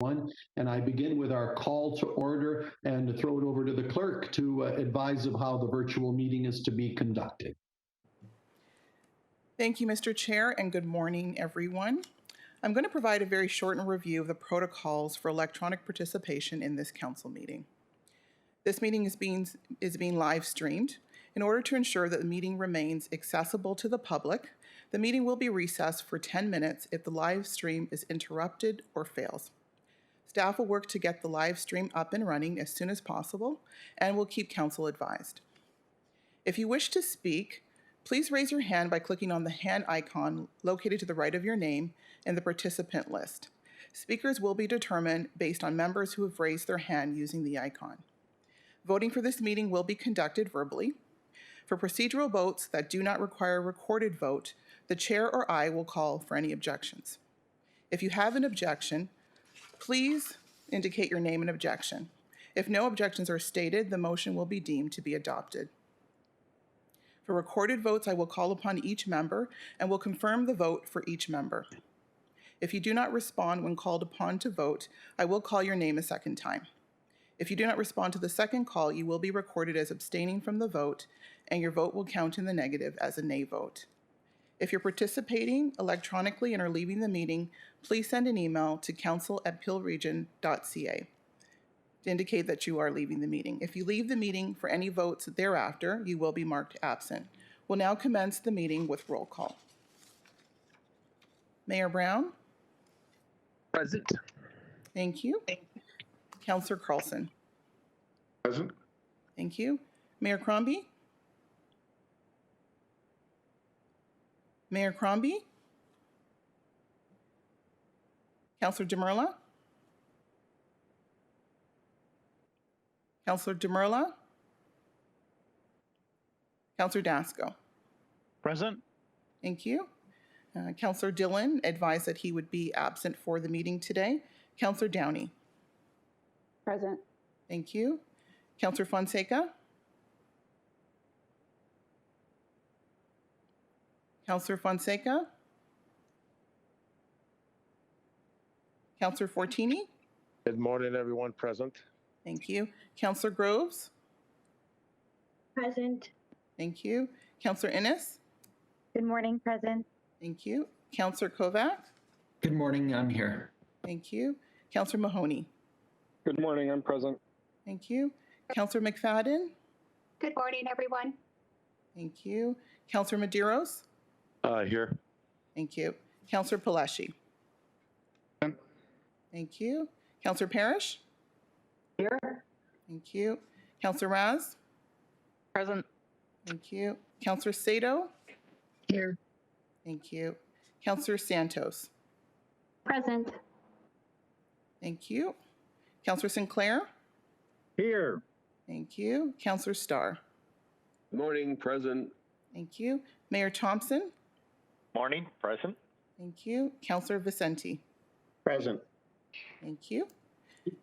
And I begin with our call to order and throw it over to the clerk to advise of how the virtual meeting is to be conducted. Thank you, Mr. Chair, and good morning, everyone. I'm going to provide a very shortened review of the protocols for electronic participation in this council meeting. This meeting is being live streamed. In order to ensure that the meeting remains accessible to the public, the meeting will be recessed for 10 minutes if the live stream is interrupted or fails. Staff will work to get the live stream up and running as soon as possible and will keep council advised. If you wish to speak, please raise your hand by clicking on the hand icon located to the right of your name in the participant list. Speakers will be determined based on members who have raised their hand using the icon. Voting for this meeting will be conducted verbally. For procedural votes that do not require a recorded vote, the chair or I will call for any objections. If you have an objection, please indicate your name and objection. If no objections are stated, the motion will be deemed to be adopted. For recorded votes, I will call upon each member and will confirm the vote for each member. If you do not respond when called upon to vote, I will call your name a second time. If you do not respond to the second call, you will be recorded as abstaining from the vote, and your vote will count in the negative as a nay vote. If you're participating electronically and are leaving the meeting, please send an email to council@peelregion.ca to indicate that you are leaving the meeting. If you leave the meeting for any votes thereafter, you will be marked absent. We'll now commence the meeting with roll call. Mayor Brown? Present. Thank you. Councillor Carlson? Present. Thank you. Mayor Crombie? Mayor Crombie? Councillor Demerla? Councillor Demerla? Councillor Dasco? Present. Thank you. Councillor Dillon advised that he would be absent for the meeting today. Councillor Downey? Present. Thank you. Councillor Fonseca? Councillor Fonseca? Councillor Fortini? Good morning, everyone present. Thank you. Councillor Groves? Present. Thank you. Councillor Innes? Good morning, present. Thank you. Councillor Kovac? Good morning, I'm here. Thank you. Councillor Mahoney? Good morning, I'm present. Thank you. Councillor McFadden? Good morning, everyone. Thank you. Councillor Medeiros? Here. Thank you. Councillor Palashi? Thank you. Councillor Parrish? Here. Thank you. Councillor Raz? Present. Thank you. Councillor Sato? Here. Thank you. Councillor Santos? Present. Thank you. Councillor Sinclair? Here. Thank you. Councillor Starr? Good morning, present. Thank you. Mayor Thompson? Morning, present. Thank you. Councillor Vicente? Present. Thank you.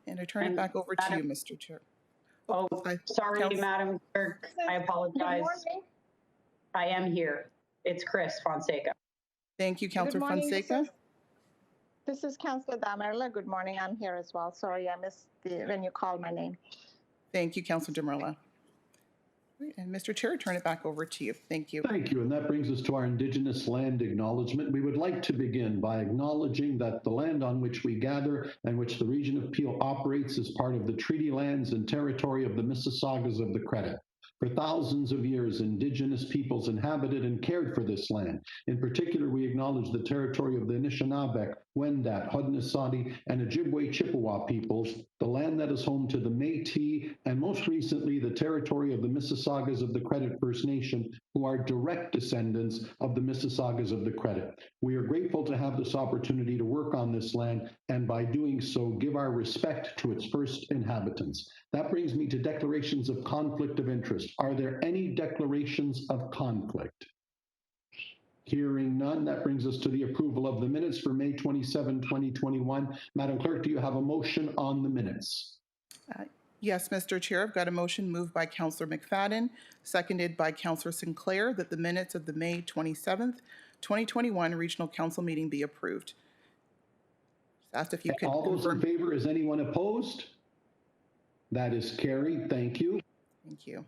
And I turn it back over to you, Mr. Chair. Oh, sorry, Council- Madam Clerk. I apologize. I am here. It's Chris Fonseca. Thank you, Councillor Good morning, Fonseca. This is Councillor Damerla. Good morning. I'm here as well. Sorry, I missed when you called my name. Thank you, Councillor Demerla. And Mr. Chair, turn it back over to you. Thank you. Thank you. And that brings us to our Indigenous land acknowledgement. We would like to begin by acknowledging that the land on which we gather and which the region of Peel operates is part of the treaty lands and territory of the Mississaugas of the Credit. For thousands of years, Indigenous peoples inhabited and cared for this land. In particular, we acknowledge the territory of the Anishinaabe, Wendat, Haudenosaunee, and Ojibwe Chippewa peoples, the land that is home to the Métis, and most recently, the territory of the Mississaugas of the Credit First Nation, who are direct descendants of the Mississaugas of the Credit. We are grateful to have this opportunity to work on this land, and by doing so, give our respect to its first inhabitants. That brings me to declarations of conflict of interest. Are there any declarations of conflict? Hearing none, that brings us to the approval of the minutes for May 27, 2021. Madam Clerk, do you have a motion on the minutes? Yes, Mr. Chair, I've got a motion moved by Councillor McFadden, seconded by Councillor Sinclair, that the minutes of the May 27th, 2021 Regional Council meeting be approved. Asked if you could All those in confirm. favor, is anyone opposed? That is carried. Thank you. Thank you.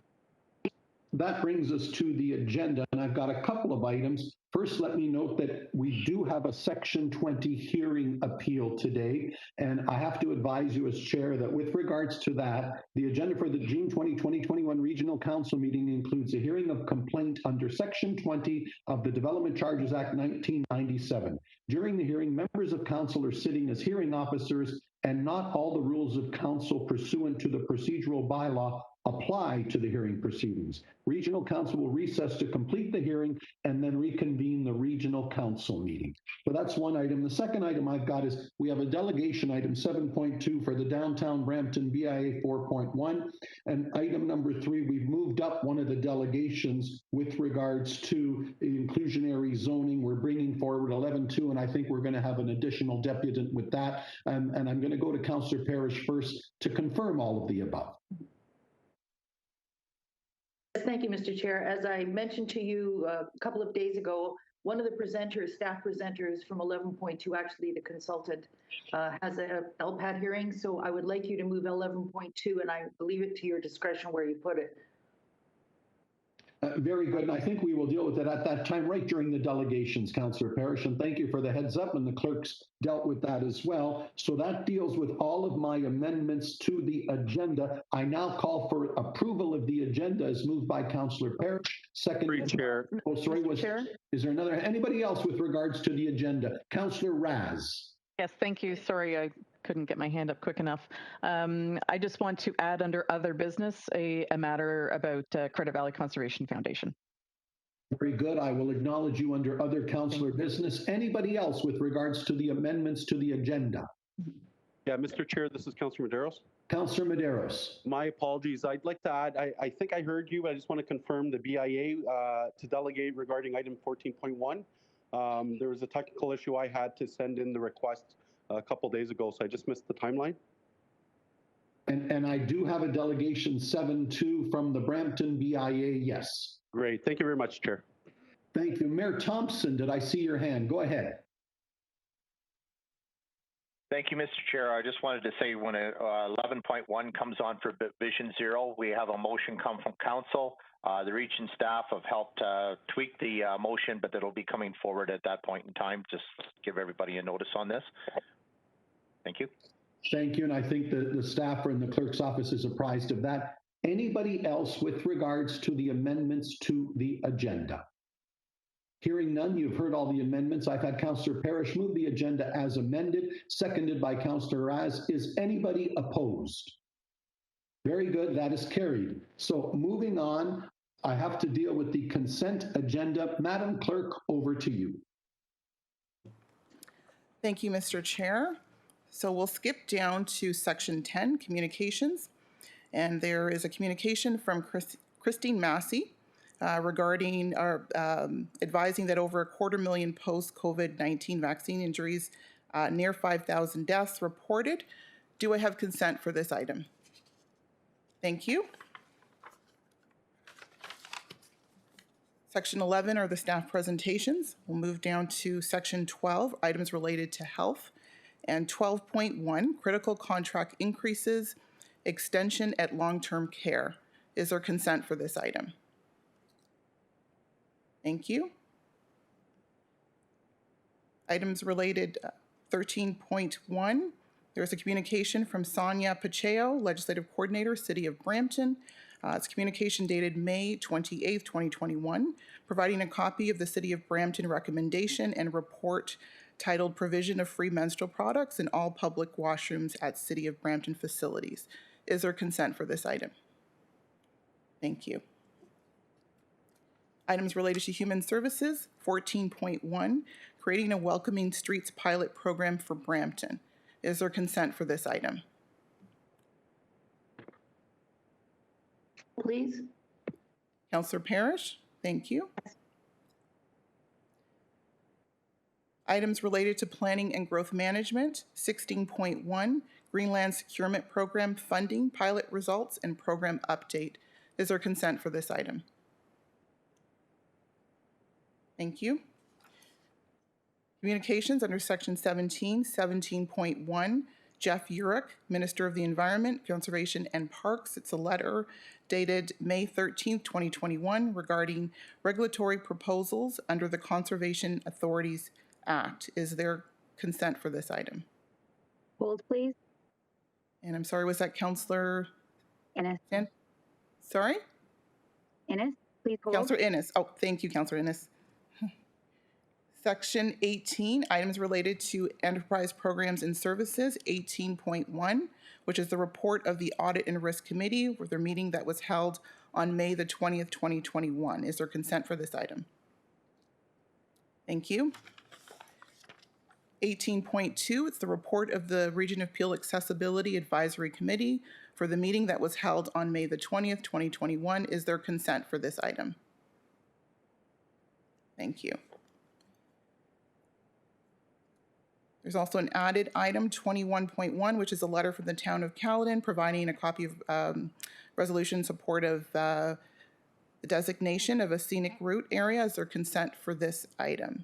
That brings us to the agenda, and I've got a couple of items. First, let me note that we do have a Section 20 hearing appeal today, and I have to advise you as chair that with regards to that, the agenda for the June 20, 2021 Regional Council meeting includes a hearing of complaint under Section 20 of the Development Charges Act 1997. During the hearing, members of council are sitting as hearing officers, and not all the rules of council pursuant to the procedural bylaw apply to the hearing proceedings. Regional council will recess to complete the hearing and then reconvene the regional council meeting. So that's one item. The second item I've got is we have a delegation item 7.2 for the downtown Brampton BIA 4.1. And item number 3, we've moved up one of the delegations with regards to inclusionary zoning. We're bringing forward 11.2, and I think we're going to have an additional deputant with that. And I'm going to go to Councillor Parrish first to confirm all of the above. Thank you, Mr. Chair. As I mentioned to you a couple of days ago, one of the presenters, staff presenters from 11.2, actually the consultant, has a LPAT hearing. So I would like you to move 11.2, and I leave it to your discretion where you put it. Very good, and I think we will deal with it at that time, right during the delegations, Councillor Parrish, and thank you for the heads up, and the clerks dealt with that as well. So that deals with all of my amendments to the agenda. I now call for approval of the agenda as moved by Councillor Parrish, second. Chair. Oh, sorry, is there anybody else with regards to the agenda? Councillor Raz. Yes, thank you. Sorry, I couldn't get my hand up quick enough. I just want to add under other business a matter about Credit Valley Conservation Foundation. Very good. I will acknowledge you under other councillor business. Anybody else with regards to the amendments to the agenda? Yeah, Mr. Chair, this is Councillor Medeiros. Councillor Medeiros. My apologies. I'd like to add, I think I heard you, but I just want to confirm the BIA to delegate regarding item 14.1. There was a technical issue. I had to send in the request a couple days ago, so I just missed the timeline. And I do have a delegation 7.2 from the Brampton BIA, yes. Great. Thank you very much, Chair. Thank you. Mayor Thompson, did I see your hand? Go ahead. Thank you, Mr. Chair. I just wanted to say when 11.1 comes on for Vision Zero, we have a motion come from council. The region staff have helped tweak the motion, but that'll be coming forward at that point in time. Just give everybody a notice on this. Thank you. Thank you, and I think the staffer in the clerk's office is apprised of that. Anybody else with regards to the amendments to the agenda? Hearing none, you've heard all the amendments. I've had Councillor Parrish move the agenda as amended, seconded by Councillor Raz. Is anybody opposed? Very good, that is carried. So moving on, I have to deal with the consent agenda. Madam Clerk, over to you. Thank you, Mr. Chair. So we'll skip down to Section 10, Communications. And there is a communication from Christine Massey regarding advising that over 250,000 post-COVID-19 vaccine injuries, near 5,000 deaths reported. Do I have consent for this item? Thank you. Section 11 are the staff presentations. We'll move down to Section 12, items related to health, and 12.1, critical contract increases, extension at long-term care. Is there consent for this item? Thank you. Items related 13.1, there's a communication from Sonia Pacheco, Legislative Coordinator, City of Brampton. It's communication dated May 28th, 2021, providing a copy of the City of Brampton recommendation and report titled Provision of Free Menstrual Products in All Public Washrooms at City of Brampton Facilities. Is there consent for this item? Thank you. Items related to human services, 14.1, creating a welcoming streets pilot program for Brampton. Is there consent for this item? Please. Councillor Parrish, thank you. Items related to planning and growth management, 16.1, Greenland Securement Program funding, pilot results, and program update. Is there consent for this item? Thank you. Communications under Section 17, 17.1, Jeff Urich, Minister of the Environment, Conservation and Parks. It's a letter dated May 13th, 2021 regarding regulatory proposals under the Conservation Authorities Act. Is there consent for this item? Hold, please. And I'm sorry, was that Councillor Innes. Sorry? Innes, please hold. Councillor Innes. Oh, thank you, Councillor Innes. Section 18, items related to enterprise programs and services, 18.1, which is the report of the Audit and Risk Committee with their meeting that was held on May the 20th, 2021. Is there consent for this item? Thank you. 18.2, it's the report of the Region of Peel Accessibility Advisory Committee for the meeting that was held on May the 20th, 2021. Is there consent for this item? Thank you. There's also an added item, 21.1, which is a letter from the town of Caledon providing a copy of resolution in support of the designation of a scenic route area. Is there consent for this item?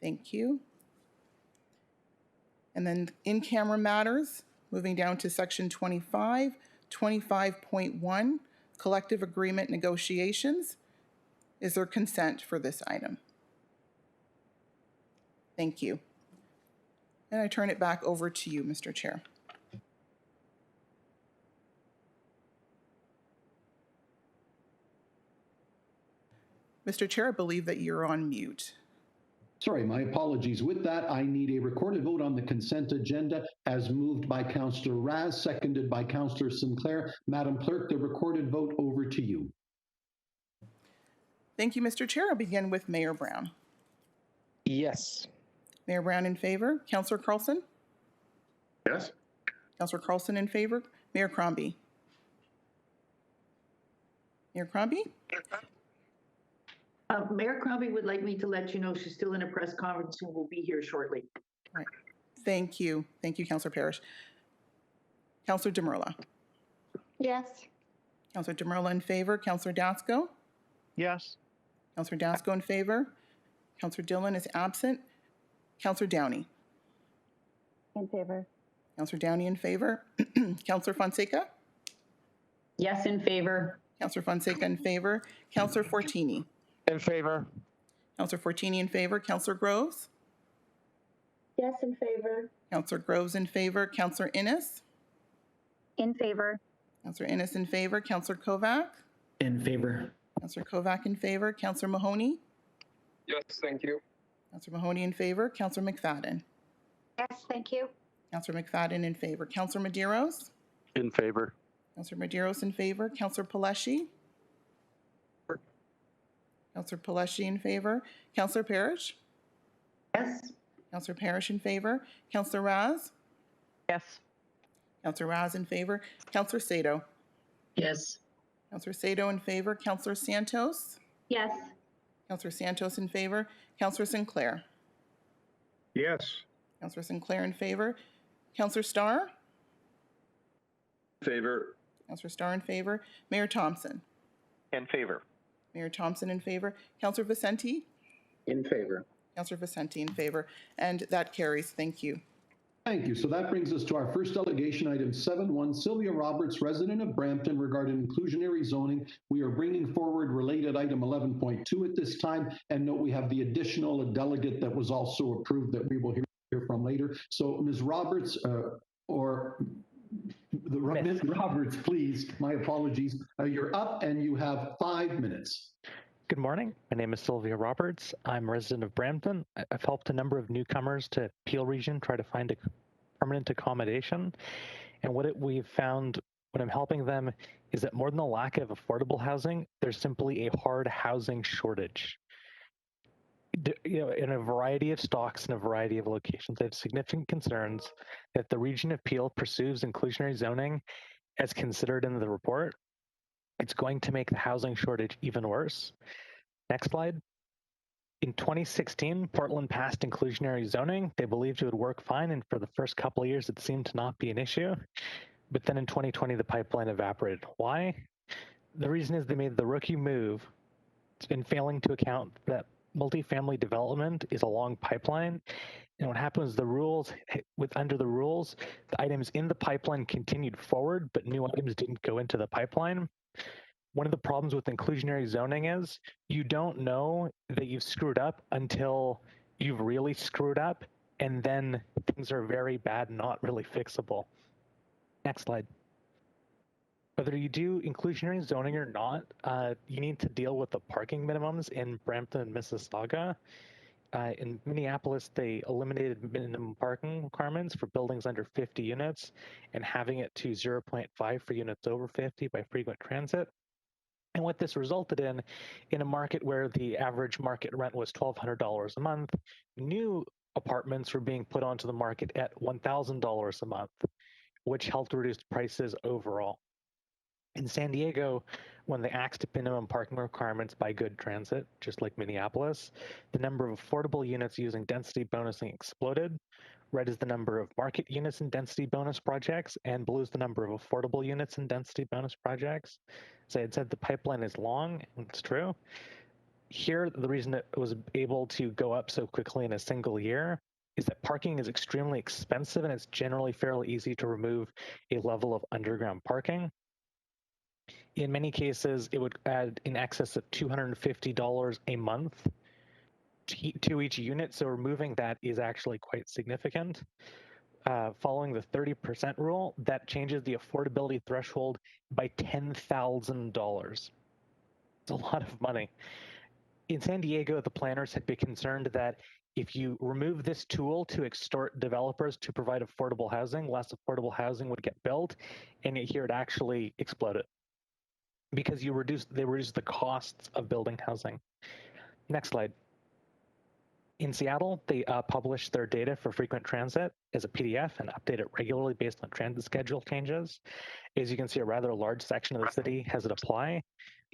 Thank you. And then in-camera matters, moving down to section 25, 25.1, collective agreement negotiations. Is there consent for this item? Thank you. And I turn it back over to you, Mr. Chair. Mr. Chair, I believe that you're on mute. Sorry, my apologies. With that, I need a recorded vote on the consent agenda as moved by Councillor Raz, seconded by Councillor Sinclair. Madam Clerk, the recorded vote over to you. Thank you, Mr. Chair. I'll begin with Mayor Brown. Yes. Mayor Brown in favor. Councillor Carlson? Yes. Councillor Carlson in favor. Mayor Crombie? Mayor Crombie? Mayor Crombie would like me to let you know she's still in a press conference and will be here shortly. All right. Thank you. Thank you, Councillor Parrish. Councillor Demerla? Yes. Councillor Demerla in favor. Councillor Dasco? Yes. Councillor Dasco in favor. Councillor Dillon is absent. Councillor Downey? In favor. Councillor Downey in favor. Councillor Fonseca? Yes, in favor. Councillor Fonseca in favor. Councillor Fortini? In favor. Councillor Fortini in favor. Councillor Groves? Yes, in favor. Councillor Groves in favor. Councillor Innes? In favor. Councillor Innes in favor. Councillor Kovac? In favor. Councillor Kovac in favor. Councillor Mahoney? Yes, thank you. Councillor Mahoney in favor. Councillor McFadden? Yes, thank you. Councillor McFadden in favor. Councillor Medeiros? In favor. Councillor Medeiros in favor. Councillor Paleshi? Councillor Paleshi in favor. Councillor Parrish? Yes. Councillor Parrish in favor. Councillor Raz? Yes. Councillor Raz in favor. Councillor Sato? Yes. Councillor Sato in favor. Councillor Santos? Yes. Councillor Santos in favor. Councillor Sinclair? Yes. Councillor Sinclair in favor. Councillor Starr? Favor. Councillor Starr in favor. Mayor Thompson? In favor. Mayor Thompson in favor. Councillor Vicente? In favor. Councillor Vicente in favor. And that carries. Thank you. Thank you. So that brings us to our first delegation, item 7.1, Sylvia Roberts, resident of Brampton, regarding inclusionary zoning. We are bringing forward related item 11.2 at this time. And note we have the additional delegate that was also approved that we will hear from later. So Ms. Roberts, Ms. Roberts, please, my apologies. You're up and you have 5 minutes. Good morning. My name is Sylvia Roberts. I'm a resident of Brampton. I've helped a number of newcomers to Peel Region try to find a permanent accommodation. And what we've found when I'm helping them is that more than the lack of affordable housing, there's simply a hard housing shortage. In a variety of stocks and a variety of locations, I have significant concerns that the Region of Peel pursues inclusionary zoning as considered in the report. It's going to make the housing shortage even worse. Next slide. In 2016, Portland passed inclusionary zoning. They believed it would work fine, and for the first couple of years, it seemed to not be an issue. But then in 2020, the pipeline evaporated. Why? The reason is they made the rookie move in failing to account that multifamily development is a long pipeline. And what happens, the rules, under the rules, the items in the pipeline continued forward, but new items didn't go into the pipeline. One of the problems with inclusionary zoning is you don't know that you've screwed up until you've really screwed up, and then things are very bad, not really fixable. Next slide. Whether you do inclusionary zoning or not, you need to deal with the parking minimums in Brampton and Mississauga. In Minneapolis, they eliminated minimum parking requirements for buildings under 50 units and having it to 0.5 for units over 50 by frequent transit. And what this resulted in a market where the average market rent was $1,200 a month, new apartments were being put onto the market at $1,000 a month, which helped reduce prices overall. In San Diego, when they axed minimum parking requirements by good transit, just like Minneapolis, the number of affordable units using density bonusing exploded. Red is the number of market units in density bonus projects, and blue is the number of affordable units in density bonus projects. As I had said, the pipeline is long, and it's true. Here, the reason it was able to go up so quickly in a single year is that parking is extremely expensive, and it's generally fairly easy to remove a level of underground parking. In many cases, it would add in excess of $250 a month to each unit, so removing that is actually quite significant. Following the 30% rule, that changes the affordability threshold by $10,000. It's a lot of money. In San Diego, the planners had been concerned that if you remove this tool to extort developers to provide affordable housing, less affordable housing would get built, and here it actually exploded because they reduce the costs of building housing. Next slide. In Seattle, they publish their data for frequent transit as a PDF and update it regularly based on transit schedule changes. As you can see, a rather large section of the city has it apply.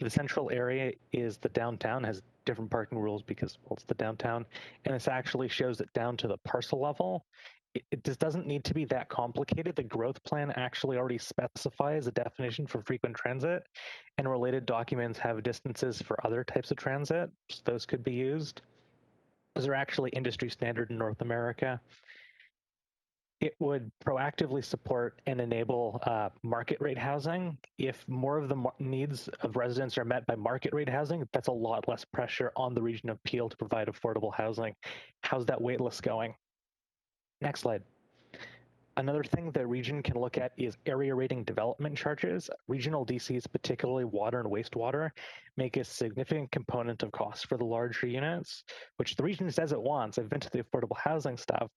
The central area is the downtown, has different parking rules because, well, it's the downtown, and this actually shows it down to the parcel level. It just doesn't need to be that complicated. The growth plan actually already specifies a definition for frequent transit, and related documents have distances for other types of transit, so those could be used. Those are actually industry standard in North America. It would proactively support and enable market rate housing. If more of the needs of residents are met by market rate housing, that's a lot less pressure on the region of Peel to provide affordable housing. How's that wait list going? Next slide. Another thing the region can look at is area rating development charges. Regional DCs, particularly water and wastewater, make a significant component of cost for the larger units, which the region says it wants. I've been to the affordable housing stuff.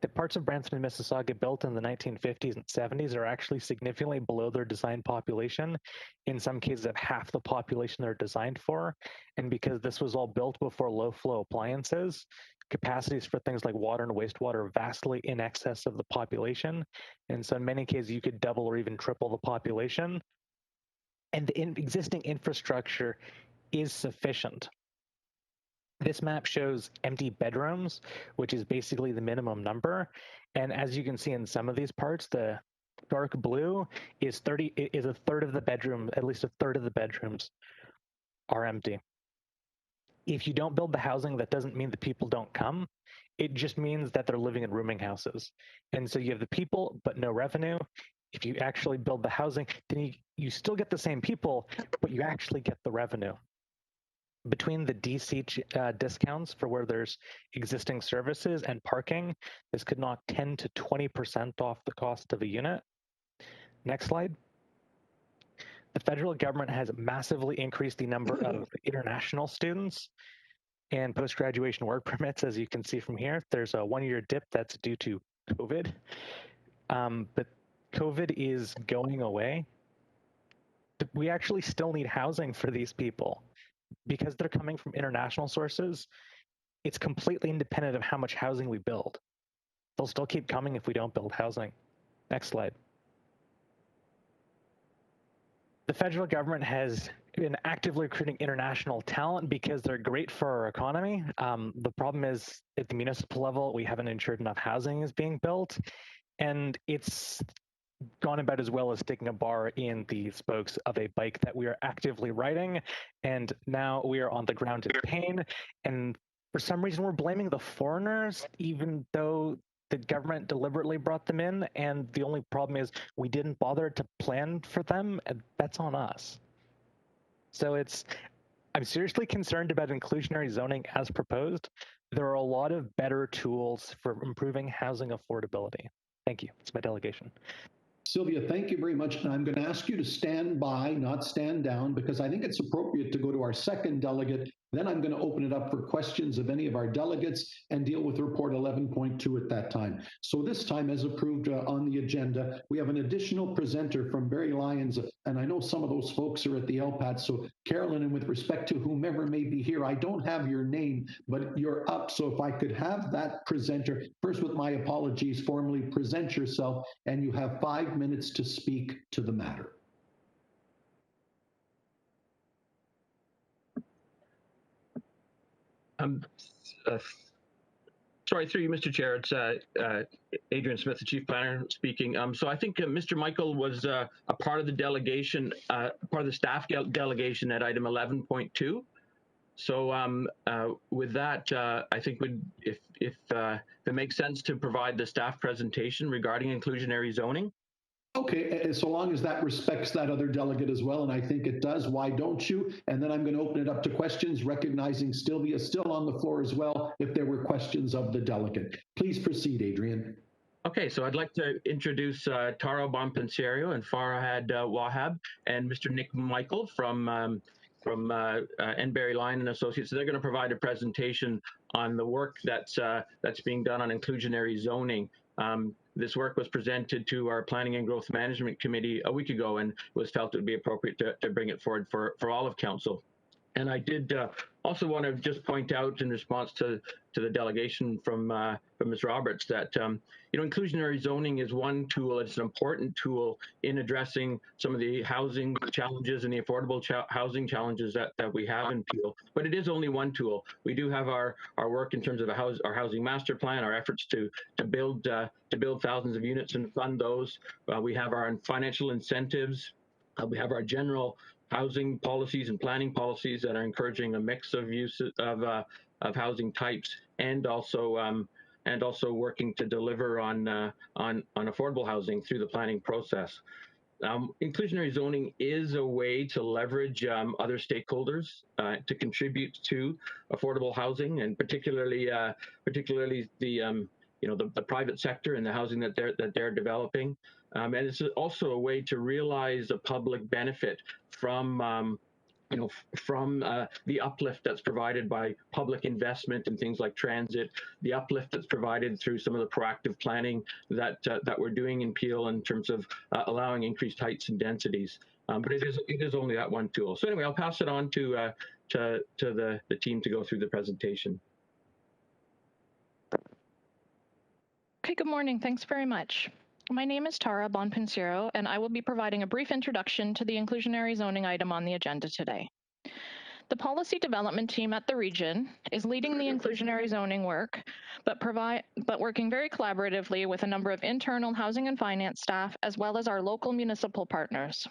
The parts of Brampton and Mississauga built in the 1950s and 70s are actually significantly below their design population, in some cases at half the population they're designed for. And because this was all built before low flow appliances, capacities for things like water and wastewater are vastly in excess of the population. And so in many cases, you could double or even triple the population. And the existing infrastructure is sufficient. This map shows empty bedrooms, which is basically the minimum number. And as you can see in some of these parts, the dark blue is a third of the bedroom, at least a third of the bedrooms are empty. If you don't build the housing, that doesn't mean the people don't come. It just means that they're living in rooming houses. And so you have the people, but no revenue. If you actually build the housing, then you still get the same people, but you actually get the revenue. Between the DC discounts for where there's existing services and parking, this could knock 10 to 20% off the cost of a unit. Next slide. The federal government has massively increased the number of international students and post-graduation work permits, as you can see from here. There's a one-year dip that's due to COVID, but COVID is going away. We actually still need housing for these people. Because they're coming from international sources, it's completely independent of how much housing we build. They'll still keep coming if we don't build housing. Next slide. The federal government has been actively recruiting international talent because they're great for our economy. The problem is at the municipal level, we haven't ensured enough housing is being built. And it's gone about as well as sticking a bar in the spokes of a bike that we are actively riding, and now we are on the ground in pain. And for some reason, we're blaming the foreigners, even though the government deliberately brought them in. And the only problem is we didn't bother to plan for them, and that's on us. So I'm seriously concerned about inclusionary zoning as proposed. There are a lot of better tools for improving housing affordability. Thank you. It's my delegation. Sylvia, thank you very much. And I'm going to ask you to stand by, not stand down, because I think it's appropriate to go to our second delegate. Then I'm going to open it up for questions of any of our delegates and deal with report 11.2 at that time. So this time, as approved on the agenda, we have an additional presenter from Barrie Lions. And I know some of those folks are at the LPAT. So Carolyn, and with respect to whomever may be here, I don't have your name, but you're up. So if I could have that presenter, first with my apologies, formally present yourself, and you have 5 minutes to speak to the matter. Sorry, through you, Mr. Chair. It's Adrian Smith, the Chief Planner speaking. So I think Mr. Michael was a part of the delegation, part of the staff delegation at item 11.2. So with that, I think if it makes sense to provide the staff presentation regarding inclusionary zoning. Okay, so long as that respects that other delegate as well, and I think it does, why don't you? And then I'm going to open it up to questions, recognizing Sylvia is still on the floor as well, if there were questions of the delegate. Please proceed, Adrian. Okay, so I'd like to introduce Tara Bonpensiero and Farhad Wahab and Mr. Nick Michael from Barrie Lyon and Associates. So they're going to provide a presentation on the work that's being done on inclusionary zoning. This work was presented to our Planning and Growth Management Committee a week ago, and was felt it would be appropriate to bring it forward for all of Council. And I did also want to just point out, in response to the delegation from Ms. Roberts, that inclusionary zoning is one tool. It's an important tool in addressing some of the housing challenges and the affordable housing challenges that we have in Peel. But it is only one tool. We do have our work in terms of our housing master plan, our efforts to build thousands of units and fund those. We have our financial incentives. We have our general housing policies and planning policies that are encouraging a mix of uses of housing types, and also working to deliver on affordable housing through the planning process. Inclusionary zoning is a way to leverage other stakeholders to contribute to affordable housing, and particularly the private sector and the housing that they're developing. And it's also a way to realize a public benefit from the uplift that's provided by public investment in things like transit, the uplift that's provided through some of the proactive planning that we're doing in Peel in terms of allowing increased heights and densities. But it is only that one tool. So anyway, I'll pass it on to the team to go through the presentation. Okay, good morning. Thanks very much. My name is Tara Bonpensiero, and I will be providing a brief introduction to the inclusionary zoning item on the agenda today. The policy development team at the region is leading the inclusionary zoning work, but working very collaboratively with a number of internal housing and finance staff, as well as our local municipal partners.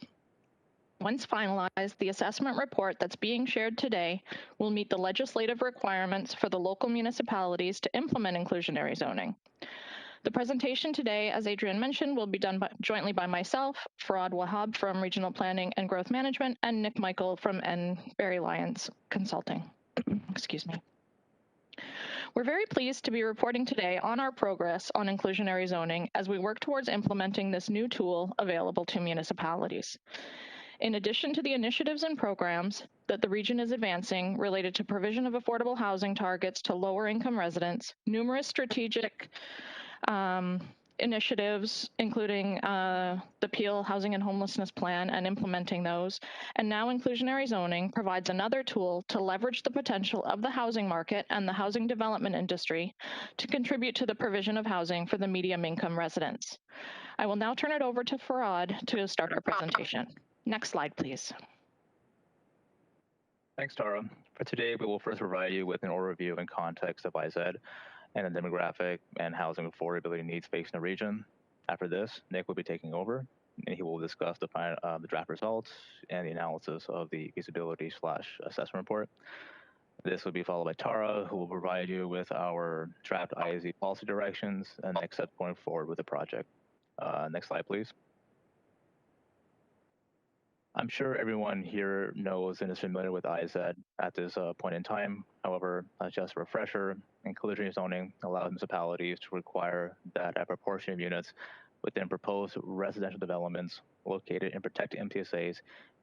Once finalized, the assessment report that's being shared today will meet the legislative requirements for the local municipalities to implement inclusionary zoning. The presentation today, as Adrian mentioned, will be done jointly by myself, Farhad Wahab from Regional Planning and Growth Management, and Nick Michael from Barrie Lions Consulting. Excuse me. We're very pleased to be reporting today on our progress on inclusionary zoning as we work towards implementing this new tool available to municipalities. In addition to the initiatives and programs that the region is advancing related to provision of affordable housing targets to lower income residents, numerous strategic initiatives, including the Peel Housing and Homelessness Plan and implementing those, and now inclusionary zoning provides another tool to leverage the potential of the housing market and the housing development industry to contribute to the provision of housing for the medium income residents. I will now turn it over to Farhad to start our presentation. Next slide, please. Thanks, Tara. For today, we will first provide you with an overview and context of IZ and the demographic and housing affordability needs facing the region. After this, Nick will be taking over, and he will discuss the draft results and the analysis of the feasibility/assessment report. This will be followed by Tara, who will provide you with our draft IAZ policy directions and next steps going forward with the project. Next slide, please. I'm sure everyone here knows and is familiar with IZ at this point in time. However, just a refresher, inclusionary zoning allows municipalities to require that a proportion of units within proposed residential developments located in protected MTSAs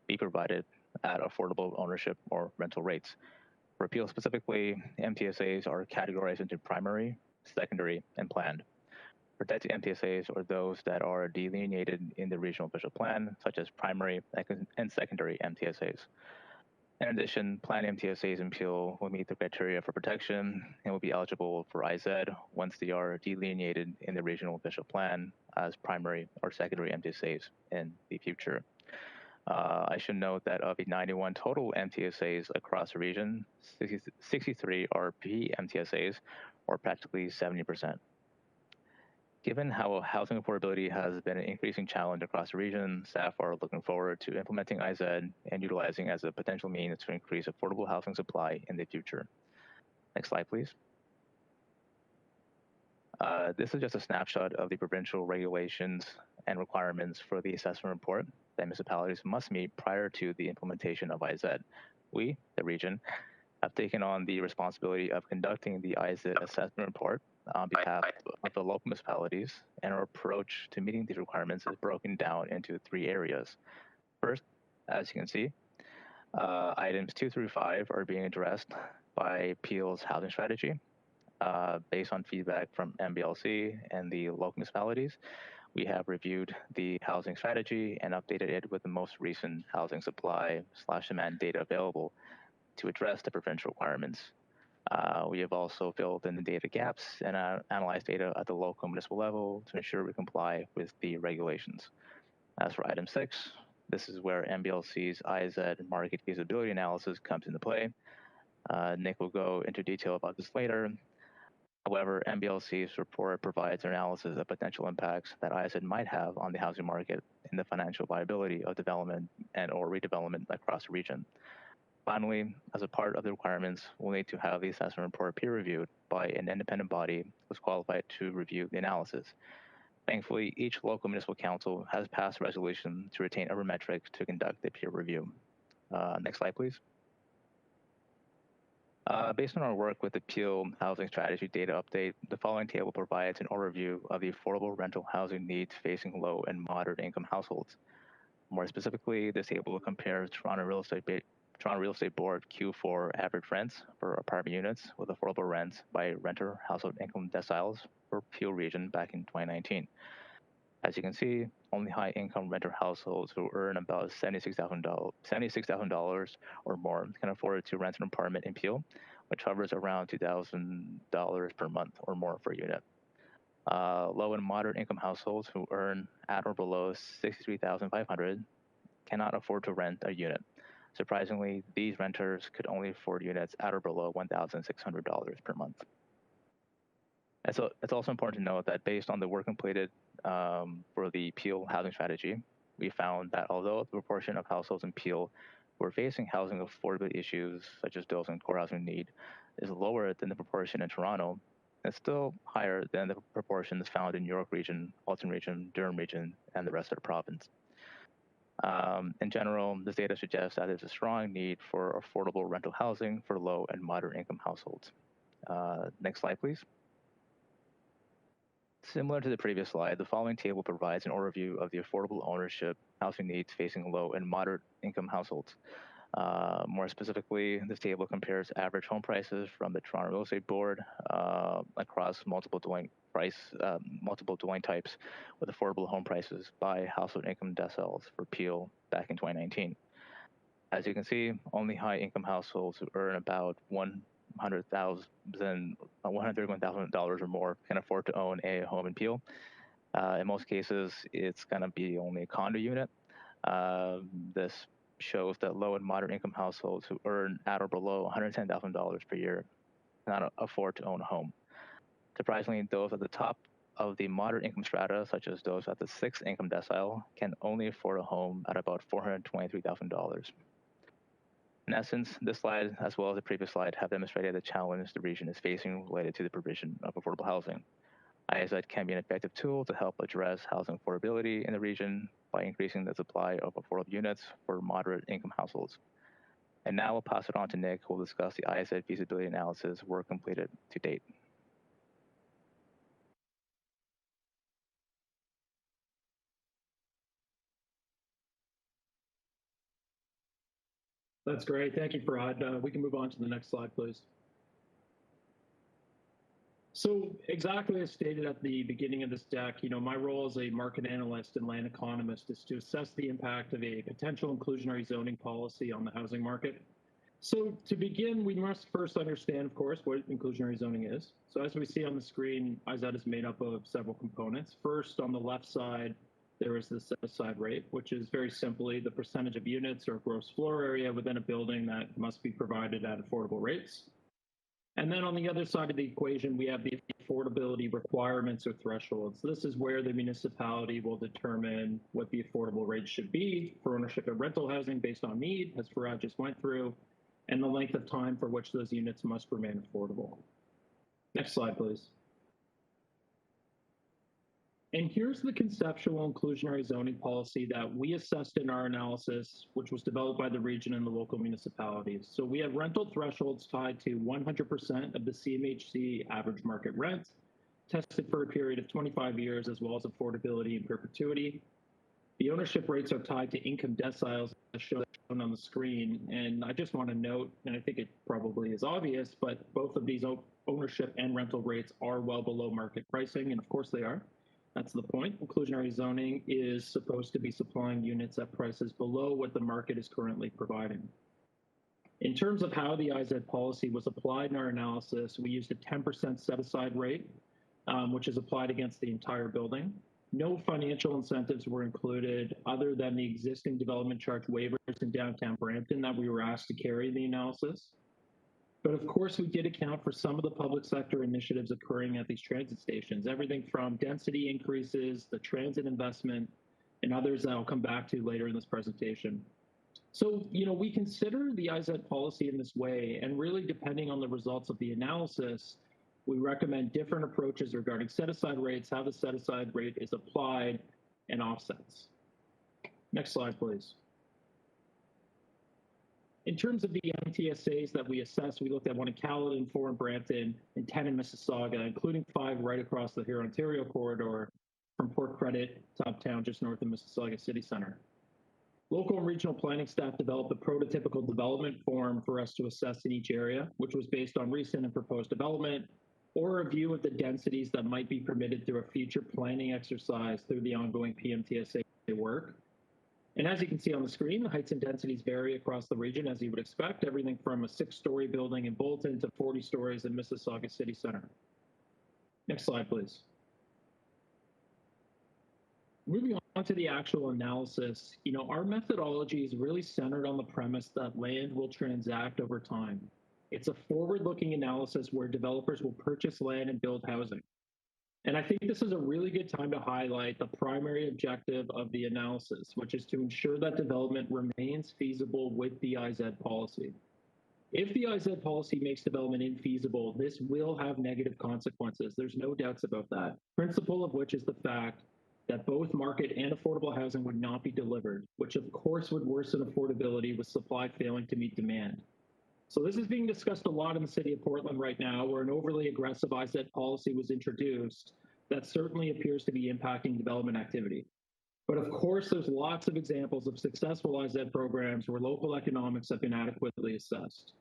be provided at affordable ownership or rental rates. For appeal specifically, MTSAs are categorized into primary, secondary, and planned. Protected MTSAs are those that are delineated in the regional official plan, such as primary and secondary MTSAs. In addition, planned MTSAs in Peel will meet the criteria for protection and will be eligible for IZ once they are delineated in the regional official plan as primary or secondary MTSAs in the future. I should note that of the 91 total MTSAs across the region, 63 are PMTSAs, or practically 70%. Given how housing affordability has been an increasing challenge across the region, staff are looking forward to implementing IZ and utilizing as a potential means to increase affordable housing supply in the future. Next slide, please. This is just a snapshot of the provincial regulations and requirements for the assessment report that municipalities must meet prior to the implementation of IZ. We, the region, have taken on the responsibility of conducting the IZ assessment report on behalf of the local municipalities, and our approach to meeting these requirements is broken down into 3 areas. First, as you can see, items 2 through 5 are being addressed by Peel's housing strategy. Based on feedback from MBLC and the local municipalities, we have reviewed the housing strategy and updated it with the most recent housing supply/demand data available to address the provincial requirements. We have also filled in the data gaps and analyzed data at the local municipal level to ensure we comply with the regulations. As for item 6, this is where MBLC's IZ market feasibility analysis comes into play. Nick will go into detail about this later. However, MBLC's report provides an analysis of potential impacts that IZ might have on the housing market and the financial viability of development and or redevelopment across the region. Finally, as a part of the requirements, we'll need to have the assessment report peer-reviewed by an independent body who's qualified to review the analysis. Thankfully, each local municipal council has passed a resolution to retain Metrics to conduct the peer review. Next slide, please. Based on our work with the Peel Housing Strategy Data Update, the following table provides an overview of the affordable rental housing needs facing low and moderate income households. More specifically, this table compares Toronto Real Estate Board Q4 average rents for apartment units with affordable rents by renter household income deciles for Peel region back in 2019. As you can see, only high-income renter households who earn about $76,000 or more can afford to rent an apartment in Peel, which hovers around $2,000 per month or more per unit. Low and moderate income households who earn at or below $63,500 cannot afford to rent a unit. Surprisingly, these renters could only afford units at or below $1,600 per month. And so it's also important to note that based on the work completed for the Peel housing strategy, we found that although the proportion of households in Peel who are facing housing affordability issues such as bills and core housing need is lower than the proportion in Toronto, it's still higher than the proportions found in York region, Halton region, Durham region, and the rest of the province. In general, this data suggests that there's a strong need for affordable rental housing for low and moderate income households. Next slide, please. Similar to the previous slide, the following table provides an overview of the affordable ownership housing needs facing low and moderate income households. More specifically, this table compares average home prices from the Toronto Real Estate Board across multiple dwelling types with affordable home prices by household income deciles for Peel back in 2019. As you can see, only high-income households who earn about $131,000 or more can afford to own a home in Peel. In most cases, it's going to be only a condo unit. This shows that low and moderate income households who earn at or below $110,000 per year cannot afford to own a home. Surprisingly, those at the top of the moderate income strata, such as those at the 6th income decile, can only afford a home at about $423,000. In essence, this slide, as well as the previous slide, have demonstrated the challenge the region is facing related to the provision of affordable housing. IZ can be an effective tool to help address housing affordability in the region by increasing the supply of affordable units for moderate income households. And now we'll pass it on to Nick, who will discuss the IZ feasibility analysis work completed to date. That's great. Thank you, Farhad. We can move on to the next slide, please. So exactly as stated at the beginning of this deck, my role as a market analyst and land economist is to assess the impact of a potential inclusionary zoning policy on the housing market. So to begin, we must first understand, of course, what inclusionary zoning is. So as we see on the screen, IZ is made up of several components. First, on the left side, there is the set-aside rate, which is very simply the percentage of units or gross floor area within a building that must be provided at affordable rates. And then on the other side of the equation, we have the affordability requirements or thresholds. This is where the municipality will determine what the affordable rate should be for ownership of rental housing based on need, as Farhad just went through, and the length of time for which those units must remain affordable. Next slide, please. And here's the conceptual inclusionary zoning policy that we assessed in our analysis, which was developed by the region and the local municipalities. So we have rental thresholds tied to 100% of the CMHC average market rent, tested for a period of 25 years, as well as affordability in perpetuity. The ownership rates are tied to income deciles, as shown on the screen. And I just want to note, and I think it probably is obvious, but both of these ownership and rental rates are well below market pricing, and of course they are. That's the point. Inclusionary zoning is supposed to be supplying units at prices below what the market is currently providing. In terms of how the IZ policy was applied in our analysis, we used a 10% set-aside rate, which is applied against the entire building. No financial incentives were included other than the existing development charge waivers in downtown Brampton that we were asked to carry in the analysis. But of course, we did account for some of the public sector initiatives occurring at these transit stations, everything from density increases, the transit investment, and others that I'll come back to later in this presentation. So, we consider the IZ policy in this way, and really depending on the results of the analysis, we recommend different approaches regarding set-aside rates, how the set-aside rate is applied, and offsets. Next slide, please. In terms of the MTSAs that we assessed, we looked at one in Caledon, 4 in Brampton, and 10 in Mississauga, including 5 right across the Huron-Ontario corridor from Port Credit to Uptown, just north of Mississauga City Centre. Local and regional planning staff developed a prototypical development form for us to assess in each area, which was based on recent and proposed development, or a view of the densities that might be permitted through a future planning exercise through the ongoing PMTSA work. And as you can see on the screen, the heights and densities vary across the region, as you would expect, everything from a 6-story building in Bolton to 40 stories in Mississauga City Centre. Next slide, please. Moving on to the actual analysis, our methodology is really centered on the premise that land will transact over time. It's a forward-looking analysis where developers will purchase land and build housing. And I think this is a really good time to highlight the primary objective of the analysis, which is to ensure that development remains feasible with the IZ policy. If the IZ policy makes development infeasible, this will have negative consequences. There's no doubts about that. Principle of which is the fact that both market and affordable housing would not be delivered, which of course would worsen affordability with supply failing to meet demand. So this is being discussed a lot in the city of Portland right now, where an overly aggressive IZ policy was introduced that certainly appears to be impacting development activity. But of course, there's lots of examples of successful IZ programs where local economics have been adequately assessed.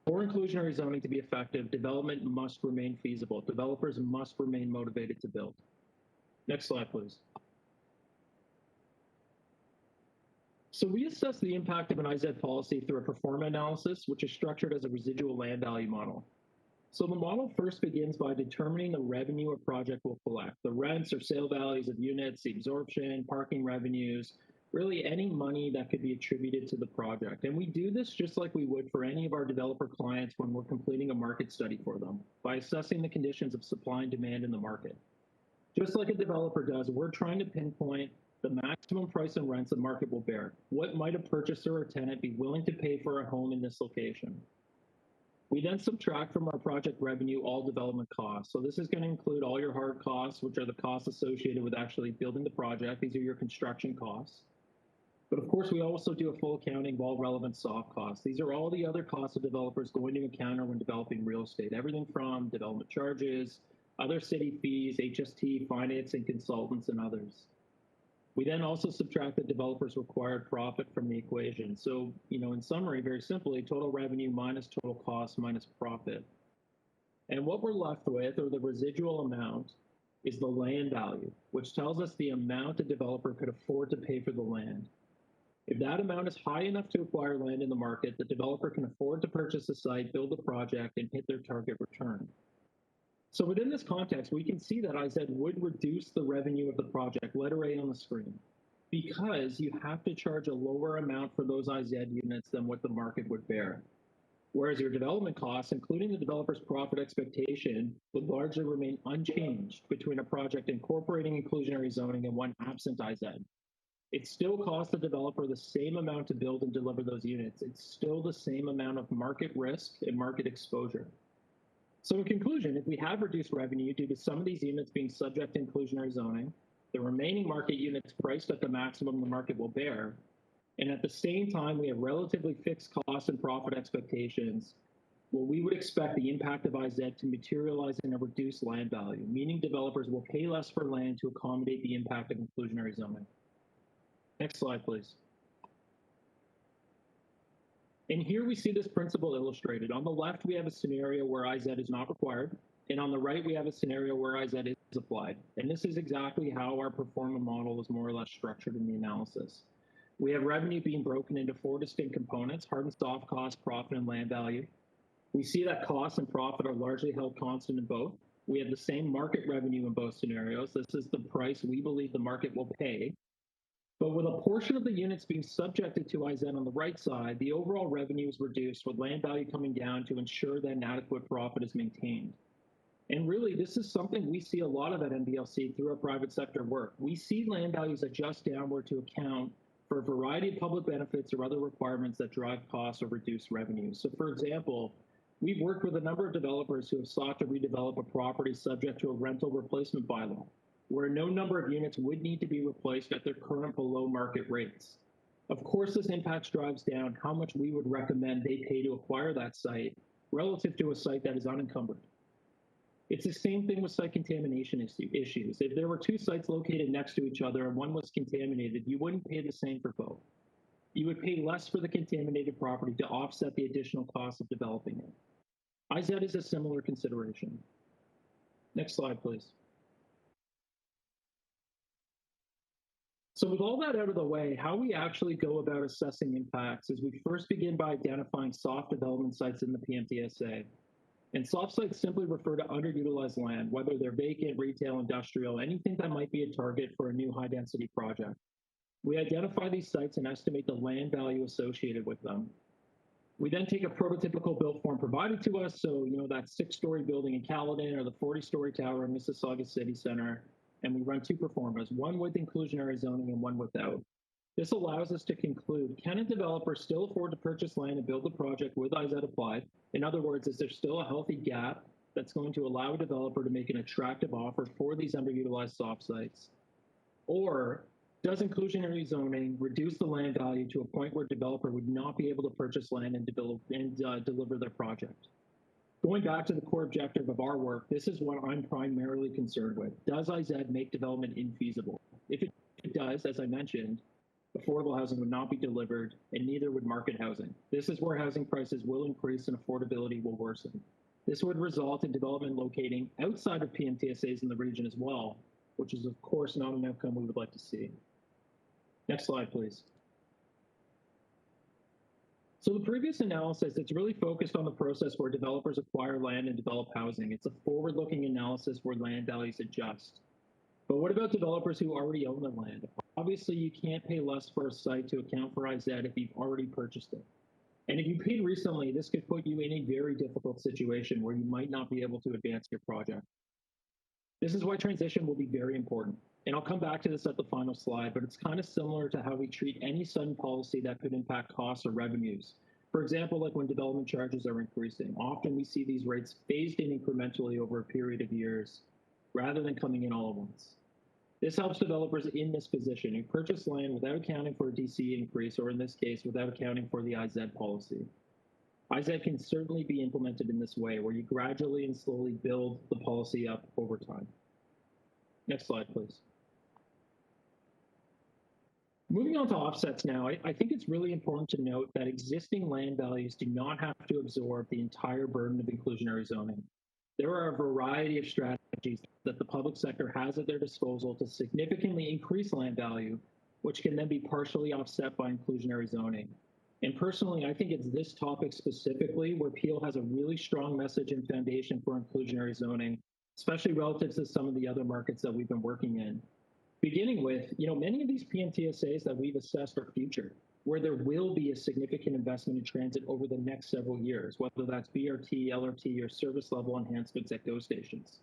For inclusionary zoning to be effective, development must remain feasible. Developers must remain motivated to build. Next slide, please. So we assess the impact of an IZ policy through a performa analysis, which is structured as a residual land value model. So the model first begins by determining the revenue a project will collect, the rents or sale values of units, the absorption, parking revenues, really any money that could be attributed to the project. And we do this just like we would for any of our developer clients when we're completing a market study for them, by assessing the conditions of supply and demand in the market. Just like a developer does, we're trying to pinpoint the maximum price and rents the market will bear. What might a purchaser or tenant be willing to pay for a home in this location? We then subtract from our project revenue all development costs. So this is going to include all your hard costs, which are the costs associated with actually building the project. These are your construction costs. But of course, we also do a full accounting of all relevant soft costs. These are all the other costs a developer is going to encounter when developing real estate. Everything from development charges, other city fees, HST, financing, consultants, and others. We then also subtract the developer's required profit from the equation. So, in summary, very simply, total revenue minus total cost minus profit. And what we're left with, or the residual amount, is the land value, which tells us the amount a developer could afford to pay for the land. If that amount is high enough to acquire land in the market, the developer can afford to purchase a site, build a project, and hit their target return. So within this context, we can see that IZ would reduce the revenue of the project, letter A on the screen, because you have to charge a lower amount for those IZ units than what the market would bear. Whereas your development costs, including the developer's profit expectation, would largely remain unchanged between a project incorporating inclusionary zoning and one absent IZ. It still costs the developer the same amount to build and deliver those units. It's still the same amount of market risk and market exposure. So in conclusion, if we have reduced revenue due to some of these units being subject to inclusionary zoning, the remaining market units priced at the maximum the market will bear, and at the same time we have relatively fixed costs and profit expectations, well, we would expect the impact of IZ to materialize in a reduced land value, meaning developers will pay less for land to accommodate the impact of inclusionary zoning. Next slide, please. And here we see this principle illustrated. On the left, we have a scenario where IZ is not required, and on the right, we have a scenario where IZ is applied. And this is exactly how our pro forma model is more or less structured in the analysis. We have revenue being broken into 4 distinct components: hard and soft cost, profit, and land value. We see that cost and profit are largely held constant in both. We have the same market revenue in both scenarios. This is the price we believe the market will pay. But with a portion of the units being subjected to IZ on the right side, the overall revenue is reduced, with land value coming down to ensure that an adequate profit is maintained. And really, this is something we see a lot of at NBLC through our private sector work. We see land values adjust downward to account for a variety of public benefits or other requirements that drive costs or reduce revenue. So for example, we've worked with a number of developers who have sought to redevelop a property subject to a rental replacement bylaw, where no number of units would need to be replaced at their current below market rates. Of course, this impact drives down how much we would recommend they pay to acquire that site relative to a site that is unencumbered. It's the same thing with site contamination issues. If there were 2 sites located next to each other and one was contaminated, you wouldn't pay the same for both. You would pay less for the contaminated property to offset the additional cost of developing it. IZ is a similar consideration. Next slide, please. So with all that out of the way, how we actually go about assessing impacts is we first begin by identifying soft development sites in the PMTSA. And soft sites simply refer to underutilized land, whether they're vacant, retail, industrial, anything that might be a target for a new high-density project. We identify these sites and estimate the land value associated with them. We then take a prototypical built form provided to us, so that 6-story building in Caledon or the 40-story tower in Mississauga City Center, and we run 2 performas, one with inclusionary zoning and one without. This allows us to conclude, can a developer still afford to purchase land and build the project with IZ applied? In other words, is there still a healthy gap that's going to allow a developer to make an attractive offer for these underutilized soft sites? Or does inclusionary zoning reduce the land value to a point where a developer would not be able to purchase land and deliver their project? Going back to the core objective of our work, this is what I'm primarily concerned with. Does IZ make development infeasible? If it does, as I mentioned, affordable housing would not be delivered, and neither would market housing. This is where housing prices will increase and affordability will worsen. This would result in development locating outside of PMTSAs in the region as well, which is of course not an outcome we would like to see. Next slide, please. So the previous analysis, it's really focused on the process where developers acquire land and develop housing. It's a forward-looking analysis where land values adjust. But what about developers who already own the land? Obviously, you can't pay less for a site to account for IZ if you've already purchased it. And if you paid recently, this could put you in a very difficult situation where you might not be able to advance your project. This is why transition will be very important. And I'll come back to this at the final slide, but it's kind of similar to how we treat any sudden policy that could impact costs or revenues. For example, like when development charges are increasing, often we see these rates phased in incrementally over a period of years, rather than coming in all at once. This helps developers in this position who purchase land without accounting for a DC increase, or in this case, without accounting for the IZ policy. IZ can certainly be implemented in this way, where you gradually and slowly build the policy up over time. Next slide, please. Moving on to offsets now, I think it's really important to note that existing land values do not have to absorb the entire burden of inclusionary zoning. There are a variety of strategies that the public sector has at their disposal to significantly increase land value, which can then be partially offset by inclusionary zoning. And personally, I think it's this topic specifically where Peel has a really strong message and foundation for inclusionary zoning, especially relative to some of the other markets that we've been working in. Beginning with, many of these PMTSAs that we've assessed are future, where there will be a significant investment in transit over the next several years, whether that's BRT, LRT, or service level enhancements at GO stations.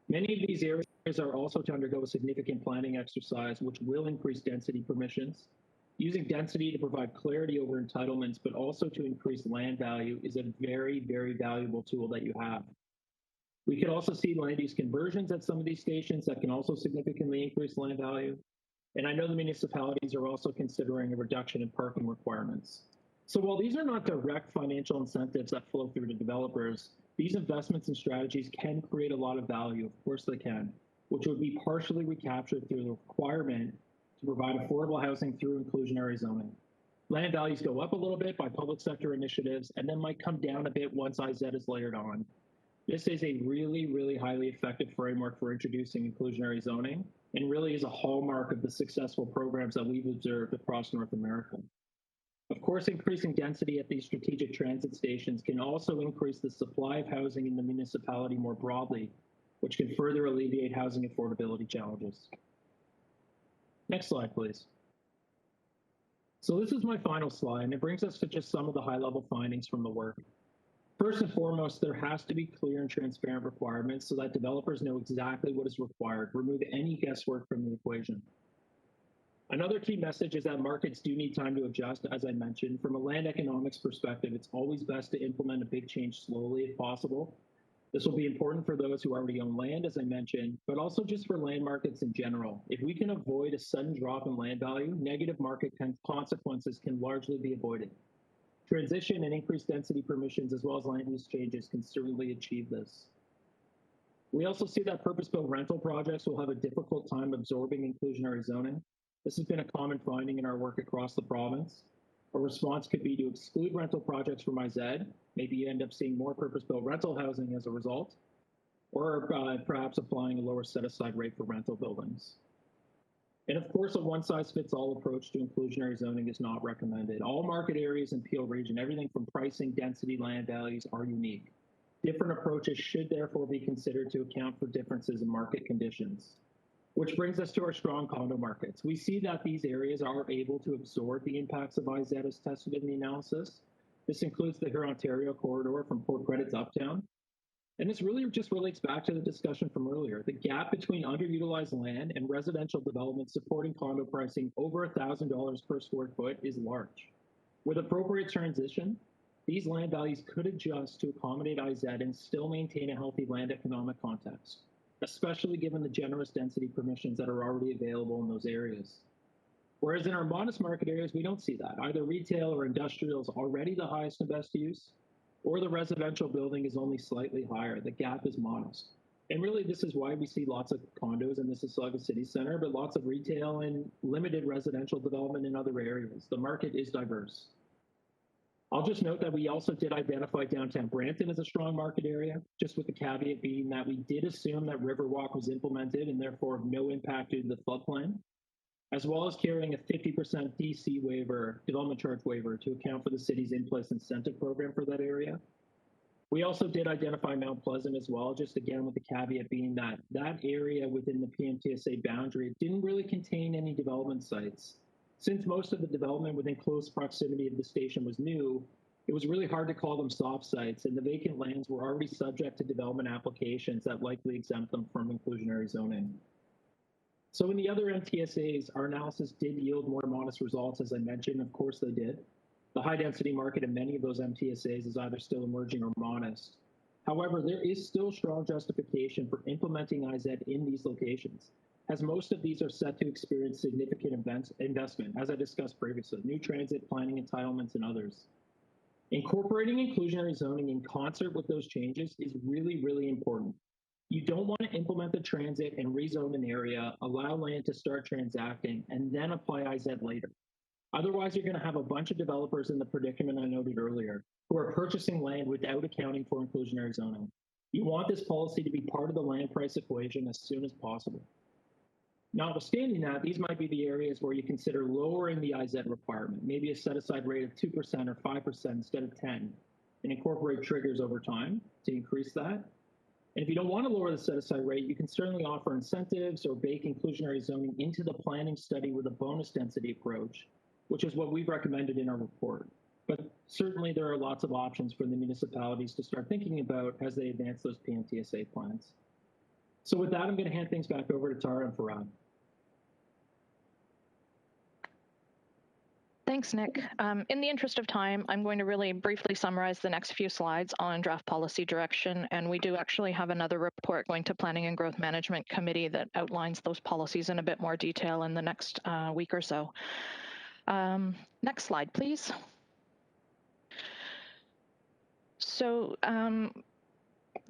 Many of these areas are also to undergo a significant planning exercise, which will increase density permissions. Using density to provide clarity over entitlements, but also to increase land value is a very, very valuable tool that you have. We could also see land use conversions at some of these stations that can also significantly increase land value. And I know the municipalities are also considering a reduction in parking requirements. So while these are not direct financial incentives that flow through to developers, these investments and strategies can create a lot of value, of course they can, which would be partially recaptured through the requirement to provide affordable housing through inclusionary zoning. Land values go up a little bit by public sector initiatives and then might come down a bit once IZ is layered on. This is a really, really highly effective framework for introducing inclusionary zoning and really is a hallmark of the successful programs that we've observed across North America. Of course, increasing density at these strategic transit stations can also increase the supply of housing in the municipality more broadly, which can further alleviate housing affordability challenges. Next slide, please. So this is my final slide, and it brings us to just some of the high-level findings from the work. First and foremost, there has to be clear and transparent requirements so that developers know exactly what is required. Remove any guesswork from the equation. Another key message is that markets do need time to adjust, as I mentioned. From a land economics perspective, it's always best to implement a big change slowly if possible. This will be important for those who already own land, as I mentioned, but also just for land markets in general. If we can avoid a sudden drop in land value, negative market consequences can largely be avoided. Transition and increased density permissions as well as land use changes can certainly achieve this. We also see that purpose-built rental projects will have a difficult time absorbing inclusionary zoning. This has been a common finding in our work across the province. A response could be to exclude rental projects from IZ. Maybe you end up seeing more purpose-built rental housing as a result, or perhaps applying a lower set-aside rate for rental buildings. And of course, a one-size-fits-all approach to inclusionary zoning is not recommended. All market areas in Peel region, everything from pricing, density, land values are unique. Different approaches should therefore be considered to account for differences in market conditions. Which brings us to our strong condo markets. We see that these areas are able to absorb the impacts of IZ as tested in the analysis. This includes the Huron-Ontario corridor from Port Credit to Uptown. And this really just relates back to the discussion from earlier. The gap between underutilized land and residential development supporting condo pricing over $1,000 per square foot is large. With appropriate transition, these land values could adjust to accommodate IZ and still maintain a healthy land economic context, especially given the generous density permissions that are already available in those areas. Whereas in our modest market areas, we don't see that. Either retail or industrial is already the highest and best use, or the residential building is only slightly higher. The gap is modest. And really, this is why we see lots of condos in Mississauga City Centre, but lots of retail and limited residential development in other areas. The market is diverse. I'll just note that we also did identify downtown Brampton as a strong market area, just with the caveat being that we did assume that Riverwalk was implemented and therefore of no impact due to the floodplain, as well as carrying a 50% DC waiver, development charge waiver, to account for the city's in-place incentive program for that area. We also did identify Mount Pleasant as well, just again with the caveat being that that area within the PMTSA boundary didn't really contain any development sites. Since most of the development within close proximity of the station was new, It was really hard to call them soft sites, and the vacant lands were already subject to development applications that likely exempt them from inclusionary zoning. So in the other MTSAs, our analysis did yield more modest results, as I mentioned. Of course they did. The high density market in many of those MTSAs is either still emerging or modest. However, there is still strong justification for implementing IZ in these locations, as most of these are set to experience significant investment, as I discussed previously, new transit, planning entitlements, and others. Incorporating inclusionary zoning in concert with those changes is really, really important. You don't want to implement the transit and rezone an area, allow land to start transacting, and then apply IZ later. Otherwise, you're going to have a bunch of developers in the predicament I noted earlier who are purchasing land without accounting for inclusionary zoning. You want this policy to be part of the land price equation as soon as possible. Notwithstanding that, these might be the areas where you consider lowering the IZ requirement, maybe a set-aside rate of 2% or 5% instead of 10%, and incorporate triggers over time to increase that. And if you don't want to lower the set-aside rate, you can certainly offer incentives or bake inclusionary zoning into the planning study with a bonus density approach, which is what we've recommended in our report. But certainly there are lots of options for the municipalities to start thinking about as they advance those PMTSA plans. So with that, I'm going to hand things back over to Tara and Farad. Thanks, Nick. In the interest of time, I'm going to really briefly summarize the next few slides on draft policy direction, and we do actually have another report going to Planning and Growth Management Committee that outlines those policies in a bit more detail in the next week or so. Next slide, please. So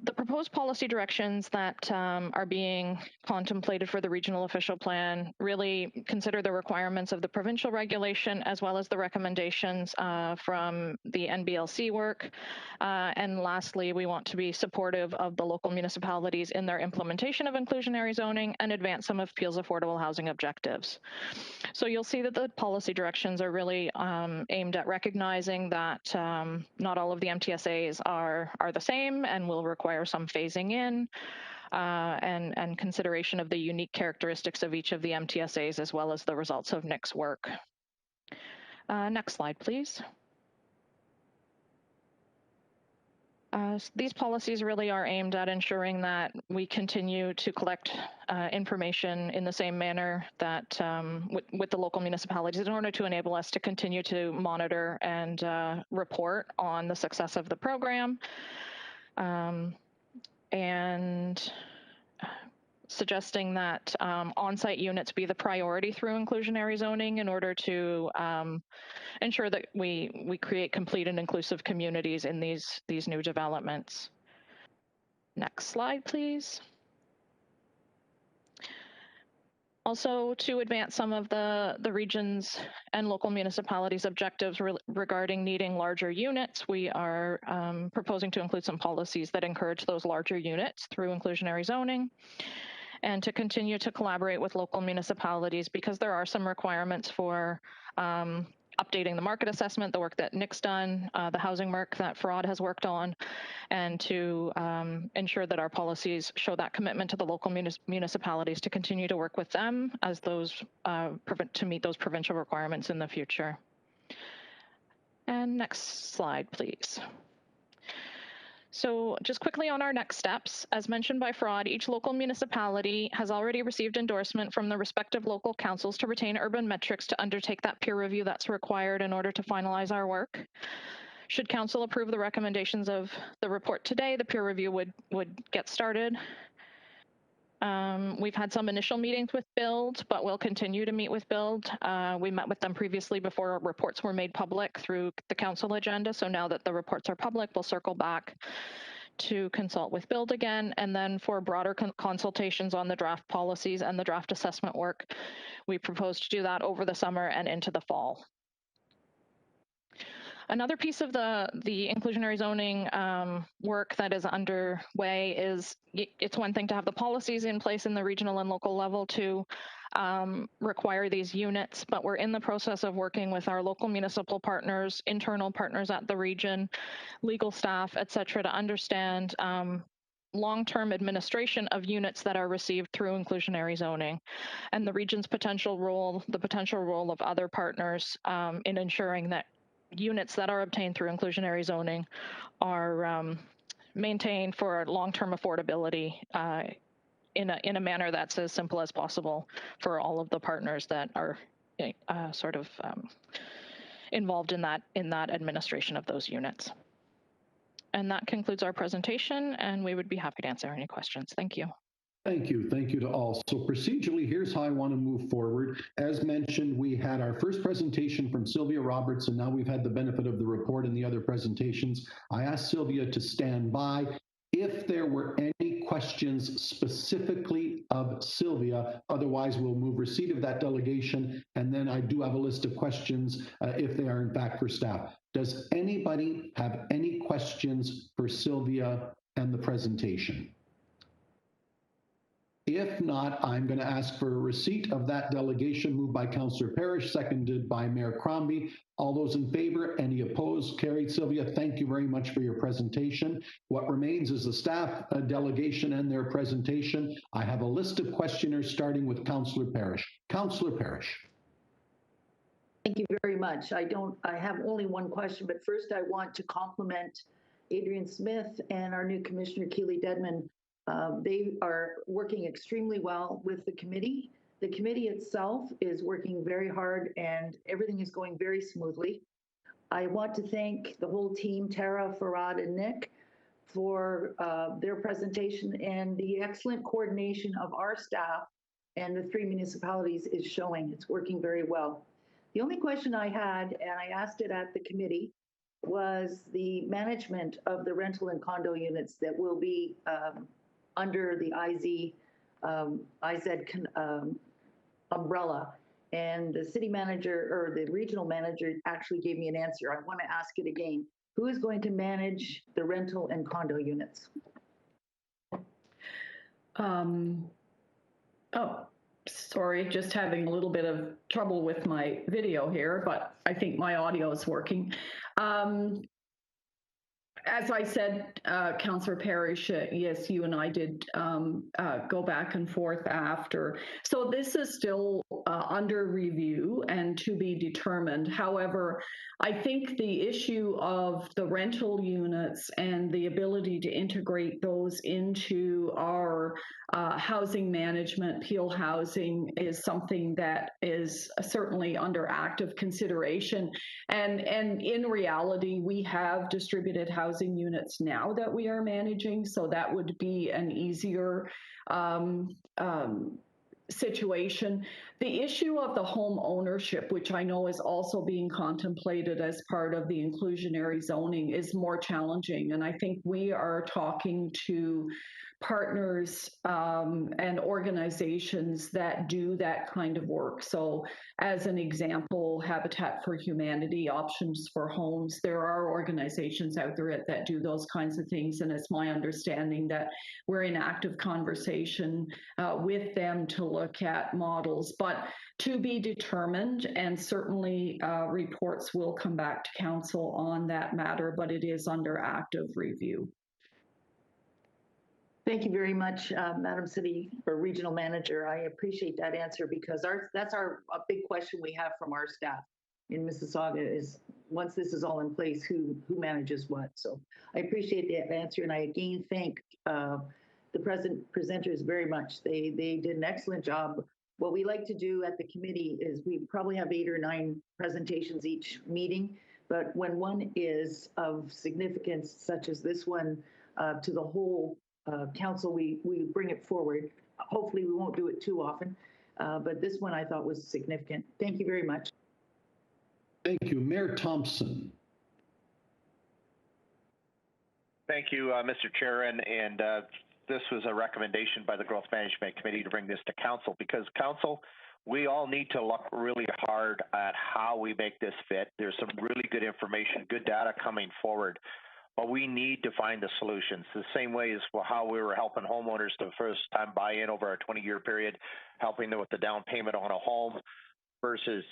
the proposed policy directions that are being contemplated for the regional official plan really consider the requirements of the provincial regulation as well as the recommendations from the NBLC work. And lastly, we want to be supportive of the local municipalities in their implementation of inclusionary zoning and advance some of Peel's affordable housing objectives. So you'll see that the policy directions are really aimed at recognizing that not all of the MTSAs are the same and will require some phasing in and consideration of the unique characteristics of each of the MTSAs as well as the results of Nick's work. Next slide, please. These policies really are aimed at ensuring that we continue to collect information in the same manner that with the local municipalities in order to enable us to continue to monitor and report on the success of the program. And suggesting that on-site units be the priority through inclusionary zoning in order to ensure that we create complete and inclusive communities in these new developments. Next slide, please. Also, to advance some of the region's and local municipalities' objectives regarding needing larger units, we are proposing to include some policies that encourage those larger units through inclusionary zoning, and to continue to collaborate with local municipalities because there are some requirements for updating the market assessment, the work that Nick's done, the housing mark that Farad has worked on, and to ensure that our policies show that commitment to the local municipalities to continue to work with them as those to meet those provincial requirements in the future. And next slide, please. So just quickly on our next steps, as mentioned by Farad, each local municipality has already received endorsement from the respective local councils to retain urban metrics to undertake that peer review that's required in order to finalize our work. Should council approve the recommendations of the report today, the peer review would get started. We've had some initial meetings with Build, but we'll continue to meet with Build. We met with them previously before reports were made public through the council agenda. So now that the reports are public, we'll circle back to consult with Build again. And then for broader consultations on the draft policies and the draft assessment work, we propose to do that over the summer and into the fall. Another piece of the inclusionary zoning work that is underway is it's one thing to have the policies in place in the regional and local level to require these units, but we're in the process of working with our local municipal partners, internal partners at the region, legal staff, et cetera, to understand long-term administration of units that are received through inclusionary zoning and the region's potential role, the potential role of other partners in ensuring that units that are obtained through inclusionary zoning are maintained for long-term affordability in a manner that's as simple as possible for all of the partners that are involved in that administration of those units. And that concludes our presentation, and we would be happy to answer any questions. Thank you. Thank you. Thank you to all. So procedurally, here's how I want to move forward. As mentioned, we had our first presentation from Sylvia Roberts, and now we've had the benefit of the report and the other presentations. I asked Sylvia to stand by. If there were any questions specifically of Sylvia, otherwise we'll move receipt of that delegation, and then I do have a list of questions if they are in fact for staff. Does anybody have any questions for Sylvia and the presentation? If not, I'm going to ask for a receipt of that delegation moved by Councillor Parrish, seconded by Mayor Crombie. All those in favor, any opposed? Carried. Sylvia, thank you very much for your presentation. What remains is the staff delegation and their presentation. I have a list of questioners starting with Councillor Parrish. Councillor Parrish. Thank you very much. I have only one question, but first I want to compliment Adrian Smith and our new Commissioner Keely Dedman. They are working extremely well with the committee. The committee itself is working very hard and everything is going very smoothly. I want to thank the whole team, Tara, Farad, and Nick, for their presentation, and the excellent coordination of our staff and the 3 municipalities is showing. It's working very well. The only question I had, and I asked it at the committee, was the management of the rental and condo units that will be under the IZ umbrella. And the city manager or the regional manager actually gave me an answer. I want to ask it again. Who is going to manage the rental and condo units? Oh, sorry, just having a little bit of trouble with my video here, but I think my audio is working. As I said, Councillor Parrish, yes, you and I did go back and forth after. So this is still under review and to be determined. However, I think the issue of the rental units and the ability to integrate those into our housing management, Peel Housing, is something that is certainly under active consideration. And in reality, we have distributed housing units now that we are managing, so that would be an easier situation. The issue of the home ownership, which I know is also being contemplated as part of the inclusionary zoning, is more challenging. And I think we are talking to partners and organizations that do that kind of work. So as an example, Habitat for Humanity, Options for Homes, there are organizations out there that do those kinds of things. And it's my understanding that we're in active conversation with them to look at models, but to be determined, and certainly reports will come back to council on that matter, but it is under active review. Thank you very much, Madam City or Regional Manager. I appreciate that answer because that's a big question we have from our staff in Mississauga is once this is all in place, who manages what? So I appreciate the answer, and I again thank the presenters very much. They did an excellent job. What we like to do at the committee is we probably have 8 or 9 presentations each meeting, but when one is of significance, such as this one, to the whole council, we bring it forward. Hopefully we won't do it too often, but this one I thought was significant. Thank you very much. Thank you. Mayor Thompson. Thank you, Mr. Chair, and this was a recommendation by the Growth Management Committee to bring this to council because council, we all need to look really hard at how we make this fit. There's some really good information, good data coming forward, but we need to find the solutions. The same way as how we were helping homeowners the first time buy in over a 20-year period, helping them with the down payment on a home versus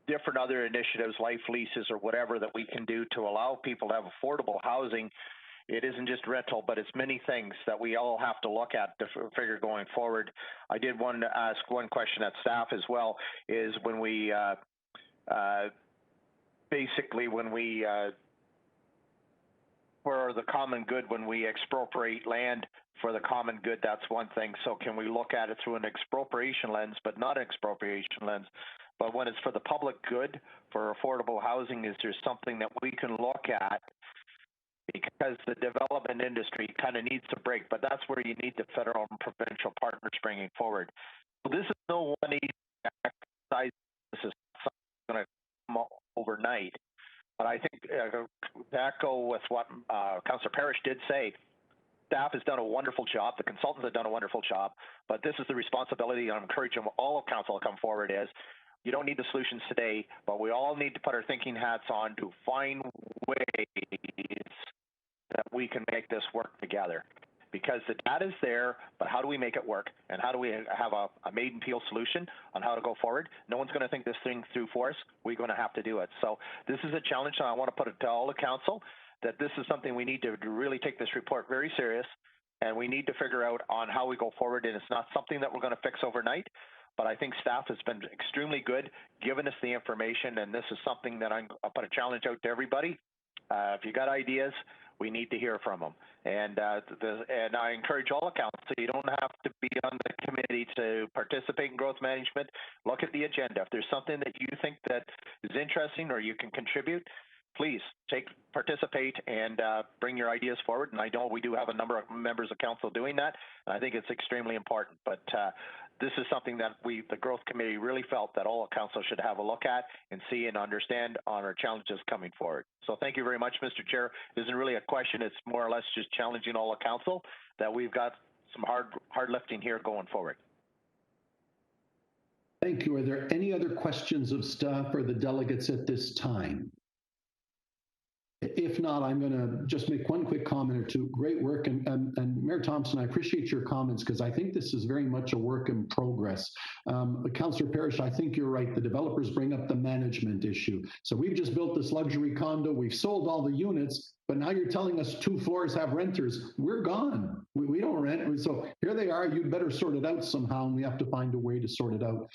different other initiatives, life leases or whatever that we can do to allow people to have affordable housing. It isn't just rental, but it's many things that we all have to look at to figure going forward. I did want to ask one question at staff as well, is when we basically when we for the common good, when we expropriate land for the common good, that's one thing. So can we look at it through an expropriation lens, but not an expropriation lens? But when it's for the public good, for affordable housing, is there something that we can look at? Because the development industry kind of needs to break, but that's where you need the federal and provincial partners bringing forward. So this is no one easy exercise. This is going to come overnight. But I think to echo with what Councillor Parrish did say, staff has done a wonderful job. The consultants have done a wonderful job. But this is the responsibility, and I'm encouraging all of council to come forward, is you don't need the solutions today, but we all need to put our thinking hats on to find ways that we can make this work together. Because the data is there, but how do we make it work? And how do we have a made in Peel solution on how to go forward? No one's going to think this thing through for us. We're going to have to do it. So this is a challenge, and I want to put it to all the council that this is something we need to really take this report very serious, and we need to figure out on how we go forward. And it's not something that we're going to fix overnight, but I think staff has been extremely good giving us the information, and this is something that I'll put a challenge out to everybody. If you got ideas, we need to hear from them. And I encourage all accounts, so you don't have to be on the committee to participate in growth management. Look at the agenda. If there's something that you think that is interesting or you can contribute, please participate and bring your ideas forward. And I know we do have a number of members of council doing that, and I think it's extremely important. But this is something that the growth committee really felt that all council should have a look at and see and understand on our challenges coming forward. So thank you very much, Mr. Chair. It isn't really a question. It's more or less just challenging all of council that we've got some hard lifting here going forward. Thank you. Are there any other questions of staff or the delegates at this time? If not, I'm going to just make one quick comment or two. Great work. And Mayor Thompson, I appreciate your comments because I think this is very much a work in progress. Councillor Parrish, I think you're right. The developers bring up the management issue. So we've just built this luxury condo. We've sold all the units, but now you're telling us 2 floors have renters. We're gone. We don't rent. So here they are. You'd better sort it out somehow, and we have to find a way to sort it out.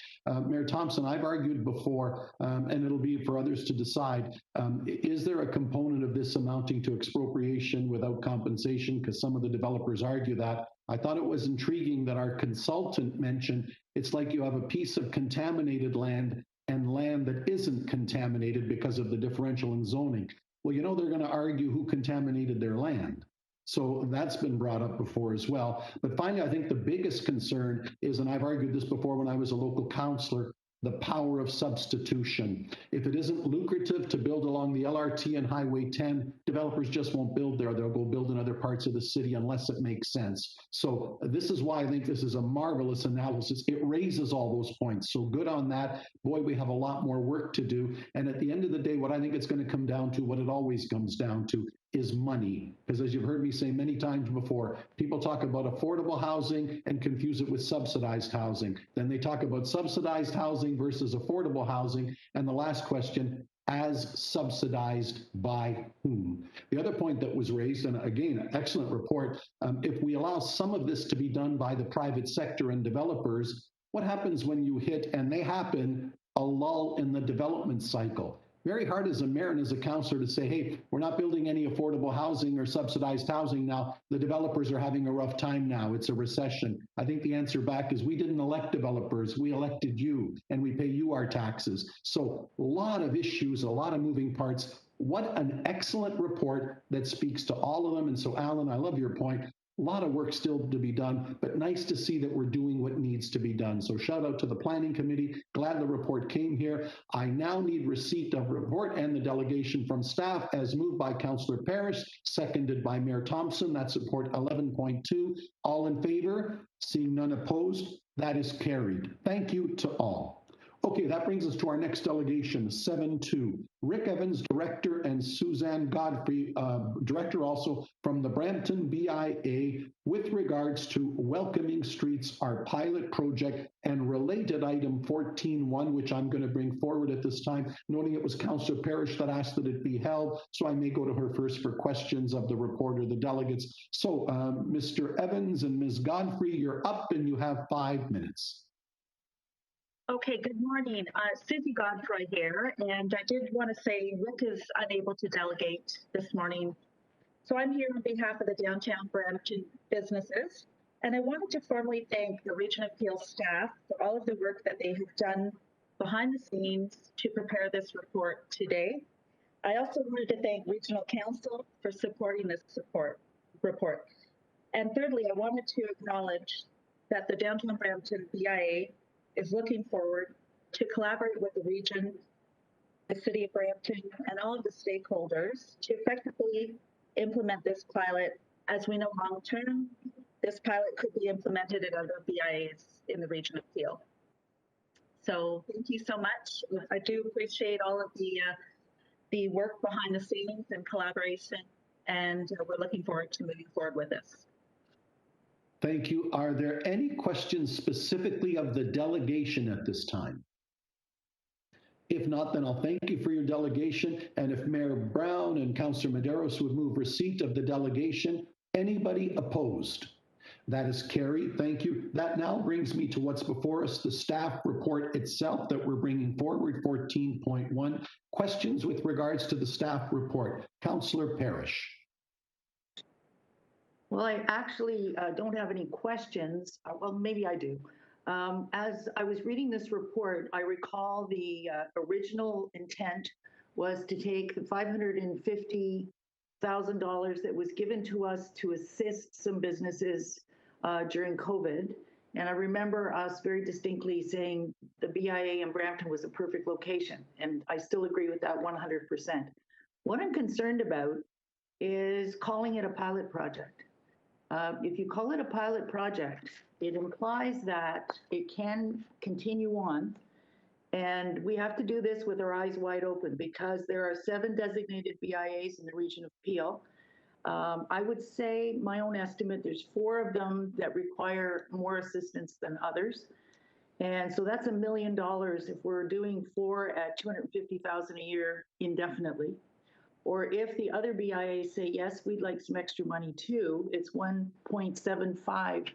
Mayor Thompson, I've argued before, and it'll be for others to decide, is there a component of this amounting to expropriation without compensation? Because some of the developers argue that. I thought it was intriguing that our consultant mentioned it's like you have a piece of contaminated land and land that isn't contaminated because of the differential in zoning. Well, you know, they're going to argue who contaminated their land. So that's been brought up before as well. But finally, I think the biggest concern is, and I've argued this before when I was a local councillor, the power of substitution. If it isn't lucrative to build along the LRT and Highway 10, developers just won't build there. They'll go build in other parts of the city unless it makes sense. So this is why I think this is a marvelous analysis. It raises all those points. So good on that. Boy, we have a lot more work to do. And at the end of the day, what I think it's going to come down to, what it always comes down to, is money. Because as you've heard me say many times before, people talk about affordable housing and confuse it with subsidized housing. Then they talk about subsidized housing versus affordable housing. And the last question, as subsidized by whom? The other point that was raised, and again, an excellent report, if we allow some of this to be done by the private sector and developers, what happens when you hit, and they happen, a lull in the development cycle? Very hard as a mayor and as a councillor to say, hey, we're not building any affordable housing or subsidized housing now. The developers are having a rough time now. It's a recession. I think the answer back is we didn't elect developers. We elected you, and we pay you our taxes. So a lot of issues, a lot of moving parts. What an excellent report that speaks to all of them. And so, Alan, I love your point. A lot of work still to be done, but nice to see that we're doing what needs to be done. So shout out to the planning committee. Glad the report came here. I now need receipt of report and the delegation from staff as moved by Councillor Parrish, seconded by Mayor Thompson. That's report 11.2. All in favor? Seeing none opposed, that is carried. Thank you to all. Okay, that brings us to our next delegation, 7-2. Rick Evans, Director, and Suzanne Godfrey, Director also from the Brampton BIA with regards to Welcoming Streets, our pilot project, and related item 14.1, which I'm going to bring forward at this time, noting it was Councillor Parrish that asked that it be held, so I may go to her first for questions of the report or the delegates. So Mr. Evans and Ms. Godfrey, you're up and you have 5 minutes. Okay, good morning. Susie Godfrey here, and I did want to say Rick is unable to delegate this morning. So I'm here on behalf of the downtown Brampton businesses, and I wanted to formally thank the Region of Peel staff for all of the work that they have done behind the scenes to prepare this report today. I also wanted to thank Regional Council for supporting this report. And thirdly, I wanted to acknowledge that the Downtown Brampton BIA is looking forward to collaborate with the region, the City of Brampton, and all of the stakeholders to effectively implement this pilot. As we know, long term, this pilot could be implemented at other BIAs in the Region of Peel. So thank you so much. I do appreciate all of the work behind the scenes and collaboration, and we're looking forward to moving forward with this. Thank you. Are there any questions specifically of the delegation at this time? If not, then I'll thank you for your delegation. And if Mayor Brown and Councillor Medeiros would move receipt of the delegation. Anybody opposed? That is carried. Thank you. That now brings me to what's before us, the staff report itself that we're bringing forward, 14.1. Questions with regards to the staff report. Councillor Parrish. Well, I actually don't have any questions. Well, maybe I do. As I was reading this report, I recall the original intent was to take the $550,000 that was given to us to assist some businesses during COVID. And I remember us very distinctly saying the BIA in Brampton was a perfect location. And I still agree with that 100%. What I'm concerned about is calling it a pilot project. If you call it a pilot project, it implies that it can continue on. And we have to do this with our eyes wide open because there are 7 designated BIAs in the Region of Peel. I would say, my own estimate, there's 4 of them that require more assistance than others. And so that's $1 million if we're doing 4 at $250,000 a year indefinitely. Or if the other BIAs say, yes, we'd like some extra money too, it's $1.75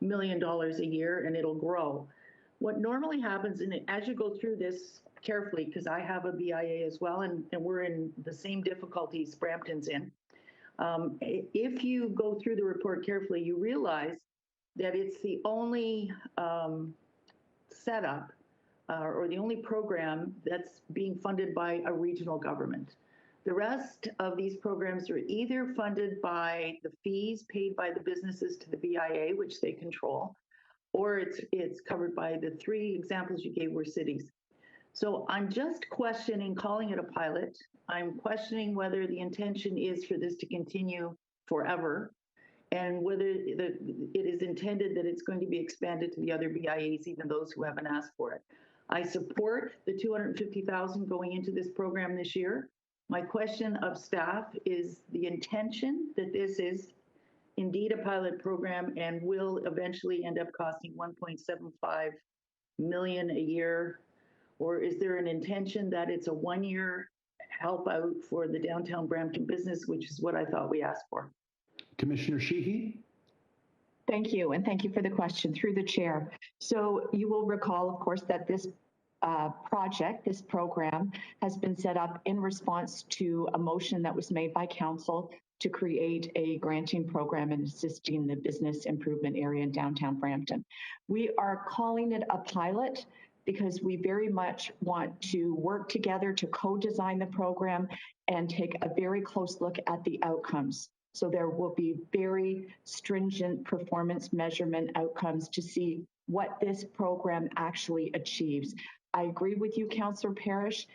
million a year and it'll grow. What normally happens, and as you go through this carefully, because I have a BIA as well, and we're in the same difficulties Brampton's in, if you go through the report carefully, you realize that it's the only setup or the only program that's being funded by a regional government. The rest of these programs are either funded by the fees paid by the businesses to the BIA, which they control, or it's covered by the 3 examples you gave were cities. So I'm just questioning calling it a pilot. I'm questioning whether the intention is for this to continue forever and whether it is intended that it's going to be expanded to the other BIAs, even those who haven't asked for it. I support the $250,000 going into this program this year. My question of staff is the intention that this is indeed a pilot program and will eventually end up costing $1.75 million a year, or is there an intention that it's a 1-year help out for the downtown Brampton business, which is what I thought we asked for? Commissioner Sheehy. Thank you, and thank you for the question through the chair. So you will recall, of course, that this project, this program, has been set up in response to a motion that was made by council to create a granting program and assisting the business improvement area in downtown Brampton. We are calling it a pilot because we very much want to work together to co-design the program and take a very close look at the outcomes. So there will be very stringent performance measurement outcomes to see what this program actually achieves. I agree with you, Councillor Parrish.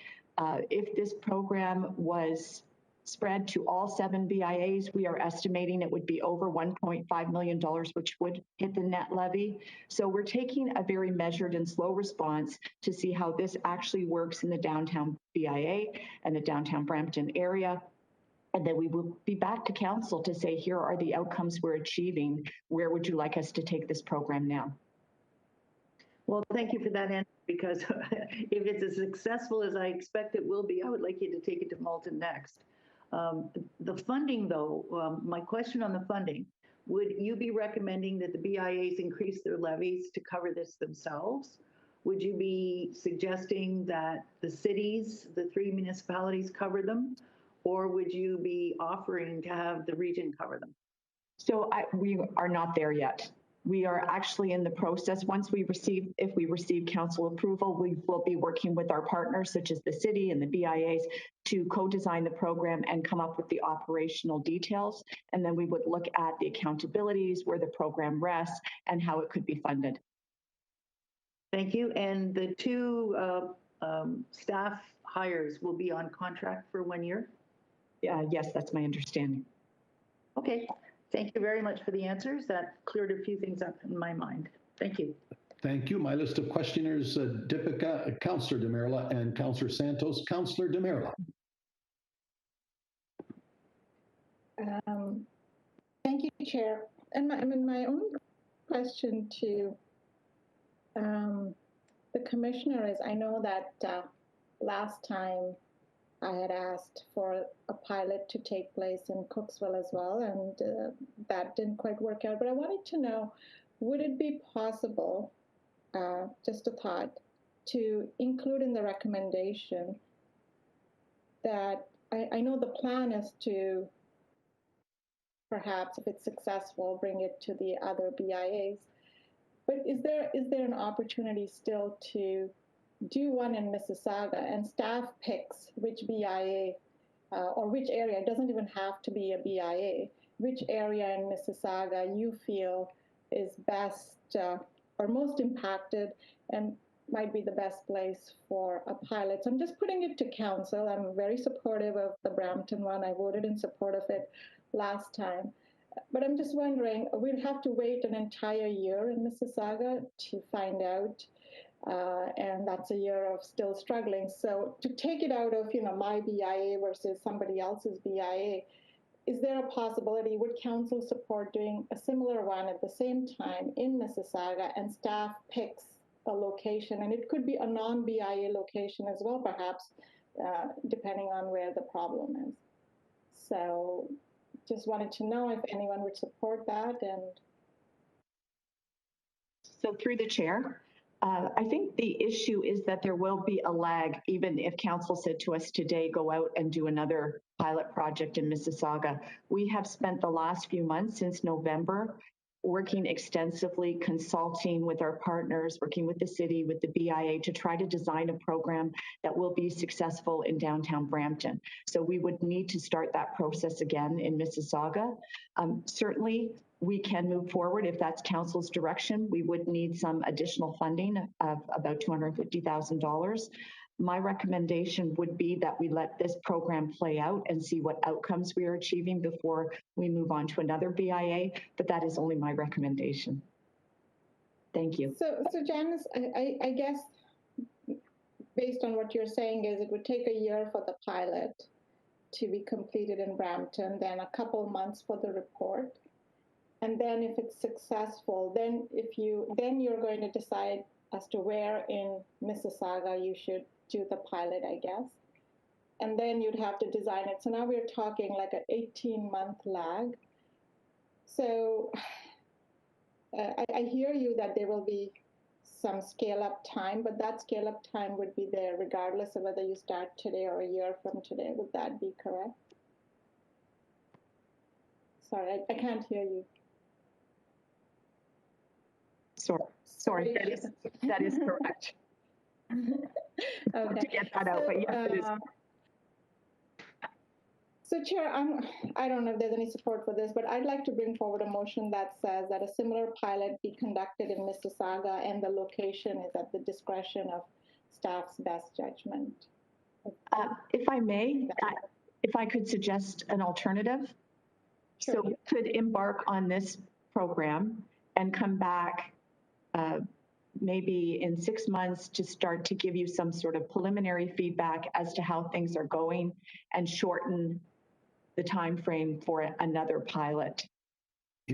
If this program was spread to all 7 BIAs, we are estimating it would be over $1.5 million, which would hit the net levy. So we're taking a very measured and slow response to see how this actually works in the downtown BIA and the downtown Brampton area. And then we will be back to council to say, here are the outcomes we're achieving. Where would you like us to take this program now? Well, thank you for that answer, because if it's as successful as I expect it will be, I would like you to take it to Malton next. The funding, though, my question on the funding, would you be recommending that the BIAs increase their levies to cover this themselves? would you be suggesting that the cities, the 3 municipalities cover them? Or would you be offering to have the region cover them? So we are not there yet. We are actually in the process. If we receive council approval, we will be working with our partners, such as the city and the BIAs, to co-design the program and come up with the operational details. And then we would look at the accountabilities, where the program rests, and how it could be funded. Thank you. And the 2 staff hires will be on contract for 1 year? Yes, that's my understanding. Okay. Thank you very much for the answers. That cleared a few things up in my mind. Thank you. Thank you. My list of questioners, Deepika, Councillor Demerla, and Councillor Santos. Councillor Demerla. Thank you, Chair. And my only question to the Commissioner is, I know that last time I had asked for a pilot to take place in Cooksville as well, and that didn't quite work out. But I wanted to know, would it be possible, just a thought, to include in the recommendation that I know the plan is to perhaps, if it's successful, bring it to the other BIAs. But is there an opportunity still to do one in Mississauga, and staff picks which BIA or which area, it doesn't even have to be a BIA, which area in Mississauga you feel is best or most impacted and might be the best place for a pilot. So I'm just putting it to council. I'm very supportive of the Brampton one. I voted in support of it last time. But I'm just wondering, we'll have to wait an entire year in Mississauga to find out. And that's a year of still struggling. So to take it out of, my BIA versus somebody else's BIA, is there a possibility, would council support doing a similar one at the same time in Mississauga, and staff picks a location, and it could be a non-BIA location as well, perhaps, depending on where the problem is. So just wanted to know if anyone would support that. And so through the chair, I think the issue is that there will be a lag, even if council said to us today, go out and do another pilot project in Mississauga. We have spent the last few months since November working extensively, consulting with our partners, working with the city, with the BIA, to try to design a program that will be successful in downtown Brampton. So we would need to start that process again in Mississauga. Certainly, we can move forward if that's council's direction. We would need some additional funding of about $250,000. My recommendation would be that we let this program play out and see what outcomes we are achieving before we move on to another BIA, but that is only my recommendation. Thank you. So Janice, I guess based on what you're saying is it would take a year for the pilot to be completed in Brampton, then a couple months for the report. And then if it's successful, then you're going to decide as to where in Mississauga you should do the pilot, I guess. And then you'd have to design it. So now we're talking like an 18-month lag. So I hear you that there will be some scale-up time, but that scale-up time would be there regardless of whether you start today or a year from today. Would that be correct? Sorry, I can't hear you. Sorry, that is correct. Okay. To get that out, but yes, it is. So Chair, I don't know if there's any support for this, but I'd like to bring forward a motion that says that a similar pilot be conducted in Mississauga and the location is at the discretion of staff's best judgment. If I may, if I could suggest an alternative. Sure. So we could embark on this program and come back maybe in 6 months to start to give you some sort of preliminary feedback as to how things are going and shorten the time frame for another pilot.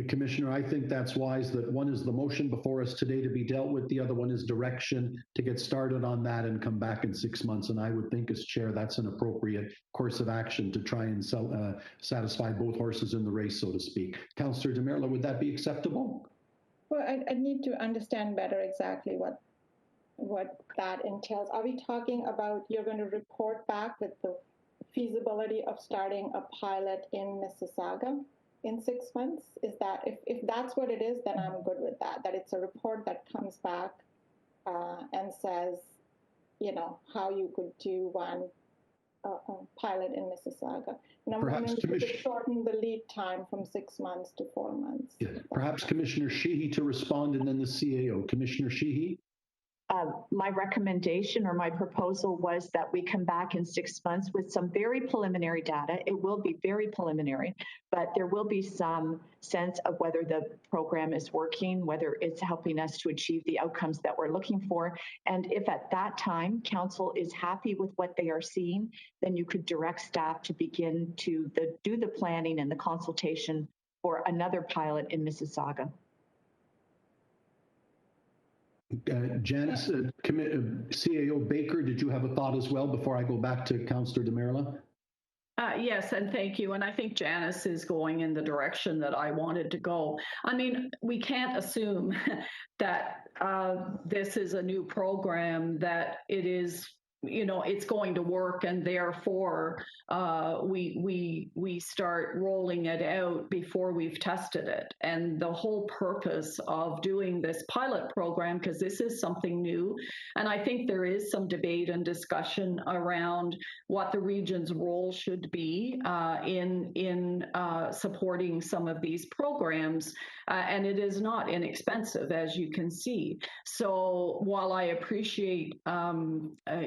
Commissioner, I think that's wise, that one is the motion before us today to be dealt with. The other one is direction to get started on that and come back in 6 months. And I would think as chair, that's an appropriate course of action to try and satisfy both horses in the race, so to speak. Councillor Demerla, would that be acceptable? Well, I need to understand better exactly what that entails. Are we talking about you're going to report back with the feasibility of starting a pilot in Mississauga in 6 months? Is that, if that's what it is, then I'm good with that, that it's a report that comes back and says, you know, how you could do one pilot in Mississauga. And I'm wondering if you could shorten the lead time from 6 months to 4 months. Yeah. Perhaps Commissioner Sheehy to respond, and then the CAO. Commissioner Sheehy? My recommendation or my proposal was that we come back in 6 months with some very preliminary data. It will be very preliminary, but there will be some sense of whether the program is working, whether it's helping us to achieve the outcomes that we're looking for. And if at that time council is happy with what they are seeing, then you could direct staff to begin to do the planning and the consultation for another pilot in Mississauga. Janice, CAO Baker, did you have a thought as well before I go back to Councillor DeMerla? Yes, and thank you. And I think Janice is going in the direction that I wanted to go. I mean, we can't assume that this is a new program, that it is, you know, it's going to work, and therefore we start rolling it out before we've tested it. And the whole purpose of doing this pilot program, because this is something new, and I think there is some debate and discussion around what the region's role should be in supporting some of these programs, and it is not inexpensive, as you can see. So while I appreciate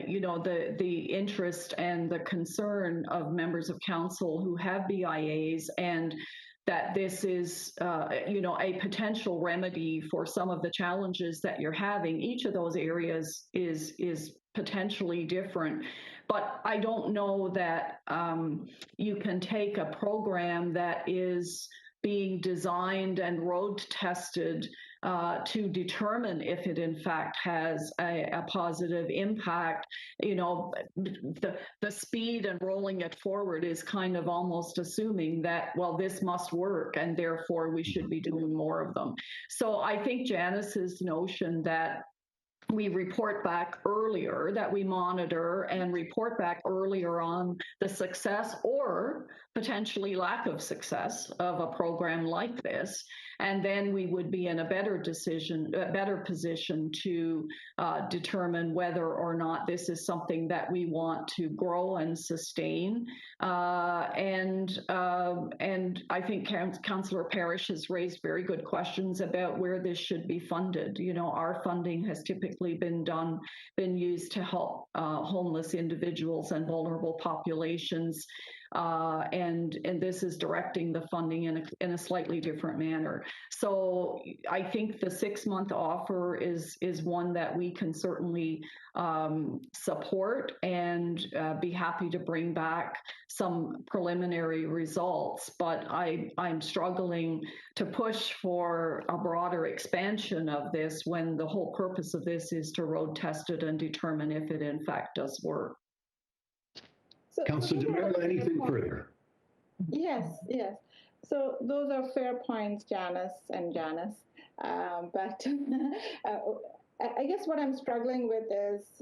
you know, the interest and the concern of members of council who have BIAs, and that this is, you know, a potential remedy for some of the challenges that you're having. Each of those areas is potentially different, but I don't know that you can take a program that is being designed and road tested to determine if it in fact has a positive impact. You know, the speed and rolling it forward is kind of almost assuming that, well, this must work and therefore we should be doing more of them. So I think Janice's notion that we report back earlier, that we monitor and report back earlier on the success or potentially lack of success of a program like this, and then we would be in a better position to determine whether or not this is something that we want to grow and sustain. And I think Councillor Parrish has raised very good questions about where this should be funded. You know, our funding has typically been used to help homeless individuals and vulnerable populations. And this is directing the funding in a slightly different manner. So I think the 6-month offer is one that we can certainly support and be happy to bring back some preliminary results. But I'm struggling to push for a broader expansion of this when the whole purpose of this is to road test it and determine if it in fact does work. Councillor DeMerla, anything further? Yes, yes. So those are fair points, Janice and Janice. But I guess what I'm struggling with is,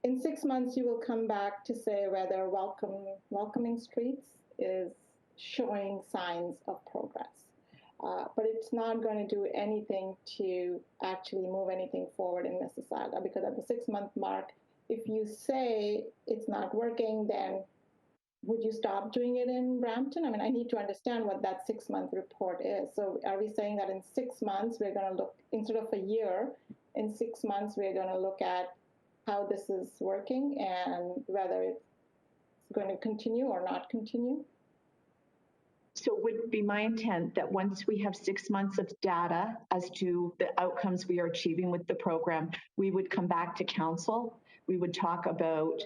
in 6 months, you will come back to say whether welcoming streets is showing signs of progress. But it's not going to do anything to actually move anything forward in Mississauga, because at the 6-month mark, if you say it's not working, then would you stop doing it in Brampton? I mean, I need to understand what that 6-month report is. So are we saying that in 6 months, we're going to look, instead of a year, in 6 months, we're going to look at how this is working and whether it's going to continue or not continue? So it would be my intent that once we have 6 months of data as to the outcomes we are achieving with the program, we would come back to council. We would talk about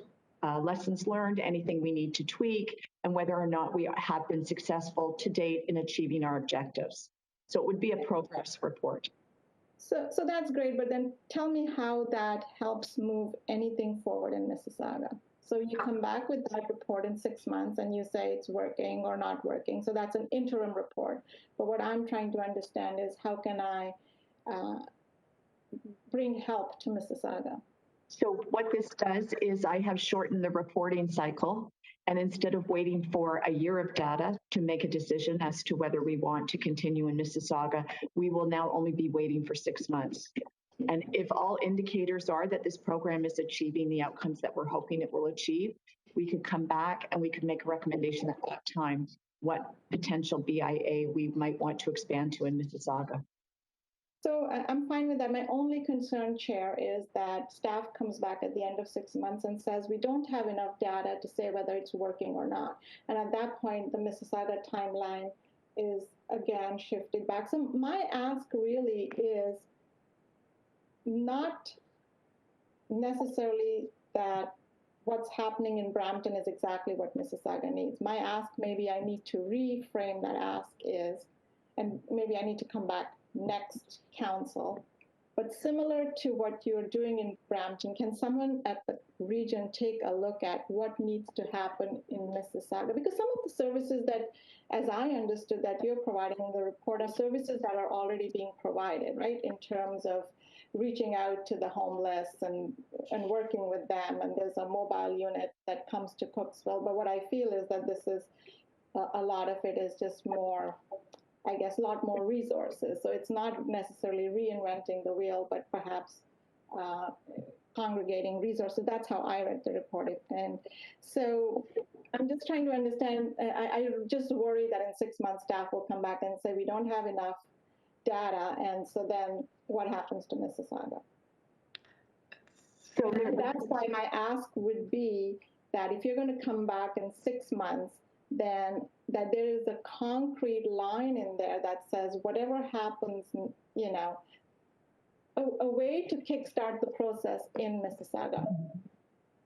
lessons learned, anything we need to tweak, and whether or not we have been successful to date in achieving our objectives. So it would be a progress report. So that's great, but then tell me how that helps move anything forward in Mississauga. So you come back with that report in 6 months and you say it's working or not working. So that's an interim report. But what I'm trying to understand is, how can I bring help to Mississauga? So what this does is I have shortened the reporting cycle. And instead of waiting for a year of data to make a decision as to whether we want to continue in Mississauga, we will now only be waiting for 6 months. And if all indicators are that this program is achieving the outcomes that we're hoping it will achieve, we could come back and we could make a recommendation at that time what potential BIA we might want to expand to in Mississauga. So I'm fine with that. My only concern, Chair, is that staff comes back at the end of 6 months and says we don't have enough data to say whether it's working or not. And at that point, the Mississauga timeline is again shifted back. So my ask really is not necessarily that what's happening in Brampton is exactly what Mississauga needs. My ask, maybe I need to reframe that ask is, and maybe I need to come back next council, but similar to what you're doing in Brampton, can someone at the region take a look at what needs to happen in Mississauga? Because some of the services that, as I understood that you're providing in the report, are services that are already being provided, right? In terms of reaching out to the homeless and working with them. And there's a mobile unit that comes to Cooksville. But what I feel is that this is, a lot of it is just more, I guess, a lot more resources. So it's not necessarily reinventing the wheel, but perhaps congregating resources. That's how I read the report. And so I'm just trying to understand, I just worry that in 6 months, staff will come back and say, we don't have enough data. And so then what happens to Mississauga? So that's why my ask would be that if you're going to come back in 6 months, then that there is a concrete line in there that says whatever happens, you know, a way to kickstart the process in Mississauga.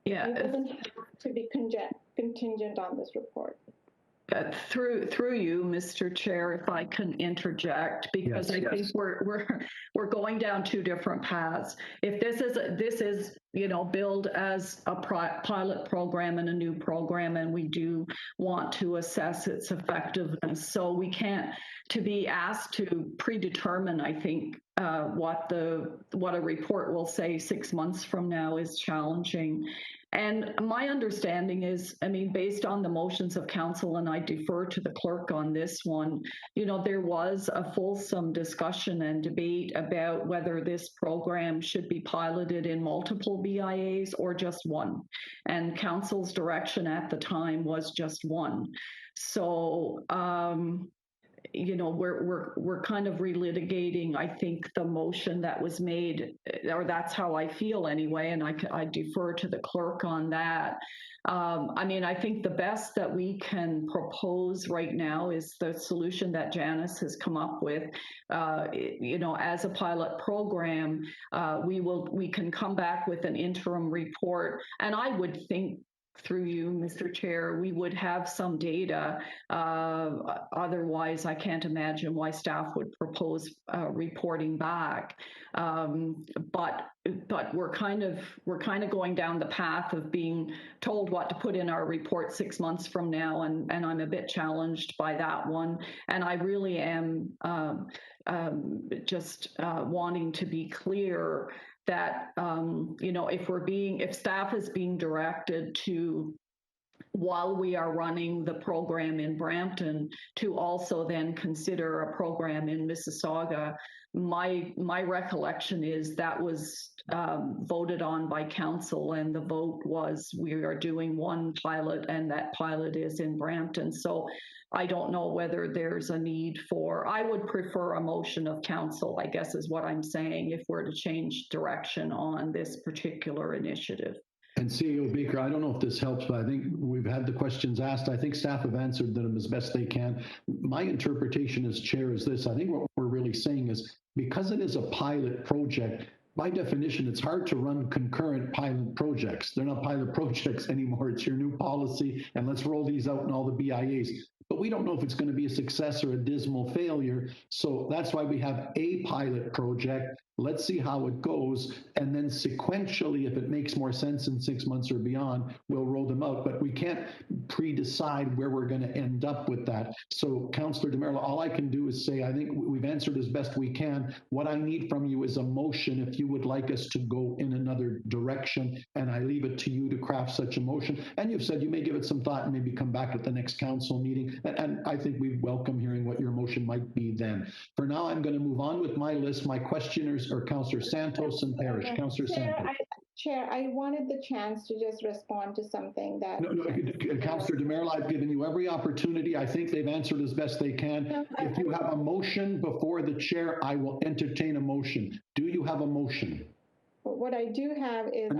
Yeah, it doesn't have to be contingent on this report. Through you, Mr. Chair, if I can interject, because I think we're going down two different paths. If this is you know, billed as a pilot program and a new program, and we do want to assess its effectiveness, so we can't, to be asked to predetermine, I think, what a report will say 6 months from now is challenging. And my understanding is, I mean, based on the motions of council, and I defer to the clerk on this one, you know, there was a fulsome discussion and debate about whether this program should be piloted in multiple BIAs or just one. And council's direction at the time was just one. So, you know, we're kind of relitigating, I think, the motion that was made, or that's how I feel anyway, and I defer to the clerk on that. I mean, I think the best that we can propose right now is the solution that Janice has come up with. You know, as a pilot program, we can come back with an interim report, and I would think, through you, Mr. Chair, we would have some data. Otherwise, I can't imagine why staff would propose reporting back. But we're kind of going down the path of being told what to put in our report 6 months from now, and I'm a bit challenged by that one. And I really am just wanting to be clear that, you know, if staff is being directed to, while we are running the program in Brampton, to also then consider a program in Mississauga, my recollection is that was voted on by council, and the vote was we are doing one pilot, and that pilot is in Brampton. So I don't know whether there's a need for, I would prefer a motion of council, I guess is what I'm saying, if we're to change direction on this particular initiative. And CEO Baker, I don't know if this helps, but I think we've had the questions asked. I think staff have answered them as best they can. My interpretation as chair is this. I think what we're really saying is, because it is a pilot project, by definition, it's hard to run concurrent pilot projects. They're not pilot projects anymore. It's your new policy, and let's roll these out in all the BIAs. But we don't know if it's going to be a success or a dismal failure. So that's why we have a pilot project. Let's see how it goes. And then sequentially, if it makes more sense in 6 months or beyond, we'll roll them out. But we can't pre-decide where we're going to end up with that. So Councillor DeMerla, all I can do is say, I think we've answered as best we can. What I need from you is a motion if you would like us to go in another direction, and I leave it to you to craft such a motion. And you've said you may give it some thought and maybe come back at the next council meeting. And I think we welcome hearing what your motion might be then. For now, I'm going to move on with my list. My questioners are Councillor Santos and Parrish. Councillor Santos. Chair, I wanted the chance to just respond to something that... No, Councillor DeMerla, I've given you every opportunity. I think they've answered as best they can. If you have a motion before the chair, I will entertain a motion. Do you have a motion? What I do have is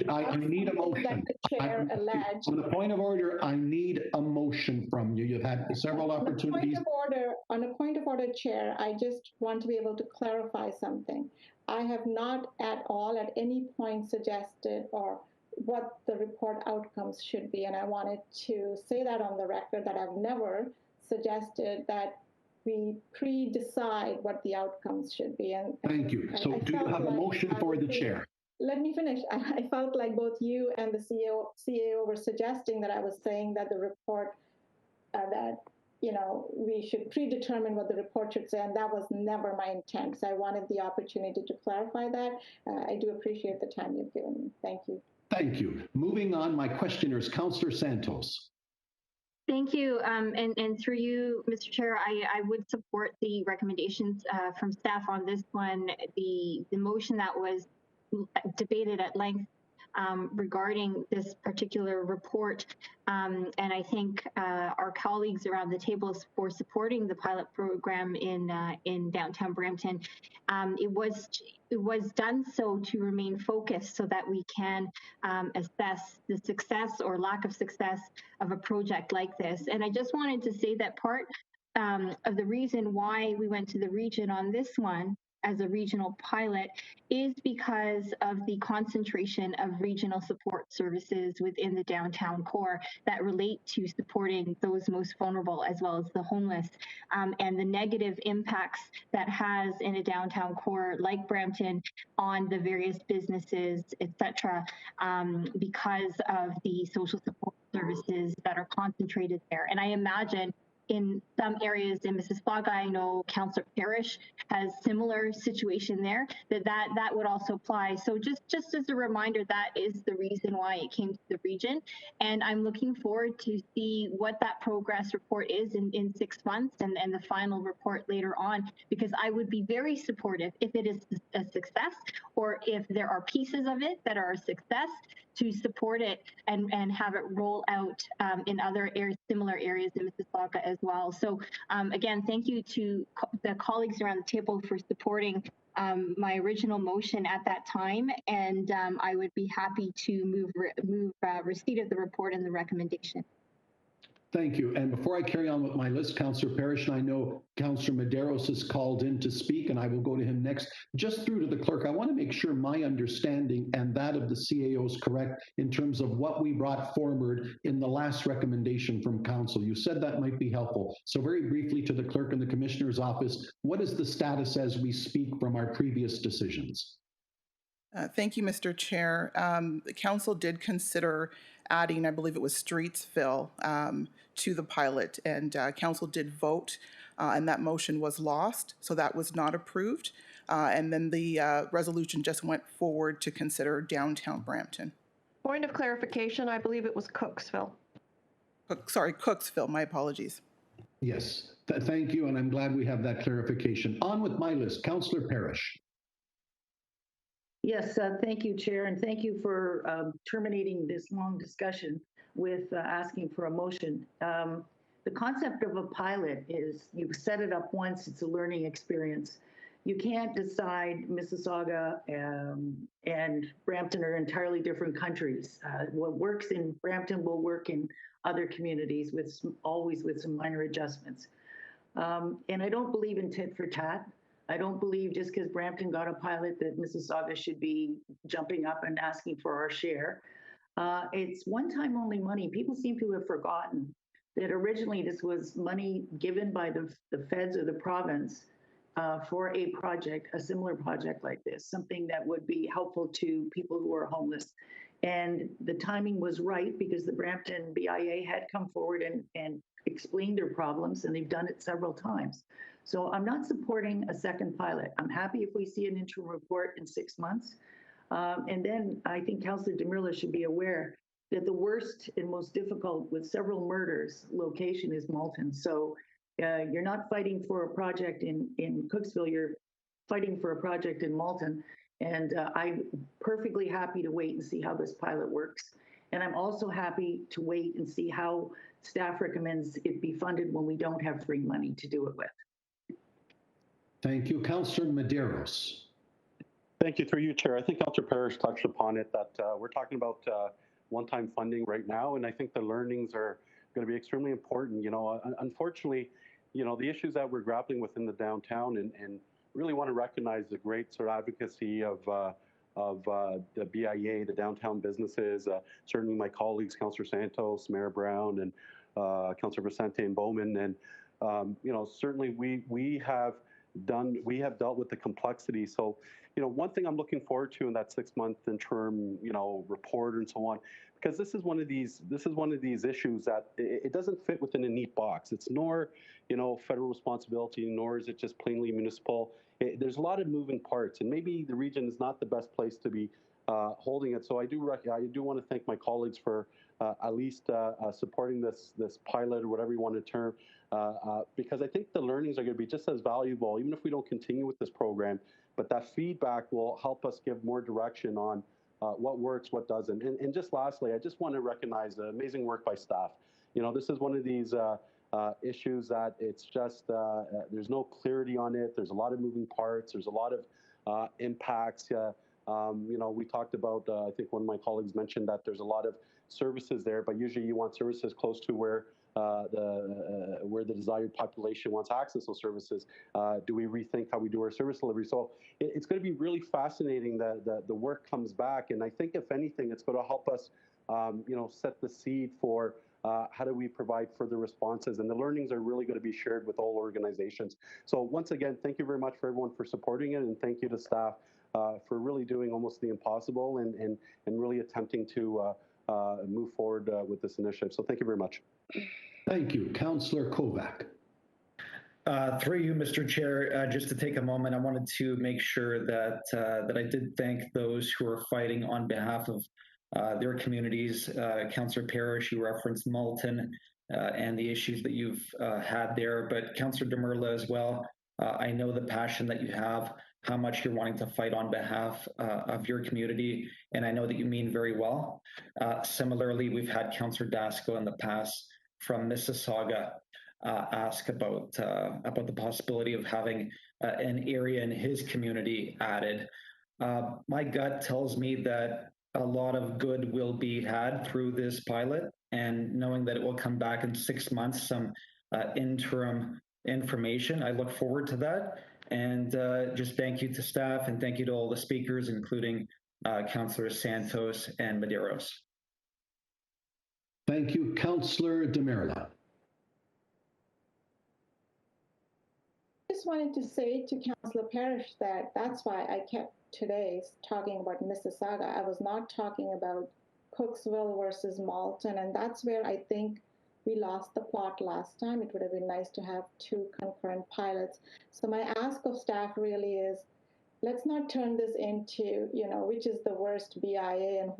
I need a motion. That the chair alleged. On a point of order, I need a motion from you. You've had several opportunities. On a point of order, Chair, I just want to be able to clarify something. I have not at all at any point suggested or what the report outcomes should be. And I wanted to say that on the record, that I've never suggested that we pre-decide what the outcomes should be. And thank you. So do you have a motion for the chair? Let me finish. I felt like both you and the CAO were suggesting that I was saying that the report, that we should predetermine what the report should say, and that was never my intent. So I wanted the opportunity to clarify that. I do appreciate the time you've given me. Thank you. Thank you. Moving on, my questioners, Councillor Santos. Thank you. And through you, Mr. Chair, I would support the recommendations from staff on this one. The motion that was debated at length regarding this particular report. And I thank our colleagues around the table for supporting the pilot program in downtown Brampton. It was done so to remain focused so that we can assess the success or lack of success of a project like this. And I just wanted to say that part of the reason why we went to the region on this one as a regional pilot is because of the concentration of regional support services within the downtown core that relate to supporting those most vulnerable as well as the homeless, and the negative impacts that has in a downtown core like Brampton on the various businesses, etc., because of the social support services that are concentrated there. And I imagine in some areas in Mississauga, I know Councillor Parrish has similar situation there, that would also apply. So just as a reminder, that is the reason why it came to the region. And I'm looking forward to see what that progress report is in 6 months and the final report later on, because I would be very supportive if it is a success, or if there are pieces of it that are a success, to support it and have it roll out in other similar areas in Mississauga as well. So again, thank you to the colleagues around the table for supporting my original motion at that time, and I would be happy to move receipt of the report and the recommendation. Thank you. And before I carry on with my list, Councillor Parrish, and I know Councillor Medeiros is called in to speak, and I will go to him next. Just through to the clerk, I want to make sure my understanding and that of the CAO is correct in terms of what we brought forward in the last recommendation from Council. You said that might be helpful. So very briefly to the clerk and the Commissioner's office, what is the status as we speak from our previous decisions? Thank you, Mr. Chair. The Council did consider adding, I believe it was Streetsville, to the pilot, and Council did vote, and that motion was lost, so that was not approved. And then the resolution just went forward to consider downtown Brampton. Point of clarification, I believe it was Cooksville. Sorry, Cooksville, my apologies. Yes, thank you, and I'm glad we have that clarification. On with my list, Councillor Parrish. Yes, thank you, Chair, and thank you for terminating this long discussion with asking for a motion. The concept of a pilot is you set it up once, it's a learning experience. You can't decide Mississauga and Brampton are entirely different countries. What works in Brampton will work in other communities always with some minor adjustments. And I don't believe in tit for tat. I don't believe just because Brampton got a pilot that Mississauga should be jumping up and asking for our share. It's one-time only money. People seem to have forgotten that originally this was money given by the feds or the province for a project, a similar project like this, something that would be helpful to people who are homeless. And the timing was right because the Brampton BIA had come forward and explained their problems, and they've done it several times. So I'm not supporting a second pilot. I'm happy if we see an interim report in 6 months. And then I think Councillor Demirla should be aware that the worst and most difficult with several murders location is Malton. So you're not fighting for a project in Cooksville, you're fighting for a project in Malton. And I'm perfectly happy to wait and see how this pilot works. And I'm also happy to wait and see how staff recommends it be funded when we don't have free money to do it with. Thank you. Councillor Medeiros. Thank you. Through you, Chair. I think Councillor Parrish touched upon it, that we're talking about one-time funding right now, and I think the learnings are going to be extremely important. You know, unfortunately, you know, the issues that we're grappling with in the downtown, and really want to recognize the great sort of advocacy of the BIA, the downtown businesses, certainly my colleagues, Councillor Santos, Mayor Brown, and Councillor Vicente and Bowman, and you know, certainly we have dealt with the complexity. So, you know, one thing I'm looking forward to in that 6-month interim, you know, report and so on, because this is one of these issues that it doesn't fit within a neat box. It's nor, you know, federal responsibility, nor is it just plainly municipal. There's a lot of moving parts, and maybe the region is not the best place to be holding it. So I do want to thank my colleagues for at least supporting this pilot, or whatever you want to term, because I think the learnings are going to be just as valuable, even if we don't continue with this program. But that feedback will help us give more direction on what works, what doesn't. And just lastly, I just want to recognize the amazing work by staff. You know, this is one of these issues that it's just, there's no clarity on it. There's a lot of moving parts. There's a lot of impacts. You know, we talked about, I think one of my colleagues mentioned that there's a lot of services there, but usually you want services close to where the desired population wants access to those services. Do we rethink how we do our service delivery? So it's going to be really fascinating that the work comes back, and I think if anything, it's going to help us, you know, set the seed for how do we provide further responses, and the learnings are really going to be shared with all organizations. So once again, thank you very much for everyone for supporting it, and thank you to staff for really doing almost the impossible and really attempting to move forward with this initiative. So thank you very much. Thank you. Councillor Kovac. Through you, Mr. Chair, just to take a moment, I wanted to make sure that I did thank those who are fighting on behalf of their communities. Councillor Parrish, you referenced Malton and the issues that you've had there, but Councillor Demirla as well. I know the passion that you have, how much you're wanting to fight on behalf of your community, and I know that you mean very well. Similarly, we've had Councillor Dasco in the past from Mississauga ask about the possibility of having an area in his community added. My gut tells me that a lot of good will be had through this pilot, and knowing that it will come back in 6 months, some interim information, I look forward to that. And just thank you to staff, and thank you to all the speakers, including Councillors Santos and Medeiros. Thank you. Councillor Demirla. I just wanted to say to Councillor Parrish that that's why I kept today talking about Mississauga. I was not talking about Cooksville versus Malton, and that's where I think we lost the plot last time. It would have been nice to have 2 concurrent pilots. So my ask of staff really is, let's not turn this into, you know, which is the worst BIA. And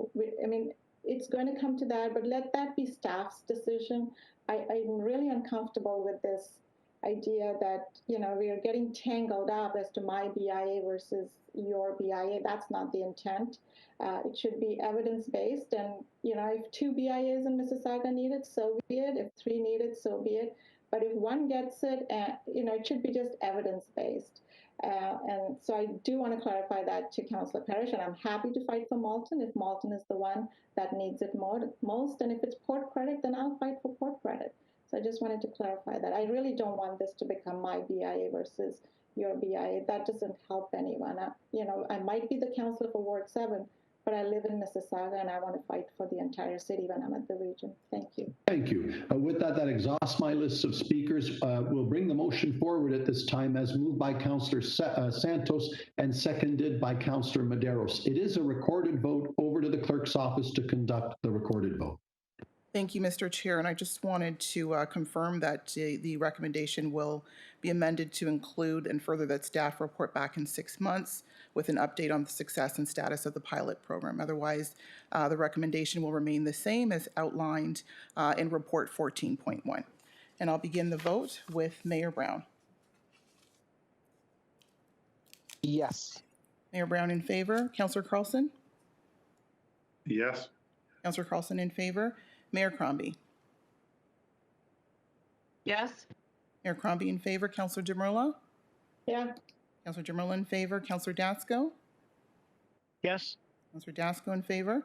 I mean, it's going to come to that, but let that be staff's decision. I'm really uncomfortable with this idea that, you know, we are getting tangled up as to my BIA versus your BIA. That's not the intent. It should be evidence-based, and, you know, if 2 BIAs in Mississauga need it, so be it. If 3 need it, so be it. But if one gets it, you know, it should be just evidence-based. And so I do want to clarify that to Councillor Parrish, and I'm happy to fight for Malton if Malton is the one that needs it most. And if it's Port Credit, then I'll fight for Port Credit. So I just wanted to clarify that. I really don't want this to become my BIA versus your BIA. That doesn't help anyone. You know, I might be the councillor for Ward 7, but I live in Mississauga and I want to fight for the entire city when I'm at the region. Thank you. Thank you. With that, that exhausts my list of speakers. We'll bring the motion forward at this time as moved by Councillor Santos and seconded by Councillor Medeiros. It is a recorded vote. Over to the clerk's office to conduct the recorded vote. Thank you, Mr. Chair. And I just wanted to confirm that the recommendation will be amended to include and further that staff report back in 6 months with an update on the success and status of the pilot program. Otherwise, the recommendation will remain the same as outlined in report 14.1. And I'll begin the vote with Mayor Brown. Yes. Mayor Brown in favor. Councillor Carlson? Yes. Councillor Carlson in favor. Mayor Crombie? Yes. Mayor Crombie in favor. Councillor Demerla? Yeah. Councillor Demerla in favor. Councillor Dasco? Yes. Councillor Dasco in favor.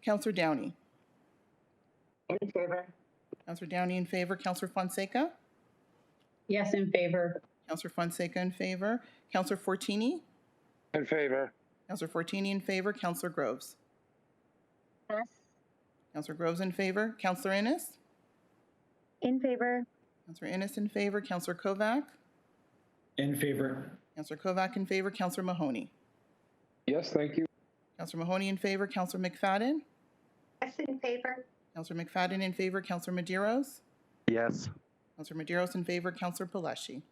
Councillor Downey? In favor. Councillor Downey in favor. Councillor Fonseca? Yes, in favor. Councillor Fonseca in favor. Councillor Fortini? In favor. Councillor Fortini in favor. Councillor Groves? Yes. Councillor Groves in favor. Councillor Innes? In favor. Councillor Innes in favor. Councillor Kovac? In favor. Councillor Kovac in favor. Councillor Mahoney? Yes, thank you. Councillor Mahoney in favor. Councillor McFadden? Yes, in favor. Councillor McFadden in favor. Councillor Medeiros? Yes. Councillor Medeiros in favor. Councillor Paleshi?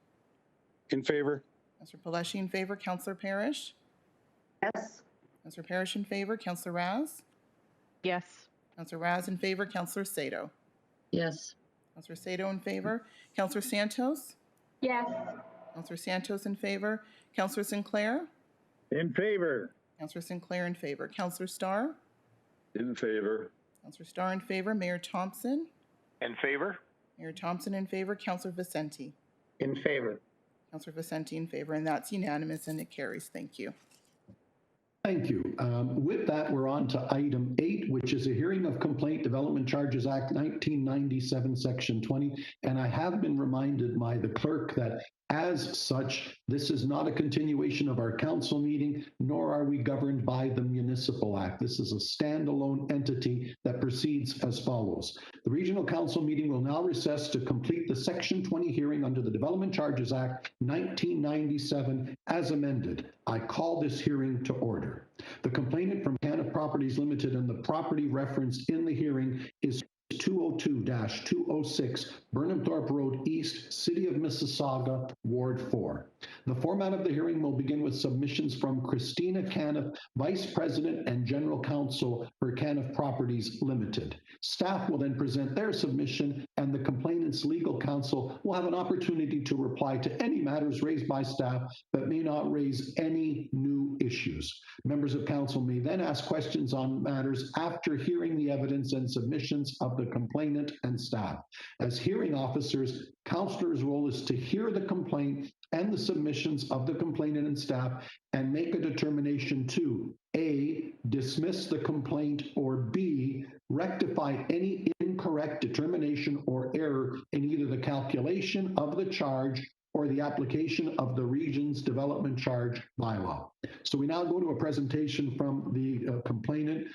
In favor. Councillor Paleshi in favor. Councillor Parrish? Yes. Councillor Parrish in favor. Councillor Raz? Yes. Councillor Raz in favor. Councillor Sato? Yes. Councillor Sato in favor. Councillor Santos? Yes. Councillor Santos in favor. Councillor Sinclair? In favor. Councillor Sinclair in favor. Councillor Starr? In favor. Councillor Starr in favor. Mayor Thompson? In favor? Mayor Thompson in favor. Councillor Vicente? In favor. Councillor Vicente in favor, and that's unanimous and it carries. Thank you. Thank you. With that, we're on to item 8, which is a hearing of Complaint Development Charges Act 1997, Section 20. And I have been reminded by the clerk that as such, this is not a continuation of our council meeting, nor are we governed by the Municipal Act. This is a standalone entity that proceeds as follows. The Regional Council meeting will now recess to complete the Section 20 hearing under the Development Charges Act 1997 as amended. I call this hearing to order. The complainant from Canada Properties Limited and the property referenced in the hearing is 202-206 Burnhamthorpe Road East, City of Mississauga, Ward 4. The format of the hearing will begin with submissions from Christina Caniff, Vice President and General Counsel for Caniff Properties Limited. Staff will then present their submission, and the complainant's legal counsel will have an opportunity to reply to any matters raised by staff but may not raise any new issues. Members of council may then ask questions on matters after hearing the evidence and submissions of the complainant and staff. As hearing officers, councillors' role is to hear the complaint and the submissions of the complainant and staff and make a determination to A, dismiss the complaint, or B, rectify any incorrect determination or error in either the calculation of the charge or the application of the region's development charge bylaw. So we now go to a presentation from the complainant.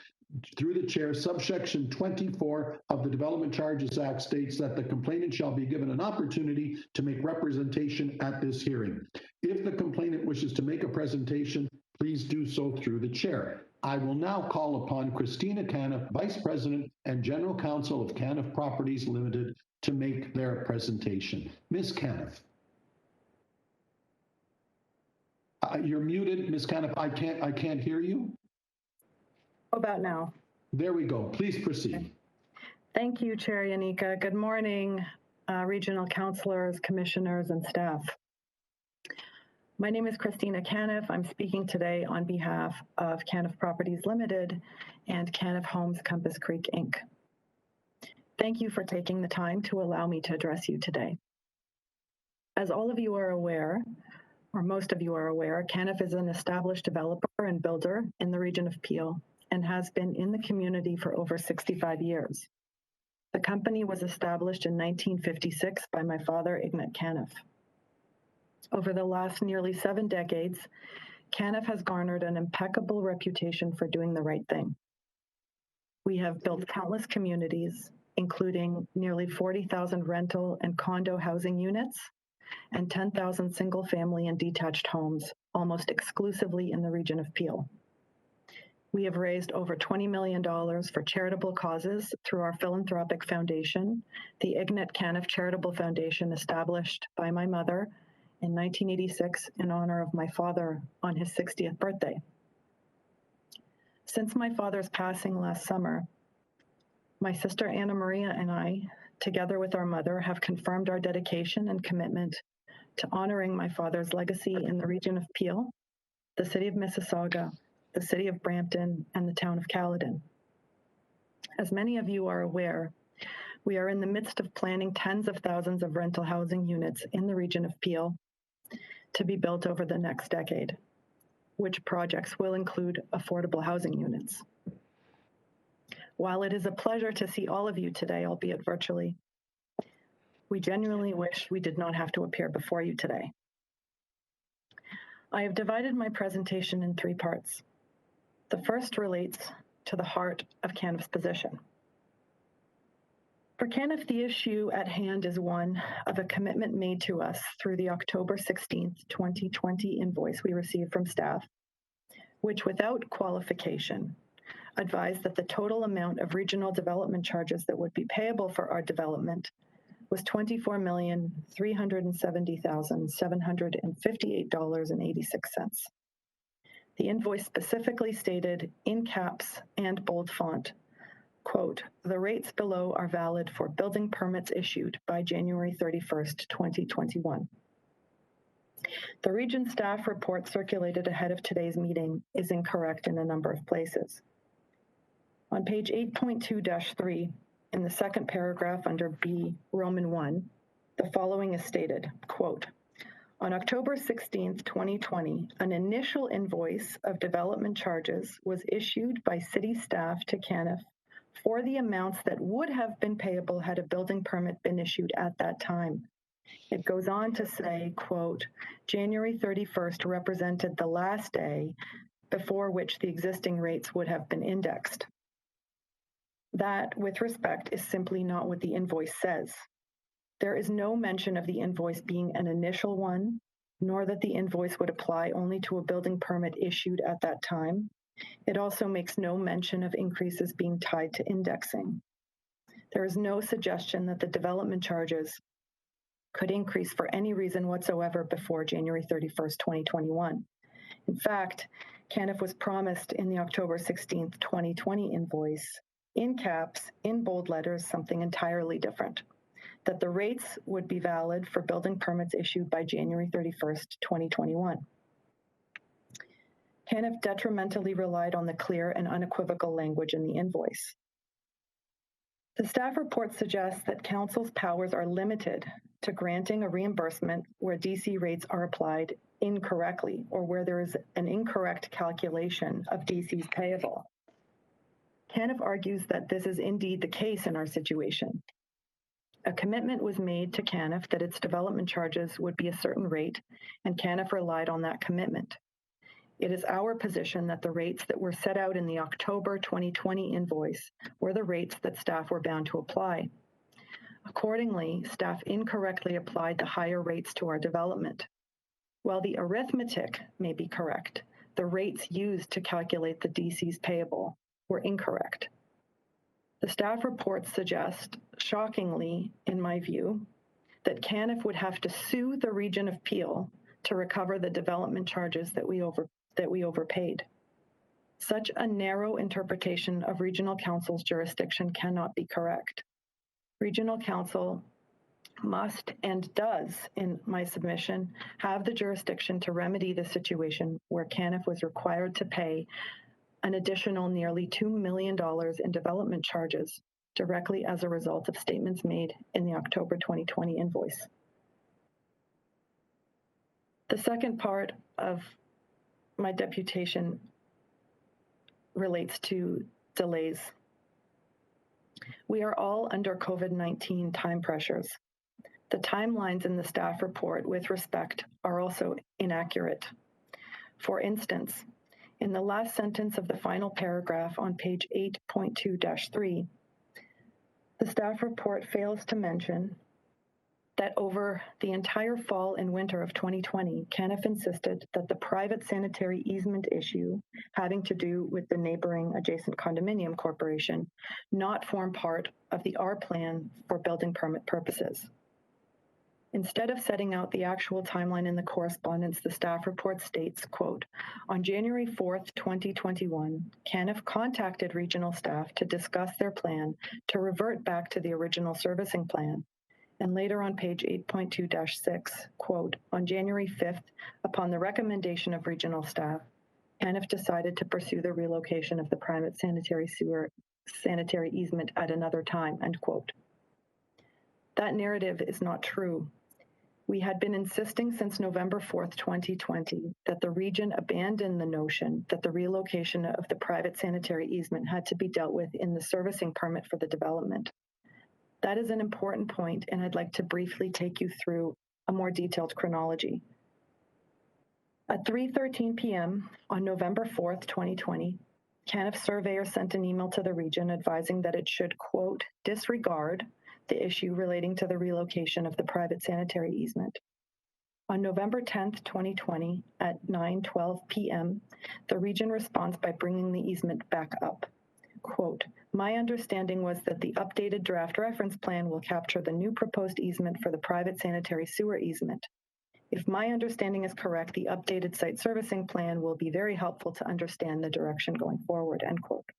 Through the chair, subsection 24 of the Development Charges Act states that the complainant shall be given an opportunity to make representation at this hearing. If the complainant wishes to make a presentation, please do so through the chair. I will now call upon Christina Caniff, Vice President and General Counsel of Caniff Properties Limited, to make their presentation. Ms. Caniff. You're muted, Ms. Caniff. I can't hear you. How about now? There we go. Please proceed. Thank you, Chair Yanika. Good morning, regional councillors, commissioners, and staff. My name is Christina Caniff. I'm speaking today on behalf of Caniff Properties Limited and Caniff Homes Compass Creek, Inc. Thank you for taking the time to allow me to address you today. As all of you are aware, or most of you are aware, Caniff is an established developer and builder in the region of Peel and has been in the community for over 65 years. The company was established in 1956 by my father, Ignat Caniff. Over the last nearly 7 decades, CANF has garnered an impeccable reputation for doing the right thing. We have built countless communities, including nearly 40,000 rental and condo housing units and 10,000 single-family and detached homes, almost exclusively in the region of Peel. We have raised over $20 million for charitable causes through our philanthropic foundation, the Ignat CANF Charitable Foundation, established by my mother in 1986 in honor of my father on his 60th birthday. Since my father's passing last summer, my sister Anna Maria and I, together with our mother, have confirmed our dedication and commitment to honoring my father's legacy in the region of Peel, the city of Mississauga, the city of Brampton, and the town of Caledon. As many of you are aware, we are in the midst of planning tens of thousands of rental housing units in the region of Peel to be built over the next decade, which projects will include affordable housing units. While it is a pleasure to see all of you today, albeit virtually, we genuinely wish we did not have to appear before you today. I have divided my presentation in three parts. The first relates to the heart of CANF's position. For CANF, the issue at hand is one of a commitment made to us through the October 16th, 2020 invoice we received from staff, which without qualification advised that the total amount of regional development charges that would be payable for our development was $24,370,758.86. The invoice specifically stated in caps and bold font, quote, "The rates below are valid for building permits issued by January 31st, 2021. The region staff report circulated ahead of today's meeting is incorrect in a number of places. On page 8.2-3, in the second paragraph under B, Roman 1, the following is stated, quote, "On October 16th, 2020, an initial invoice of development charges was issued by city staff to CANF for the amounts that would have been payable had a building permit been issued at that time." It goes on to say, quote, "January 31st represented the last day before which the existing rates would have been indexed." That, with respect, is simply not what the invoice says. There is no mention of the invoice being an initial one, nor that the invoice would apply only to a building permit issued at that time. It also makes no mention of increases being tied to indexing. There is no suggestion that the development charges could increase for any reason whatsoever before January 31st, 2021. In fact, CANF was promised in the October 16th, 2020 invoice, in caps, in bold letters, something entirely different, that the rates would be valid for building permits issued by January 31st, 2021. CANF detrimentally relied on the clear and unequivocal language in the invoice. The staff report suggests that council's powers are limited to granting a reimbursement where DC rates are applied incorrectly or where there is an incorrect calculation of DCs payable. CANF argues that this is indeed the case in our situation. A commitment was made to CANF that its development charges would be a certain rate, and CANF relied on that commitment. It is our position that the rates that were set out in the October 2020 invoice were the rates that staff were bound to apply. Accordingly, staff incorrectly applied the higher rates to our development. While the arithmetic may be correct, the rates used to calculate the DCs payable were incorrect. The staff reports suggest, shockingly, in my view, that CANF would have to sue the region of Peel to recover the development charges that we overpaid. Such a narrow interpretation of Regional Council's jurisdiction cannot be correct. Regional Council must and does, in my submission, have the jurisdiction to remedy the situation where CANF was required to pay an additional nearly $2 million in development charges directly as a result of statements made in the October 2020 invoice. The second part of my deputation relates to delays. We are all under COVID-19 time pressures. The timelines in the staff report with respect are also inaccurate. For instance, in the last sentence of the final paragraph on page 8.2-3, the staff report fails to mention that over the entire fall and winter of 2020, CANF insisted that the private sanitary easement issue having to do with the neighboring adjacent condominium corporation not form part of the R plan for building permit purposes. Instead of setting out the actual timeline in the correspondence, the staff report states, quote, on January 4th, 2021, CANF contacted regional staff to discuss their plan to revert back to the original servicing plan. And later on page 8.2-6, quote, on January 5th, upon the recommendation of regional staff, CANF decided to pursue the relocation of the private sanitary easement at another time, end quote. That narrative is not true. We had been insisting since November 4th, 2020, that the region abandon the notion that the relocation of the private sanitary easement had to be dealt with in the servicing permit for the development. That is an important point, and I'd like to briefly take you through a more detailed chronology. At 3:13 p.m. on November 4th, 2020, CANF surveyor sent an email to the region advising that it should, quote, disregard the issue relating to the relocation of the private sanitary easement. On November 10th, 2020, at 9:12 p.m., the region responds by bringing the easement back up. Quote, my understanding was that the updated draft reference plan will capture the new proposed easement for the private sanitary sewer easement. If my understanding is correct, the updated site servicing plan will be very helpful to understand the direction going forward, end quote.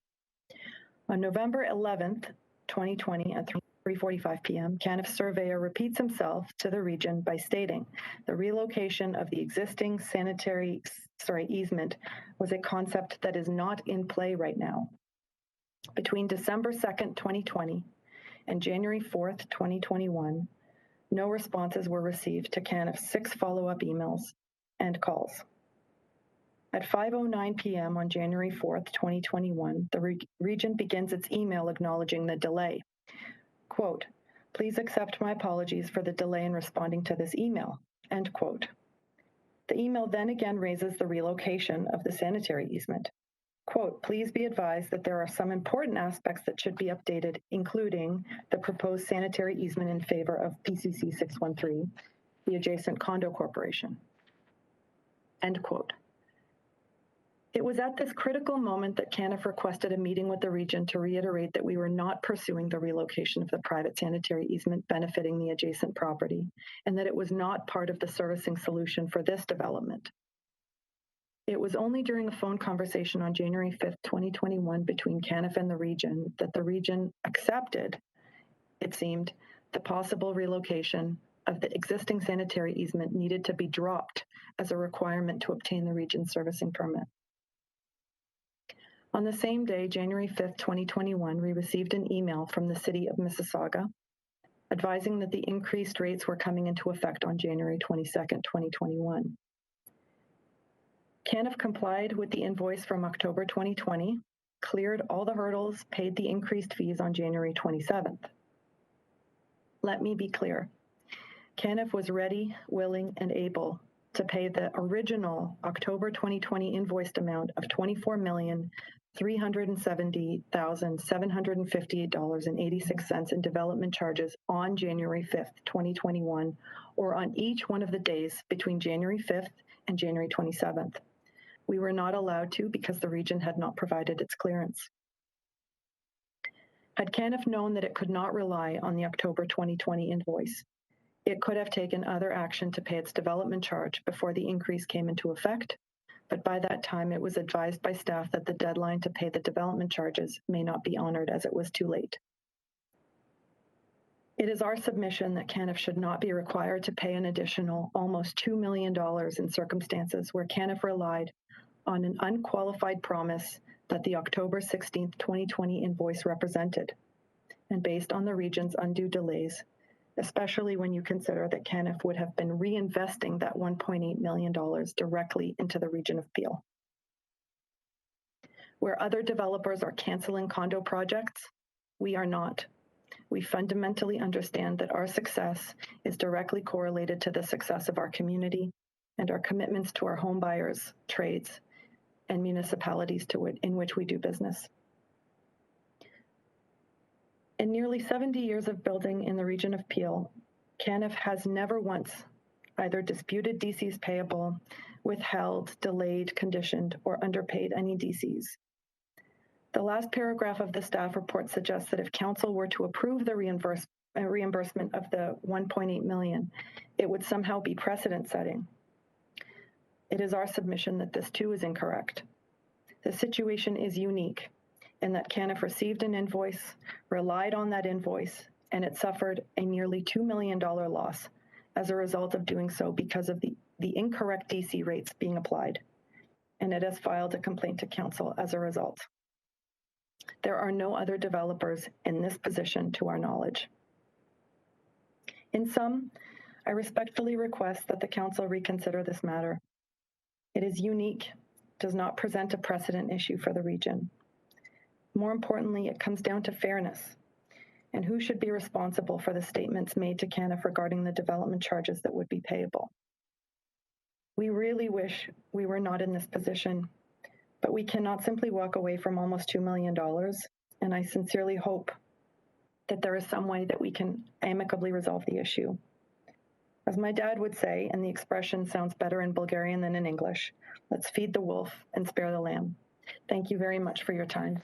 On November 11th, 2020 at 3:45 p.m., CANF surveyor repeats himself to the region by stating the relocation of the existing easement was a concept that is not in play right now. Between December 2nd, 2020 and January 4th, 2021, no responses were received to CANF's 6 follow-up emails and calls. At 5:09 p.m. on January 4th, 2021, the region begins its email acknowledging the delay. Quote, please accept my apologies for the delay in responding to this email, end quote. The email then again raises the relocation of the sanitary easement. Quote, please be advised that there are some important aspects that should be updated, including the proposed sanitary easement in favor of PCC 613, the adjacent condo corporation, end quote. It was at this critical moment that CANF requested a meeting with the region to reiterate that we were not pursuing the relocation of the private sanitary easement benefiting the adjacent property, and that it was not part of the servicing solution for this development. It was only during a phone conversation on January 5th, 2021 between CANF and the region that the region accepted, it seemed, the possible relocation of the existing sanitary easement needed to be dropped as a requirement to obtain the region's servicing permit. On the same day, January 5th, 2021, we received an email from the City of Mississauga advising that the increased rates were coming into effect on January 22nd, 2021. CANF complied with the invoice from October 2020, cleared all the hurdles, paid the increased fees on January 27th. Let me be clear. CANF was ready, willing, and able to pay the original October 2020 invoiced amount of $24,370,758.86 in development charges on January 5th, 2021, or on each one of the days between January 5th and January 27th. We were not allowed to because the region had not provided its clearance. Had CANF known that it could not rely on the October 2020 invoice, it could have taken other action to pay its development charge before the increase came into effect, but by that time it was advised by staff that the deadline to pay the development charges may not be honored as it was too late. It is our submission that CANF should not be required to pay an additional almost $2 million in circumstances where CANF relied on an unqualified promise that the October 16th, 2020 invoice represented, and based on the region's undue delays, especially when you consider that CANF would have been reinvesting that $1.8 million directly into the region of Peel. Where other developers are canceling condo projects, we are not. We fundamentally understand that our success is directly correlated to the success of our community, and our commitments to our home buyers, trades, and municipalities in which we do business. In nearly 70 years of building in the region of Peel, CANF has never once either disputed DCs payable, withheld, delayed, conditioned, or underpaid any DCs. The last paragraph of the staff report suggests that if council were to approve the reimbursement of the $1.8 million, it would somehow be precedent setting. It is our submission that this too is incorrect. The situation is unique in that CANF received an invoice, relied on that invoice, and it suffered a nearly $2 million loss as a result of doing so because of the incorrect DC rates being applied. And it has filed a complaint to council as a result. There are no other developers in this position to our knowledge. In sum, I respectfully request that the council reconsider this matter. It is unique, does not present a precedent issue for the region. More importantly, it comes down to fairness and who should be responsible for the statements made to CANF regarding the development charges that would be payable. We really wish we were not in this position, but we cannot simply walk away from almost $2 million, and I sincerely hope that there is some way that we can amicably resolve the issue. As my dad would say, and the expression sounds better in Bulgarian than in English, let's feed the wolf and spare the lamb. Thank you very much for your time.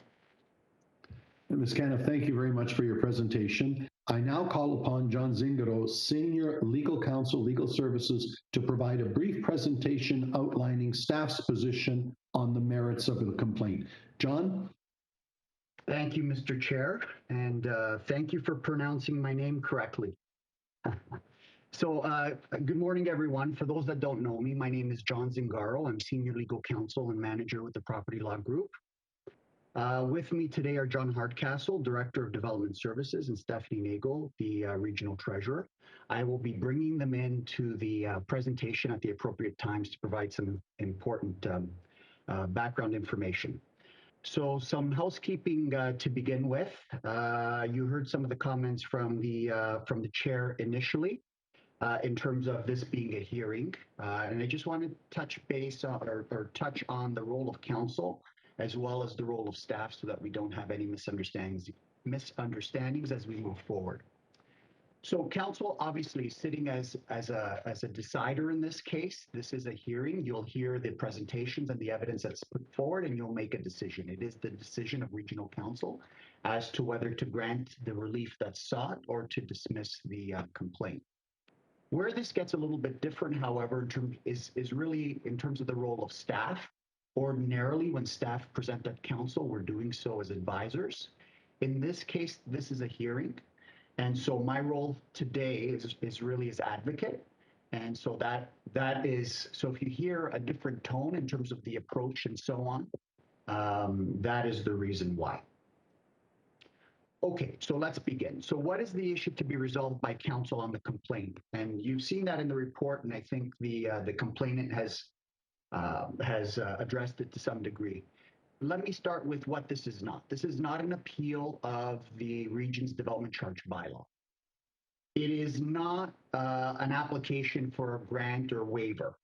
Ms. Caniff, thank you very much for your presentation. I now call upon John Zingaro, Senior Legal Counsel, Legal Services, to provide a brief presentation outlining staff's position on the merits of the complaint. John? Thank you, Mr. Chair, and thank you for pronouncing my name correctly. So, good morning, everyone. For those that don't know me, my name is John Zingaro. I'm Senior Legal Counsel and Manager with the Property Law Group. With me today are John Hardcastle, Director of Development Services, and Stephanie Nagel, the Regional Treasurer. I will be bringing them into the presentation at the appropriate times to provide some important background information. So some housekeeping to begin with. You heard some of the comments from the chair initially in terms of this being a hearing. And I just want to touch base on, or touch on the role of council as well as the role of staff so that we don't have any misunderstandings as we move forward. So council obviously sitting as a decider in this case. This is a hearing. You'll hear the presentations and the evidence that's put forward and you'll make a decision. It is the decision of regional council as to whether to grant the relief that's sought or to dismiss the complaint. Where this gets a little bit different, however, is really in terms of the role of staff. Ordinarily, when staff present at council, we're doing so as advisors. In this case, this is a hearing. And so my role today is really as advocate. And so that is, so if you hear a different tone in terms of the approach and so on, that is the reason why. Okay, so let's begin. So what is the issue to be resolved by council on the complaint? And you've seen that in the report, and I think the complainant has addressed it to some degree. Let me start with what this is not. This is not an appeal of the region's development charge bylaw. It is not an application for a grant or waiver.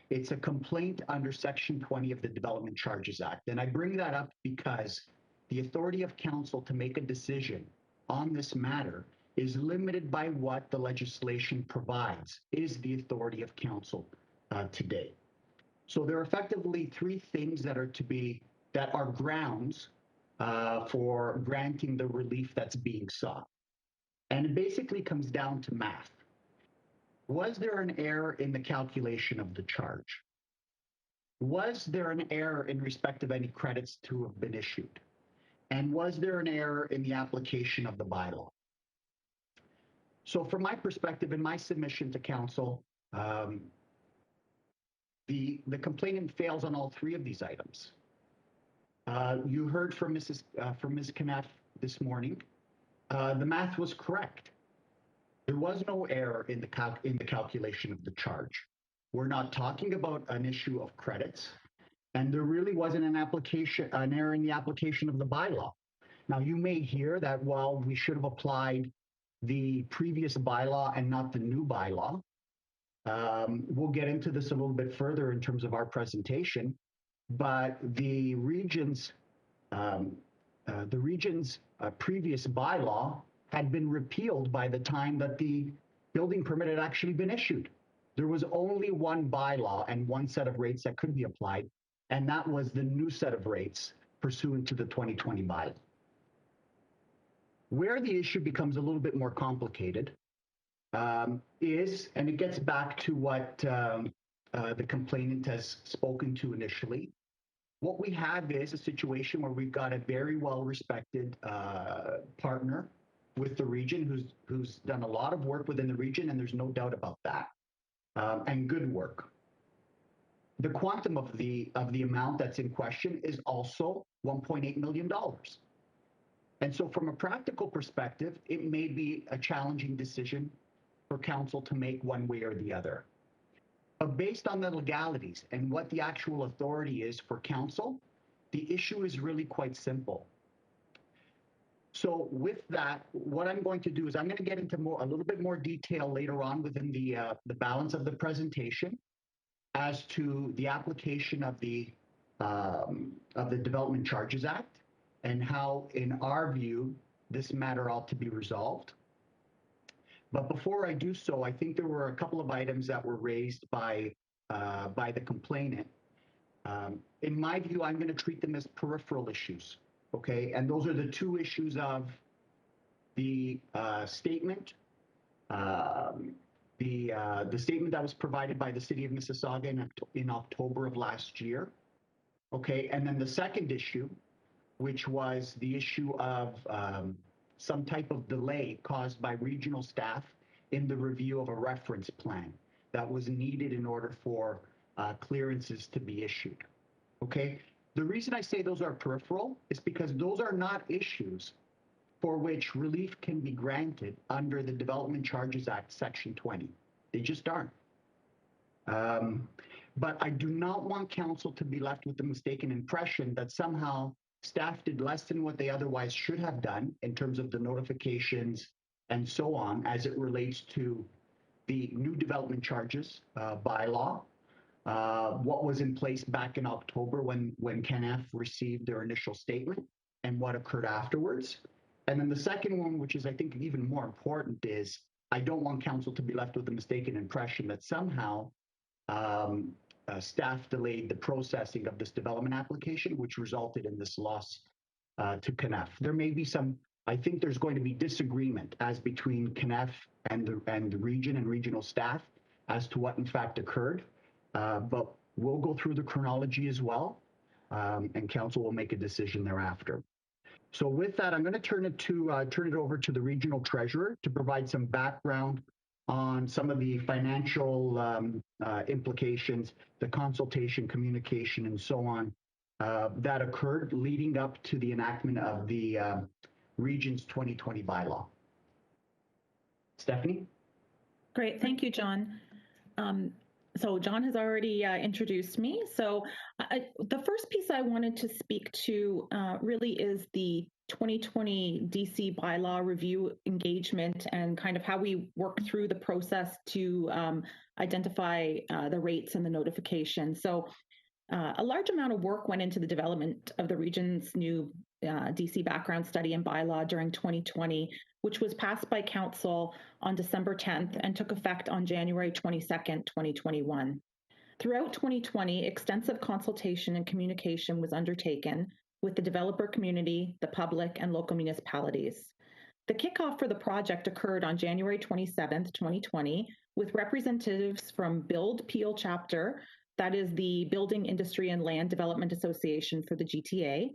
It's a complaint under Section 20 of the Development Charges Act. And I bring that up because the authority of council to make a decision on this matter is limited by what the legislation provides, is the authority of council today. So there are effectively three things that are grounds for granting the relief that's being sought. And it basically comes down to math. Was there an error in the calculation of the charge? Was there an error in respect of any credits to have been issued? And was there an error in the application of the bylaw? So from my perspective, in my submission to council, the complainant fails on all three of these items. You heard from Ms. Knapp this morning. The math was correct. There was no error in the calculation of the charge. We're not talking about an issue of credits, and there really wasn't an error in the application of the bylaw. Now, you may hear that, well, we should have applied the previous bylaw and not the new bylaw. We'll get into this a little bit further in terms of our presentation, but the region's previous bylaw had been repealed by the time that the building permit had actually been issued. There was only one bylaw and one set of rates that could be applied, and that was the new set of rates pursuant to the 2020 bylaw. Where the issue becomes a little bit more complicated is, and it gets back to what the complainant has spoken to initially, what we have is a situation where we've got a very well-respected partner with the region who's done a lot of work within the region, and there's no doubt about that, and good work. The quantum of the amount that's in question is also $1.8 million. And so from a practical perspective, it may be a challenging decision for council to make one way or the other. But based on the legalities and what the actual authority is for council, the issue is really quite simple. So with that, what I'm going to do is I'm going to get into a little bit more detail later on within the balance of the presentation as to the application of the Development Charges Act and how, in our view, this matter ought to be resolved. But before I do so, I think there were a couple of items that were raised by the complainant. In my view, I'm going to treat them as peripheral issues, okay? And those are the two issues of the statement, the statement that was provided by the City of Mississauga in October of last year, okay? And then the second issue, which was the issue of some type of delay caused by regional staff in the review of a reference plan that was needed in order for clearances to be issued, okay? The reason I say those are peripheral is because those are not issues for which relief can be granted under the Development Charges Act, Section 20. They just aren't. But I do not want council to be left with the mistaken impression that somehow staff did less than what they otherwise should have done in terms of the notifications and so on as it relates to the new development charges bylaw, what was in place back in October when CanF received their initial statement and what occurred afterwards. And then the second one, which is I think even more important, is I don't want council to be left with the mistaken impression that somehow staff delayed the processing of this development application, which resulted in this loss to CanF. There may be some, I think there's going to be disagreement as between CanF and the region and regional staff as to what in fact occurred, but we'll go through the chronology as well, and council will make a decision thereafter. So with that, I'm going to turn it over to the regional treasurer to provide some background on some of the financial implications, the consultation, communication, and so on that occurred leading up to the enactment of the Region's 2020 bylaw. Stephanie? Great, thank you, John. So John has already introduced me. So the first piece I wanted to speak to really is the 2020 DC bylaw review engagement and kind of how we work through the process to identify the rates and the notification. So a large amount of work went into the development of the region's new DC background study and bylaw during 2020, which was passed by council on December 10th and took effect on January 22nd, 2021. Throughout 2020, extensive consultation and communication was undertaken with the developer community, the public, and local municipalities. The kickoff for the project occurred on January 27th, 2020, with representatives from Build Peel Chapter, that is the Building Industry and Land Development Association for the GTA.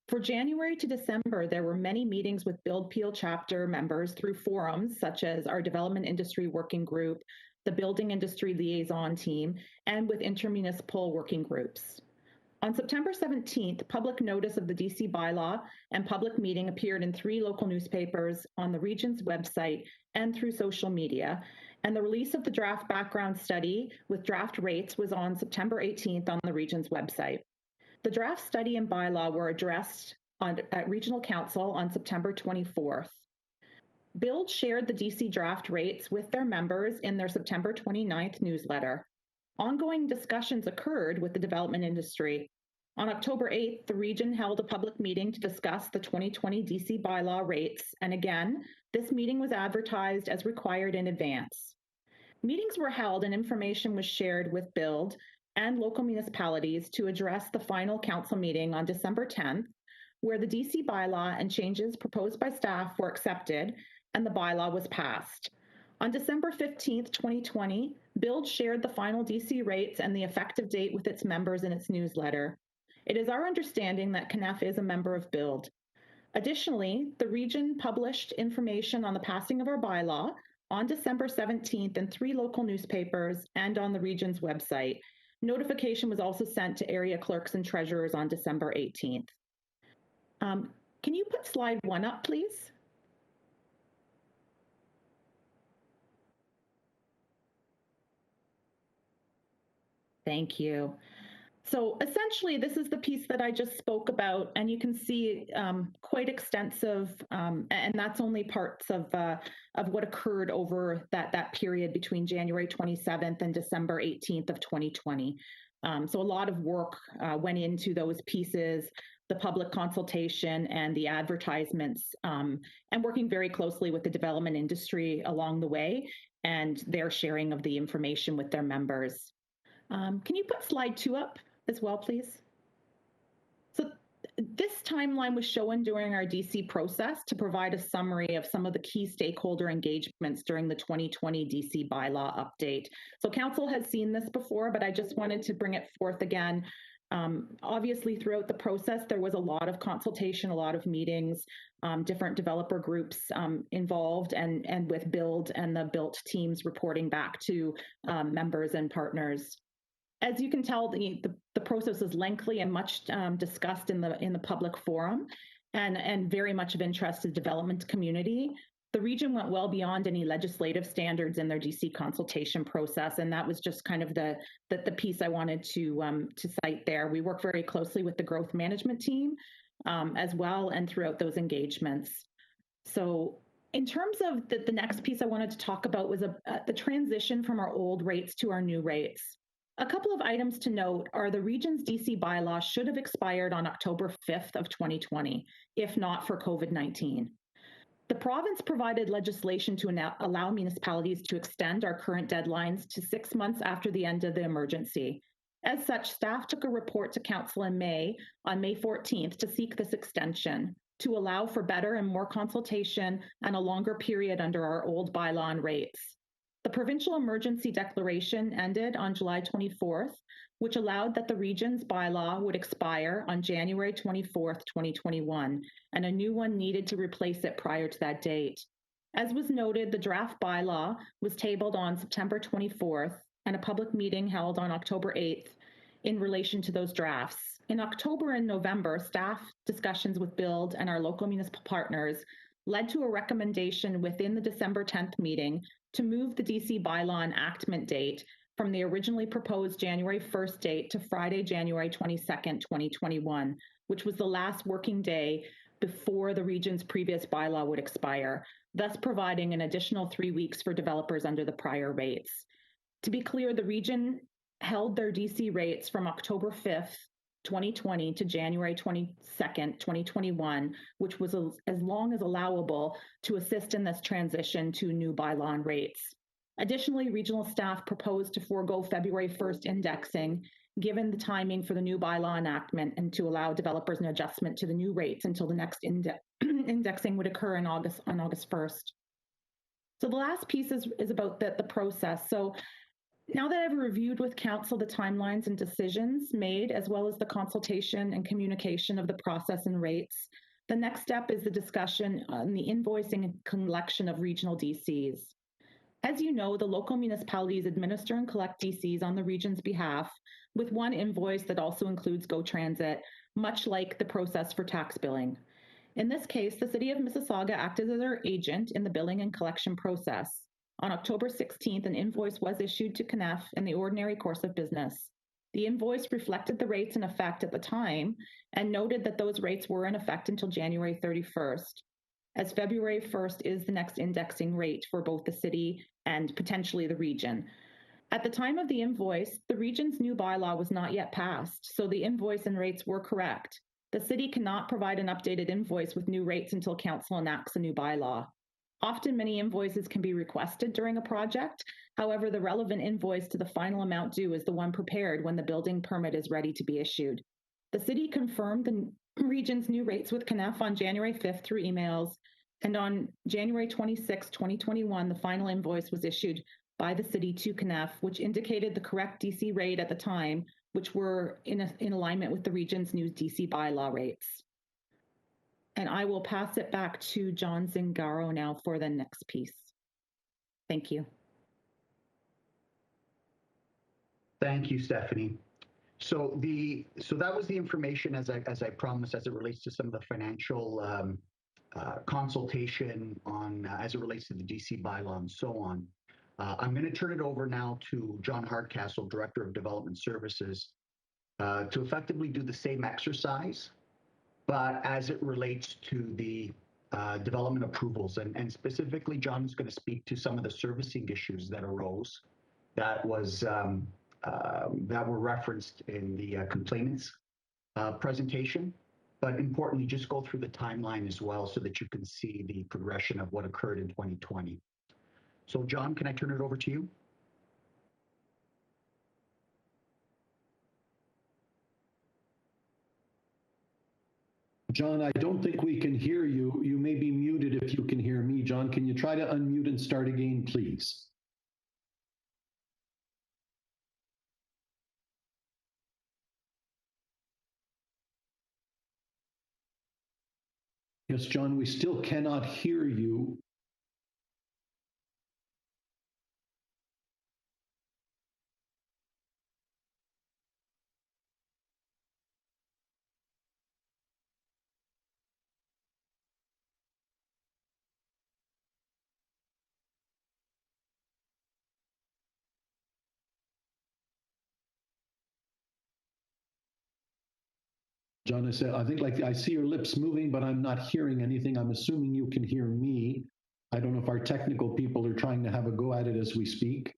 For January to December, there were many meetings with Build Peel Chapter members through forums such as our Development Industry Working Group, the Building Industry Liaison Team, and with intermunicipal working groups. On September 17th, public notice of the DC bylaw and public meeting appeared in 3 local newspapers, on the region's website, and through social media. And the release of the draft background study with draft rates was on September 18th on the region's website. The draft study and bylaw were addressed at Regional Council on September 24th. Build shared the DC draft rates with their members in their September 29th newsletter. Ongoing discussions occurred with the development industry. On October 8th, the region held a public meeting to discuss the 2020 DC bylaw rates, and again, this meeting was advertised as required in advance. Meetings were held and information was shared with Build and local municipalities to address the final council meeting on December 10th, where the DC bylaw and changes proposed by staff were accepted and the bylaw was passed. On December 15th, 2020, Build shared the final DC rates and the effective date with its members in its newsletter. It is our understanding that CNEF is a member of Build. Additionally, the region published information on the passing of our bylaw on December 17th in 3 local newspapers and on the region's website. Notification was also sent to area clerks and treasurers on December 18th. Can you put slide 1 up, please? Thank you. So essentially, this is the piece that I just spoke about, and you can see quite extensive, and that's only parts of what occurred over that period between January 27th and December 18th of 2020. So a lot of work went into those pieces, the public consultation and the advertisements, and working very closely with the development industry along the way and their sharing of the information with their members. Can you put slide 2 up as well, please? So this timeline was shown during our DC process to provide a summary of some of the key stakeholder engagements during the 2020 DC bylaw update. So council has seen this before, but I just wanted to bring it forth again. Obviously, throughout the process, there was a lot of consultation, a lot of meetings, different developer groups involved, and with Build and the Built teams reporting back to members and partners. As you can tell, the process is lengthy and much discussed in the public forum, and very much of interest to the development community. The region went well beyond any legislative standards in their DC consultation process, and that was just kind of the piece I wanted to cite there. We work very closely with the growth management team as well, and throughout those engagements. So in terms of the next piece I wanted to talk about was the transition from our old rates to our new rates. A couple of items to note are the region's DC bylaw should have expired on October 5th of 2020, if not for COVID-19. The province provided legislation to allow municipalities to extend our current deadlines to 6 months after the end of the emergency. As such, staff took a report to council in May, on May 14th, to seek this extension, to allow for better and more consultation and a longer period under our old bylaw and rates. The provincial emergency declaration ended on July 24th, which allowed that the region's bylaw would expire on January 24th, 2021, and a new one needed to replace it prior to that date. As was noted, the draft bylaw was tabled on September 24th and a public meeting held on October 8th in relation to those drafts. In October and November, staff discussions with Build and our local municipal partners led to a recommendation within the December 10th meeting to move the DC bylaw enactment date from the originally proposed January 1st date to Friday, January 22nd, 2021, which was the last working day before the region's previous bylaw would expire, thus providing an additional 3 weeks for developers under the prior rates. To be clear, the region held their DC rates from October 5th, 2020 to January 22nd, 2021, which was as long as allowable to assist in this transition to new bylaw and rates. Additionally, regional staff proposed to forego February 1st indexing, given the timing for the new bylaw enactment, and to allow developers an adjustment to the new rates until the next indexing would occur on August 1st. So the last piece is about the process. So now that I've reviewed with council the timelines and decisions made, as well as the consultation and communication of the process and rates, the next step is the discussion on the invoicing and collection of regional DCs. As you know, the local municipalities administer and collect DCs on the region's behalf, with one invoice that also includes GO Transit, much like the process for tax billing. In this case, the City of Mississauga acted as our agent in the billing and collection process. On October 16th, an invoice was issued to CNEF in the ordinary course of business. The invoice reflected the rates in effect at the time and noted that those rates were in effect until January 31st. as February 1st is the next indexing rate for both the city and potentially the region. At the time of the invoice, the region's new bylaw was not yet passed, so the invoice and rates were correct. The city cannot provide an updated invoice with new rates until council enacts a new bylaw. Often, many invoices can be requested during a project. However, the relevant invoice to the final amount due is the one prepared when the building permit is ready to be issued. The city confirmed the region's new rates with CANF on January 5th through emails, and on January 26, 2021, the final invoice was issued by the city to CANF, which indicated the correct DC rate at the time, which were in alignment with the region's new DC bylaw rates. And I will pass it back to John Zingaro now for the next piece. Thank you. Thank you, Stephanie. So that was the information as I promised, as it relates to some of the financial consultation on as it relates to the DC bylaw and so on. I'm going to turn it over now to John Hardcastle, Director of Development Services, to effectively do the same exercise, but as it relates to the development approvals. And specifically, John's going to speak to some of the servicing issues that arose that were referenced in the complainants presentation. But importantly, just go through the timeline as well so that you can see the progression of what occurred in 2020. So John, can I turn it over to you? John, I don't think we can hear you. You may be muted if you can hear me. John, can you try to unmute and start again, please? Yes, John, we still cannot hear you. John, I think like I see your lips moving, but I'm not hearing anything. I'm assuming you can hear me. I don't know if our technical people are trying to have a go at it as we speak.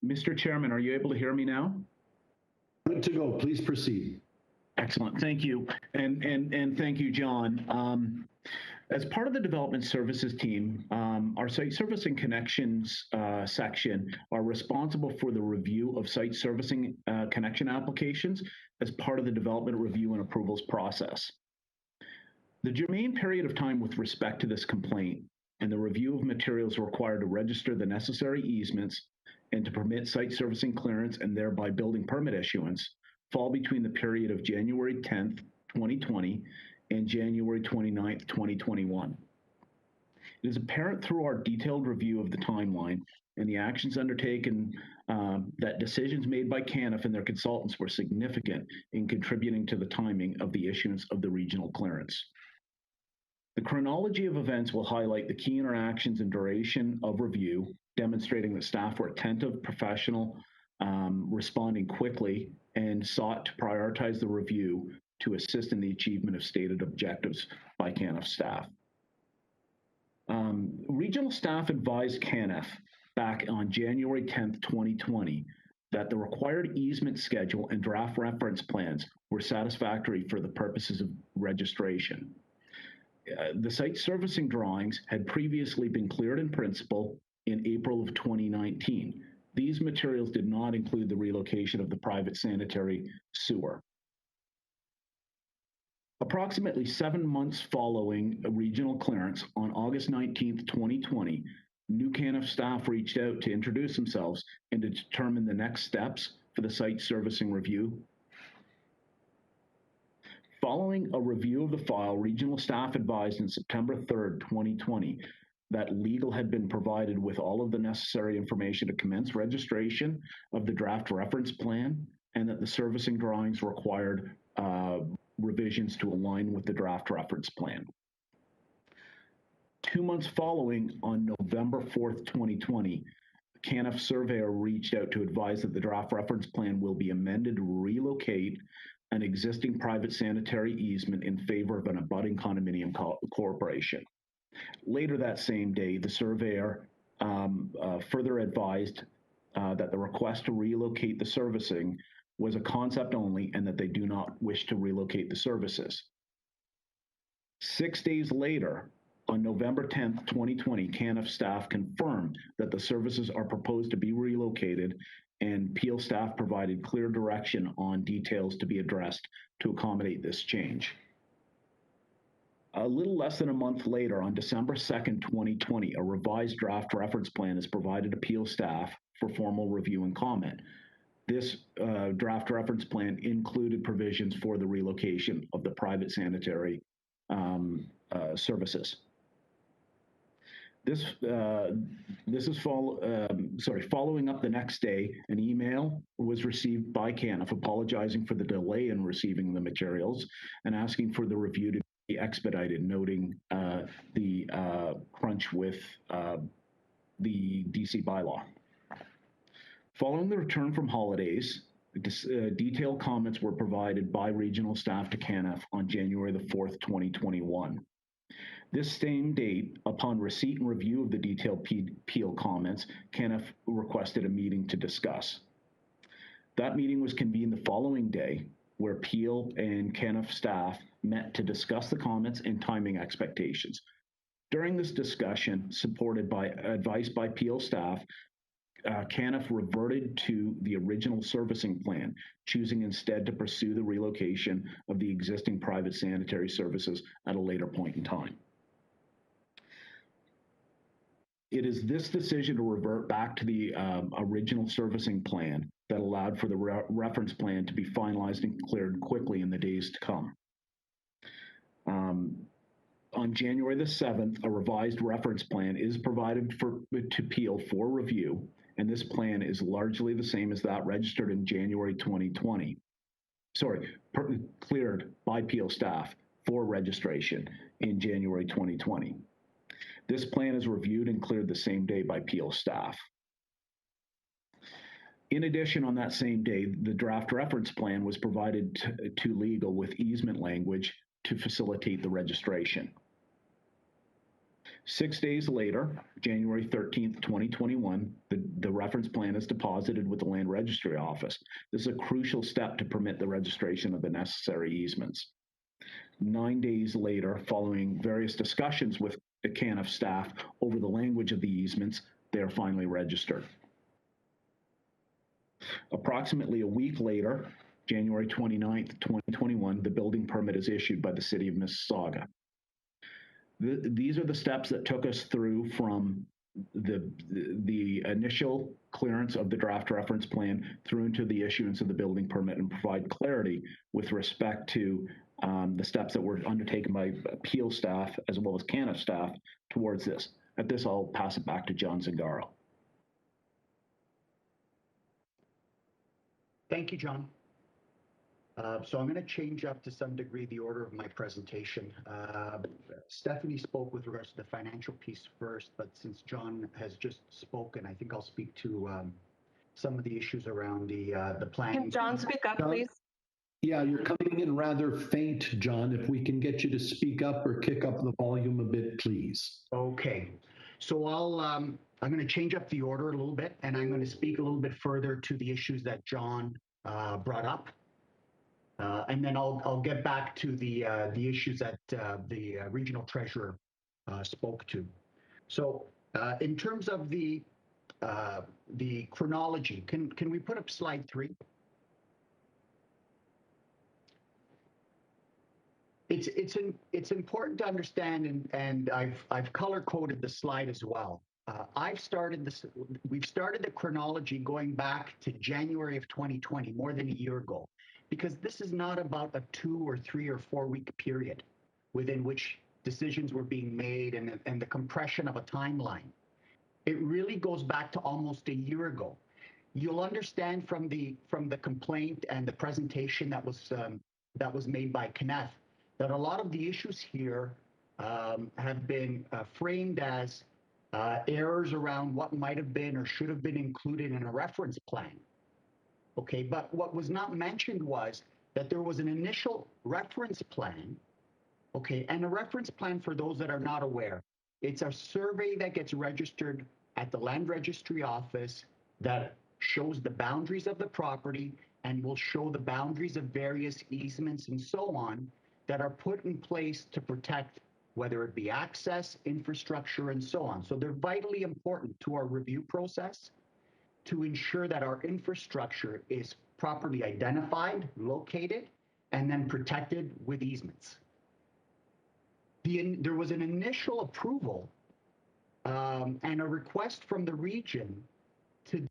Mr. Chairman, are you able to hear me now? Good to go. Please proceed. Excellent. Thank you. And thank you, John. As part of the development services team, our site servicing connections section are responsible for the review of site servicing connection applications as part of the development review and approvals process. The germane period of time with respect to this complaint and the review of materials required to register the necessary easements and to permit site servicing clearance and thereby building permit issuance fall between the period of January 10th, 2020 and January 29th, 2021. It is apparent through our detailed review of the timeline and the actions undertaken that decisions made by CANF and their consultants were significant in contributing to the timing of the issuance of the regional clearance. The chronology of events will highlight the key interactions and duration of review, demonstrating that staff were attentive, professional, responding quickly, and sought to prioritize the review to assist in the achievement of stated objectives by CANF staff. Regional staff advised CANF back on January 10th, 2020, that the required easement schedule and draft reference plans were satisfactory for the purposes of registration. The site servicing drawings had previously been cleared in principle in April of 2019. These materials did not include the relocation of the private sanitary sewer. Approximately 7 months following a regional clearance, on August 19th, 2020, new CANF staff reached out to introduce themselves and to determine the next steps for the site servicing review. Following a review of the file, regional staff advised in September 3rd, 2020, that legal had been provided with all of the necessary information to commence registration of the draft reference plan and that the servicing drawings required revisions to align with the draft reference plan. 2 months following, on November 4th, 2020, CANF surveyor reached out to advise that the draft reference plan will be amended to relocate an existing private sanitary easement in favor of an abutting condominium corporation. Later that same day, the surveyor further advised that the request to relocate the servicing was a concept only and that they do not wish to relocate the services. 6 days later, on November 10th, 2020, CANF staff confirmed that the services are proposed to be relocated, and Peel staff provided clear direction on details to be addressed to accommodate this change. A little less than a month later, on December 2nd, 2020, a revised draft reference plan is provided to Peel staff for formal review and comment. This draft reference plan included provisions for the relocation of the private sanitary services. Following up the next day, an email was received by CANF apologizing for the delay in receiving the materials and asking for the review to be expedited, noting the crunch with the DC bylaw. Following the return from holidays, detailed comments were provided by regional staff to CANF on January the 4th, 2021. This same date, upon receipt and review of the detailed Peel comments, CANF requested a meeting to discuss. That meeting was convened the following day, where Peel and CANF staff met to discuss the comments and timing expectations. During this discussion, supported by advice by Peel staff, CANF reverted to the original servicing plan, choosing instead to pursue the relocation of the existing private sanitary services at a later point in time. It is this decision to revert back to the original servicing plan that allowed for the reference plan to be finalized and cleared quickly in the days to come. On January the 7th, a revised reference plan is provided to Peel for review, and this plan is largely the same as that registered in January 2020. Cleared by Peel staff for registration in January 2020. This plan is reviewed and cleared the same day by Peel staff. In addition, on that same day, the draft reference plan was provided to legal with easement language to facilitate the registration. 6 days later, January 13th, 2021, the reference plan is deposited with the Land Registry Office. This is a crucial step to permit the registration of the necessary easements. 9 days later, following various discussions with the CANF staff over the language of the easements, they are finally registered. Approximately a week later, January 29th, 2021, the building permit is issued by the City of Mississauga. These are the steps that took us through from the initial clearance of the draft reference plan through into the issuance of the building permit, and provide clarity with respect to the steps that were undertaken by Peel staff as well as CANF staff towards this. At this, I'll pass it back to John Zingaro. Thank you, John. So I'm going to change up to some degree the order of my presentation. Stephanie spoke with regards to the financial piece first, but since John has just spoken, I think I'll speak to some of the issues around the planning. Can John speak up, John? please? Yeah, you're coming in rather faint, John. If we can get you to speak up or kick up the volume a bit, please. Okay. So I'm going to change up the order a little bit, and I'm going to speak a little bit further to the issues that John brought up. And then I'll get back to the issues that the regional treasurer spoke to. So in terms of the chronology, can we put up slide 3? It's important to understand, and I've color coded the slide as well. We've started the chronology going back to January of 2020, more than a year ago, because this is not about a 2 or 3 or 4 week period within which decisions were being made and the compression of a timeline. It really goes back to almost a year ago. You'll understand from the complaint and the presentation that was made by CANF that a lot of the issues here have been framed as errors around what might have been or should have been included in a reference plan. Okay, but what was not mentioned was that there was an initial reference plan. Okay, and a reference plan, for those that are not aware, it's a survey that gets registered at the land registry office that shows the boundaries of the property and will show the boundaries of various easements and so on that are put in place to protect whether it be access, infrastructure, and so on. So they're vitally important to our review process to ensure that our infrastructure is properly identified, located, and then protected with easements. There was an initial approval and a request from the region to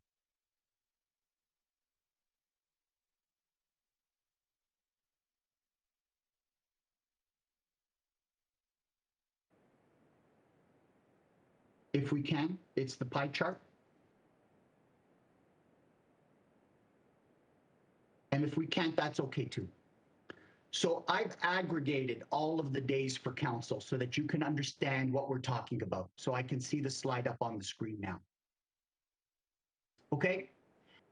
if we can, it's the pie chart. And if we can't, that's okay too. So I've aggregated all of the days for council so that you can understand what we're talking about. So I can see the slide up on the screen now. Okay.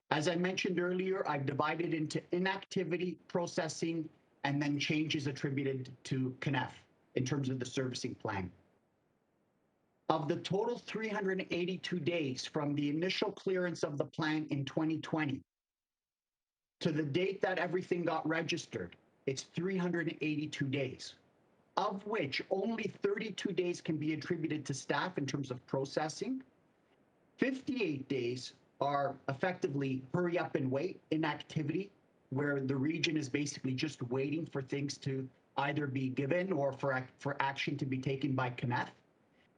As I mentioned earlier, I've divided into inactivity, processing, and then changes attributed to CNEF in terms of the servicing plan. Of the total 382 days from the initial clearance of the plan in 2020 to the date that everything got registered, it's 382 days, of which only 32 days can be attributed to staff in terms of processing. 58 days are effectively hurry up and wait, inactivity, where the region is basically just waiting for things to either be given or for action to be taken by CNEF.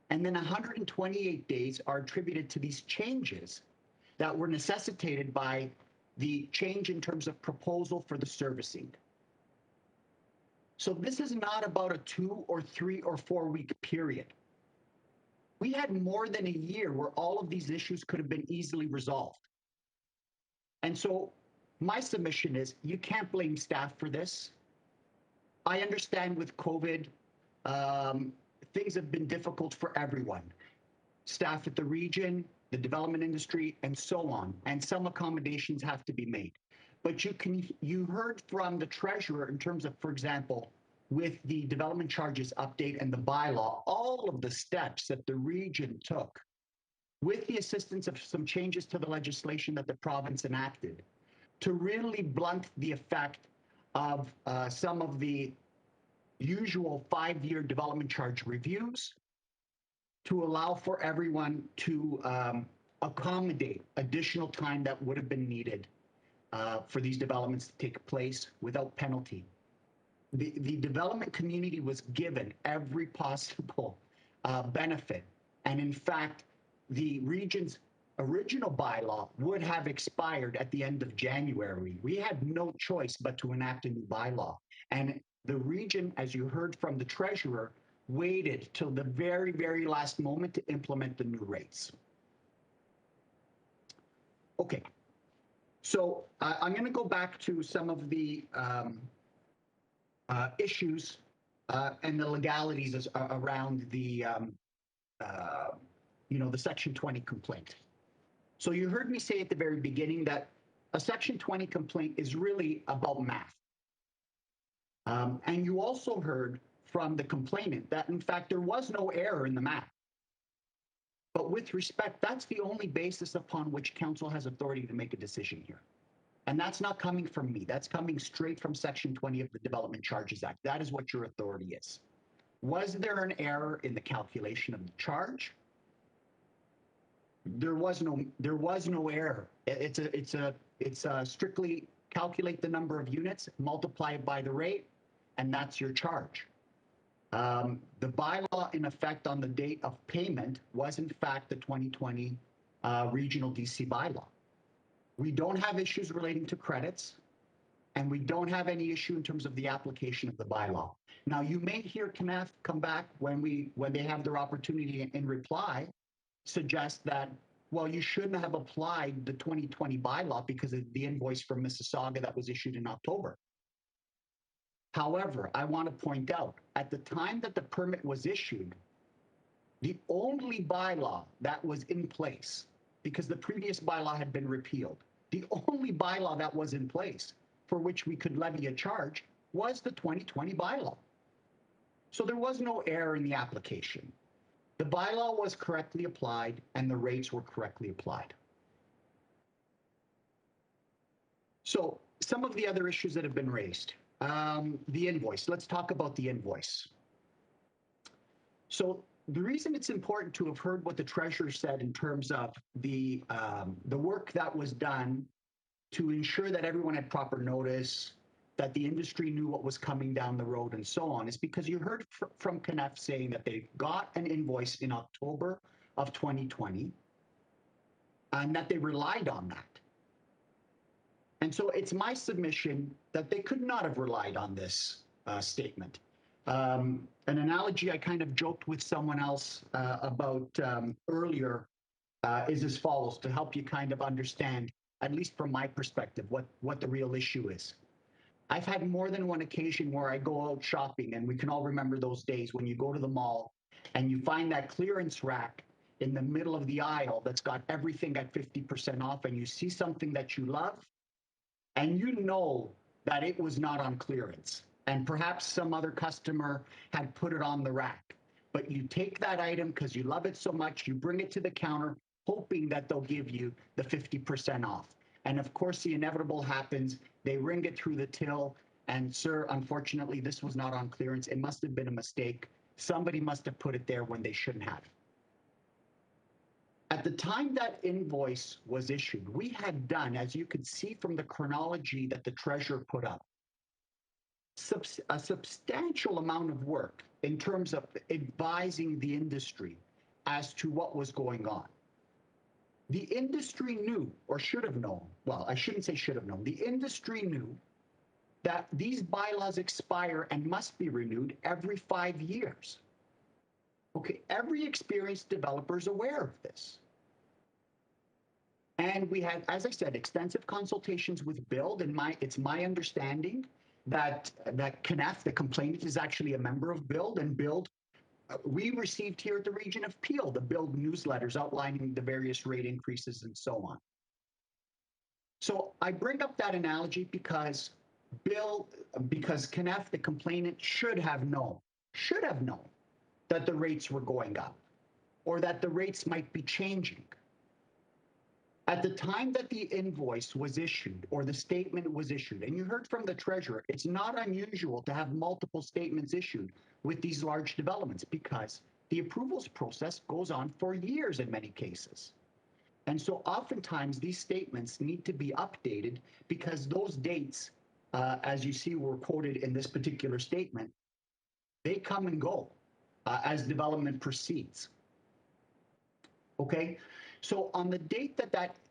And then 128 days are attributed to these changes that were necessitated by the change in terms of proposal for the servicing. So this is not about a 2 or 3 or 4 week period. We had more than a year where all of these issues could have been easily resolved. And so my submission is you can't blame staff for this. I understand with COVID, things have been difficult for everyone. Staff at the region, the development industry, and so on. And some accommodations have to be made. But you heard from the treasurer in terms of, for example, with the development charges update and the bylaw, all of the steps that the region took with the assistance of some changes to the legislation that the province enacted to really blunt the effect of some of the usual 5-year development charge reviews to allow for everyone to accommodate additional time that would have been needed for these developments to take place without penalty. The development community was given every possible benefit. And in fact, the region's original bylaw would have expired at the end of January. We had no choice but to enact a new bylaw. And the region, as you heard from the treasurer, waited till the very, very last moment to implement the new rates. Okay. So I'm going to go back to some of the issues and the legalities around the, the Section 20 complaint. So you heard me say at the very beginning that a Section 20 complaint is really about math. And you also heard from the complainant that, in fact, there was no error in the math. But with respect, that's the only basis upon which council has authority to make a decision here. And that's not coming from me. That's coming straight from Section 20 of the Development Charges Act. That is what your authority is. Was there an error in the calculation of the charge? There was no error. It's strictly calculate the number of units, multiply it by the rate, and that's your charge. The bylaw in effect on the date of payment was in fact the 2020 regional DC bylaw. We don't have issues relating to credits, and we don't have any issue in terms of the application of the bylaw. Now, you may hear CNEF come back when they have their opportunity in reply, suggest that, well, you shouldn't have applied the 2020 bylaw because of the invoice from Mississauga that was issued in October. However, I want to point out, at the time that the permit was issued, The only bylaw that was in place, because the previous bylaw had been repealed, the only bylaw that was in place for which we could levy a charge was the 2020 bylaw. So there was no error in the application. The bylaw was correctly applied and the rates were correctly applied. So some of the other issues that have been raised. The invoice. Let's talk about the invoice. So the reason it's important to have heard what the treasurer said in terms of the work that was done to ensure that everyone had proper notice, that the industry knew what was coming down the road and so on, is because you heard from CNEF saying that they got an invoice in October of 2020 and that they relied on that. And so it's my submission that they could not have relied on this statement. An analogy I kind of joked with someone else about earlier is as follows, to help you kind of understand, at least from my perspective, what the real issue is. I've had more than one occasion where I go out shopping, and we can all remember those days when you go to the mall and you find that clearance rack in the middle of the aisle that's got everything at 50% off, and you see something that you love, and you know that it was not on clearance, and perhaps some other customer had put it on the rack. But you take that item because you love it so much, you bring it to the counter, hoping that they'll give you the 50% off. And of course, the inevitable happens. They ring it through the till, and sir, unfortunately, this was not on clearance. It must have been a mistake. Somebody must have put it there when they shouldn't have. At the time that invoice was issued, we had done, as you could see from the chronology that the treasurer put up, a substantial amount of work in terms of advising the industry as to what was going on. The industry knew, or should have known, well, I shouldn't say should have known, the industry knew that these bylaws expire and must be renewed every 5 years. Okay, every experienced developer is aware of this. And we had, as I said, extensive consultations with BUILD, and it's my understanding that CNEF, the complainant, is actually a member of BUILD, and BUILD, we received here at the Region of Peel the BUILD newsletters outlining the various rate increases and so on. So I bring up that analogy because CNEF, the complainant, should have known that the rates were going up or that the rates might be changing. At the time that the invoice was issued or the statement was issued, and you heard from the treasurer, it's not unusual to have multiple statements issued with these large developments because the approvals process goes on for years in many cases. And so oftentimes these statements need to be updated because those dates, as you see were quoted in this particular statement, they come and go as development proceeds. Okay? So on the date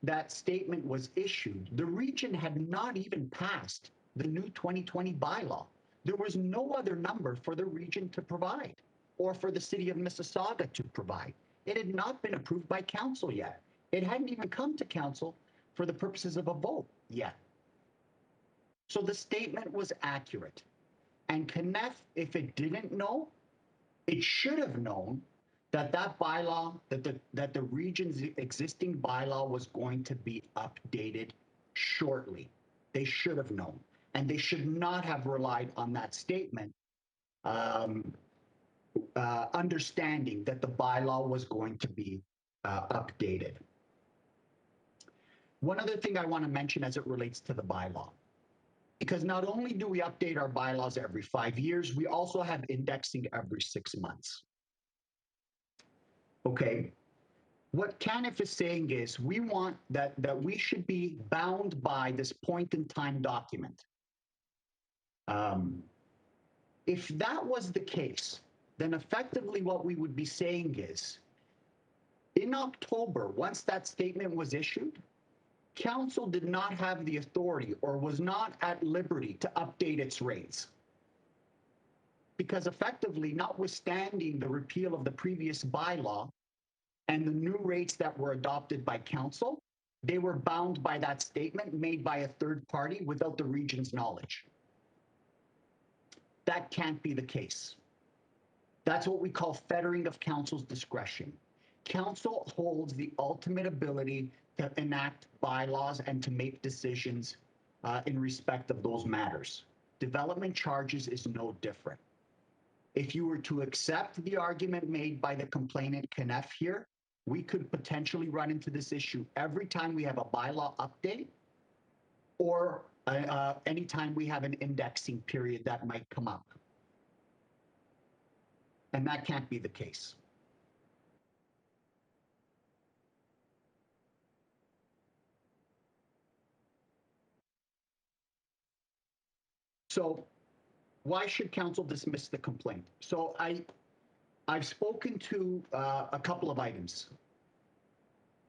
that statement was issued, the region had not even passed the new 2020 bylaw. There was no other number for the region to provide or for the city of Mississauga to provide. It had not been approved by council yet. It hadn't even come to council for the purposes of a vote yet. So the statement was accurate. And CNEF, if it didn't know, it should have known that bylaw, that the region's existing bylaw was going to be updated shortly. They should have known, and they should not have relied on that statement, understanding that the bylaw was going to be updated. One other thing I want to mention as it relates to the bylaw, because not only do we update our bylaws every 5 years, we also have indexing every 6 months. Okay, what CNEF is saying is we want that we should be bound by this point in time document. If that was the case, then effectively what we would be saying is, in October, once that statement was issued, council did not have the authority or was not at liberty to update its rates. Because effectively, notwithstanding the repeal of the previous bylaw and the new rates that were adopted by council, they were bound by that statement made by a third party without the region's knowledge. That can't be the case. That's what we call fettering of council's discretion. Council holds the ultimate ability to enact bylaws and to make decisions in respect of those matters. Development charges is no different. If you were to accept the argument made by the complainant Kenneth here, we could potentially run into this issue every time we have a bylaw update or anytime we have an indexing period that might come up. And that can't be the case. So why should council dismiss the complaint? So I've spoken to a couple of items.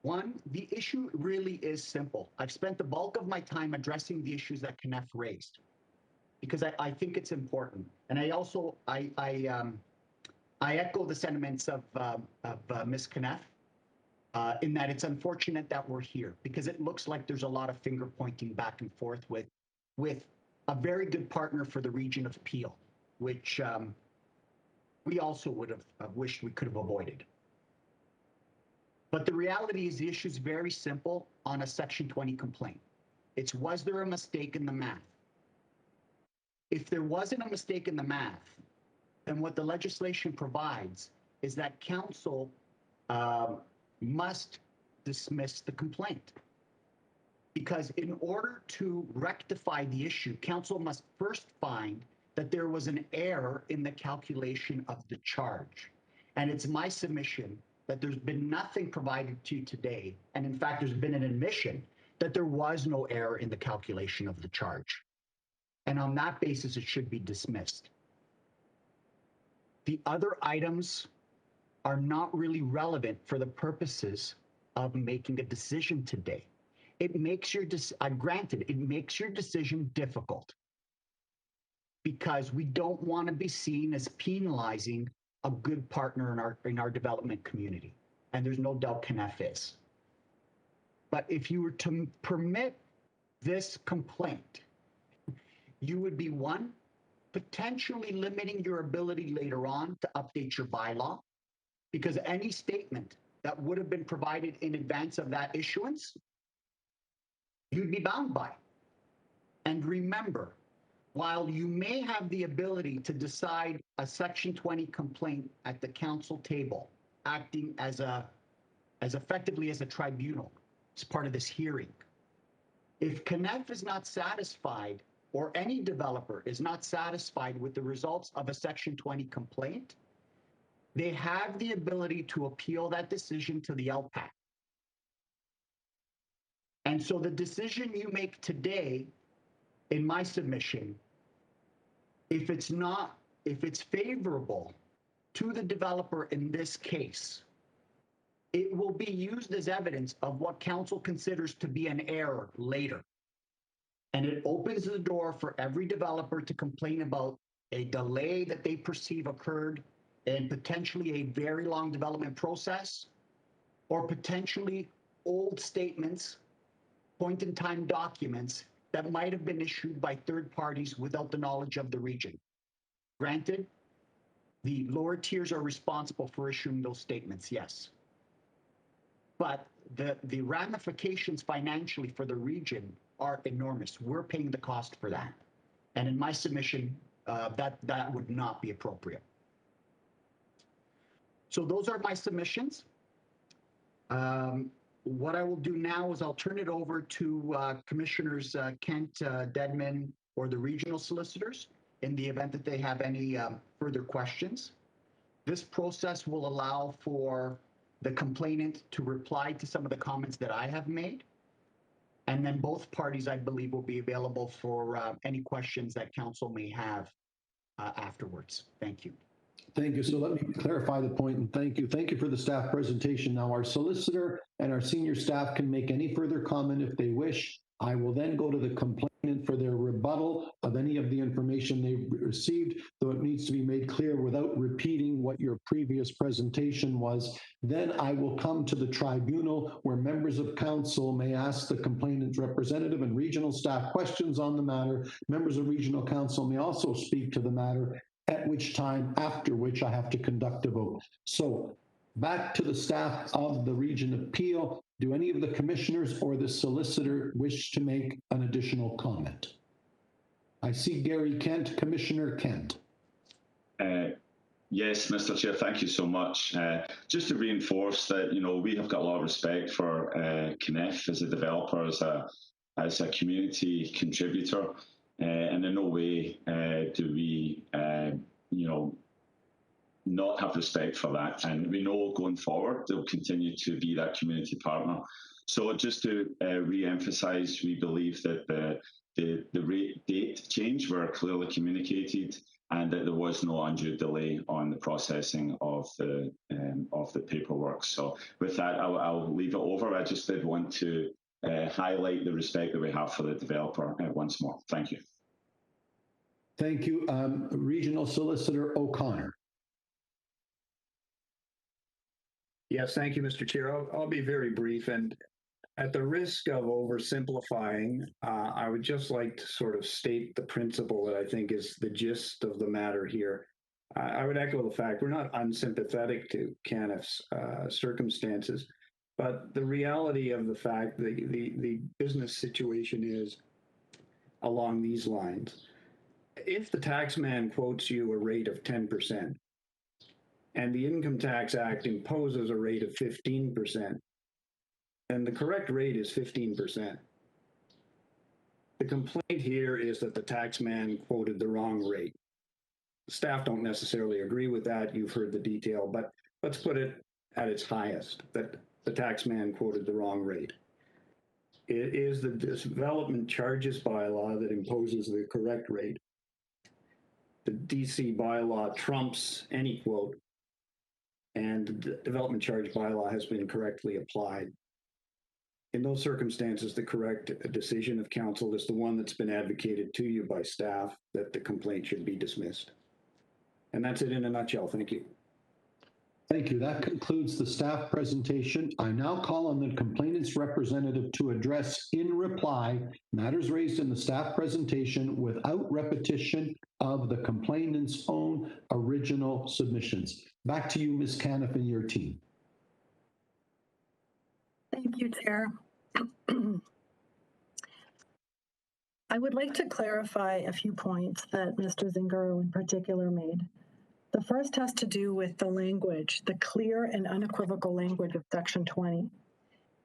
One, the issue really is simple. I've spent the bulk of my time addressing the issues that Kenneth raised because I think it's important. And I also, I echo the sentiments of Ms. Kenneth in that it's unfortunate that we're here because it looks like there's a lot of finger pointing back and forth with a very good partner for the region of Peel, which we also would have wished we could have avoided. But the reality is the issue is very simple on a Section 20 complaint. It's, was there a mistake in the math? If there wasn't a mistake in the math, then what the legislation provides is that council must dismiss the complaint. Because in order to rectify the issue, council must first find that there was an error in the calculation of the charge. And it's my submission that there's been nothing provided to you today. And in fact, there's been an admission that there was no error in the calculation of the charge. And on that basis, it should be dismissed. The other items are not really relevant for the purposes of making a decision today. It makes your, granted, it makes your decision difficult because we don't want to be seen as penalizing a good partner in our development community. And there's no doubt Kenneth is. But if you were to permit this complaint, you would be, one, potentially limiting your ability later on to update your bylaw, because any statement that would have been provided in advance of that issuance, you'd be bound by. And remember, while you may have the ability to decide a Section 20 complaint at the council table, acting as effectively as a tribunal, as part of this hearing, if Kenneth is not satisfied or any developer is not satisfied with the results of a Section 20 complaint, they have the ability to appeal that decision to the LPAC. And so the decision you make today, in my submission, if it's favorable to the developer in this case, it will be used as evidence of what council considers to be an error later. And it opens the door for every developer to complain about a delay that they perceive occurred and potentially a very long development process, or potentially old statements, point-in-time documents that might have been issued by third parties without the knowledge of the region. Granted, the lower tiers are responsible for issuing those statements, yes. But the ramifications financially for the region are enormous. We're paying the cost for that. And in my submission, that would not be appropriate. So those are my submissions. What I will do now is I'll turn it over to Commissioners Kent, Dedman, or the regional solicitors in the event that they have any further questions. This process will allow for the complainant to reply to some of the comments that I have made. And then both parties, I believe, will be available for any questions that council may have afterwards. Thank you. Thank you. So let me clarify the point, and thank you. Thank you for the staff presentation. Now, our solicitor and our senior staff can make any further comment if they wish. I will then go to the complainant for their rebuttal of any of the information they received, though it needs to be made clear without repeating what your previous presentation was. Then I will come to the tribunal where members of council may ask the complainant's representative and regional staff questions on the matter. Members of regional council may also speak to the matter. after which I have to conduct a vote. So back to the staff of the Region of Peel. Do any of the commissioners or the solicitor wish to make an additional comment? I see Gary Kent. Commissioner Kent. Yes, Mr. Chair, thank you so much. Just to reinforce that, we have got a lot of respect for CNEF as a developer, as a community contributor, and in no way do we, not have respect for that. And we know going forward, they'll continue to be that community partner. So just to re-emphasize, we believe that the rate date change were clearly communicated and that there was no undue delay on the processing of the paperwork. So with that, I'll leave it over. I just did want to highlight the respect that we have for the developer once more. Thank you. Thank you. Regional Solicitor O'Connor. Yes, thank you, Mr. Chair. I'll be very brief, and at the risk of oversimplifying, I would just like to sort of state the principle that I think is the gist of the matter here. I would echo the fact we're not unsympathetic to CANF's circumstances, but the reality of the fact that the business situation is along these lines. If the taxman quotes you a rate of 10%, and the Income Tax Act imposes a rate of 15%, and the correct rate is 15%. The complaint here is that the taxman quoted the wrong rate. Staff don't necessarily agree with that. You've heard the detail, but let's put it at its highest, that the taxman quoted the wrong rate. It is the development charges bylaw that imposes the correct rate. The DC bylaw trumps any quote, and the development charge bylaw has been correctly applied. In those circumstances, the correct decision of council is the one that's been advocated to you by staff, that the complaint should be dismissed. And that's it in a nutshell. Thank you. Thank you. That concludes the staff presentation. I now call on the complainant's representative to address in reply matters raised in the staff presentation without repetition of the complainant's own original submissions. Back to you, Ms. Caniff, and your team. Thank you, Chair. I would like to clarify a few points that Mr. Zingaro in particular made. The first has to do with the language, the clear and unequivocal language of Section 20.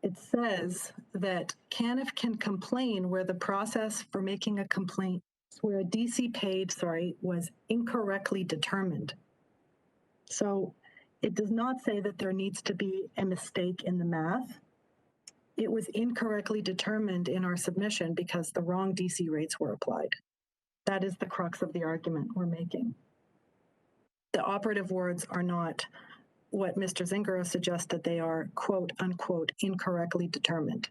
It says that CANF can complain where the process for making a complaint, where a DC paid, was incorrectly determined. So it does not say that there needs to be a mistake in the math. It was incorrectly determined in our submission because the wrong DC rates were applied. That is the crux of the argument we're making. The operative words are not what Mr. Zingaro suggested. They are quote unquote incorrectly determined.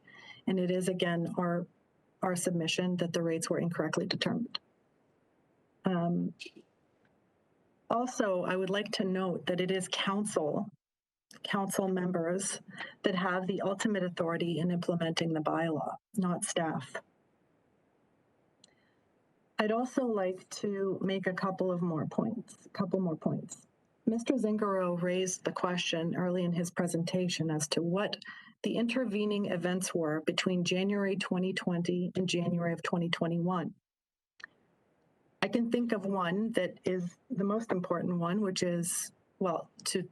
And it is again our submission that the rates were incorrectly determined. Also, I would like to note that it is council members that have the ultimate authority in implementing the bylaw, not staff. I'd also like to make a couple more points. Mr. Zingaro raised the question early in his presentation as to what the intervening events were between January 2020 and January of 2021. I can think of one that is the most important one, which is, well, to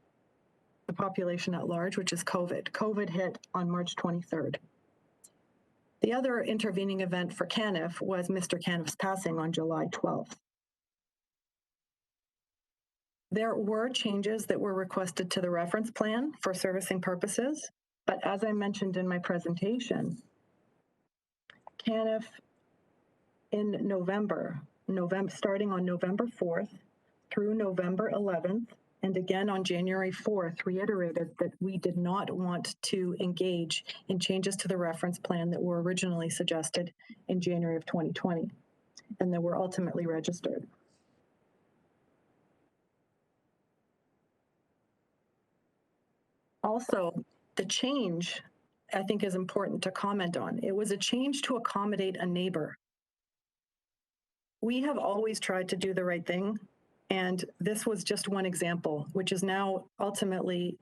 the population at large, which is COVID. COVID hit on March 23rd. The other intervening event for CANF was Mr. CANF's passing on July 12th. There were changes that were requested to the reference plan for servicing purposes, but as I mentioned in my presentation, CANF in November, starting on November 4th through November 11th, and again on January 4th, reiterated that we did not want to engage in changes to the reference plan that were originally suggested in January of 2020 and that were ultimately registered. Also, the change, I think, is important to comment on. It was a change to accommodate a neighbor. We have always tried to do the right thing, And this was just one example, which is now ultimately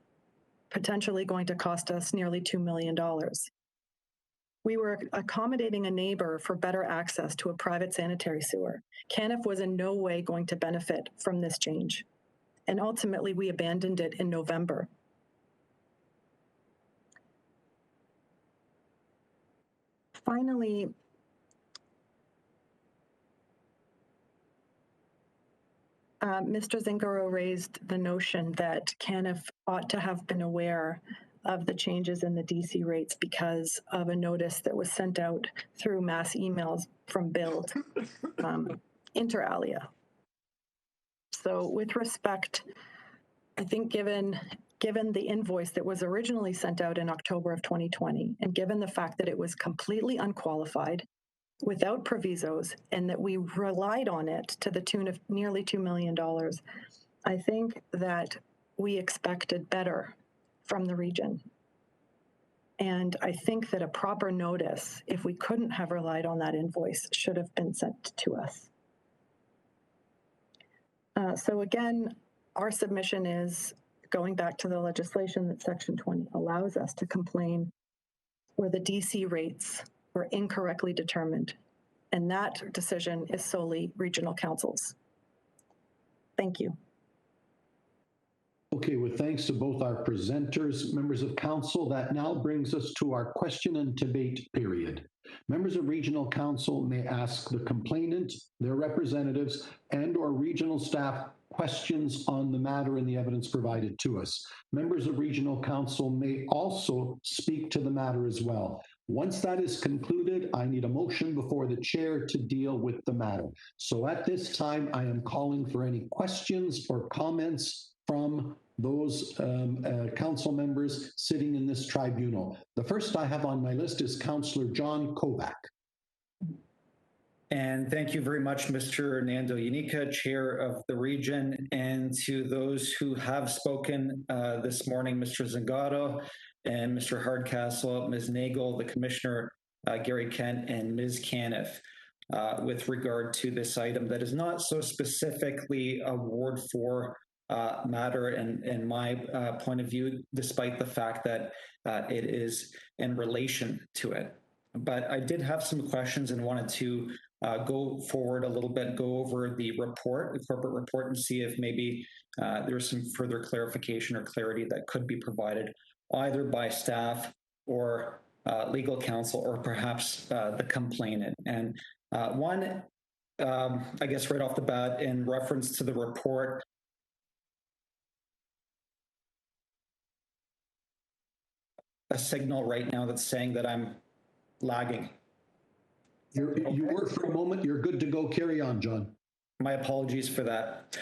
potentially going to cost us nearly $2 million. We were accommodating a neighbor for better access to a private sanitary sewer. Caniff was in no way going to benefit from this change. And ultimately, we abandoned it in November. Finally, Mr. Zingaro raised the notion that Caniff ought to have been aware of the changes in the DC rates because of a notice that was sent out through mass emails from Build, inter alia. So with respect, I think given the invoice that was originally sent out in October of 2020, and given the fact that it was completely unqualified, without provisos, and that we relied on it to the tune of nearly $2 million, I think that we expected better from the region. And I think that a proper notice, if we couldn't have relied on that invoice, should have been sent to us. So again, our submission is going back to the legislation that Section 20 allows us to complain where the DC rates were incorrectly determined. And that decision is solely regional councils. Thank you. Okay, with thanks to both our presenters, members of council, that now brings us to our question and debate period. Members of regional council may ask the complainant, their representatives, and/or regional staff questions on the matter and the evidence provided to us. Members of regional council may also speak to the matter as well. Once that is concluded, I need a motion before the chair to deal with the matter. So at this time, I am calling for any questions or comments from those council members sitting in this tribunal. The first I have on my list is Councillor John Kovac. And thank you very much, Mr. Nando Yanika, Chair of the region, and to those who have spoken this morning, Mr. Zingaro and Mr. Hardcastle, Ms. Nagel, the Commissioner, Gary Kent, and Ms. Caniff, with regard to this item that is not so specifically a Ward 4 matter in my point of view, despite the fact that it is in relation to it. But I did have some questions and wanted to go forward a little bit, go over the report, the corporate report, and see if maybe there's some further clarification or clarity that could be provided either by staff or legal counsel or perhaps the complainant. And one, I guess right off the bat, in reference to the report, a signal right now that's saying that I'm lagging. You were for a moment. You're good to go. Carry on, John. My apologies for that.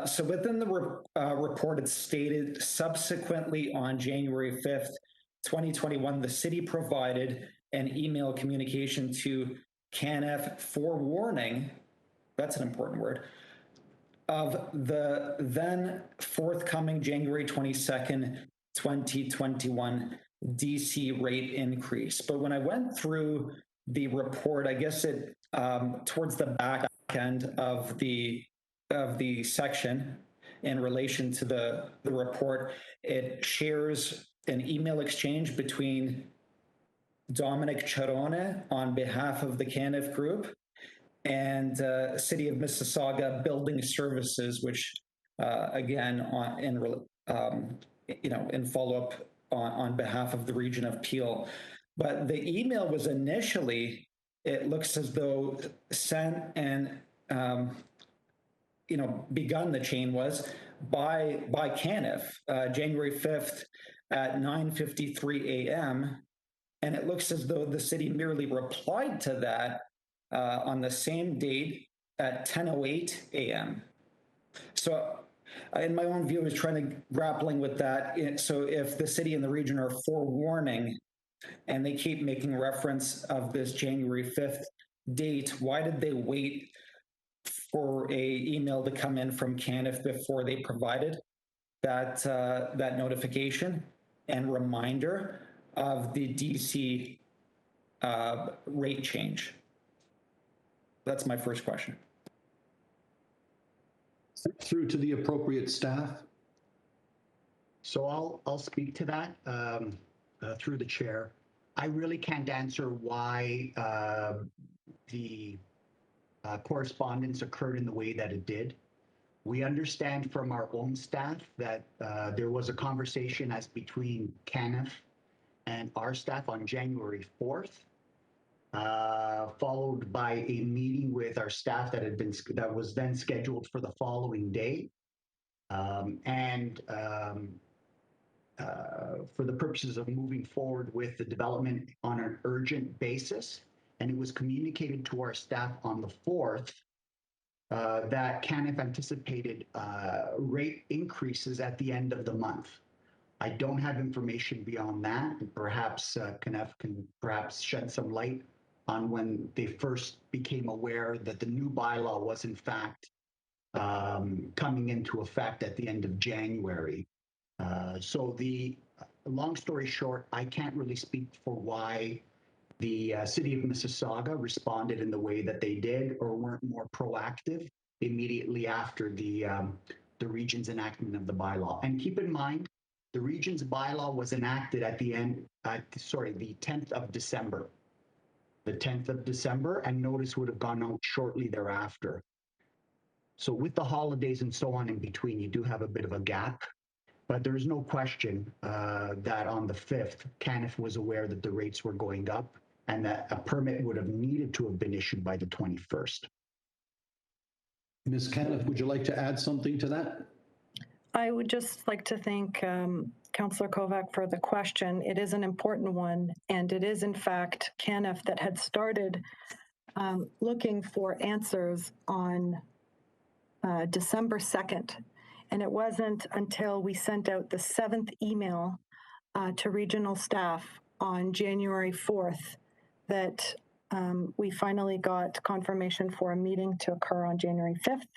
So within the report, it's stated subsequently on January 5th, 2021, the city provided an email communication to CANF forewarning, that's an important word, of the then forthcoming January 22nd, 2021 DC rate increase. But when I went through the report, I guess it towards the back end of the section in relation to the report, it shares an email exchange between Dominic Charone on behalf of the CANF group and City of Mississauga Building Services, which again in follow-up on behalf of the region of Peel. But the email was initially, it looks as though sent and begun the chain was by CANF, January 5th at 9:53 a.m. And it looks as though the city merely replied to that on the same date at 10:08 a.m. So in my own view, I was grappling with that. So if the city and the region are forewarning and they keep making reference of this January 5th date, why did they wait for a email to come in from CANF before they provided that notification and reminder of the DC rate change? That's my first question. through to the appropriate staff. So I'll speak to that through the chair. I really can't answer why the correspondence occurred in the way that it did. We understand from our own staff that there was a conversation as between CANF and our staff on January 4th, followed by a meeting with our staff that was then scheduled for the following day. For the purposes of moving forward with the development on an urgent basis. And it was communicated to our staff on the 4th that CANF anticipated rate increases at the end of the month. I don't have information beyond that, and perhaps CANF can perhaps shed some light on when they first became aware that the new bylaw was in fact coming into effect at the end of January. So the long story short, I can't really speak for why the city of Mississauga responded in the way that they did or weren't more proactive immediately after the region's enactment of the bylaw. And keep in mind, the region's bylaw was enacted at the 10th of December. The 10th of December, and notice would have gone out shortly thereafter. So with the holidays and so on in between, you do have a bit of a gap. But there's no question that on the 5th, CANF was aware that the rates were going up and that a permit would have needed to have been issued by the 21st. Ms. CANF, would you like to add something to that? I would just like to thank Councillor Kovac for the question. It is an important one, and it is in fact CANF that had started looking for answers on December 2nd. And it wasn't until we sent out the 7th email to regional staff on January 4th that we finally got confirmation for a meeting to occur on January 5th.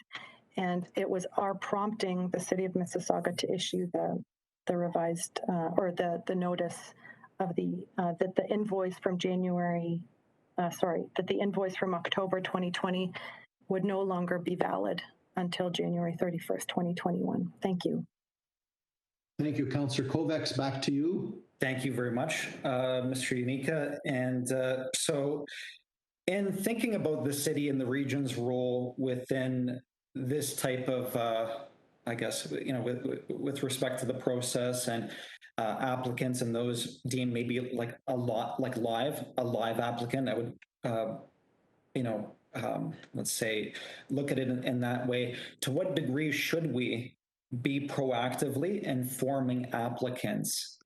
And it was our prompting the city of Mississauga to issue the revised or the notice of that the invoice from that the invoice from October 2020 would no longer be valid until January 31st, 2021. Thank you. Thank you, Councillor Kovacs. Back to you. Thank you very much, Mr. Unica. And so in thinking about the city and the region's role within this type of, I guess, with respect to the process and applicants and those deemed maybe like a live applicant, I would, let's say, look at it in that way. To what degree should we be proactively informing applicants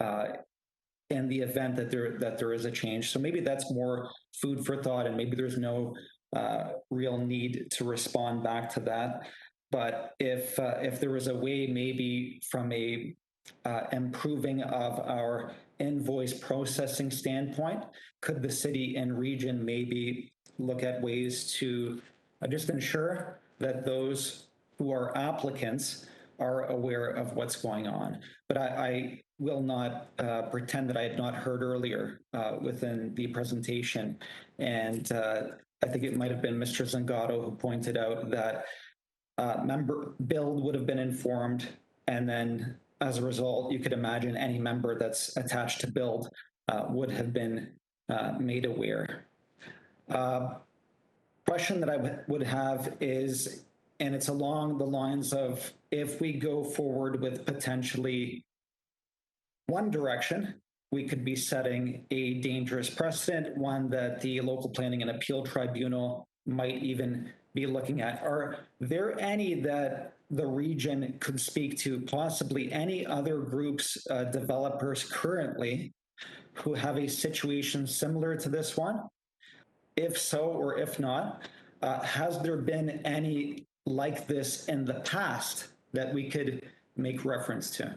in the event that there is a change? So maybe that's more food for thought, and maybe there's no real need to respond back to that. But if there was a way, maybe from a improving of our invoice processing standpoint, could the city and region maybe look at ways to just ensure that those who are applicants are aware of what's going on? But I will not pretend that I had not heard earlier within the presentation. And I think it might have been Mr. Zangato who pointed out that member build would have been informed, and then as a result, you could imagine any member that's attached to build would have been made aware. Question that I would have is, and it's along the lines of, if we go forward with potentially one direction, we could be setting a dangerous precedent, one that the local planning and appeal tribunal might even be looking at. Are there any that the region could speak to, possibly any other groups, developers currently, who have a situation similar to this one? If so, or if not, has there been any like this in the past that we could make reference to?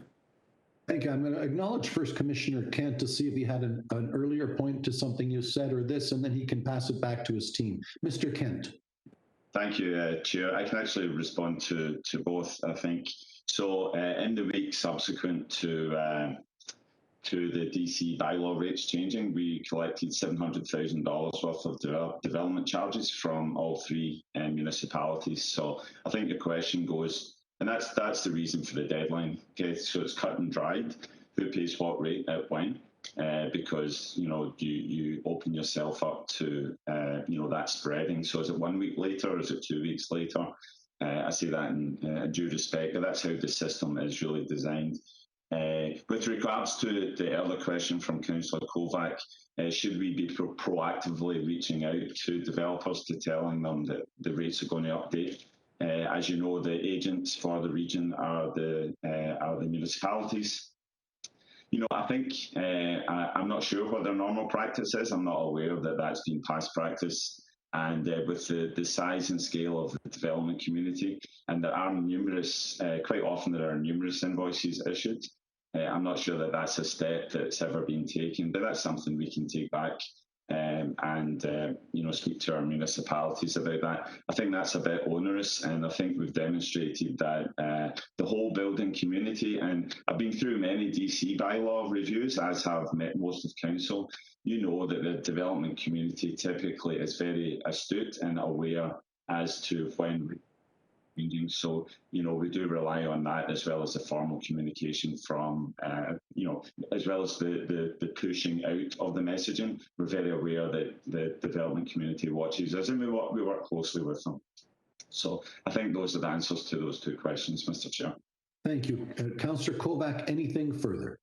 Thank you. I'm going to acknowledge first Commissioner Kent to see if he had an earlier point to something you said or this, and then he can pass it back to his team. Mr. Kent. Thank you, Chair. I can actually respond to both, I think. So in the week subsequent to the DC bylaw rates changing, we collected $700,000 worth of development charges from all three municipalities. So I think the question goes, And that's the reason for the deadline. Okay, so it's cut and dried. Who pays what rate at when? Because you open yourself up to that spreading. So is it 1 week later, or is it 2 weeks later? I say that in due respect, but that's how the system is really designed. With regards to the earlier question from Councillor Kovac, should we be proactively reaching out to developers to telling them that the rates are going to update? As you know, the agents for the region are the municipalities. I think I'm not sure what their normal practice is. I'm not aware that that's been past practice. And with the size and scale of the development community, and there are numerous, quite often there are numerous invoices issued. I'm not sure that that's a step that's ever been taken, but that's something we can take back and speak to our municipalities about that. I think that's a bit onerous, and I think we've demonstrated that the whole building community, and I've been through many DC bylaw reviews, as have most of council. That the development community typically is very astute and aware as to when reading. So, we do rely on that, as well as the formal communication from, as well as the pushing out of the messaging. We're very aware that the development community watches us, and we work closely with them. So I think those are the answers to those two questions, Mr. Chair. Thank you. Councillor Kovac, anything further?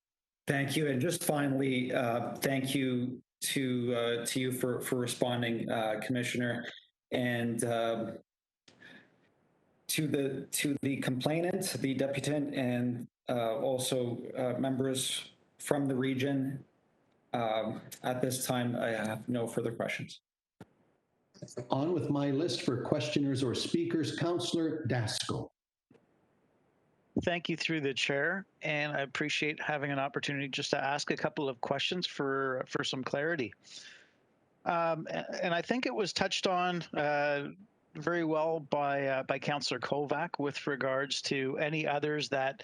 Thank you. And just finally, thank you to you for responding, Commissioner, and to the complainant, the deputant, and also members from the region. At this time, I have no further questions. On with my list for questioners or speakers, Councillor Daskal. Thank you through the chair, and I appreciate having an opportunity just to ask a couple of questions for some clarity. And I think it was touched on very well by Councillor Kovac with regards to any others that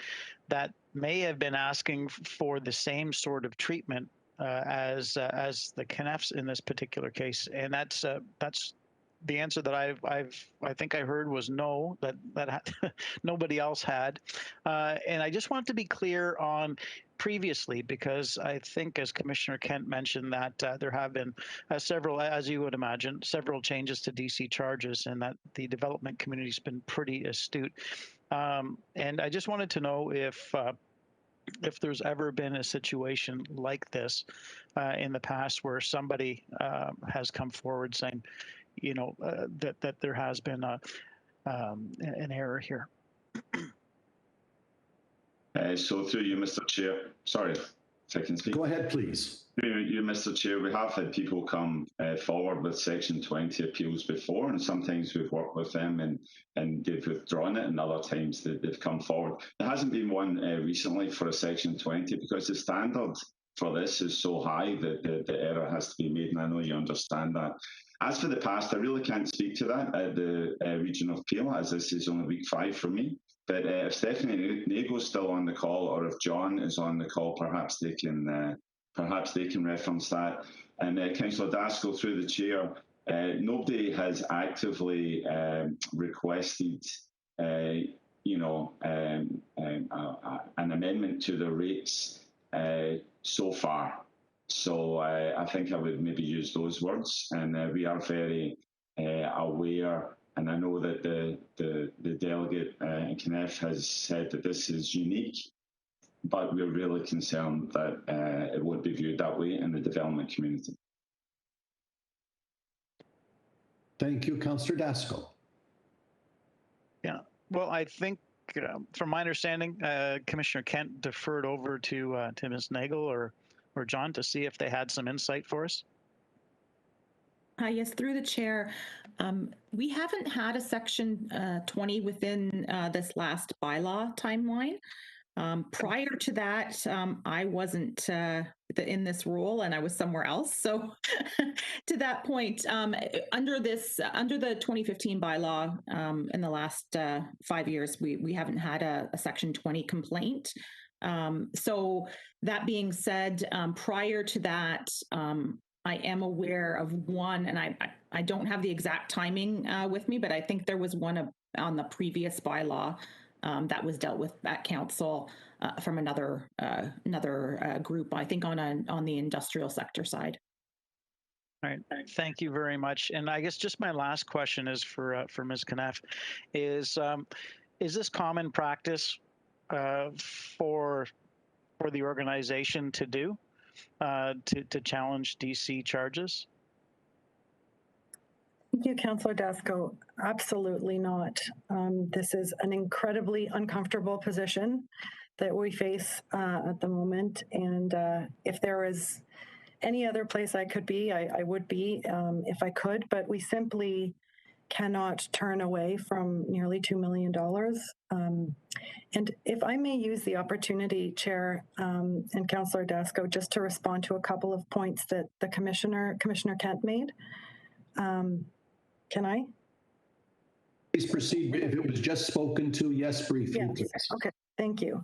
may have been asking for the same sort of treatment as the CNFs in this particular case, and that's the answer that I think I heard was no, that nobody else had. And I just want to be clear on previously, because I think, as Commissioner Kent mentioned, that there have been several, as you would imagine, several changes to DC charges, and that the development community's been pretty astute. And I just wanted to know if there's ever been a situation like this in the past where somebody has come forward saying, that there has been an error here. So through you, Mr. Chair, sorry, if I can speak. Go ahead, please. Through you, Mr. Chair, we have had people come forward with Section 20 appeals before, and sometimes we've worked with them and they've withdrawn it, and other times they've come forward. There hasn't been one recently for a Section 20 because the standard for this is so high that the error has to be made, and I know you understand that. As for the past, I really can't speak to that at the region of Peel, as this is only week 5 for me. But if Stephanie Nago is still on the call, or if John is on the call, perhaps they can reference that. And Councillor Daskal, through the chair, nobody has actively requested, an amendment to the rates so far. So I think I would maybe use those words, and we are very aware. And I know that the delegate in CNF has said that this is unique, but we're really concerned that it won't be viewed that way in the development community. Thank you, Councillor Daskal. Yeah, well, I think from my understanding, Commissioner Kent deferred over to Ms. Nagel or John to see if they had some insight for us. Yes, through the chair. We haven't had a Section 20 within this last bylaw timeline. Prior to that, I wasn't in this role, and I was somewhere else. So to that point, under the 2015 bylaw, in the last 5 years, we haven't had a Section 20 complaint. So that being said, prior to that, I am aware of one, and I don't have the exact timing with me, but I think there was one on the previous bylaw that was dealt with at council from another group, I think on the industrial sector side. All right, thank you very much. And I guess just my last question is for Ms. Knaff. Is this common practice for the organization to do to challenge DC charges? Thank you, Councillor Dasco. Absolutely not. This is an incredibly uncomfortable position that we face at the moment. And if there is any other place I could be, I would be if I could, but we simply cannot turn away from nearly $2 million. And if I may use the opportunity, Chair and Councillor Dasco, just to respond to a couple of points that the Commissioner Kent made. Can I? Please proceed. If it was just spoken to, yes, briefly. Yes. Okay, thank you.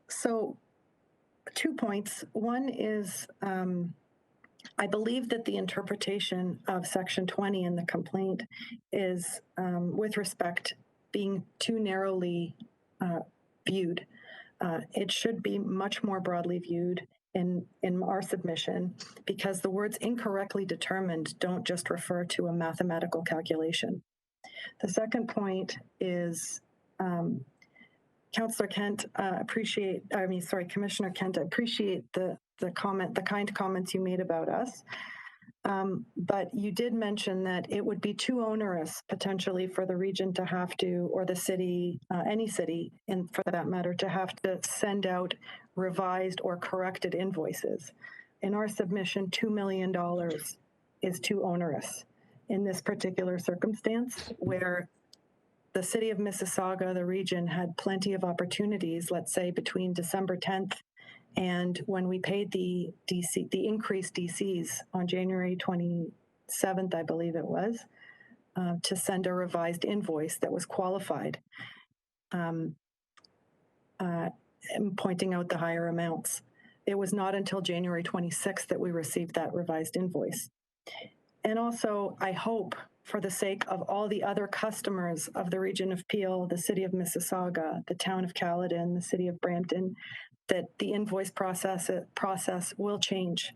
So 2 points. One is I believe that the interpretation of Section 20 in the complaint is, with respect, being too narrowly viewed. It should be much more broadly viewed in our submission, because the words incorrectly determined don't just refer to a mathematical calculation. The second point is Councillor Kent, Commissioner Kent, I appreciate the kind comments you made about us. But you did mention that it would be too onerous potentially for the region to have to, or the city, any city for that matter, to have to send out revised or corrected invoices. In our submission, $2 million is too onerous in this particular circumstance, where the city of Mississauga, the region, had plenty of opportunities, let's say between December 10th and when we paid the increased DCs on January 27th, I believe it was, to send a revised invoice that was qualified, pointing out the higher amounts. It was not until January 26th that we received that revised invoice. And also, I hope, for the sake of all the other customers of the region of Peel, the city of Mississauga, the town of Caledon, the city of Brampton, that the invoice process will change,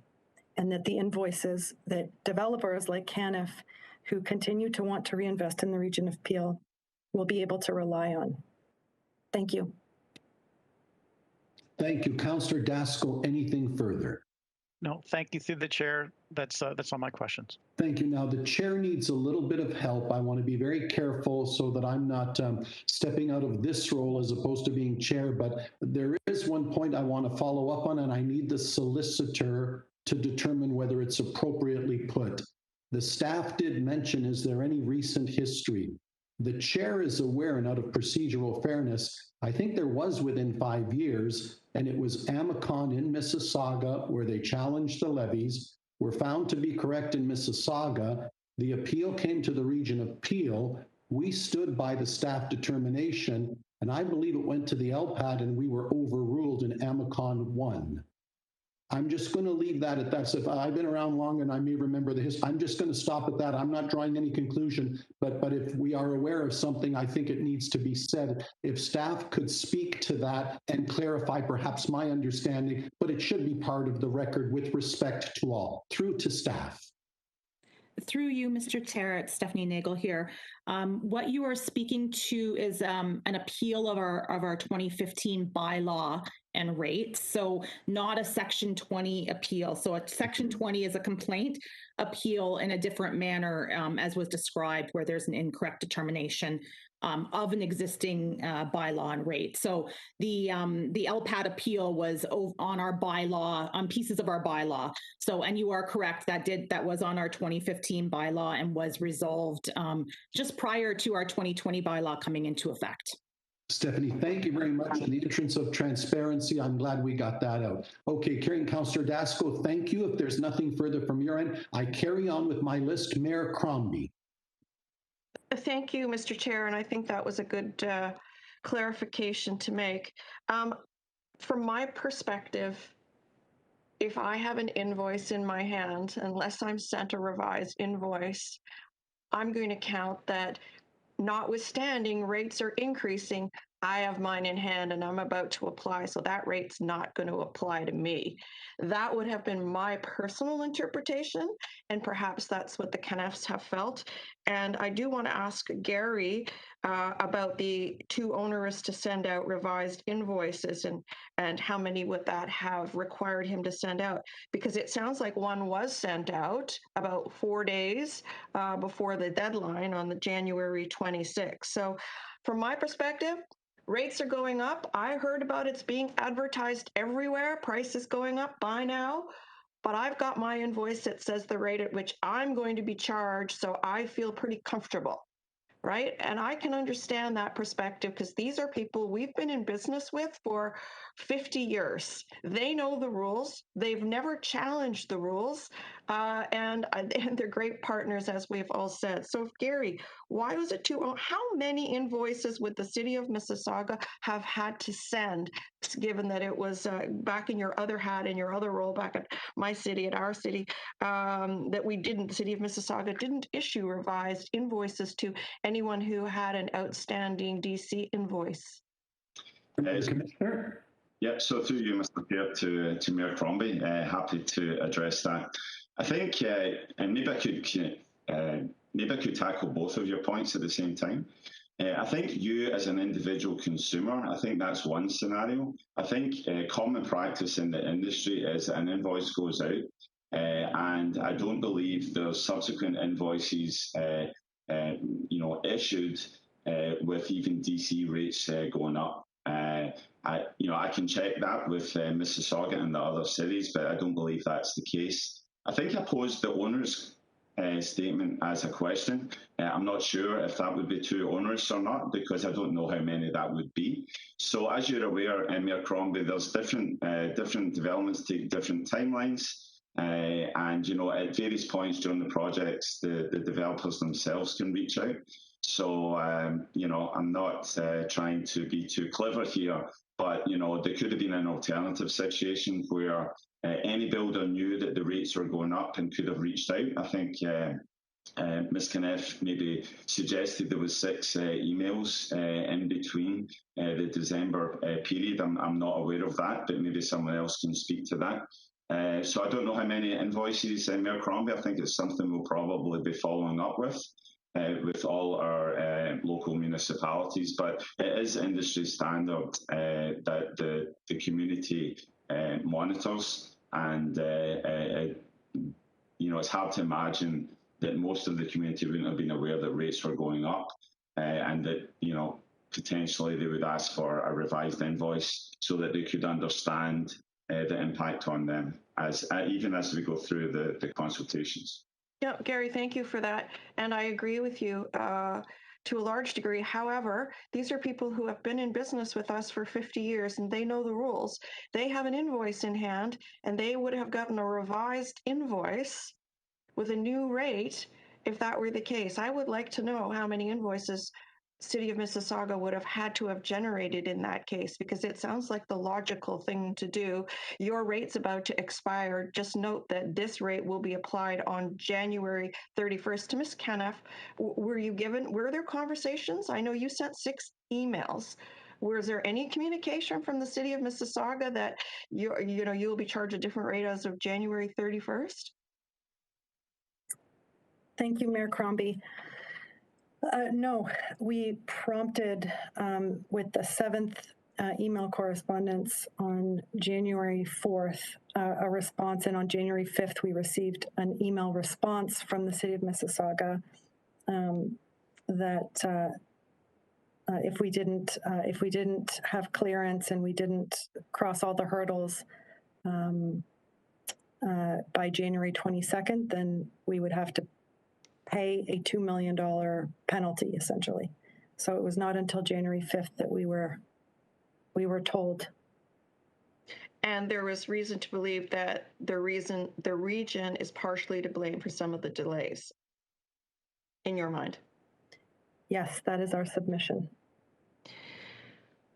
and that the invoices that developers like Caniff, who continue to want to reinvest in the region of Peel, will be able to rely on. Thank you. Thank you. Councillor Dasco, anything further? No, thank you through the chair. That's all my questions. Thank you. Now, the chair needs a little bit of help. I want to be very careful so that I'm not stepping out of this role as opposed to being chair, but there is one point I want to follow up on, and I need the solicitor to determine whether it's appropriately put. The staff did mention, is there any recent history? The chair is aware, and out of procedural fairness, I think there was within 5 years, and it was Amicon in Mississauga where they challenged the levies, were found to be correct in Mississauga. The appeal came to the region of Peel. We stood by the staff determination, and I believe it went to the LPAT, and we were overruled in Amicon 1. I'm just going to leave that at that. So if I've been around long and I may remember the history, I'm just going to stop at that. I'm not drawing any conclusion, but if we are aware of something, I think it needs to be said. If staff could speak to that and clarify perhaps my understanding, but it should be part of the record with respect to all. Through to staff. Through you, Mr. Chair, it's Stephanie Nagel here. What you are speaking to is an appeal of our 2015 bylaw and rates, so not a Section 20 appeal. So a Section 20 is a complaint appeal in a different manner, as was described, where there's an incorrect determination of an existing bylaw and rate. So the LPAT appeal was on our bylaw, on pieces of our bylaw. So, and you are correct, that was on our 2015 bylaw and was resolved just prior to our 2020 bylaw coming into effect. Stephanie, thank you very much. In the interest of transparency, I'm glad we got that out. Okay, carrying Councillor Dasco, thank you. If there's nothing further from your end, I carry on with my list. Mayor Crombie. Thank you, Mr. Chair, and I think that was a good clarification to make. From my perspective, if I have an invoice in my hand, unless I'm sent a revised invoice, I'm going to count that notwithstanding rates are increasing, I have mine in hand and I'm about to apply, so that rate's not going to apply to me. That would have been my personal interpretation, and perhaps that's what the Canefs have felt. And I do want to ask Gary about the too onerous to send out revised invoices, and how many would that have required him to send out? Because it sounds like one was sent out about 4 days before the deadline on the January 26th. So from my perspective, rates are going up. I heard about it's being advertised everywhere. Price is going up, buy now. But I've got my invoice that says the rate at which I'm going to be charged, so I feel pretty comfortable. Right? And I can understand that perspective because these are people we've been in business with for 50 years. They know the rules. They've never challenged the rules. And they're great partners, as we've all said. So, Gary, why was it how many invoices would the city of Mississauga have had to send, given that it was back in your other hat, in your other role back at my city, at our city, that the city of Mississauga didn't issue revised invoices to anyone who had an outstanding DC invoice? Commissioner? Yeah, so through you, Mr. Chair, to Mayor Crombie, happy to address that. I think, and maybe I could tackle both of your points at the same time. I think you as an individual consumer, I think that's one scenario. I think common practice in the industry is an invoice goes out, and I don't believe there's subsequent invoices issued with even DC rates going up. I can check that with Mississauga and the other cities, but I don't believe that's the case. I think I posed the owner's statement as a question. I'm not sure if that would be too onerous or not, because I don't know how many that would be. So as you're aware, Mayor Crombie, there's different developments take different timelines. And, at various points during the projects, the developers themselves can reach out. So, I'm not trying to be too clever here, but, there could have been an alternative situation where any builder knew that the rates were going up and could have reached out. I think Ms. Canef maybe suggested there was 6 emails in between the December period. I'm not aware of that, but maybe someone else can speak to that. So I don't know how many invoices, Mayor Crombie. I think it's something we'll probably be following up with all our local municipalities, but it is industry standard that the community monitors, and it's hard to imagine that most of the community wouldn't have been aware that rates were going up, and that potentially they would ask for a revised invoice so that they could understand the impact on them even as we go through the consultations. Yeah, Gary, thank you for that. And I agree with you to a large degree. However, these are people who have been in business with us for 50 years and they know the rules. They have an invoice in hand and they would have gotten a revised invoice with a new rate if that were the case. I would like to know how many invoices City of Mississauga would have had to have generated in that case, because it sounds like the logical thing to do. Your rate's about to expire. Just note that this rate will be applied on January 31st. To Ms. Canef, were there conversations? I know you sent 6 emails. Was there any communication from the City of Mississauga that you'll be charged a different rate as of January 31st? Thank you, Mayor Crombie. No, we prompted with the 7th email correspondence on January 4th a response, and on January 5th we received an email response from the City of Mississauga that if we didn't have clearance and we didn't cross all the hurdles by January 22nd, then we would have to pay a $2 million penalty, essentially. So it was not until January 5th that we were told. And there was reason to believe that the region is partially to blame for some of the delays, in your mind? Yes, that is our submission.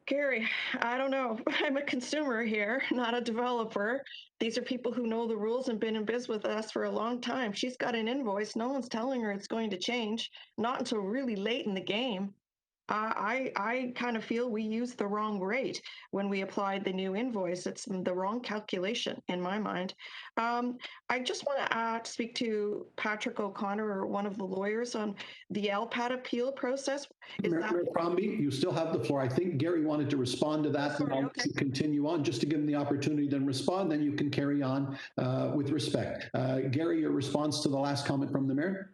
Gary, I don't know. I'm a consumer here, not a developer. These are people who know the rules and been in biz with us for a long time. She's got an invoice. No one's telling her it's going to change, not until really late in the game. I kind of feel we used the wrong rate when we applied the new invoice. It's the wrong calculation in my mind. I just want to speak to Patrick O'Connor, or one of the lawyers, on the LPAT appeal process. Mayor Crombie, you still have the floor. I think Gary wanted to respond to that. Sorry, and okay. Continue on, just to give him the opportunity, then respond, then you can carry on with respect. Gary, your response to the last comment from the mayor?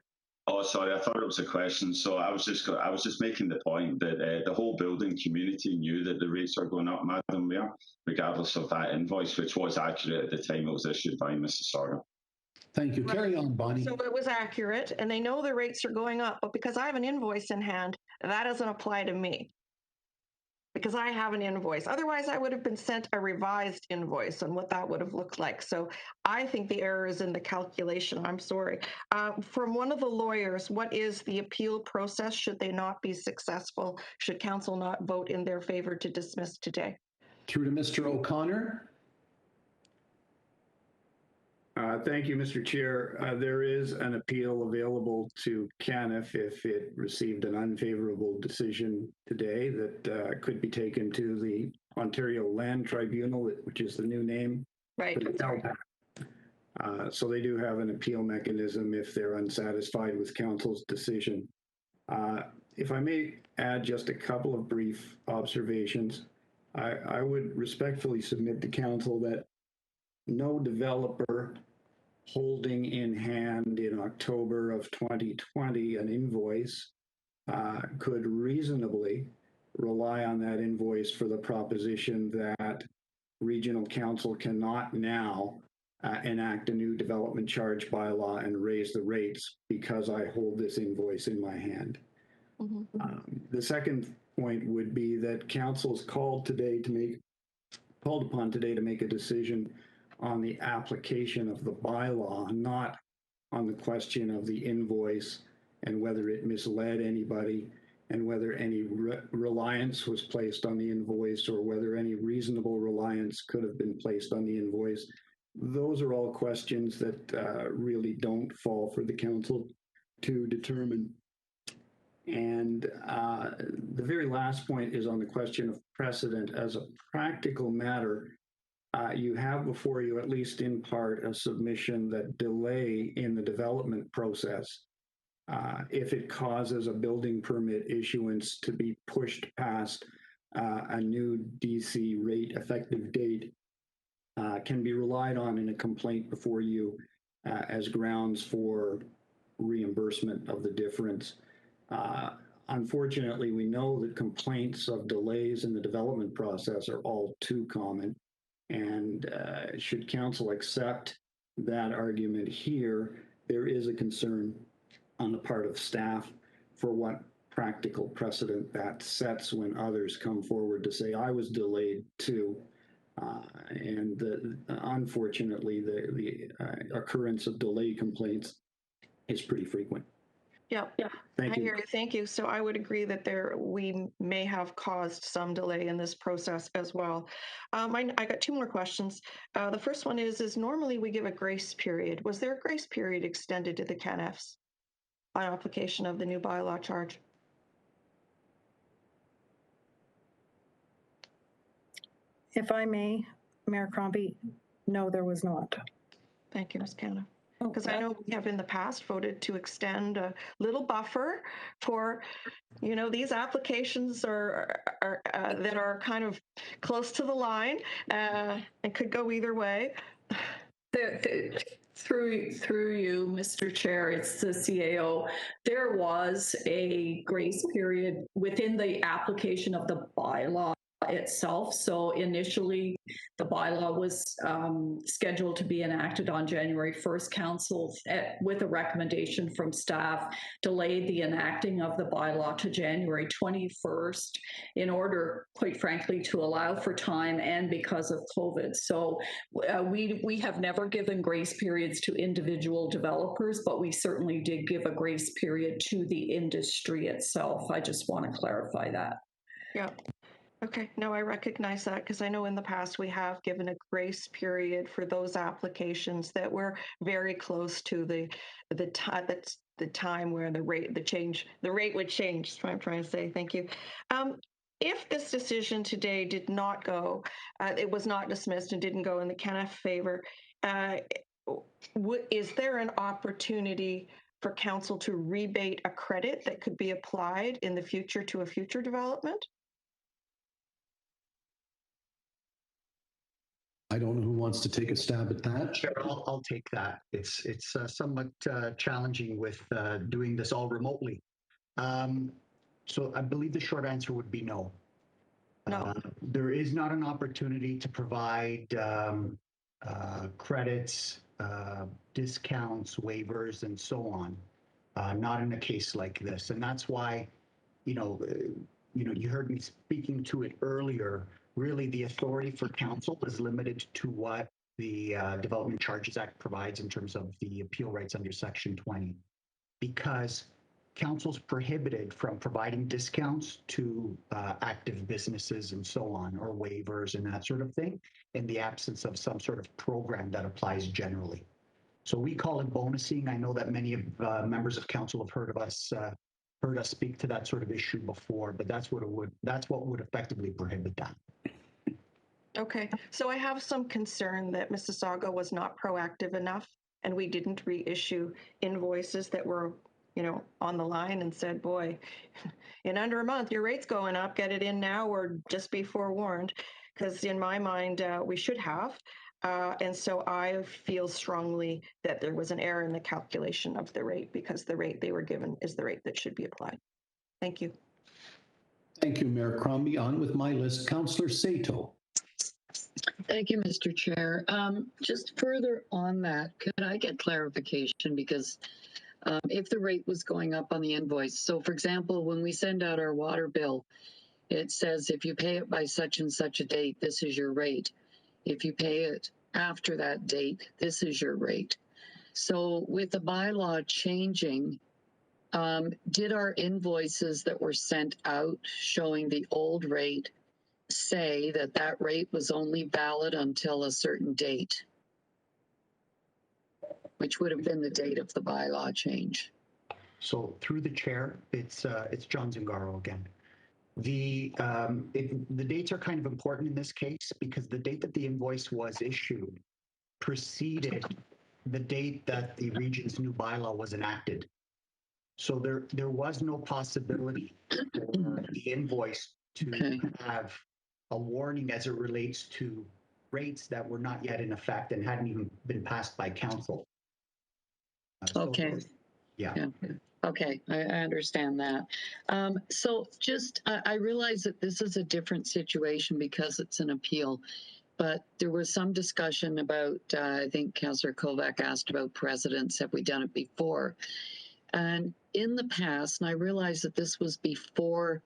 Oh, sorry, I thought it was a question. So I was just making the point that the whole building community knew that the rates are going up, Madam Mayor, regardless of that invoice, which was accurate at the time it was issued by Mississauga. Thank you. Carry on, Bonnie. So it was accurate, and they know the rates are going up, but because I have an invoice in hand, that doesn't apply to me. Because I have an invoice. Otherwise, I would have been sent a revised invoice on what that would have looked like. So I think the error is in the calculation. I'm sorry. From one of the lawyers, what is the appeal process should they not be successful? Should council not vote in their favor to dismiss today? Through to Mr. O'Connor. Thank you, Mr. Chair. There is an appeal available to CANF if it received an unfavorable decision today that could be taken to the Ontario Land Tribunal, which is the new name. Right. So they do have an appeal mechanism if they're unsatisfied with council's decision. If I may add just a couple of brief observations, I would respectfully submit to council that no developer holding in hand in October of 2020 an invoice could reasonably rely on that invoice for the proposition that regional council cannot now enact a new development charge bylaw and raise the rates because I hold this invoice in my hand. Mm-hmm. The second point would be that council is called upon today to make a decision on the application of the bylaw, not on the question of the invoice and whether it misled anybody and whether any reliance was placed on the invoice or whether any reasonable reliance could have been placed on the invoice. Those are all questions that really don't fall for the council to determine. And the very last point is on the question of precedent. As a practical matter, you have before you, at least in part, a submission that delay in the development process, if it causes a building permit issuance to be pushed past a new DC rate effective date, can be relied on in a complaint before you as grounds for reimbursement of the difference. Unfortunately, we know that complaints of delays in the development process are all too common. And should council accept that argument here, there is a concern on the part of staff for what practical precedent that sets when others come forward to say, I was delayed too. Unfortunately, the occurrence of delay complaints is pretty frequent. Yeah, Thank you. I hear you. Thank you. So I would agree that we may have caused some delay in this process as well. I got two more questions. The first one is normally we give a grace period. Was there a grace period extended to the CANFs on application of the new bylaw charge? If I may, Mayor Crombie, no, there was not. Thank you, Ms. Canada. Because I know we have in the past voted to extend a little buffer for, these applications that are kind of close to the line and could go either way. Through you, Mr. Chair, it's the CAO. There was a grace period within the application of the bylaw itself. So initially, the bylaw was scheduled to be enacted on January 1st. Council, with a recommendation from staff, delayed the enacting of the bylaw to January 21st in order, quite frankly, to allow for time and because of COVID. So we have never given grace periods to individual developers, but we certainly did give a grace period to the industry itself. I just want to clarify that. Yeah. Okay, no, I recognize that because I know in the past we have given a grace period for those applications that were very close to the time that's the time where the rate would change. That's what I'm trying to say. Thank you. If this decision today did not go, it was not dismissed and didn't go in the Kenneth favor. Is there an opportunity for council to rebate a credit that could be applied in the future to a future development? I don't know who wants to take a stab at that. Sure, I'll take that. It's somewhat challenging with doing this all remotely. So I believe the short answer would be no. No. There is not an opportunity to provide credits, discounts, waivers, and so on. Not in a case like this, and that's why, you heard me speaking to it earlier. Really, the authority for council is limited to what the Development Charges Act provides in terms of the appeal rights under Section 20, because council's prohibited from providing discounts to active businesses and so on, or waivers and that sort of thing, in the absence of some sort of program that applies generally. So we call it bonusing. I know that many of members of council have heard us speak to that sort of issue before, but that's what would effectively prohibit that. Okay, so I have some concern that Mississauga was not proactive enough, and we didn't reissue invoices that were, on the line and said, boy, in under a month, your rate's going up, get it in now or just be forewarned. Because in my mind, we should have. And so I feel strongly that there was an error in the calculation of the rate because the rate they were given is the rate that should be applied. Thank you. Thank you, Mayor Crombie. On with my list, Councillor Sato. Thank you, Mr. Chair. Just further on that, could I get clarification? Because if the rate was going up on the invoice, so for example, when we send out our water bill, it says if you pay it by such and such a date, this is your rate. If you pay it after that date, this is your rate. So with the bylaw changing, did our invoices that were sent out showing the old rate say that that rate was only valid until a certain date, which would have been the date of the bylaw change? So through the chair, it's John Zingaro again. The dates are kind of important in this case because the date that the invoice was issued preceded the date that the region's new bylaw was enacted. So there was no possibility for the invoice to have a warning as it relates to rates that were not yet in effect and hadn't even been passed by council. Okay. Yeah. Okay, I understand that. So just, I realize that this is a different situation because it's an appeal, but there was some discussion about, I think Councillor Kovac asked about precedents. Have we done it before? And in the past, and I realize that this was before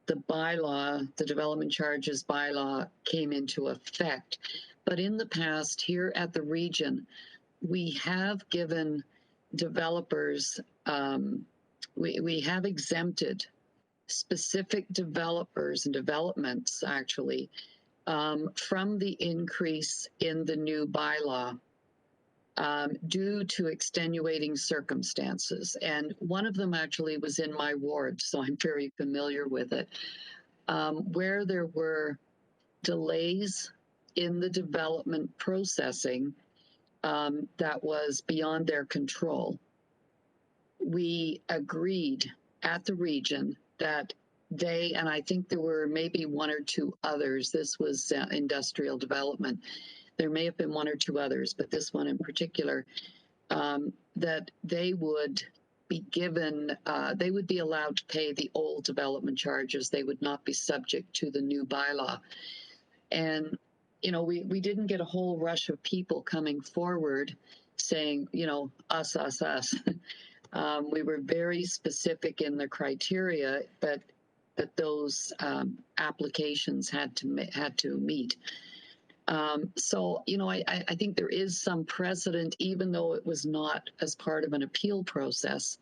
the bylaw, the development charges bylaw came into effect, but in the past here at the region, we have given developers, we have exempted specific developers and developments actually from the increase in the new bylaw due to extenuating circumstances. And one of them actually was in my ward, so I'm very familiar with it, where there were delays in the development processing that was beyond their control. We agreed at the region that they, and I think there were maybe one or two others, this was industrial development, there may have been one or two others, but this one in particular, that they would be given, they would be allowed to pay the old development charges. They would not be subject to the new bylaw. And, we didn't get a whole rush of people coming forward saying, us. We were very specific in the criteria that those applications had to meet. So, I think there is some precedent, even though it was not as part of an appeal process.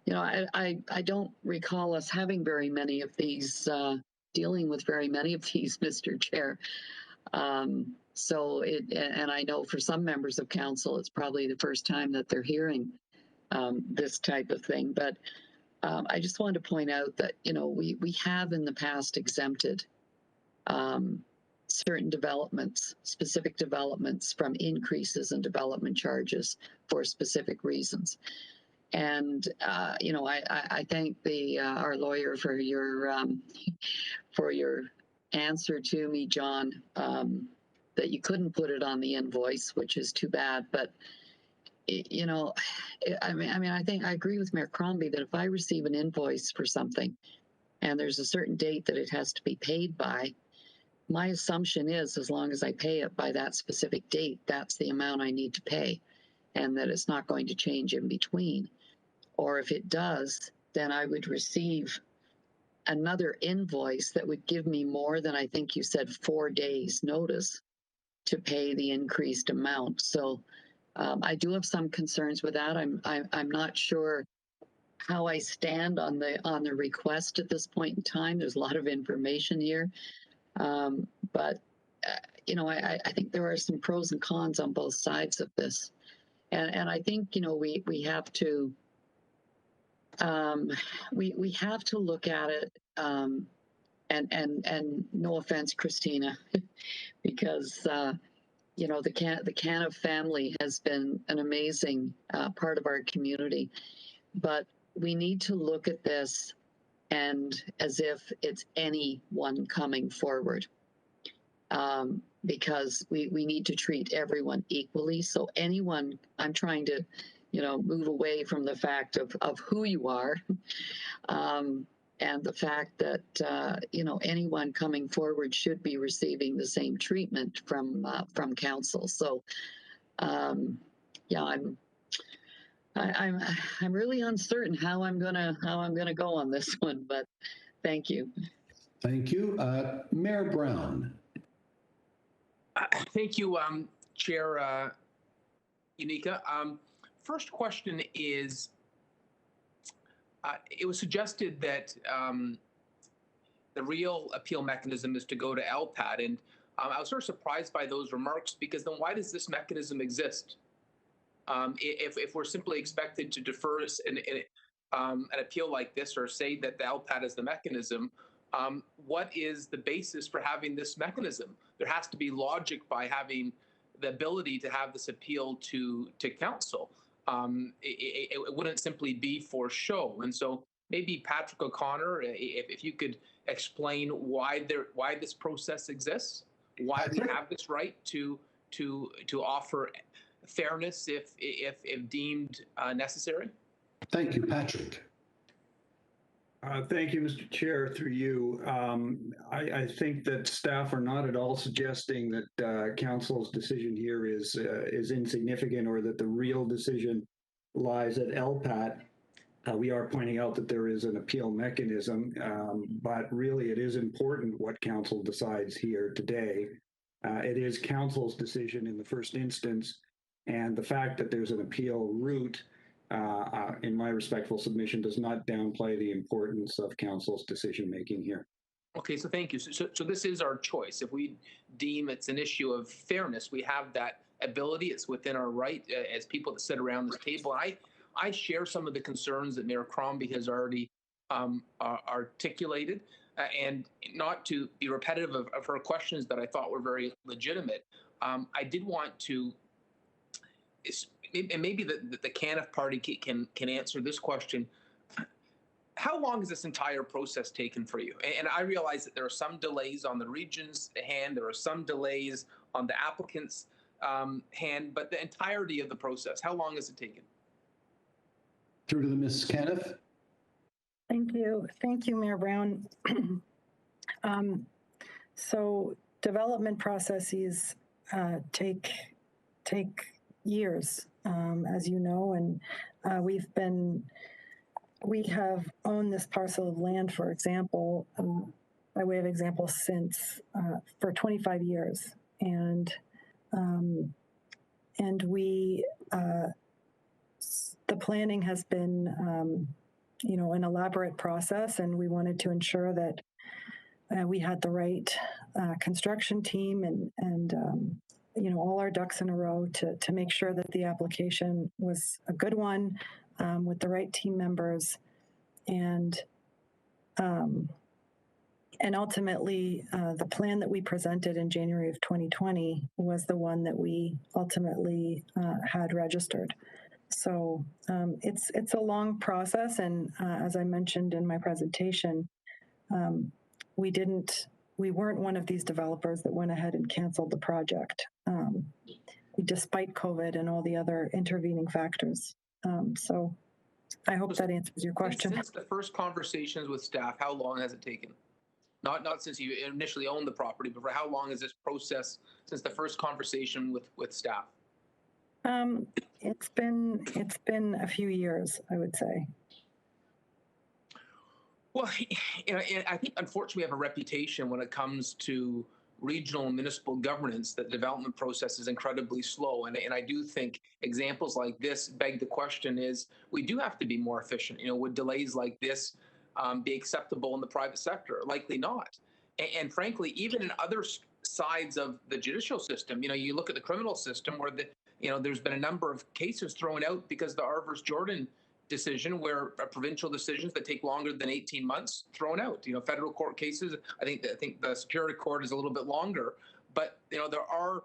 you know, I don't recall us having very many of these, dealing with very many of these, Mr. Chair. So and I know for some members of council, it's probably the first time that they're hearing this type of thing. But I just wanted to point out that, you know, we have in the past exempted certain developments, specific developments from increases in development charges for specific reasons. And, you know, I thank our lawyer for your answer to me, John, that you couldn't put it on the invoice, which is too bad. But, you know, I mean, I think I agree with Mayor Crombie that if I receive an invoice for something and there's a certain date that it has to be paid by, my assumption is as long as I pay it by that specific date, that's the amount I need to pay, and that it's not going to change in between. Or if it does, then I would receive another invoice that would give me more than, I think you said, 4 days notice to pay the increased amount. So I do have some concerns with that. I'm not sure how I stand on the request at this point in time. There's a lot of information here. But you know, I think there are some pros and cons on both sides of this, and I think, you know, we have to we have to look at it, and no offense, Christina, because you know, the Caniff family has been an amazing part of our community, but we need to look at this and as if it's anyone coming forward. Because we need to treat everyone equally. So anyone, I'm trying to, you know, move away from the fact of who you are, and the fact that, you know, anyone coming forward should be receiving the same treatment from council. So, yeah, I'm really uncertain how I'm gonna go on this one, but thank you. Thank you. Mayor Brown. Thank you, Chair Unica. First question is, it was suggested that the real appeal mechanism is to go to LPAT, and I was sort of surprised by those remarks, because then why does this mechanism exist? If we're simply expected to defer an appeal like this, or say that the LPAT is the mechanism, what is the basis for having this mechanism? There has to be logic by having the ability to have this appeal to council. It wouldn't simply be for show. And so maybe Patrick O'Connor, if you could explain why this process exists, why we have this right to offer fairness if deemed necessary. Thank you, Patrick. Thank you, Mr. Chair, through you. I think that staff are not at all suggesting that council's decision here is insignificant, or that the real decision lies at LPAT. We are pointing out that there is an appeal mechanism, but really it is important what council decides here today. It is council's decision in the first instance, and the fact that there's an appeal route, in my respectful submission, does not downplay the importance of council's decision making here. Okay, so thank you. So this is our choice. If we deem it's an issue of fairness, we have that ability. It's within our right as people that sit around this table. I share some of the concerns that Mayor Crombie has already articulated, and not to be repetitive of her questions that I thought were very legitimate. I did want to, and maybe the Caniff party can answer this question. How long has this entire process taken for you? And I realize that there are some delays on the region's hand, there are some delays on the applicant's hand, but the entirety of the process, how long has it taken? Through to the Ms. Caniff. Thank you. Thank you, Mayor Brown. So development processes take years, as you know, and we have owned this parcel of land, for example, by way of example, since for 25 years, and we the planning has been an elaborate process, and we wanted to ensure that we had the right construction team and all our ducks in a row to make sure that the application was a good one with the right team members, and ultimately the plan that we presented in January of 2020 was the one that we ultimately had registered. So it's a long process, and as I mentioned in my presentation, we weren't one of these developers that went ahead and canceled the project, despite COVID and all the other intervening factors. So I hope that answers your question. Since the first conversations with staff, how long has it taken? Not since you initially owned the property, but for how long is this process since the first conversation with staff? It's been a few years, I would say. Well, I think unfortunately we have a reputation when it comes to regional and municipal governance that the development process is incredibly slow. And I do think examples like this beg the question is, we do have to be more efficient. Would delays like this be acceptable in the private sector? Likely not. And frankly, even in other sides of the judicial system, you look at the criminal system where there's been a number of cases thrown out because the R versus Jordan decision, where provincial decisions that take longer than 18 months thrown out. Federal court cases, I think the Superior Court is a little bit longer, but there are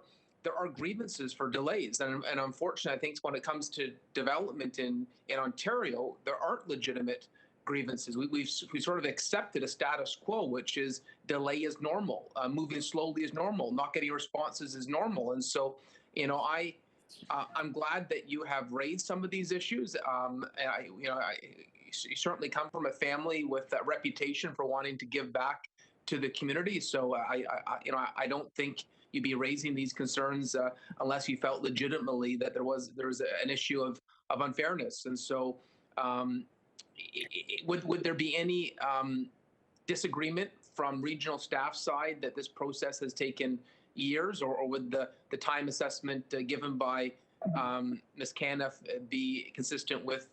grievances for delays, and unfortunately, I think when it comes to development in Ontario, there aren't legitimate grievances. We've sort of accepted a status quo, which is delay is normal, moving slowly is normal, not getting responses is normal, and so I'm glad that you have raised some of these issues. You certainly come from a family with a reputation for wanting to give back to the community. So I don't think you'd be raising these concerns unless you felt legitimately that there was an issue of unfairness. And so would there be any disagreement from regional staff side that this process has taken years, or would the time assessment given by Ms. Caniff be consistent with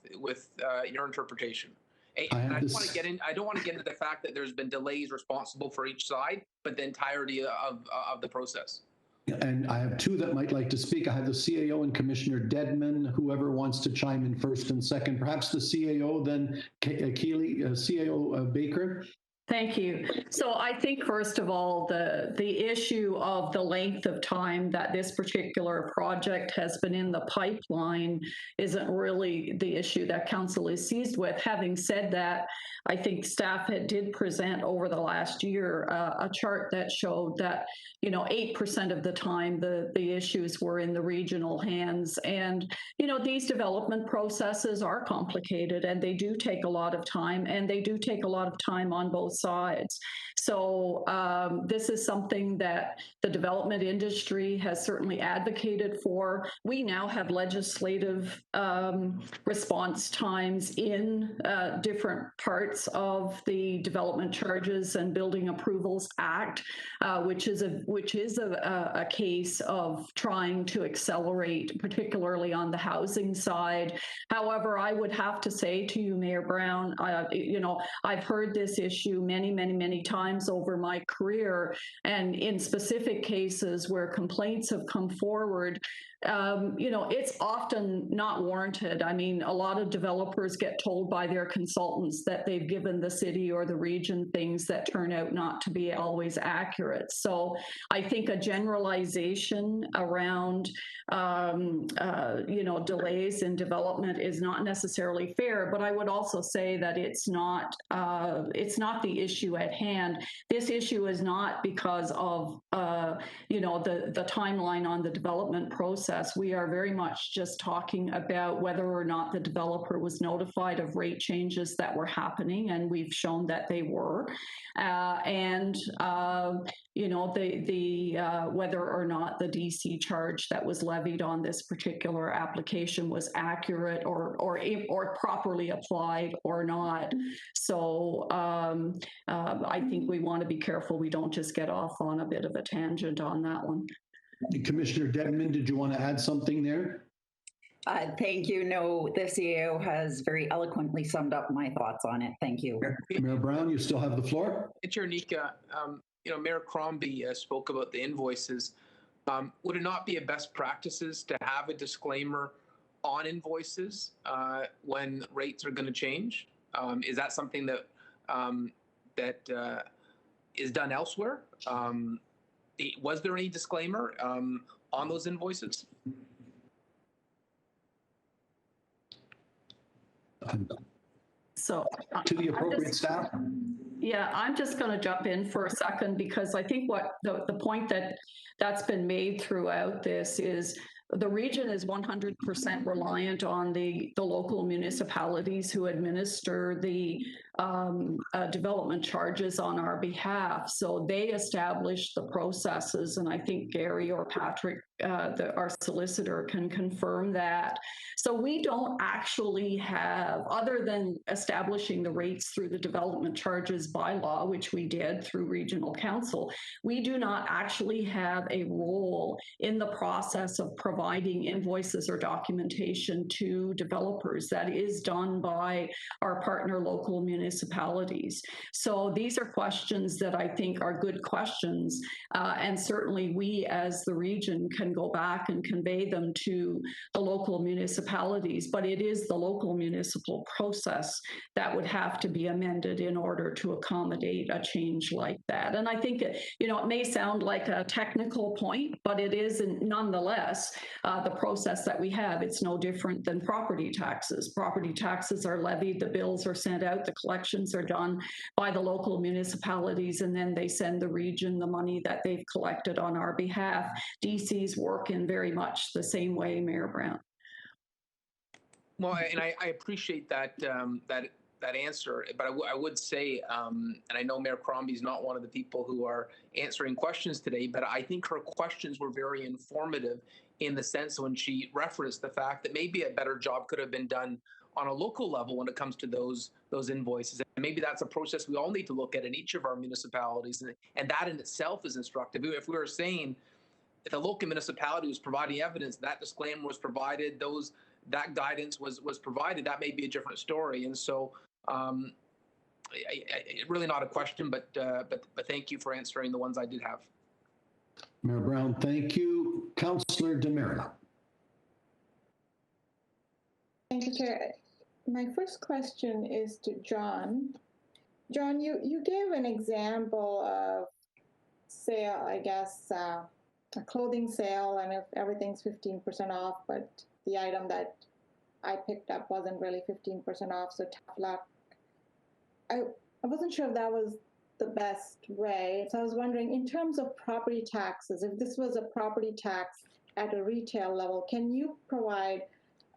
your interpretation? And I don't want to get into the fact that there's been delays responsible for each side, but the entirety of the process. And I have two that might like to speak. I have the CAO and Commissioner Dedman, whoever wants to chime in first and second. Perhaps the CAO, then Keely, CAO Baker. Thank you. So I think, first of all, the issue of the length of time that this particular project has been in the pipeline isn't really the issue that council is seized with. Having said that, I think staff did present over the last year a chart that showed that 8% of the time the issues were in the regional hands, and these development processes are complicated and they do take a lot of time, and they do take a lot of time on both sides. So this is something that the development industry has certainly advocated for. We now have legislative response times in different parts of the Development Charges and Building Approvals Act, which is a case of trying to accelerate, particularly on the housing side. However, I would have to say to you, Mayor Brown, I've heard this issue many times over my career, and in specific cases where complaints have come forward, it's often not warranted. I mean, a lot of developers get told by their consultants that they've given the city or the region things that turn out not to be always accurate. So I think a generalization around, delays in development is not necessarily fair, but I would also say that it's not the issue at hand. This issue is not because of, the timeline on the development process. We are very much just talking about whether or not the developer was notified of rate changes that were happening, and we've shown that they were, whether or not the DC charge that was levied on this particular application was accurate or properly applied or not. So I think we want to be careful we don't just get off on a bit of a tangent on that one. Commissioner Dedman, did you want to add something there? Thank you. No, the CAO has very eloquently summed up my thoughts on it. Thank you. Mayor Brown, you still have the floor. Chair Nika, Mayor Crombie spoke about the invoices. Would it not be a best practices to have a disclaimer on invoices when rates are going to change? Is that something that is done elsewhere? Was there any disclaimer on those invoices? So to the appropriate staff. Yeah, I'm just going to jump in for a second because I think what the point that's been made throughout this is the region is 100% reliant on the local municipalities who administer the development charges on our behalf. So they establish the processes, and I think Gary or Patrick, our solicitor, can confirm that. So we don't actually have, other than establishing the rates through the development charges bylaw, which we did through regional council, we do not actually have a role in the process of providing invoices or documentation to developers. That is done by our partner local municipalities. So these are questions that I think are good questions, and certainly we as the region can go back and convey them to the local municipalities, but it is the local municipal process that would have to be amended in order to accommodate a change like that. And I think it may sound like a technical point, but it is nonetheless the process that we have. It's no different than property taxes. Property taxes are levied, the bills are sent out, the collections are done by the local municipalities, and then they send the region the money that they've collected on our behalf. DCs work in very much the same way, Mayor Brown. Well, and I appreciate that that answer, but I would say, and I know Mayor Crombie's not one of the people who are answering questions today, but I think her questions were very informative in the sense when she referenced the fact that maybe a better job could have been done on a local level when it comes to those invoices. And maybe that's a process we all need to look at in each of our municipalities, and that in itself is instructive. If we were saying if the local municipality was providing evidence, that disclaimer was provided, that guidance was provided, that may be a different story. And so really not a question, but thank you for answering the ones I did have. Mayor Brown, thank you. Councillor Demerla. Thank you, Chair. My first question is to John. John, you gave an example of sale, I guess, a clothing sale, and if everything's 15% off, but the item that I picked up wasn't really 15% off, so tough luck. I wasn't sure if that was the best way. So I was wondering, in terms of property taxes, if this was a property tax at a retail level, can you provide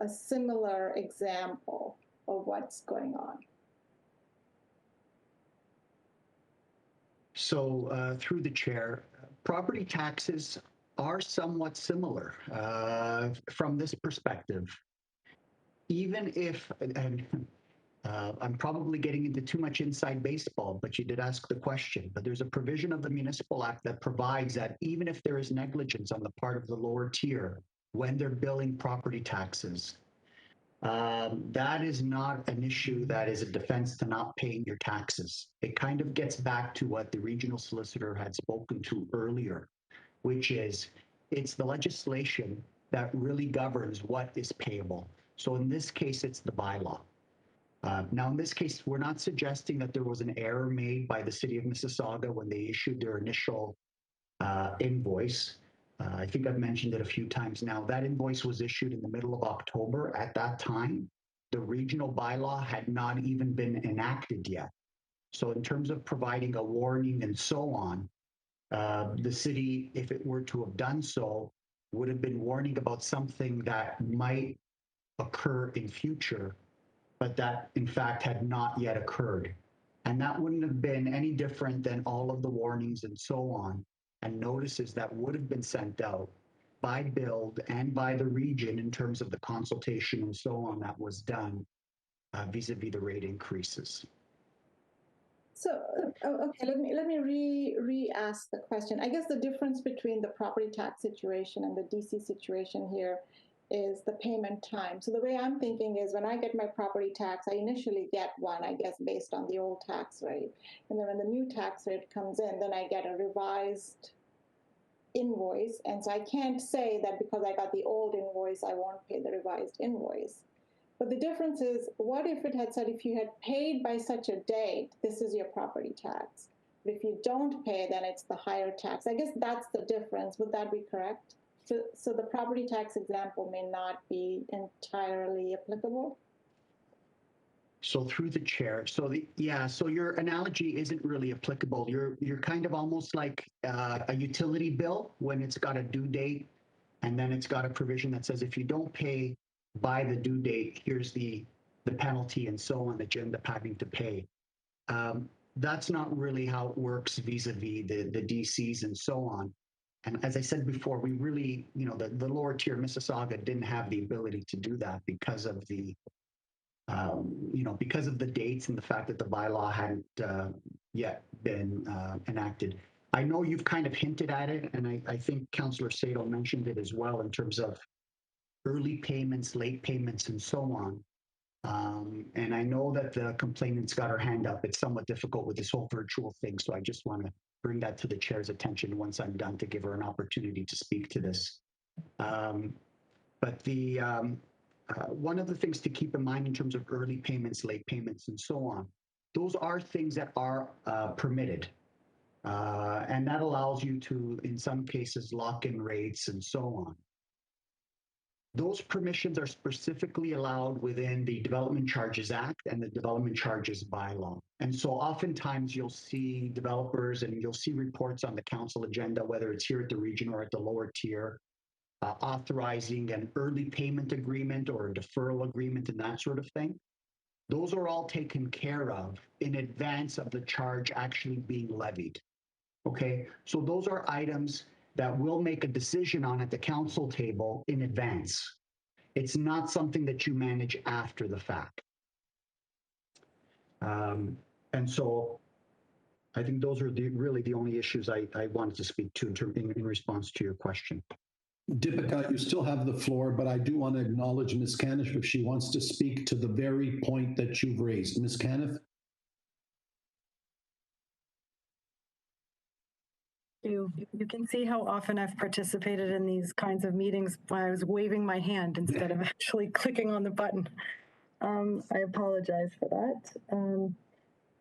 a similar example of what's going on? So through the chair, property taxes are somewhat similar from this perspective. Even if, I'm probably getting into too much inside baseball, but you did ask the question. But there's a provision of the Municipal Act that provides that even if there is negligence on the part of the lower tier when they're billing property taxes, that is not an issue that is a defense to not paying your taxes. It kind of gets back to what the regional solicitor had spoken to earlier, which is it's the legislation that really governs what is payable. So in this case, it's the bylaw. Now, in this case, we're not suggesting that there was an error made by the city of Mississauga when they issued their initial invoice. I think I've mentioned it a few times now. That invoice was issued in the middle of October. At that time, the regional bylaw had not even been enacted yet. So in terms of providing a warning and so on, the city, if it were to have done so, would have been warning about something that might occur in future, but that in fact had not yet occurred. And that wouldn't have been any different than all of the warnings and so on and notices that would have been sent out by Build and by the region in terms of the consultation and so on that was done vis-a-vis the rate increases. So, okay, let me re-ask the question. I guess the difference between the property tax situation and the DC situation here is the payment time. So the way I'm thinking is when I get my property tax, I initially get one, I guess, based on the old tax rate. And then when the new tax rate comes in, then I get a revised invoice. And so I can't say that because I got the old invoice, I won't pay the revised invoice. But the difference is, what if it had said, if you had paid by such a date, this is your property tax. But if you don't pay, then it's the higher tax. I guess that's the difference. Would that be correct? So the property tax example may not be entirely applicable? So through the chair, so so your analogy isn't really applicable. You're kind of almost like a utility bill when it's got a due date, and then it's got a provision that says if you don't pay by the due date, here's the penalty and so on that you end up having to pay. That's not really how it works vis-a-vis the DCs and so on. And as I said before, we really, the lower tier Mississauga didn't have the ability to do that because of the because of the dates and the fact that the bylaw hadn't yet been enacted. I know you've kind of hinted at it, and I think Councillor Sato mentioned it as well in terms of early payments, late payments, and so on. And I know that the complainant's got her hand up. It's somewhat difficult with this whole virtual thing, so I just want to bring that to the chair's attention once I'm done to give her an opportunity to speak to this. But the one of the things to keep in mind in terms of early payments, late payments, and so on, those are things that are permitted. And that allows you to, in some cases, lock in rates and so on. Those permissions are specifically allowed within the Development Charges Act and the Development Charges Bylaw. And so oftentimes you'll see developers and you'll see reports on the council agenda, whether it's here at the region or at the lower tier, authorizing an early payment agreement or a deferral agreement and that sort of thing. Those are all taken care of in advance of the charge actually being levied. Okay, so those are items that we'll make a decision on at the council table in advance. It's not something that you manage after the fact. And so I think those are really the only issues I wanted to speak to in response to your question. Deepika, you still have the floor, but I do want to acknowledge Ms. Caniff if she wants to speak to the very point that you've raised. Ms. Caniff? You can see how often I've participated in these kinds of meetings when I was waving my hand instead of actually clicking on the button. I apologize for that.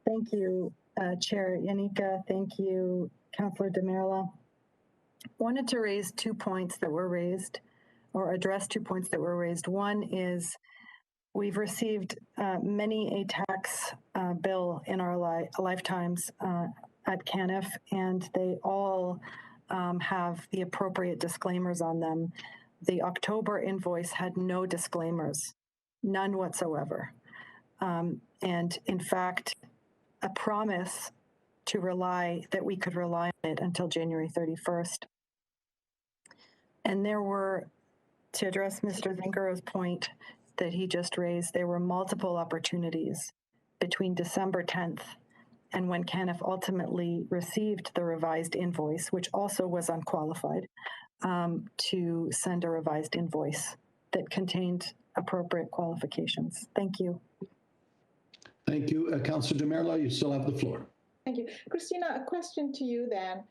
Thank you, Chair Yanika. Thank you, Councillor Demerla. Wanted to raise 2 points that were raised, or address 2 points that were raised. One is we've received many a tax bill in our lifetimes at Caniff, and they all have the appropriate disclaimers on them. The October invoice had no disclaimers, none whatsoever. And in fact, a promise to that we could rely on it until January 31st. And there were, to address Mr. Zingaro's point that he just raised, there were multiple opportunities between December 10th and when Caniff ultimately received the revised invoice, which also was unqualified, to send a revised invoice that contained appropriate qualifications. Thank you. Thank you. Councillor Demerla, you still have the floor. Thank you. Christina, a question to you then.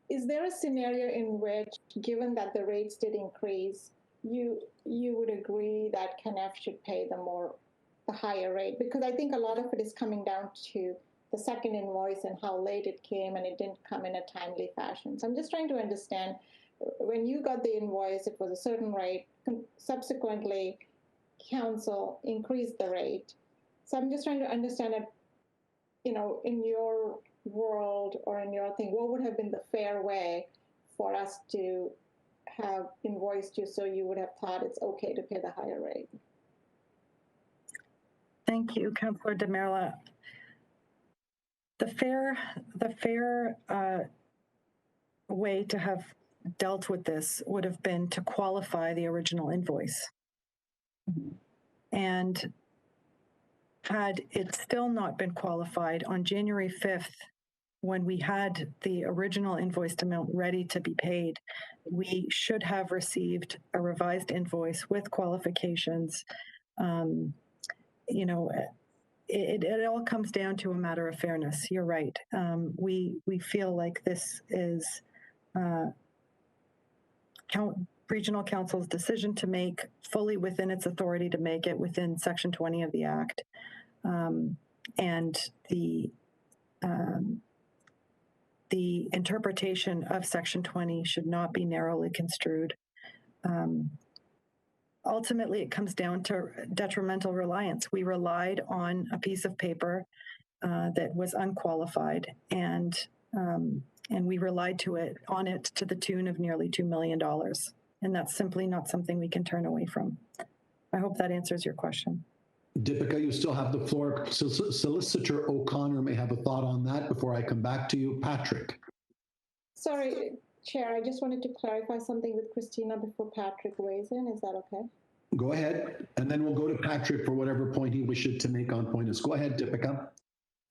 Is there a scenario in which, given that the rates did increase, you would agree that Caniff should pay the higher rate? Because I think a lot of it is coming down to the second invoice and how late it came, and it didn't come in a timely fashion. So I'm just trying to understand, when you got the invoice, it was a certain rate. Subsequently, council increased the rate. So I'm just trying to understand it, in your world or in your thing, what would have been the fair way for us to have invoiced you so you would have thought it's okay to pay the higher rate? Thank you, Councillor Demerla. The fair way to have dealt with this would have been to qualify the original invoice. And had it still not been qualified on January 5th, when we had the original invoiced amount ready to be paid, we should have received a revised invoice with qualifications. You know, it all comes down to a matter of fairness. You're right. We feel like this is regional council's decision to make, fully within its authority to make it within Section 20 of the Act, and the interpretation of Section 20 should not be narrowly construed. Ultimately, it comes down to detrimental reliance. We relied on a piece of paper that was unqualified, and we relied on it to the tune of nearly $2 million. And that's simply not something we can turn away from. I hope that answers your question. Deepika, you still have the floor. Solicitor O'Connor may have a thought on that before I come back to you. Patrick. Sorry, Chair, I just wanted to clarify something with Christina before Patrick weighs in. Is that okay? Go ahead, and then we'll go to Patrick for whatever point he wishes to make on point is. Go ahead, Deepika.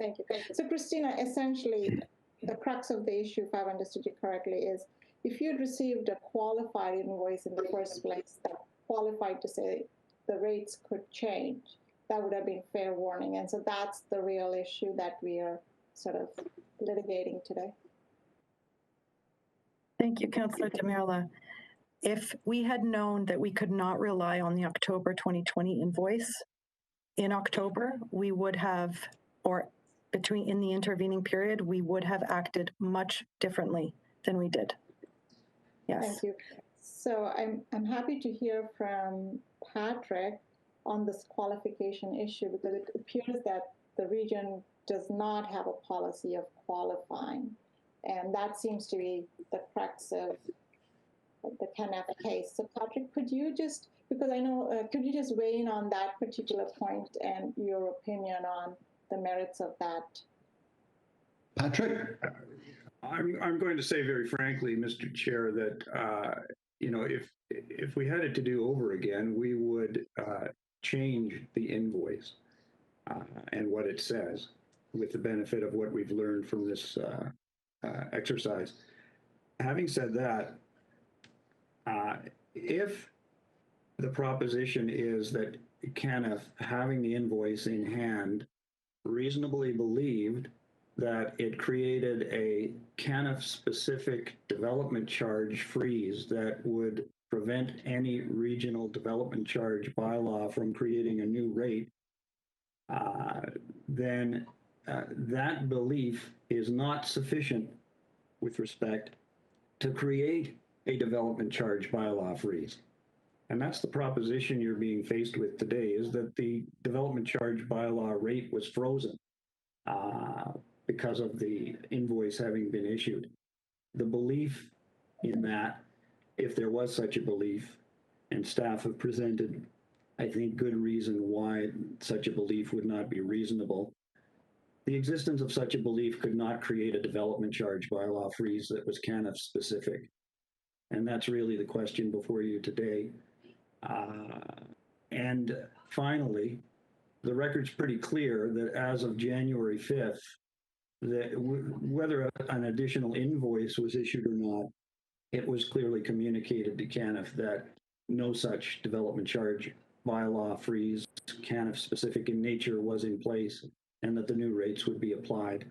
Thank you. So Christina, essentially, the crux of the issue, if I've understood you correctly, is if you'd received a qualified invoice in the first place that qualified to say the rates could change, that would have been fair warning. And so that's the real issue that we are sort of litigating today. Thank you, Councillor Tamerla. If we had known that we could not rely on the October 2020 invoice, in October, we would have, or in the intervening period, we would have acted much differently than we did. Yes. Thank you. So I'm happy to hear from Patrick on this qualification issue, because it appears that the region does not have a policy of qualifying. And that seems to be the crux of the Kenneth case. So Patrick, could you just, because I know, could you just weigh in on that particular point and your opinion on the merits of that? Patrick? I'm going to say very frankly, Mr. Chair, that, you know, if we had it to do over again, we would change the invoice and what it says, with the benefit of what we've learned from this exercise. Having said that, if the proposition is that Kenneth, having the invoice in hand, reasonably believed that it created a Kenneth-specific development charge freeze that would prevent any regional development charge bylaw from creating a new rate, then that belief is not sufficient with respect to create a development charge bylaw freeze. And that's the proposition you're being faced with today, is that the development charge bylaw rate was frozen because of the invoice having been issued. The belief in that, if there was such a belief, and staff have presented, I think, good reason why such a belief would not be reasonable. The existence of such a belief could not create a development charge bylaw freeze that was Kenneth specific. And that's really the question before you today. And finally, the record's pretty clear that as of January 5th, that whether an additional invoice was issued or not, it was clearly communicated to Kenneth that no such development charge bylaw freeze, Kenneth specific in nature, was in place, and that the new rates would be applied.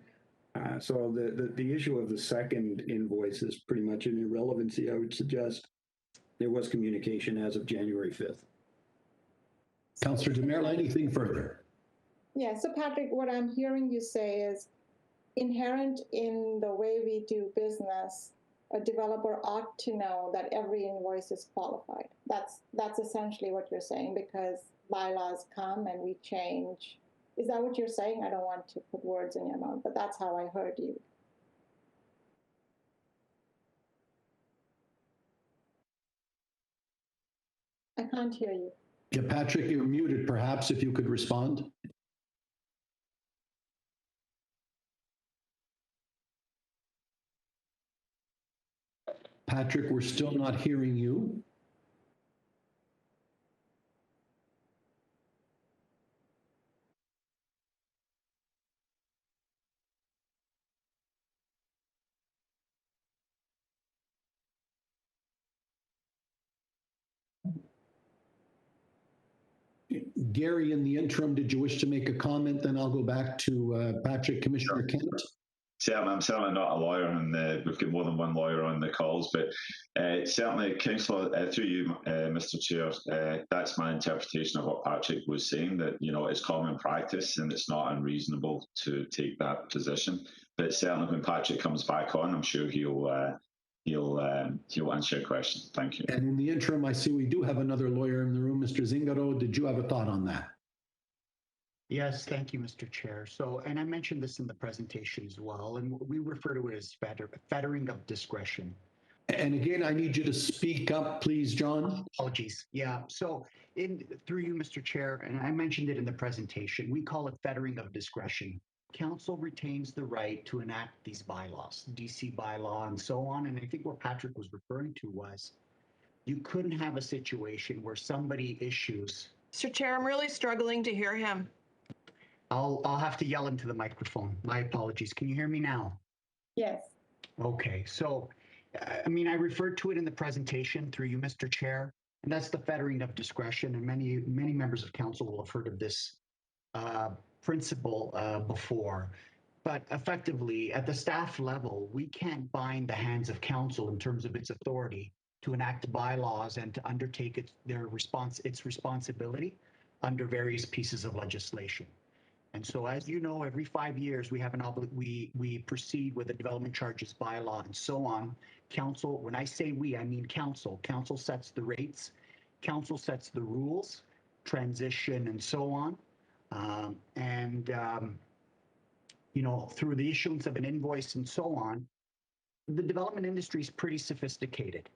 So the issue of the second invoice is pretty much an irrelevancy, I would suggest. There was communication as of January 5th. Councillor Tamerla, anything further? Yeah, so Patrick, what I'm hearing you say is inherent in the way we do business, a developer ought to know that every invoice is qualified. That's essentially what you're saying, because bylaws come and we change. Is that what you're saying? I don't want to put words in your mouth, but that's how I heard you. I can't hear you. Yeah, Patrick, you're muted. Perhaps if you could respond. Patrick, we're still not hearing you. Gary, in the interim, did you wish to make a comment? Then I'll go back to Patrick, Commissioner Kent. I'm certainly not a lawyer, and we've got more than one lawyer on the calls, but certainly, Councillor, through you, Mr. Chair, that's my interpretation of what Patrick was saying, that, you know, it's common practice and it's not unreasonable to take that position. But certainly when Patrick comes back on, I'm sure he'll answer your question. Thank you. And in the interim, I see we do have another lawyer in the room. Mr. Zingaro, did you have a thought on that? Yes, thank you, Mr. Chair. So, and I mentioned this in the presentation as well, and we refer to it as fettering of discretion. And again, I need you to speak up, please, John. Apologies. Yeah. So, through you, Mr. Chair, and I mentioned it in the presentation, we call it fettering of discretion. Council retains the right to enact these bylaws, DC bylaw and so on. And I think what Patrick was referring to was you couldn't have a situation where somebody issues. Mr. Chair, I'm really struggling to hear him. I'll have to yell into the microphone. My apologies. Can you hear me now? Yes. Okay. So, I mean, I referred to it in the presentation through you, Mr. Chair, and that's the fettering of discretion. And many members of council will have heard of this principle before. But effectively, at the staff level, we can't bind the hands of council in terms of its authority to enact bylaws and to undertake its responsibility under various pieces of legislation. And so, as you know, every 5 years we have we proceed with a development charges bylaw and so on. Council, when I say we, I mean council. Council sets the rates, council sets the rules, transition, and so on. You know, through the issuance of an invoice and so on, the development industry is pretty sophisticated.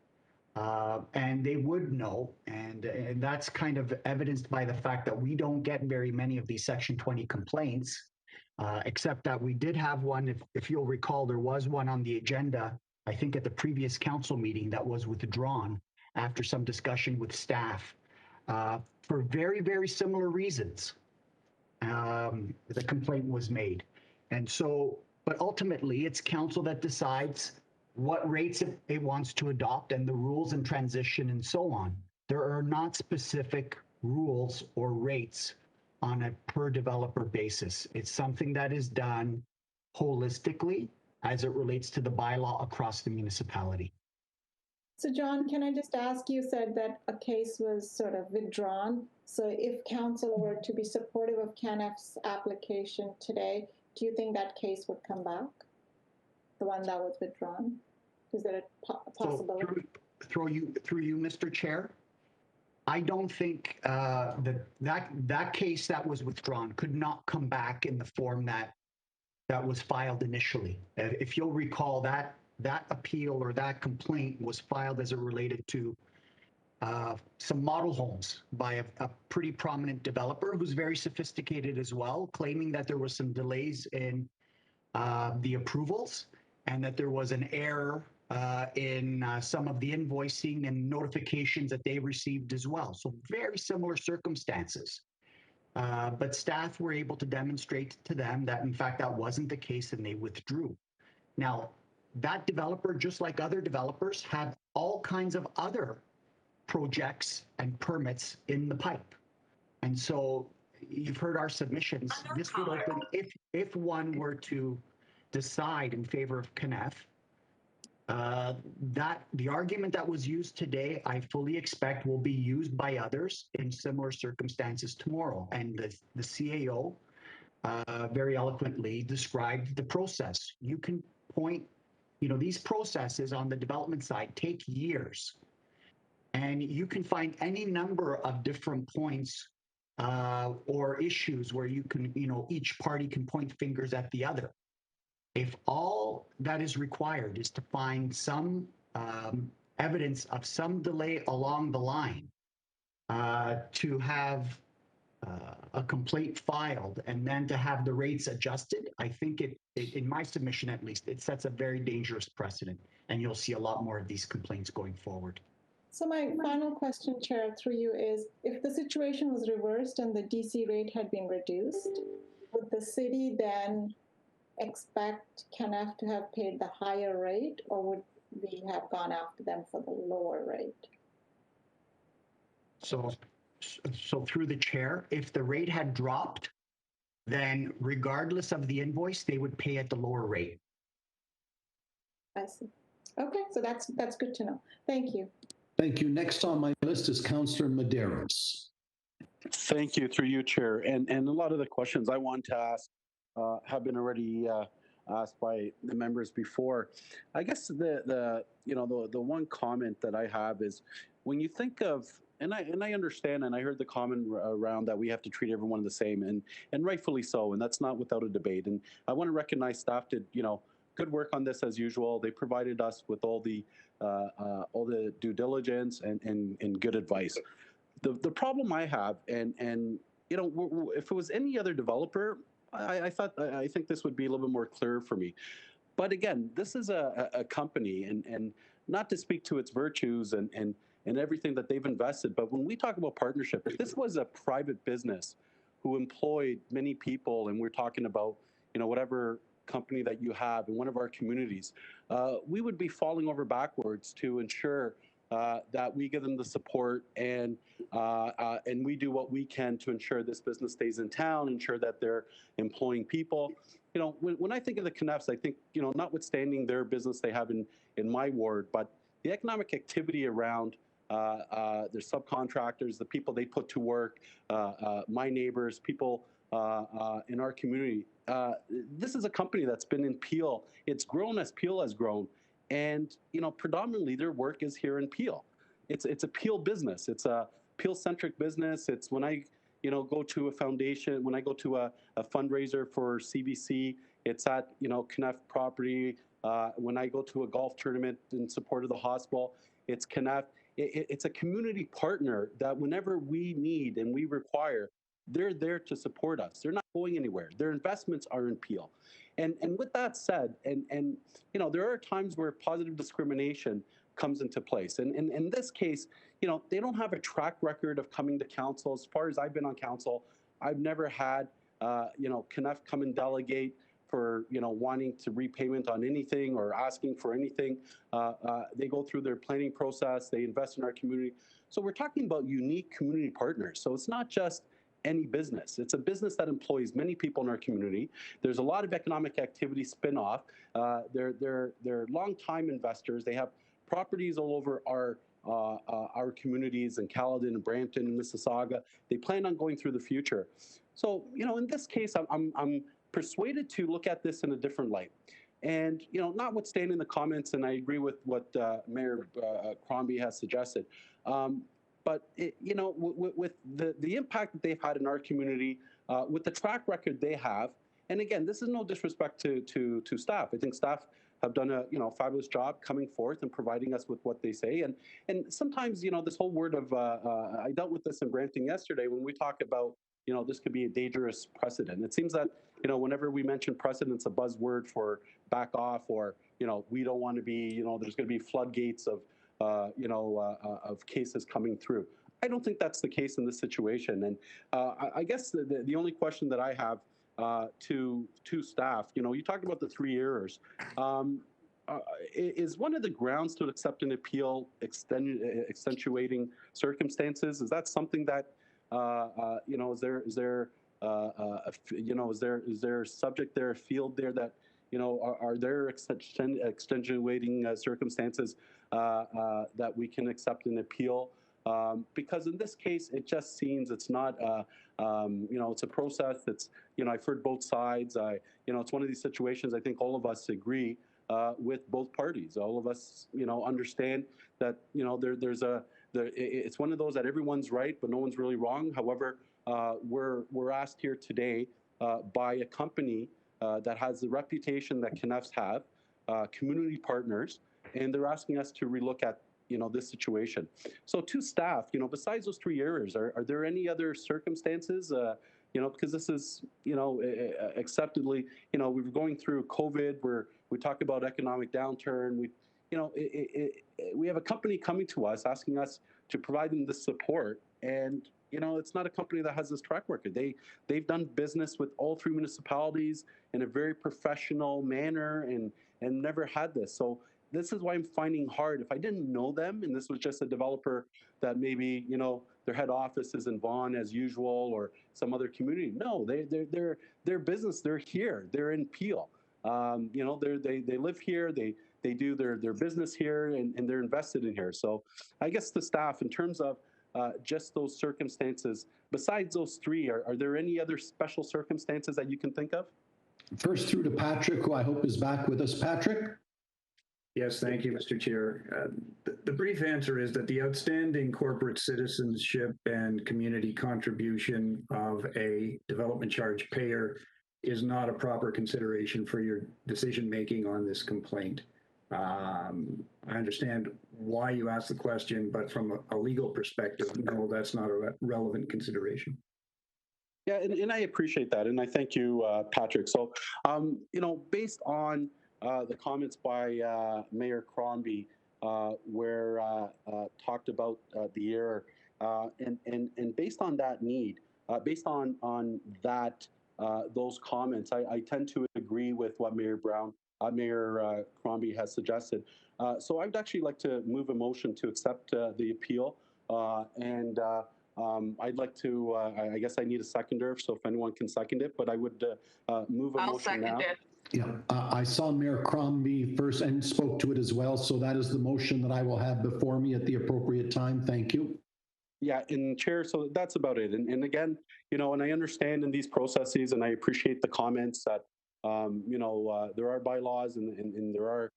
And they would know, and that's kind of evidenced by the fact that we don't get very many of these Section 20 complaints, except that we did have one, if you'll recall, there was one on the agenda, I think at the previous council meeting, that was withdrawn after some discussion with staff for very, very similar reasons. The complaint was made. And so, but ultimately it's council that decides what rates it wants to adopt and the rules and transition and so on. There are not specific rules or rates on a per developer basis. It's something that is done holistically as it relates to the bylaw across the municipality. So John, can I just ask, you said that a case was sort of withdrawn. So if council were to be supportive of CANF's application today, do you think that case would come back? The one that was withdrawn? Is there a possibility? So through you, Mr. Chair, I don't think that case that was withdrawn could not come back in the form that was filed initially. If you'll recall, that appeal or that complaint was filed as it related to some model homes by a pretty prominent developer who's very sophisticated as well, claiming that there was some delays in the approvals and that there was an error in some of the invoicing and notifications that they received as well. So very similar circumstances. But staff were able to demonstrate to them that in fact that wasn't the case and they withdrew. Now, that developer, just like other developers, had all kinds of other projects and permits in the pipe. And so you've heard our submissions. This would open, if one were to decide in favor of CANF, that the argument that was used today, I fully expect will be used by others in similar circumstances tomorrow. And the CAO very eloquently described the process. You can point, you know, these processes on the development side take years. And you can find any number of different points or issues where you can, you know, each party can point fingers at the other. If all that is required is to find some evidence of some delay along the line to have a complaint filed and then to have the rates adjusted, I think it, in my submission at least, it sets a very dangerous precedent, and you'll see a lot more of these complaints going forward. So my final question, Chair, through you is, if the situation was reversed and the DC rate had been reduced, would the city then expect CANF to have paid the higher rate, or would we have gone after them for the lower rate? So through the chair, if the rate had dropped, then regardless of the invoice, they would pay at the lower rate. I see. Okay, so that's good to know. Thank you. Thank you. Next on my list is Councillor Medeiros. Thank you, through you, Chair. And a lot of the questions I want to ask have been already asked by the members before. I guess the one comment that I have is when you think of, and I understand, and I heard the comment around that we have to treat everyone the same, and rightfully so, and that's not without a debate. And I want to recognize staff did good work on this as usual. They provided us with all the due diligence and good advice. The problem I have, and if it was any other developer, I think this would be a little bit more clear for me. But again, this is a company, and not to speak to its virtues and everything that they've invested, but when we talk about partnership, if this was a private business who employed many people, and we're talking about whatever company that you have in one of our communities, we would be falling over backwards to ensure that we give them the support and we do what we can to ensure this business stays in town, ensure that they're employing people. When I think of the Knuffs, I think, notwithstanding their business they have in my ward, but the economic activity around their subcontractors, the people they put to work, my neighbors, people in our community. This is a company that's been in Peel. It's grown as Peel has grown. And predominantly their work is here in Peel. It's a Peel business. It's a Peel-centric business. It's when I go to a foundation, when I go to a fundraiser for CBC, it's at Knuff property. When I go to a golf tournament in support of the hospital, it's Knuff. It's a community partner that whenever we need and we require, they're there to support us. They're not going anywhere. Their investments are in Peel. And with that said, and there are times where positive discrimination comes into place. And in this case, they don't have a track record of coming to council. As far as I've been on council, I've never had Knuff come and delegate for wanting to repayment on anything or asking for anything. They go through their planning process. They invest in our community. So we're talking about unique community partners. So it's not just any business. It's a business that employs many people in our community. There's a lot of economic activity spin-off. They're long-time investors. They have properties all over our communities in Caledon and Brampton and Mississauga. They plan on going through the future. So, in this case, I'm persuaded to look at this in a different light. And, notwithstanding the comments, and I agree with what Mayor Crombie has suggested, but with the impact that they've had in our community, with the track record they have, and again, this is no disrespect to staff. I think staff have done a fabulous job coming forth and providing us with what they say. And sometimes this whole word of I dealt with this in Brampton yesterday when we talk about this could be a dangerous precedent. It seems that whenever we mention precedent's a buzzword for back off or we don't want to be there's going to be floodgates of cases coming through. I don't think that's the case in this situation. And I guess the only question that I have to staff, you talked about the 3 errors. Is one of the grounds to accept an appeal extenuating circumstances? Is that something that is there subject there, a field there that are there extenuating circumstances that we can accept an appeal? Because in this case, it just seems it's not, it's a process that's, I've heard both sides. It's one of these situations I think all of us agree with both parties. All of us, understand that, it's one of those that everyone's right, but no one's really wrong. However, we're asked here today by a company that has the reputation that Knuffs have, community partners, and they're asking us to relook at this situation. So to staff, besides those 3 errors, are there any other circumstances? Because this is, acceptably, we're going through COVID, where we talk about economic downturn. We have a company coming to us asking us to provide them the support, and it's not a company that has this track record. They've done business with all 3 municipalities in a very professional manner and never had this. So this is why I'm finding hard. If I didn't know them and this was just a developer that maybe head office is in Vaughan as usual or some other community. No, their business, they're here, they're in Peel. You know, they live here, they do their business here, and they're invested in here. So I guess the staff, in terms of just those circumstances, besides those three, are there any other special circumstances that you can think of? First through to Patrick, who I hope is back with us. Patrick? Yes, thank you, Mr. Chair. The brief answer is that the outstanding corporate citizenship and community contribution of a development charge payer is not a proper consideration for your decision-making on this complaint. I understand why you asked the question, but from a legal perspective, no, that's not a relevant consideration. Yeah, and I appreciate that, and I thank you, Patrick. So, you know, based on the comments by Mayor Crombie, where talked about the error, and based on that need, based on that those comments, I tend to agree with what Mayor Crombie has suggested. So I would actually like to move a motion to accept the appeal, and I'd like to, I guess I need a seconder, so if anyone can second it, but I would move a motion now. Yeah, I saw Mayor Crombie first and spoke to it as well, so that is the motion that I will have before me at the appropriate time. Thank you. Yeah, and Chair, so that's about it. And again, you know, and I understand in these processes, and I appreciate the comments that, you know, there are bylaws and there are,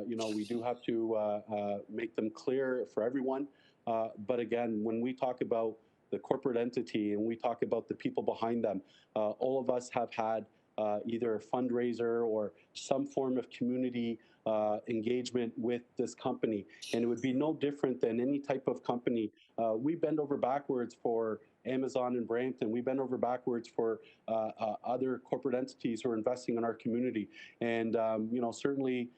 you know, we do have to make them clear for everyone. But again, when we talk about the corporate entity and we talk about the people behind them, all of us have had either a fundraiser or some form of community engagement with this company. And it would be no different than any type of company. We bend over backwards for Amazon and Brampton. We bend over backwards for other corporate entities who are investing in our community. And, you know, certainly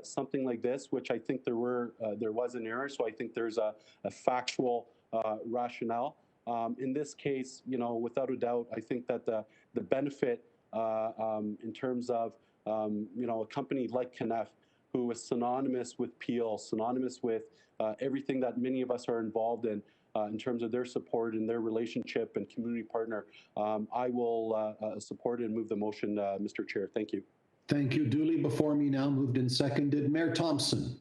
something like this, which I think there was an error. So I think there's a factual rationale. In this case, you know, without a doubt, I think that the benefit in terms of, you know, a company like Kenneth, who is synonymous with Peel, synonymous with everything that many of us are involved in terms of their support and their relationship and community partner. I will support and move the motion, Mr. Chair. Thank you. Thank you. Duly before me now, moved and seconded. Mayor Thompson.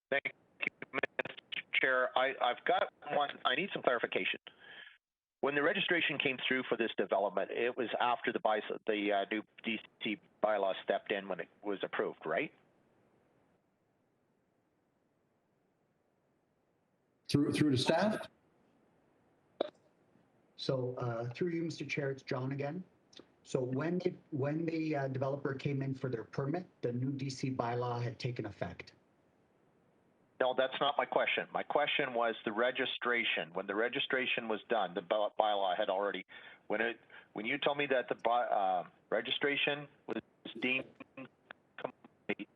Thank you, Mr. Chair. I've got one. I need some clarification. When the registration came through for this development, it was after the new DC bylaw stepped in when it was approved, right? Through to staff. So through you, Mr. Chair, it's John again. So when the developer came in for their permit, the new DC bylaw had taken effect. No, that's not my question. My question was the registration. When the registration was done, the bylaw had already. When you told me that the registration was deemed complete,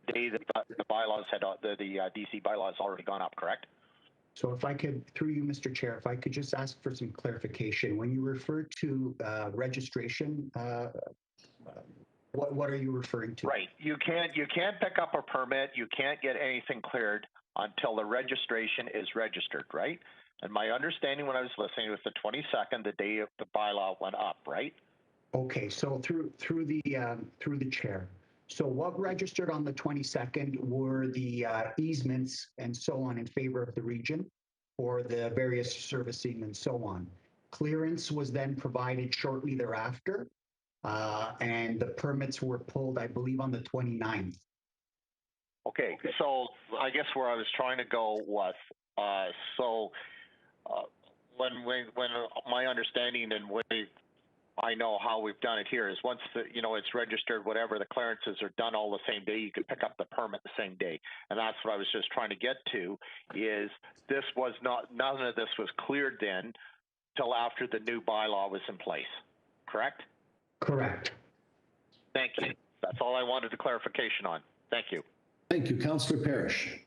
the day that the bylaws had the DC bylaws already gone up, correct? So if I could, through you, Mr. Chair, if I could just ask for some clarification. When you refer to registration, what are you referring to? Right. You can't pick up a permit. You can't get anything cleared until the registration is registered, right? And my understanding when I was listening was the 22nd, the day of the bylaw went up, right? Okay. So through the chair. So what registered on the 22nd were the easements and so on in favor of the region for the various servicing and so on. Clearance was then provided shortly thereafter. And the permits were pulled, I believe, on the 29th. Okay, so I guess where I was trying to go was, when my understanding and way I know how we've done it here is once it's registered, whatever the clearances are done all the same day, you can pick up the permit the same day, and that's what I was just trying to get to. Is this was none of this was cleared then till after the new bylaw was in place, correct? Correct. Thank you. That's all I wanted a clarification on. Thank you. Thank you. Councillor Parrish.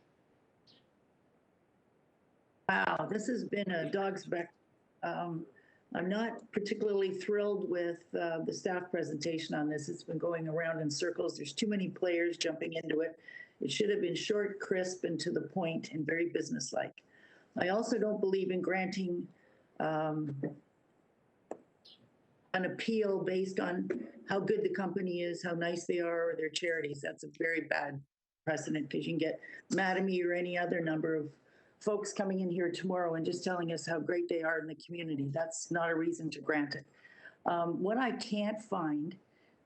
Wow, this has been a dog's back. I'm not particularly thrilled with the staff presentation on this. It's been going around in circles. There's too many players jumping into it. It should have been short, crisp, and to the point, and very businesslike. I also don't believe in granting an appeal based on how good the company is, how nice they are, or their charities. That's a very bad precedent, because you can get mad at me or any other number of folks coming in here tomorrow and just telling us how great they are in the community. That's not a reason to grant it. What I can't find,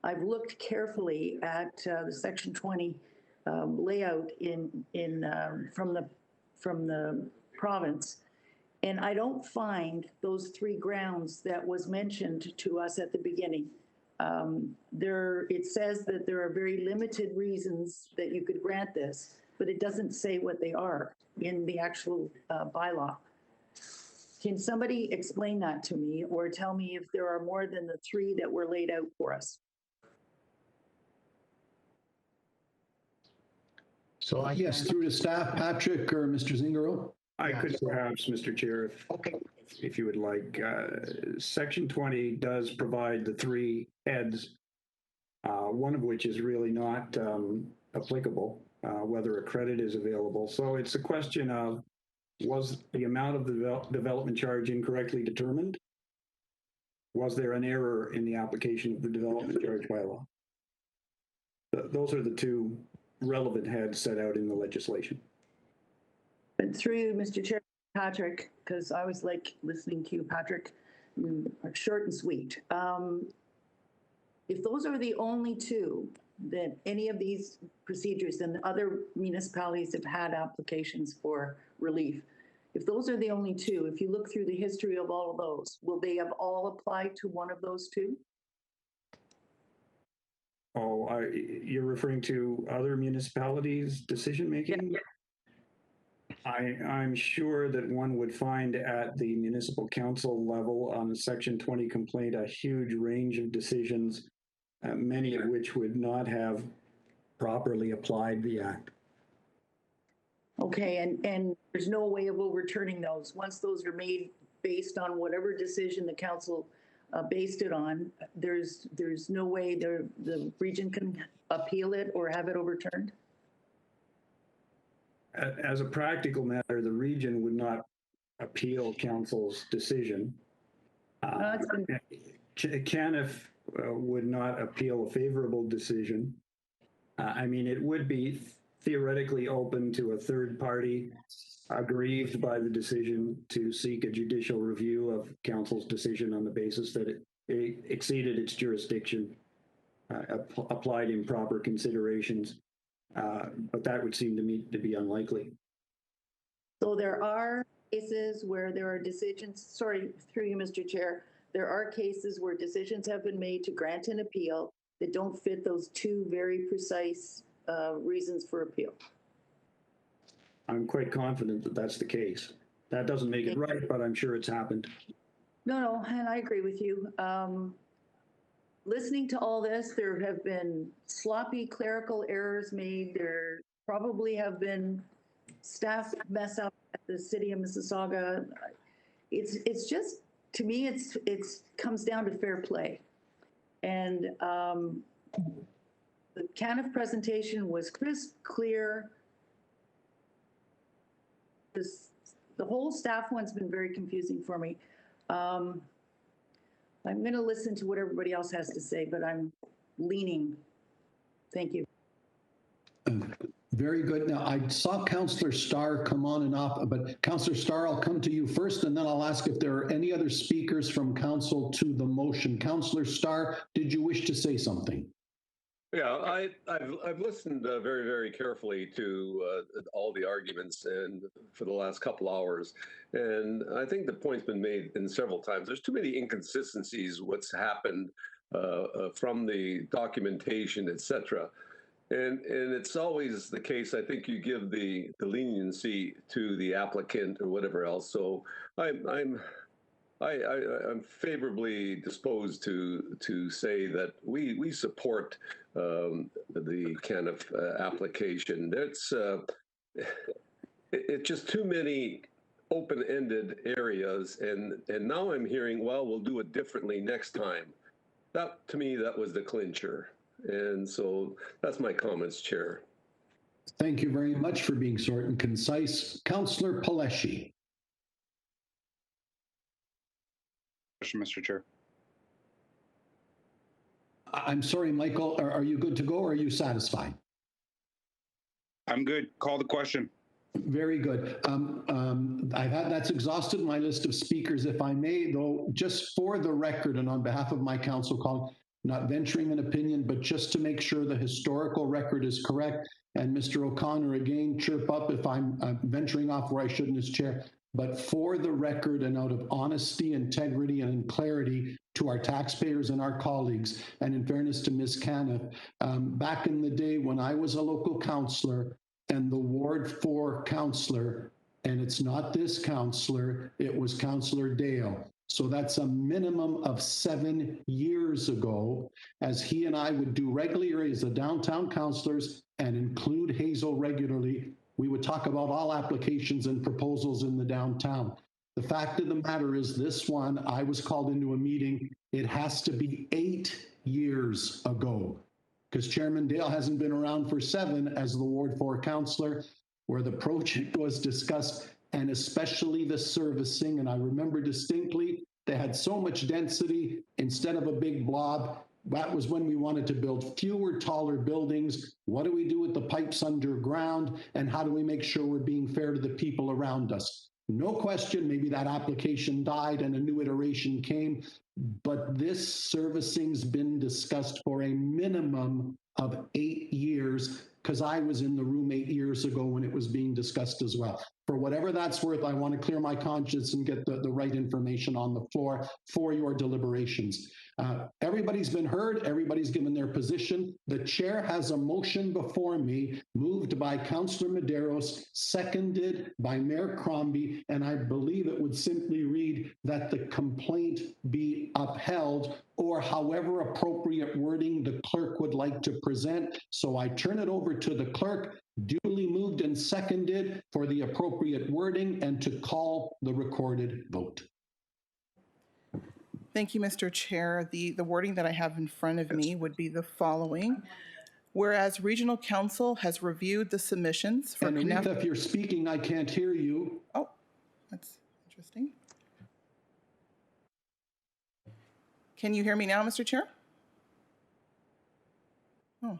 I've looked carefully at the Section 20 layout from the province, and I don't find those three grounds that was mentioned to us at the beginning. It says that there are very limited reasons that you could grant this, but it doesn't say what they are in the actual bylaw. Can somebody explain that to me, or tell me if there are more than the three that were laid out for us? So yes, through to staff, Patrick or Mr. Zingaro? I could perhaps, Mr. Chair, if you would like. Section 20 does provide the three heads, one of which is really not applicable, whether a credit is available. So it's a question of, was the amount of the development charge incorrectly determined? Was there an error in the application of the development charge bylaw? Those are the two relevant heads set out in the legislation. And through you, Mr. Chair, Patrick, because I was like listening to you, Patrick, you are short and sweet. If those are the only two that any of these procedures, and other municipalities have had applications for relief, if those are the only two, if you look through the history of all of those, will they have all applied to one of those two? Oh, you're referring to other municipalities' decision-making? Yeah. I'm sure that one would find at the municipal council level on the Section 20 complaint a huge range of decisions, many of which would not have properly applied the act. Okay, and there's no way of overturning those. Once those are made based on whatever decision the council based it on, there's no way the region can appeal it or have it overturned? As a practical matter, the region would not appeal council's decision. CANF would not appeal a favorable decision. I mean, it would be theoretically open to a third party aggrieved by the decision to seek a judicial review of council's decision on the basis that it exceeded its jurisdiction, applied improper considerations. But that would seem to me to be unlikely. So there are cases where there are decisions, sorry, through you, Mr. Chair, there are cases where decisions have been made to grant an appeal that don't fit those two very precise reasons for appeal. I'm quite confident that that's the case. That doesn't make it right, but I'm sure it's happened. No, and I agree with you. Listening to all this, there have been sloppy clerical errors made. There probably have been staff mess up at the city of Mississauga. It's just, to me, it's comes down to fair play. And the CANF presentation was crisp, clear. The whole staff one's been very confusing for me. I'm going to listen to what everybody else has to say, but I'm leaning. Thank you. Very good. Now, I saw Councillor Starr come on and off, but Councillor Starr, I'll come to you first, and then I'll ask if there are any other speakers from council to the motion. Councillor Starr, did you wish to say something? Yeah, I've listened very, very carefully to all the arguments and for the last couple hours, and I think the point's been made in several times. There's too many inconsistencies what's happened from the documentation, etc. And it's always the case. I think you give the leniency to the applicant or whatever else. So I'm favorably disposed to say that we support the CANF application. It's just too many open-ended areas, and now I'm hearing, well, we'll do it differently next time. That, to me, that was the clincher, and so that's my comments, Chair. Thank you very much for being short and concise. Councillor Paleshi. Mr. Chair. I'm sorry, Michael, are you good to go or are you satisfied? I'm good. Call the question. Very good. That's exhausted my list of speakers. If I may, though, just for the record and on behalf of my council colleague, not venturing an opinion, but just to make sure the historical record is correct. And Mr. O'Connor, again, chirp up if I'm venturing off where I shouldn't as chair. But for the record and out of honesty, integrity, and in clarity to our taxpayers and our colleagues, and in fairness to Ms. Caniff, back in the day when I was a local councillor and the Ward 4 councillor, and it's not this councillor, it was Councillor Dale. So that's a minimum of 7 years ago, as he and I would do regularly as the downtown councillors and include Hazel regularly. We would talk about all applications and proposals in the downtown. The fact of the matter is this one, I was called into a meeting. It has to be 8 years ago because Chairman Dale hasn't been around for 7 as the Ward 4 councillor, where the project was discussed and especially the servicing. And I remember distinctly, they had so much density instead of a big blob. That was when we wanted to build fewer, taller buildings. What do we do with the pipes underground? And how do we make sure we're being fair to the people around us? No question, maybe that application died and a new iteration came, but this servicing's been discussed for a minimum of 8 years, because I was in the room 8 years ago when it was being discussed as well. For whatever that's worth, I want to clear my conscience and get the right information on the floor for your deliberations. Everybody's been heard. Everybody's given their position. The chair has a motion before me, moved by Councillor Medeiros, seconded by Mayor Crombie, and I believe it would simply read that the complaint be upheld, or however appropriate wording the clerk would like to present. So I turn it over to the clerk, duly moved and seconded for the appropriate wording and to call the recorded vote. Thank you, Mr. Chair. The wording that I have in front of me would be the following. Whereas Regional Council has reviewed the submissions for And Aretha, if you're speaking, I can't hear you. Oh, that's interesting. Can you hear me now, Mr. Chair? Oh.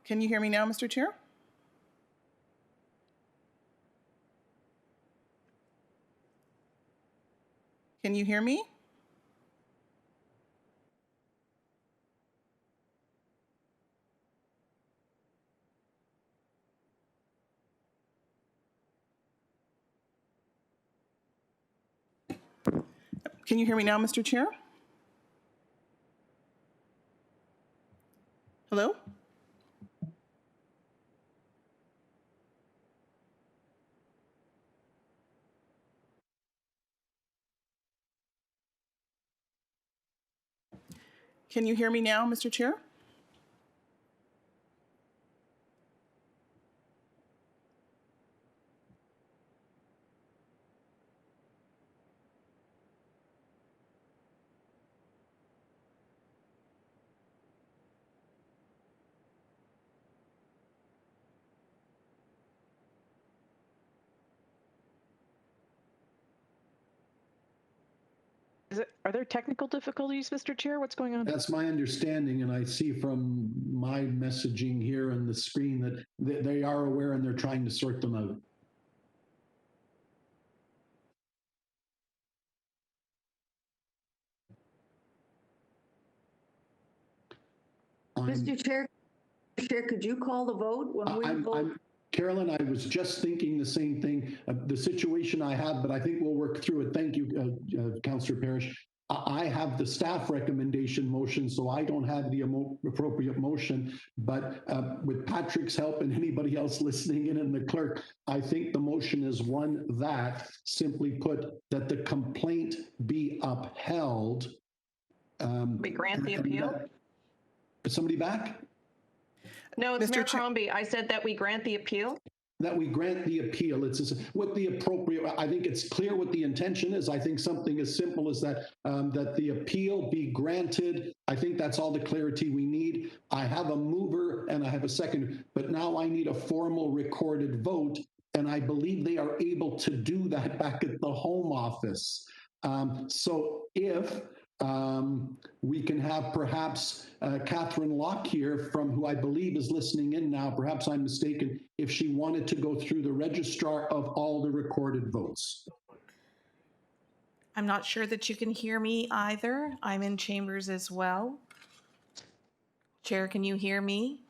Can you hear me now, Mr. Chair? Can you hear me? Can you hear me now, Mr. Chair? Hello? Can you hear me now, Mr. Chair? Are there technical difficulties, Mr. Chair? What's going on? That's my understanding, and I see from my messaging here on the screen that they are aware and they're trying to sort them out. Mr. Chair, could you call the vote when we vote? Carolyn, I was just thinking the same thing, the situation I have, but I think we'll work through it. Thank you, Councillor Parrish. I have the staff recommendation motion, so I don't have the appropriate motion, but with Patrick's help and anybody else listening in and the clerk, I think the motion is one that, simply put, that the complaint be upheld. We grant the appeal? Is somebody back? No, it's Mayor Crombie. I said that we grant the appeal. that we grant the appeal. It's what the appropriate, I think it's clear what the intention is. I think something as simple as that, that the appeal be granted. I think that's all the clarity we need. I have a mover and I have a second, but now I need a formal recorded vote. And I believe they are able to do that back at the home office. So if we can have perhaps Catherine Locke here, from who I believe is listening in now, perhaps I'm mistaken, if she wanted to go through the registrar of all the recorded votes. I'm not sure that you can hear me either. I'm in chambers as well. Chair, can you hear me?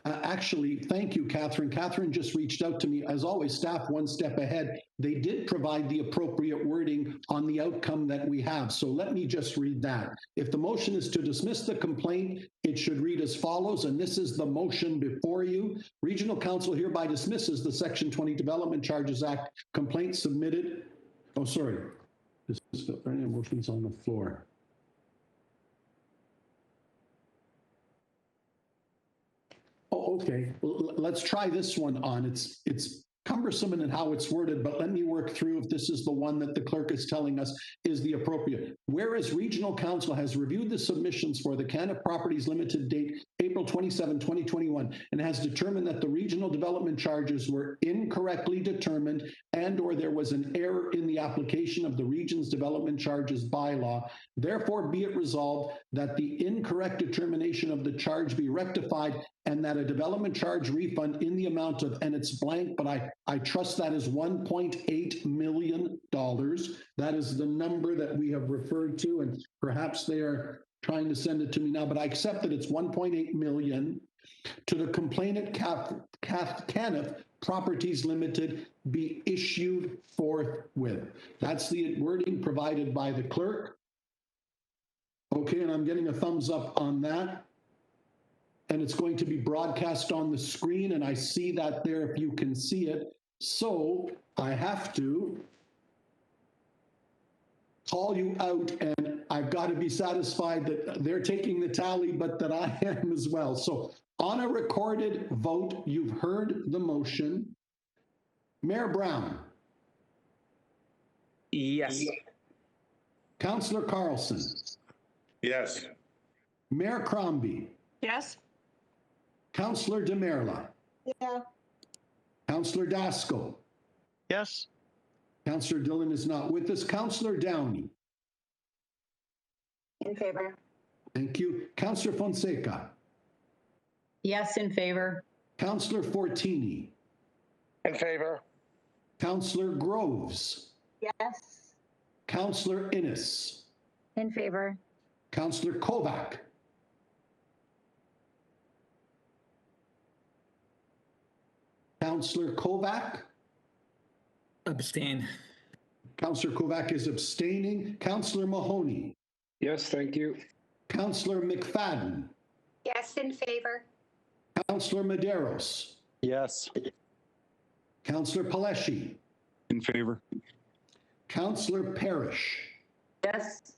Actually, thank you, Catherine. Catherine just reached out to me. As always, staff one step ahead. They did provide the appropriate wording on the outcome that we have. So let me just read that. If the motion is to dismiss the complaint, it should read as follows, and this is the motion before you. Regional Council hereby dismisses the Section 20 Development Charges Act complaint submitted. Oh, sorry. This is the motion's on the floor. Oh, okay. Let's try this one on. It's cumbersome in how it's worded, but let me work through if this is the one that the clerk is telling us is the appropriate. Whereas Regional Council has reviewed the submissions for the Caniff Properties Limited date April 27, 2021, and has determined that the regional development charges were incorrectly determined and or there was an error in the application of the region's development charges bylaw. Therefore, be it resolved that the incorrect determination of the charge be rectified and that a development charge refund in the amount of, and it's blank, but I trust that is $1.8 million. That is the number that we have referred to, and perhaps they are trying to send it to me now, but I accept that it's 1.8 million to the complainant Caniff Properties Limited be issued forthwith. That's the wording provided by the clerk. Okay, and I'm getting a thumbs up on that. And it's going to be broadcast on the screen, and I see that there if you can see it. So I have to call you out, and I've got to be satisfied that they're taking the tally, but that I am as well. So on a recorded vote, you've heard the motion. Mayor Brown. Yes. Councillor Carlson. Yes. Mayor Crombie. Yes. Councillor DeMerla. Yeah. Councillor Dasco. Yes. Councillor Dillon is not with us. Councillor Downey. In favor. Thank you. Councillor Fonseca. Yes, in favor. Councillor Fortini. In favor. Councillor Groves. Yes. Councillor Innes. In favor. Councillor Kovac. Councillor Kovac. Abstain. Councillor Kovac is abstaining. Councillor Mahoney. Yes, thank you. Councillor McFadden. Yes, in favor. Councillor Medeiros. Yes. Councillor Paleshi. In favor. Councillor Parrish. Yes.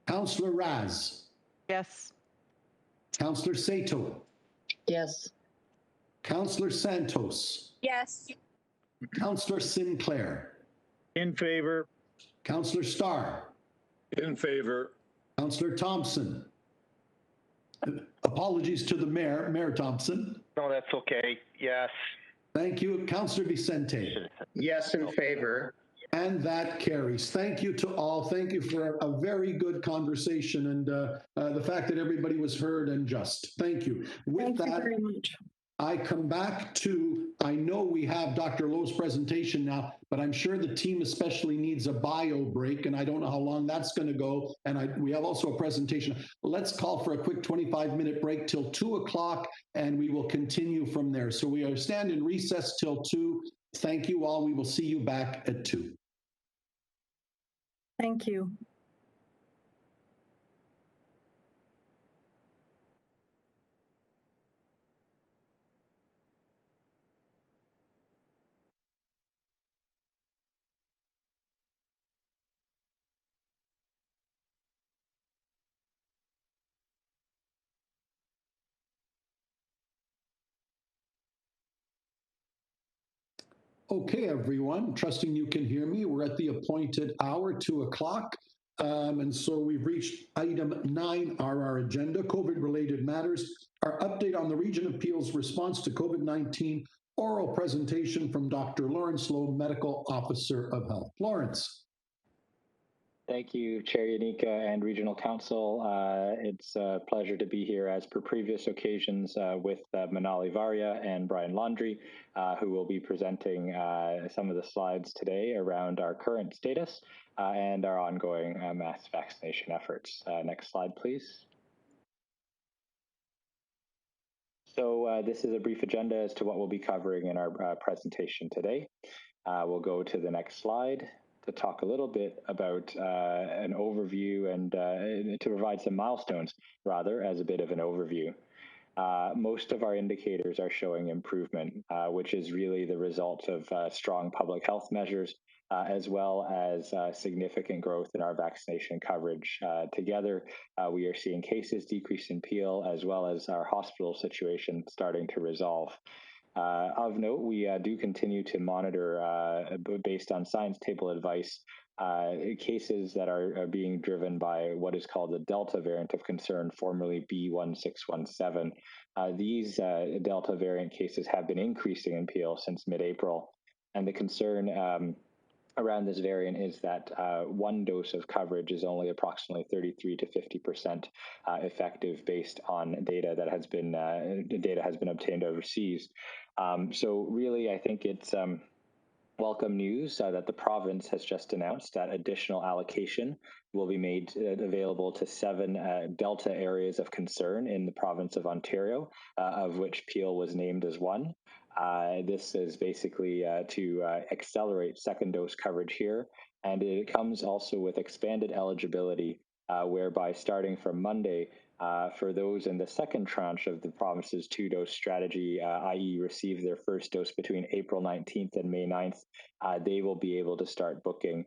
Councillor Raz. Yes. Councillor Sato. Yes. Councillor Santos. Yes. Councillor Sinclair. In favor. Councillor Starr. In favor. Councillor Thompson. Apologies to the mayor, Mayor Thompson. No, that's okay. Yes. Thank you. Councillor Vicente. Yes, in favor. And that carries. Thank you to all. Thank you for a very good conversation and the fact that everybody was heard and just. Thank you. With Thank you very much. I come back to, I know we have Dr. Loh's presentation now, but I'm sure the team especially needs a bio break, and I don't know how long that's going to go. And we have also a presentation. Let's call for a quick 25-minute break till 2 o'clock, and we will continue from there. So we are stand in recess till 2. Thank you all. We will see you back at 2. Thank you. Okay, everyone, trusting you can hear me. We're at the appointed hour, 2 o'clock. And so we've reached item 9 on our agenda, COVID-related matters. Our update on the Region of Peel's response to COVID-19, oral presentation from Dr. Lawrence Loh, Medical Officer of Health. Lawrence. Thank you, Chair Yanika and Regional Council. It's a pleasure to be here as per previous occasions with Manali Varya and Brian Laundrie, who will be presenting some of the slides today around our current status and our ongoing mass vaccination efforts. Next slide, please. So this is a brief agenda as to what we'll be covering in our presentation today. We'll go to the next slide to talk a little bit about an overview and to provide some milestones, rather, as a bit of an overview. Most of our indicators are showing improvement, which is really the result of strong public health measures, as well as significant growth in our vaccination coverage. Together, we are seeing cases decrease in Peel, as well as our hospital situation starting to resolve. Of note, we do continue to monitor, based on science table advice, cases that are being driven by what is called the Delta variant of concern, formerly B1617. These Delta variant cases have been increasing in Peel since mid-April, and the concern around this variant is that one dose of coverage is only approximately 33 to 50% effective based on data that has been obtained overseas. So really, I think it's welcome news that the province has just announced that additional allocation will be made available to 7 Delta areas of concern in the province of Ontario, of which Peel was named as one. This is basically to accelerate second dose coverage here, and it comes also with expanded eligibility, whereby starting from Monday, for those in the second tranche of the province's 2-dose strategy, i.e. receive their first dose between April 19th and May 9th, they will be able to start booking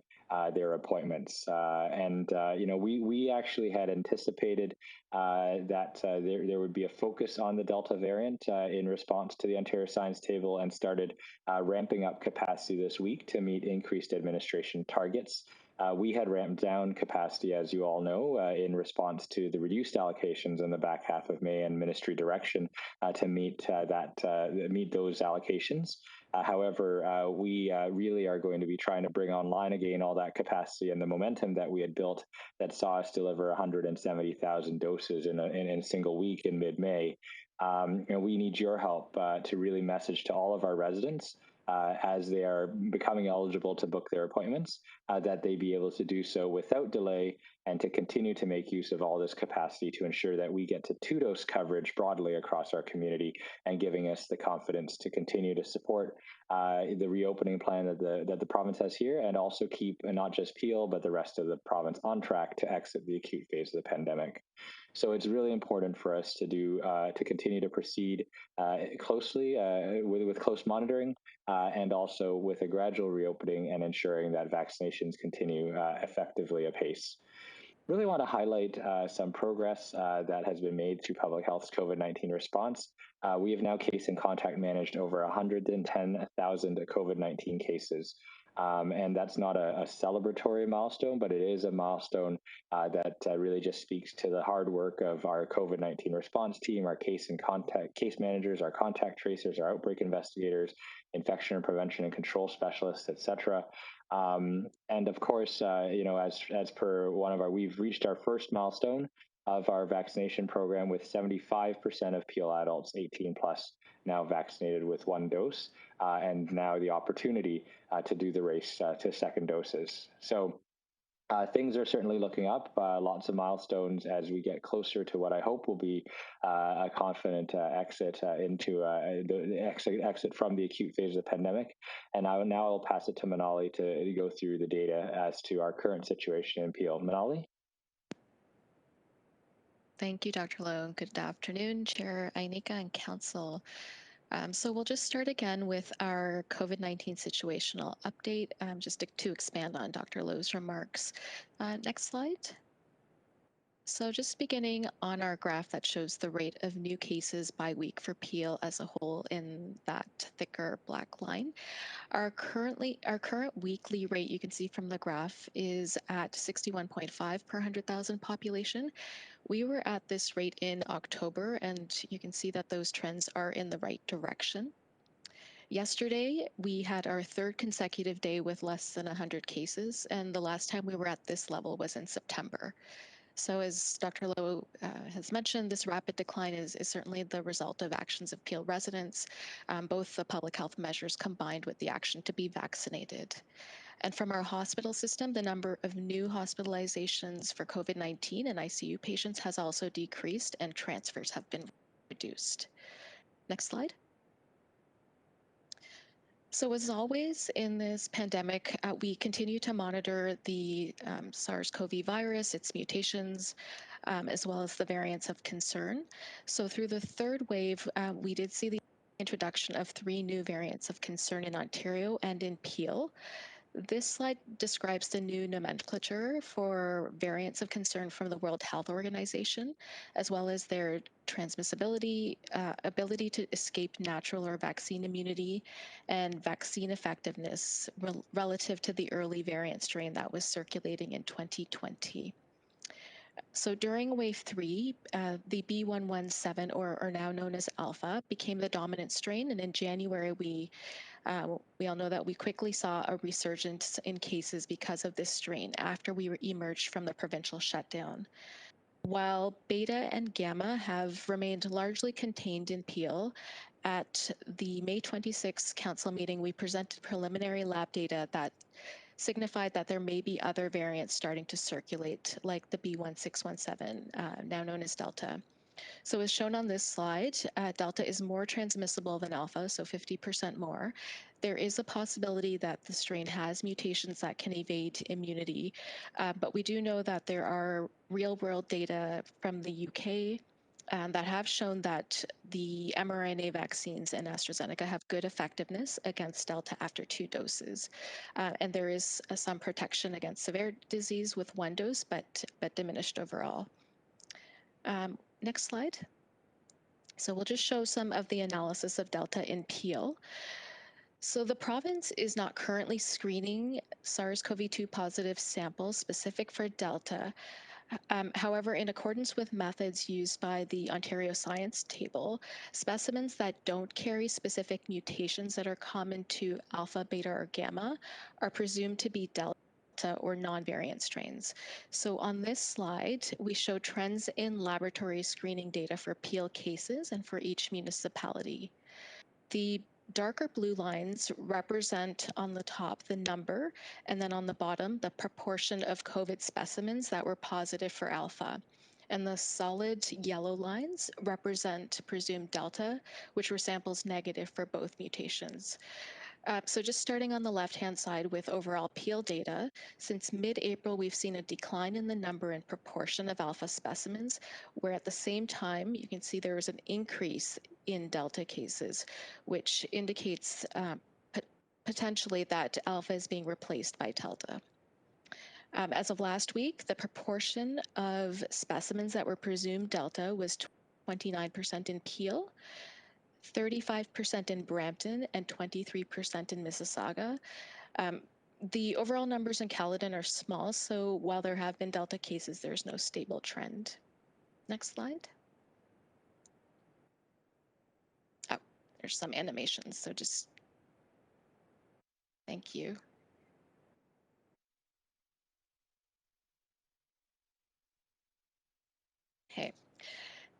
their appointments. We actually had anticipated that there would be a focus on the Delta variant in response to the Ontario Science Table, and started ramping up capacity this week to meet increased administration targets. We had ramped down capacity, as you all know, in response to the reduced allocations in the back half of May and ministry direction to meet those allocations. However, we really are going to be trying to bring online again all that capacity and the momentum that we had built that saw us deliver 170,000 doses in a single week in mid-May. We need your help to really message to all of our residents as they are becoming eligible to book their appointments, that they be able to do so without delay, and to continue to make use of all this capacity to ensure that we get to 2-dose coverage broadly across our community, and giving us the confidence to continue to support the reopening plan that the province has here, and also keep not just Peel, but the rest of the province on track to exit the acute phase of the pandemic. So it's really important for us to continue to proceed closely with close monitoring, and also with a gradual reopening, and ensuring that vaccinations continue effectively apace. Really want to highlight some progress that has been made through Public Health's COVID-19 response. We have now case and contact managed over 110,000 COVID-19 cases. And that's not a celebratory milestone, but it is a milestone that really just speaks to the hard work of our COVID-19 response team, our case managers, our contact tracers, our outbreak investigators, infection and prevention and control specialists, et cetera. And of course, as per we've reached our first milestone of our vaccination program, with 75% of Peel adults 18 plus now vaccinated with 1 dose, and now the opportunity to do the race to second doses. So things are certainly looking up, lots of milestones as we get closer to what I hope will be a confident exit exit from the acute phase of the pandemic. And now I'll pass it to Manali to go through the data as to our current situation in Peel. Manali? Thank you, Dr. Loh. Good afternoon, Chair Ainika and Council. So we'll just start again with our COVID-19 situational update, just to expand on Dr. Loh's remarks. Next slide. So just beginning on our graph that shows the rate of new cases by week for Peel as a whole in that thicker black line. Our current weekly rate, you can see from the graph, is at 61.5 per 100,000 population. We were at this rate in October, and you can see that those trends are in the right direction. Yesterday, we had our third consecutive day with less than 100 cases, and the last time we were at this level was in September. So as Dr. Loh has mentioned, this rapid decline is certainly the result of actions of Peel residents, both the public health measures combined with the action to be vaccinated. And from our hospital system, the number of new hospitalizations for COVID-19 and ICU patients has also decreased and transfers have been reduced. Next slide. So as always in this pandemic, we continue to monitor the SARS-CoV virus, its mutations, as well as the variants of concern. So through the third wave, we did see the introduction of 3 new variants of concern in Ontario and in Peel. This slide describes the new nomenclature for variants of concern from the World Health Organization, as well as their transmissibility, ability to escape natural or vaccine immunity, and vaccine effectiveness relative to the early variant strain that was circulating in 2020. So during wave 3, the B117, or now known as Alpha, became the dominant strain, and in January we all know that we quickly saw a resurgence in cases because of this strain after we emerged from the provincial shutdown. While Beta and Gamma have remained largely contained in Peel, at the May 26th council meeting, we presented preliminary lab data that signified that there may be other variants starting to circulate, like the B1617, now known as Delta. So as shown on this slide, Delta is more transmissible than Alpha, so 50% more. There is a possibility that the strain has mutations that can evade immunity, but we do know that there are real-world data from the UK that have shown that the mRNA vaccines and AstraZeneca have good effectiveness against Delta after 2 doses. And there is some protection against severe disease with 1 dose, but diminished overall. Next slide. So we'll just show some of the analysis of Delta in Peel. So the province is not currently screening SARS-CoV-2 positive samples specific for Delta. However, in accordance with methods used by the Ontario Science Table, specimens that don't carry specific mutations that are common to Alpha, Beta, or Gamma are presumed to be Delta or non-variant strains. So on this slide, we show trends in laboratory screening data for Peel cases and for each municipality. The darker blue lines represent on the top the number, and then on the bottom, the proportion of COVID specimens that were positive for Alpha. And the solid yellow lines represent presumed Delta, which were samples negative for both mutations. So just starting on the left-hand side with overall Peel data, since mid-April, we've seen a decline in the number and proportion of Alpha specimens, where at the same time, you can see there was an increase in Delta cases, which indicates potentially that Alpha is being replaced by Delta. As of last week, the proportion of specimens that were presumed Delta was 29% in Peel, 35% in Brampton, and 23% in Mississauga. The overall numbers in Caledon are small, so while there have been Delta cases, there's no stable trend. Next slide. Oh, there's some animations, so just thank you. Okay.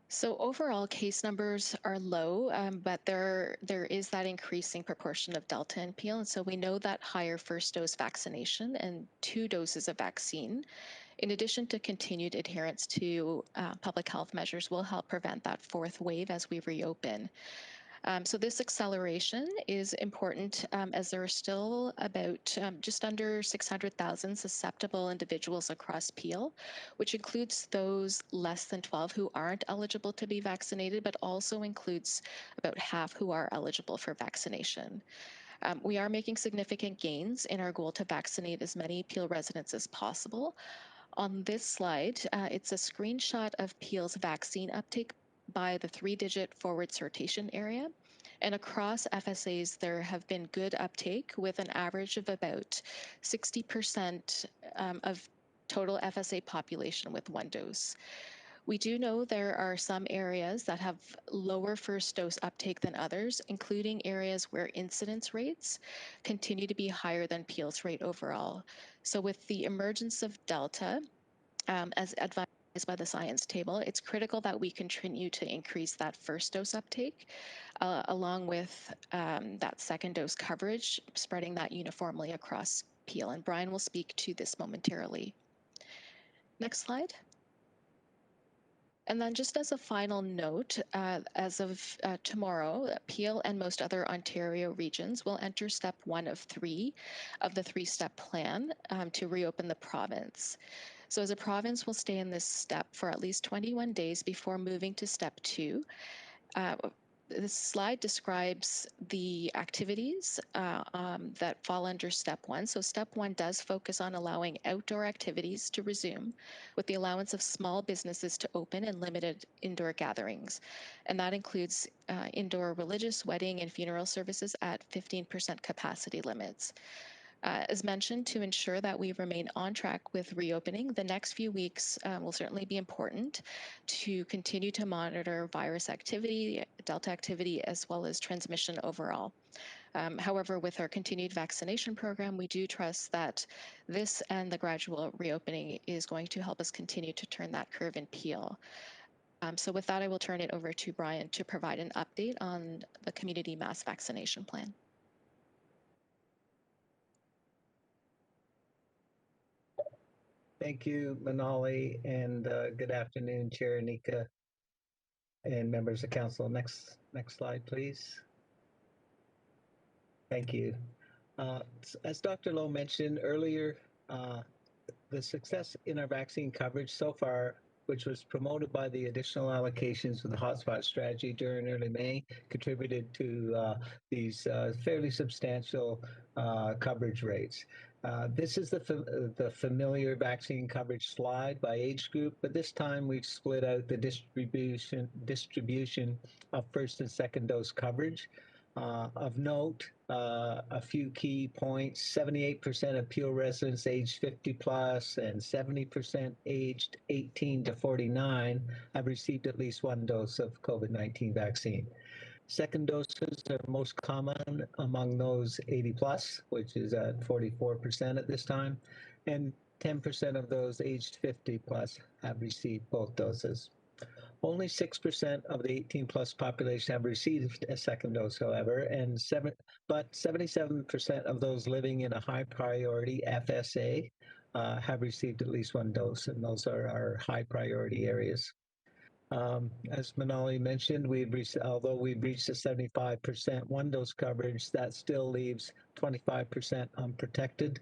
So overall case numbers are low, but there is that increasing proportion of Delta and Peel. And so we know that higher first dose vaccination and 2 doses of vaccine, in addition to continued adherence to public health measures, will help prevent that 4th wave as we reopen. So this acceleration is important as there are still about just under 600,000 susceptible individuals across Peel, which includes those less than 12 who aren't eligible to be vaccinated, but also includes about half who are eligible for vaccination. We are making significant gains in our goal to vaccinate as many Peel residents as possible. On this slide, it's a screenshot of Peel's vaccine uptake by the 3-digit forward sortation area. And across FSAs, there have been good uptake with an average of about 60% of total FSA population with 1 dose. We do know there are some areas that have lower first dose uptake than others, including areas where incidence rates continue to be higher than Peel's rate overall. So with the emergence of Delta, as advised by the science table, it's critical that we continue to increase that first dose uptake, along with that second dose coverage, spreading that uniformly across Peel. And Brian will speak to this momentarily. Next slide. And then just as a final note, as of tomorrow, Peel and most other Ontario regions will enter step 1 of 3 of the 3-step plan to reopen the province. So as a province, we'll stay in this step for at least 21 days before moving to step 2. This slide describes the activities that fall under step 1. So step 1 does focus on allowing outdoor activities to resume with the allowance of small businesses to open and limited indoor gatherings. And that includes indoor religious, wedding, and funeral services at 15% capacity limits. As mentioned, to ensure that we remain on track with reopening, the next few weeks will certainly be important to continue to monitor virus activity, Delta activity, as well as transmission overall. However, with our continued vaccination program, we do trust that this and the gradual reopening is going to help us continue to turn that curve in Peel. So with that, I will turn it over to Brian to provide an update on the community mass vaccination plan. Thank you, Manali, and good afternoon, Chair Anika and members of council. Next slide, please. Thank you. As Dr. Loh mentioned earlier, the success in our vaccine coverage so far, which was promoted by the additional allocations with the hotspot strategy during early May, contributed to these fairly substantial coverage rates. This is the familiar vaccine coverage slide by age group, but this time we've split out the distribution of first and second dose coverage. Of note, a few key points: 78% of Peel residents aged 50 plus and 70% aged 18 to 49 have received at least 1 dose of COVID-19 vaccine. Second doses are most common among those 80 plus, which is at 44% at this time, and 10% of those aged 50 plus have received both doses. Only 6% of the 18 plus population have received a second dose, however, but 77% of those living in a high priority FSA have received at least 1 dose, and those are our high priority areas. As Manali mentioned, although we've reached a 75% 1 dose coverage, that still leaves 25% unprotected.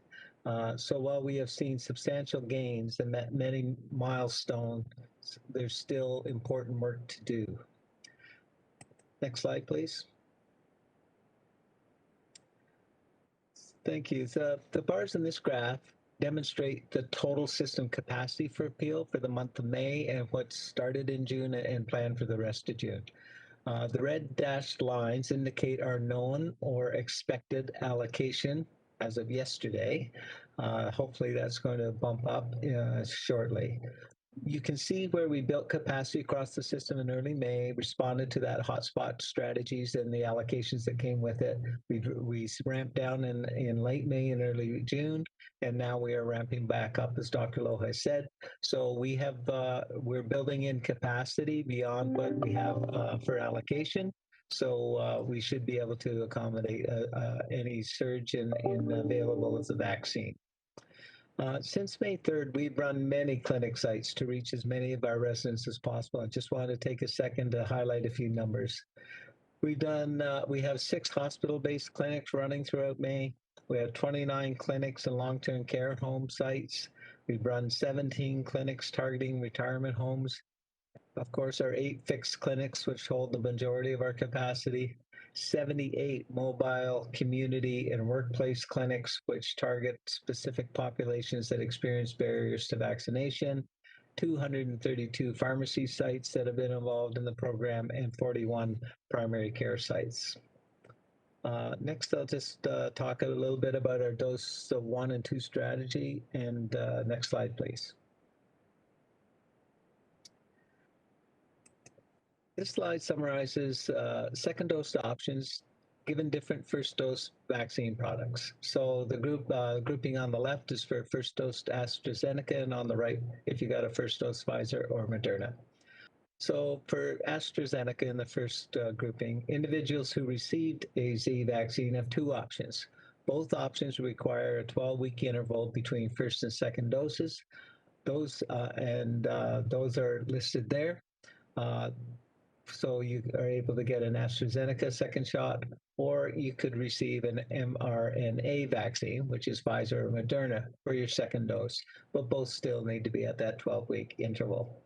So while we have seen substantial gains and met many milestones, there's still important work to do. Next slide, please. Thank you. The bars in this graph demonstrate the total system capacity for Peel for the month of May and what started in June and planned for the rest of June. The red dashed lines indicate our known or expected allocation as of yesterday. Hopefully that's going to bump up shortly. You can see where we built capacity across the system in early May, responded to that hotspot strategies and the allocations that came with it. We ramped down in late May and early June, and now we are ramping back up, as Dr. Loh has said. So we're building in capacity beyond what we have for allocation. So we should be able to accommodate any surge in available of the vaccine. Since May 3rd, we've run many clinic sites to reach as many of our residents as possible. I just wanted to take a second to highlight a few numbers. We have 6 hospital-based clinics running throughout May. We have 29 clinics and long-term care home sites. We've run 17 clinics targeting retirement homes. Of course, our 8 fixed clinics, which hold the majority of our capacity, 78 mobile community and workplace clinics, which target specific populations that experience barriers to vaccination, 232 pharmacy sites that have been involved in the program, and 41 primary care sites. Next, I'll just talk a little bit about our dose 1 and 2 strategy. And next slide, please. This slide summarizes second dose options given different first dose vaccine products. So the grouping on the left is for first dose AstraZeneca, and on the right, if you got a first dose Pfizer or Moderna. So for AstraZeneca in the first grouping, individuals who received a Z vaccine have two options. Both options require a 12-week interval between first and second doses. Those are listed there. So you are able to get an AstraZeneca second shot, or you could receive an mRNA vaccine, which is Pfizer or Moderna, for your second dose, but both still need to be at that 12-week interval.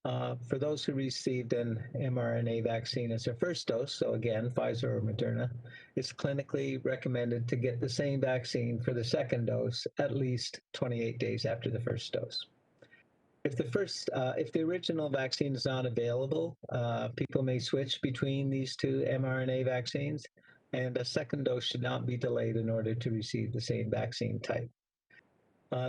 For those who received an mRNA vaccine as their first dose, so again, Pfizer or Moderna, it's clinically recommended to get the same vaccine for the second dose at least 28 days after the first dose. If the original vaccine is not available, people may switch between these two mRNA vaccines, and a second dose should not be delayed in order to receive the same vaccine type.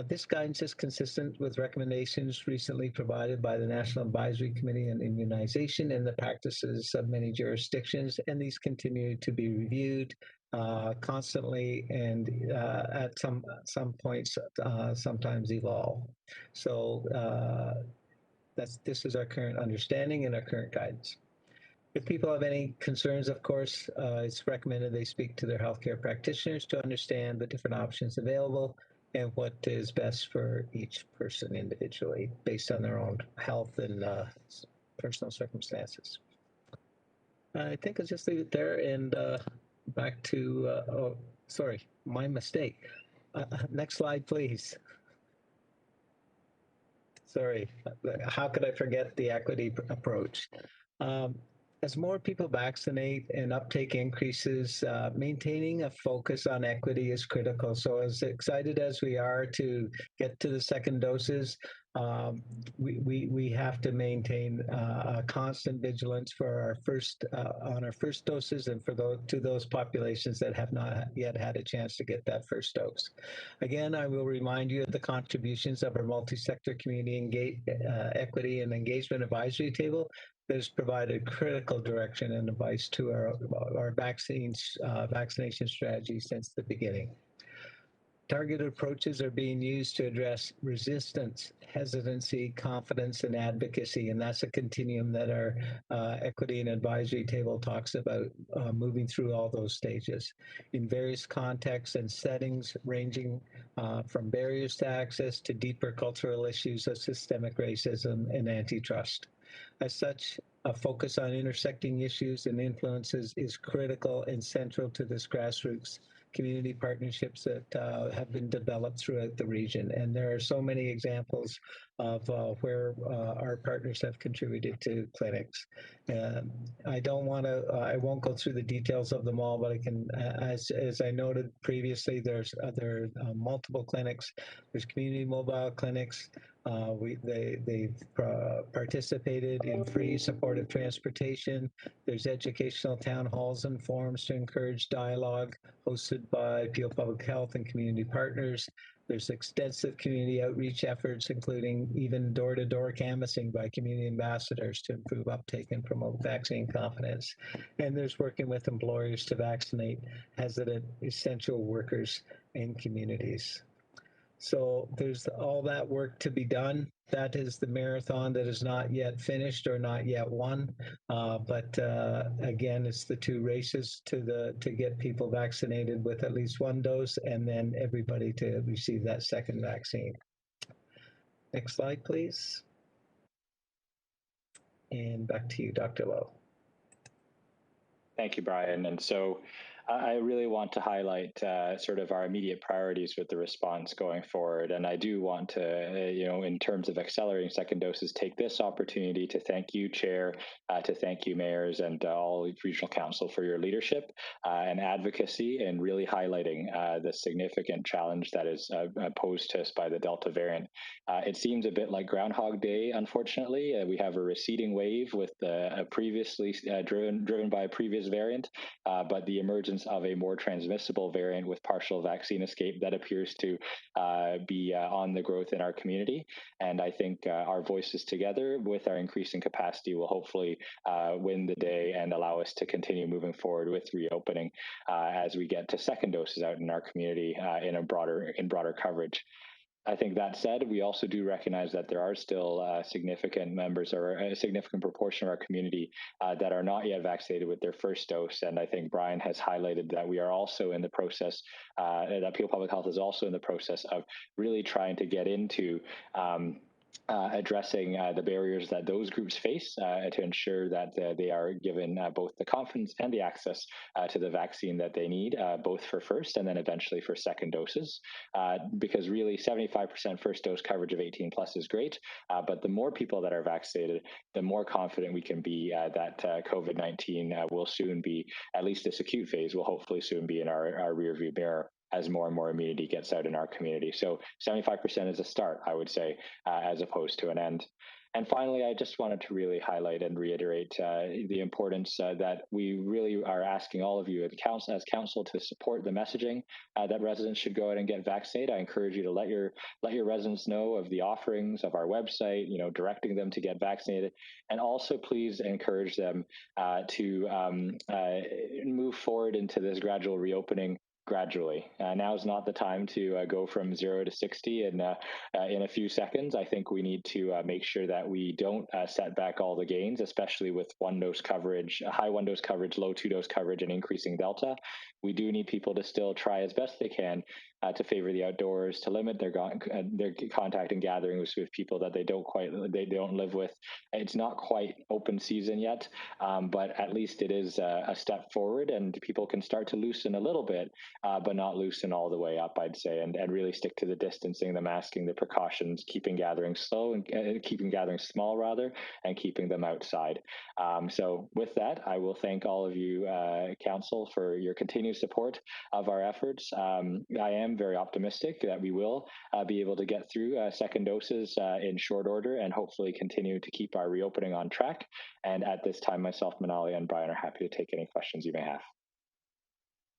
This guidance is consistent with recommendations recently provided by the National Advisory Committee on Immunization and the practices of many jurisdictions, and these continue to be reviewed constantly and at some points sometimes evolve. So this is our current understanding and our current guidance. If people have any concerns, of course, it's recommended they speak to their healthcare practitioners to understand the different options available and what is best for each person individually based on their own health and personal circumstances. I think I'll just leave it there and back to, oh, sorry, my mistake. Next slide, please. Sorry, how could I forget the equity approach? As more people vaccinate and uptake increases, maintaining a focus on equity is critical. So as excited as we are to get to the second doses, we have to maintain a constant vigilance for our first doses and for those populations that have not yet had a chance to get that first dose. Again, I will remind you of the contributions of our multi-sector community equity and engagement advisory table that has provided critical direction and advice to our vaccination strategy since the beginning. Targeted approaches are being used to address resistance, hesitancy, confidence, and advocacy, and that's a continuum that our equity and advisory table talks about, moving through all those stages in various contexts and settings, ranging from barriers to access to deeper cultural issues of systemic racism and antitrust. As such, a focus on intersecting issues and influences is critical and central to this grassroots community partnerships that have been developed throughout the region. And there are so many examples of where our partners have contributed to clinics. I won't go through the details of them all, but I can, as I noted previously, there are multiple clinics. There's community mobile clinics. They've participated in free supportive transportation. There's educational town halls and forums to encourage dialogue hosted by Peel Public Health and community partners. There's extensive community outreach efforts, including even door-to-door canvassing by community ambassadors to improve uptake and promote vaccine confidence. And there's working with employers to vaccinate hesitant essential workers in communities. So there's all that work to be done. That is the marathon that is not yet finished or not yet won. But again, it's the two races to get people vaccinated with at least one dose and then everybody to receive that second vaccine. Next slide, please. And back to you, Dr. Loh. Thank you, Brian. And so I really want to highlight sort of our immediate priorities with the response going forward. And I do want to, in terms of accelerating second doses, take this opportunity to thank you, Chair, to thank you, mayors, and all regional council for your leadership and advocacy, and really highlighting the significant challenge that is posed to us by the Delta variant. It seems a bit like Groundhog Day, unfortunately. We have a receding wave with a previously driven by a previous variant, but the emergence of a more transmissible variant with partial vaccine escape that appears to be on the growth in our community. And I think our voices together with our increasing capacity will hopefully win the day and allow us to continue moving forward with reopening as we get to second doses out in our community in broader coverage. I think that said, we also do recognize that there are still significant members or a significant proportion of our community that are not yet vaccinated with their first dose. And I think Brian has highlighted that we are also in the process, that Peel Public Health is also in the process of really trying to get into addressing the barriers that those groups face to ensure that they are given both the confidence and the access to the vaccine that they need, both for first and then eventually for second doses. Because really 75% first dose coverage of 18 plus is great, but the more people that are vaccinated, the more confident we can be that COVID-19 will soon be, at least this acute phase, will hopefully soon be in our rearview mirror as more and more immunity gets out in our community. So 75% is a start, I would say, as opposed to an end. And finally, I just wanted to really highlight and reiterate the importance that we really are asking all of you as council to support the messaging that residents should go out and get vaccinated. I encourage you to let your residents know of the offerings of our website, directing them to get vaccinated, and also please encourage them to move forward into this gradual reopening gradually. Now is not the time to go from 0 to 60 in a few seconds. I think we need to make sure that we don't set back all the gains, especially with one-dose coverage, high one-dose coverage, low two-dose coverage, and increasing Delta. We do need people to still try as best they can to favor the outdoors, to limit their contact and gatherings with people that they don't live with. It's not quite open season yet, but at least it is a step forward, and people can start to loosen a little bit, but not loosen all the way up, I'd say, and really stick to the distancing, the masking, the precautions, keeping gatherings slow and keeping gatherings small rather, and keeping them outside. So with that, I will thank all of you, Council, for your continued support of our efforts. I am very optimistic that we will be able to get through second doses in short order and hopefully continue to keep our reopening on track. And at this time, myself, Manali, and Brian are happy to take any questions you may have.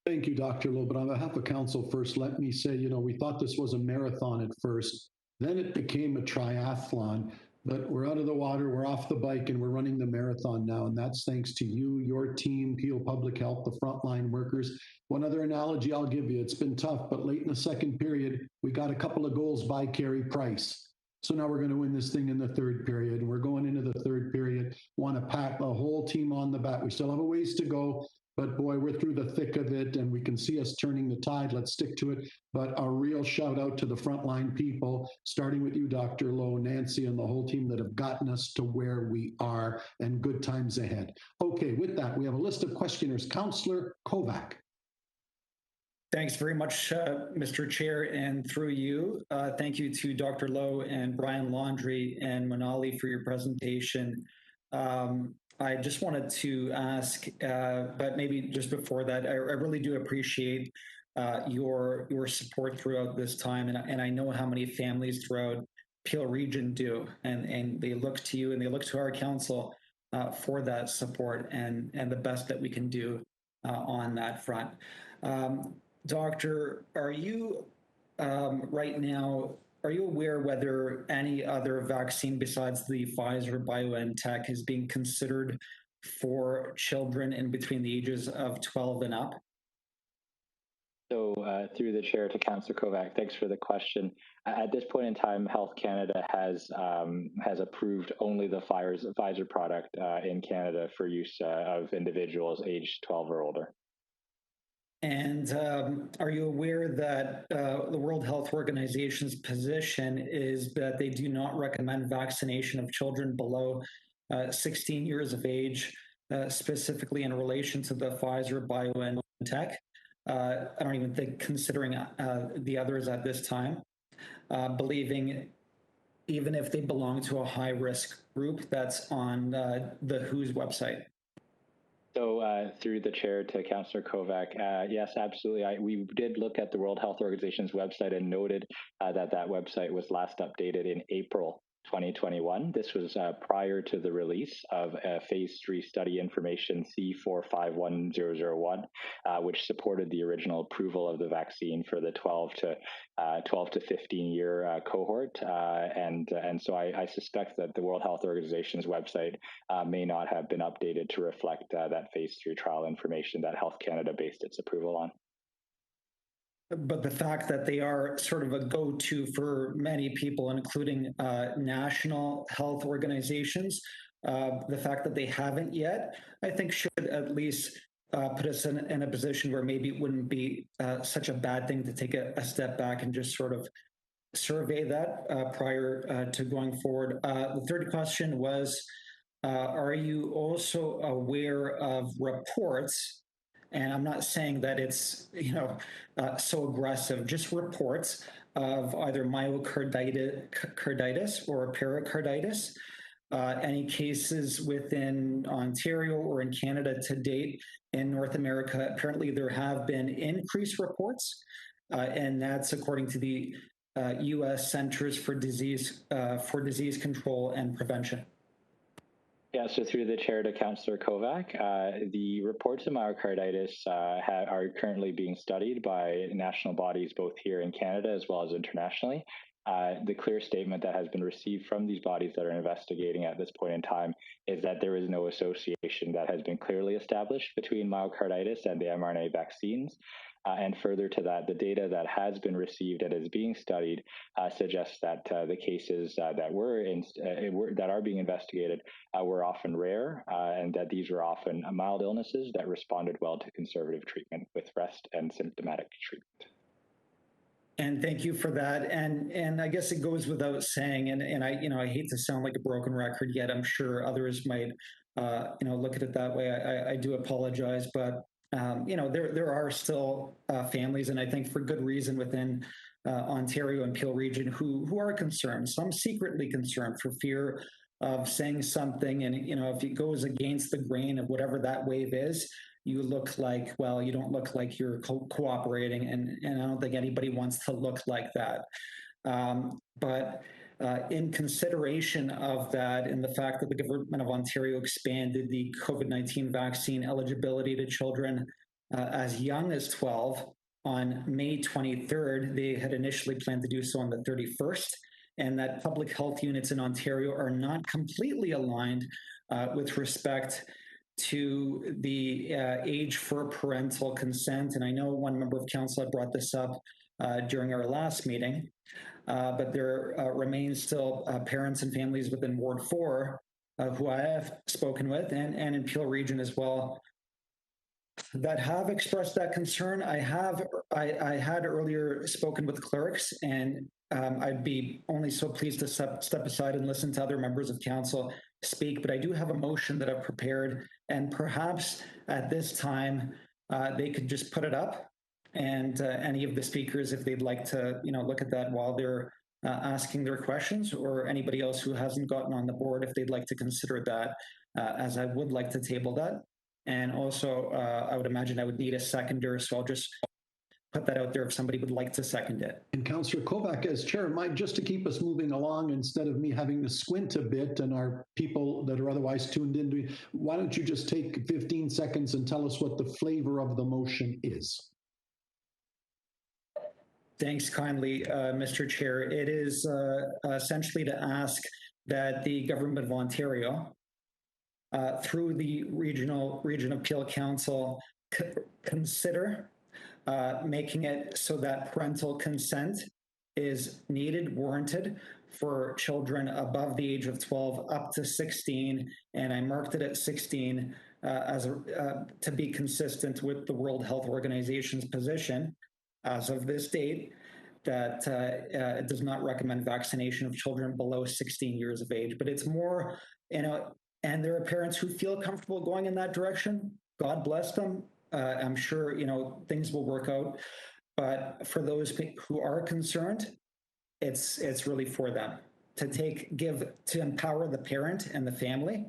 Thank you, Dr. Loh. But on behalf of council, first, let me say, we thought this was a marathon at first. Then it became a triathlon. But we're out of the water, we're off the bike, and we're running the marathon now. And that's thanks to you, your team, Peel Public Health, the frontline workers. One other analogy I'll give you, it's been tough, but late in the second period, we got a couple of goals by Carey Price. So now we're going to win this thing in the third period. And we're going into the third period, want to pat the whole team on the back. We still have a ways to go. But boy, we're through the thick of it, and we can see us turning the tide. Let's stick to it. But a real shout out to the frontline people, starting with you, Dr. Loh, Nancy, and the whole team that have gotten us to where we are, and good times ahead. Okay, with that, we have a list of questioners. Councillor Kovac. Thanks very much, Mr. Chair, and through you, thank you to Dr. Loh and Brian Laundrie and Manali for your presentation. I just wanted to ask, but maybe just before that, I really do appreciate your support throughout this time, and I know how many families throughout Peel Region do, and they look to you and they look to our council for that support and the best that we can do on that front. Doctor, are you right now, are you aware whether any other vaccine besides the Pfizer-BioNTech is being considered for children in between the ages of 12 and up? So through the chair to Councillor Kovac, thanks for the question. At this point in time, Health Canada has approved only the Pfizer product in Canada for use of individuals aged 12 or older. And are you aware that the World Health Organization's position is that they do not recommend vaccination of children below 16 years of age, specifically in relation to the Pfizer-BioNTech BioNTech. I don't even think considering the others at this time, believing even if they belong to a high-risk group that's on the WHO's website. So through the chair to Councillor Kovac, yes, absolutely. We did look at the World Health Organization's website and noted that website was last updated in April 2021. This was prior to the release of phase 3 study information C451001, which supported the original approval of the vaccine for the 12 to 15 year cohort. And so I suspect that the World Health Organization's website may not have been updated to reflect that phase 3 trial information that Health Canada based its approval on. But the fact that they are sort of a go-to for many people, including national health organizations, the fact that they haven't yet, I think should at least put us in a position where maybe it wouldn't be such a bad thing to take a step back and just sort of survey that prior to going forward. The third question was, are you also aware of reports? And I'm not saying that it's, so aggressive, just reports of either myocarditis or pericarditis. Any cases within Ontario or in Canada to date. In North America, apparently there have been increased reports, and that's according to the U.S. Centers for Disease Control and Prevention. Yeah, so through the chair to Councillor Kovac, the reports of myocarditis are currently being studied by national bodies both here in Canada as well as internationally. The clear statement that has been received from these bodies that are investigating at this point in time is that there is no association that has been clearly established between myocarditis and the mRNA vaccines. And further to that, the data that has been received and is being studied suggests that the cases that are being investigated were often rare, and that these were often mild illnesses that responded well to conservative treatment with rest and symptomatic treatment. And thank you for that. And I guess it goes without saying, and I hate to sound like a broken record, yet I'm sure others might look at it that way. I do apologize, but there are still families, and I think for good reason within Ontario and Peel region who are concerned, some secretly concerned for fear of saying something. And, if it goes against the grain of whatever that wave is, you look like, well, you don't look like you're cooperating. And I don't think anybody wants to look like that. But in consideration of that and the fact that the government of Ontario expanded the COVID-19 vaccine eligibility to children as young as 12 on May 23rd, they had initially planned to do so on the 31st, and that public health units in Ontario are not completely aligned with respect to the age for parental consent. And I know one member of council had brought this up during our last meeting. But there remains still parents and families within Ward 4 who I have spoken with and in Peel region as well that have expressed that concern. I had earlier spoken with clerics, and I'd be only so pleased to step aside and listen to other members of council speak, but I do have a motion that I've prepared, and perhaps at this time they could just put it up. And any of the speakers, if they'd like to, look at that while they're asking their questions, or anybody else who hasn't gotten on the board, if they'd like to consider that, as I would like to table that. And also, I would imagine I would need a seconder, so I'll just put that out there if somebody would like to second it. And Councillor Kovac, as chair, might just to keep us moving along, instead of me having to squint a bit and our people that are otherwise tuned in, why don't you just take 15 seconds and tell us what the flavor of the motion is? Thanks kindly, Mr. Chair. It is essentially to ask that the Government of Ontario, through the Region of Peel Council, consider making it so that parental consent is needed, warranted, for children above the age of 12 up to 16, and I marked it at 16 to be consistent with the World Health Organization's position as of this date, that it does not recommend vaccination of children below 16 years of age. But it's more, and there are parents who feel comfortable going in that direction. God bless them. I'm sure, things will work out. But for those who are concerned, it's really for them to empower the parent and the family.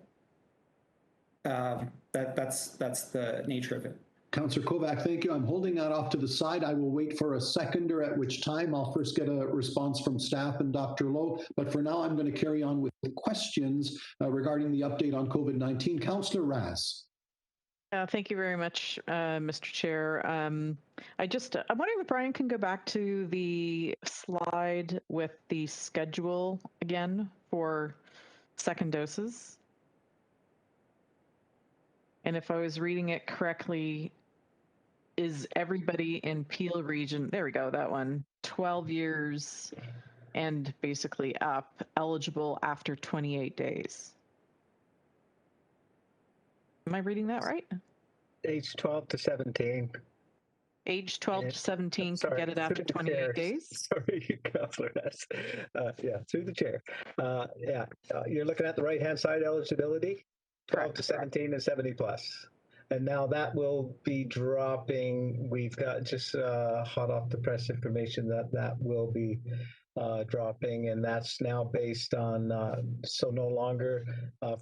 That's the nature of it. Councillor Kovac, thank you. I'm holding that off to the side. I will wait for a seconder, at which time I'll first get a response from staff and Dr. Loh. But for now, I'm going to carry on with questions regarding the update on COVID-19. Councillor Raz. Thank you very much, Mr. Chair. I'm wondering if Brian can go back to the slide with the schedule again for second doses. And if I was reading it correctly, is everybody in Peel region, there we go, that one, 12 years and basically up, eligible after 28 days? Am I reading that right? Age 12 to 17. Age 12 to 17 can get it after 28 days? Sorry, Councillor. Yeah, through the chair. You're looking at the right-hand side eligibility, 12 to 17 and 70 plus. And now that will be dropping. We've got just hot off the press information that will be dropping, and that's now based on, so no longer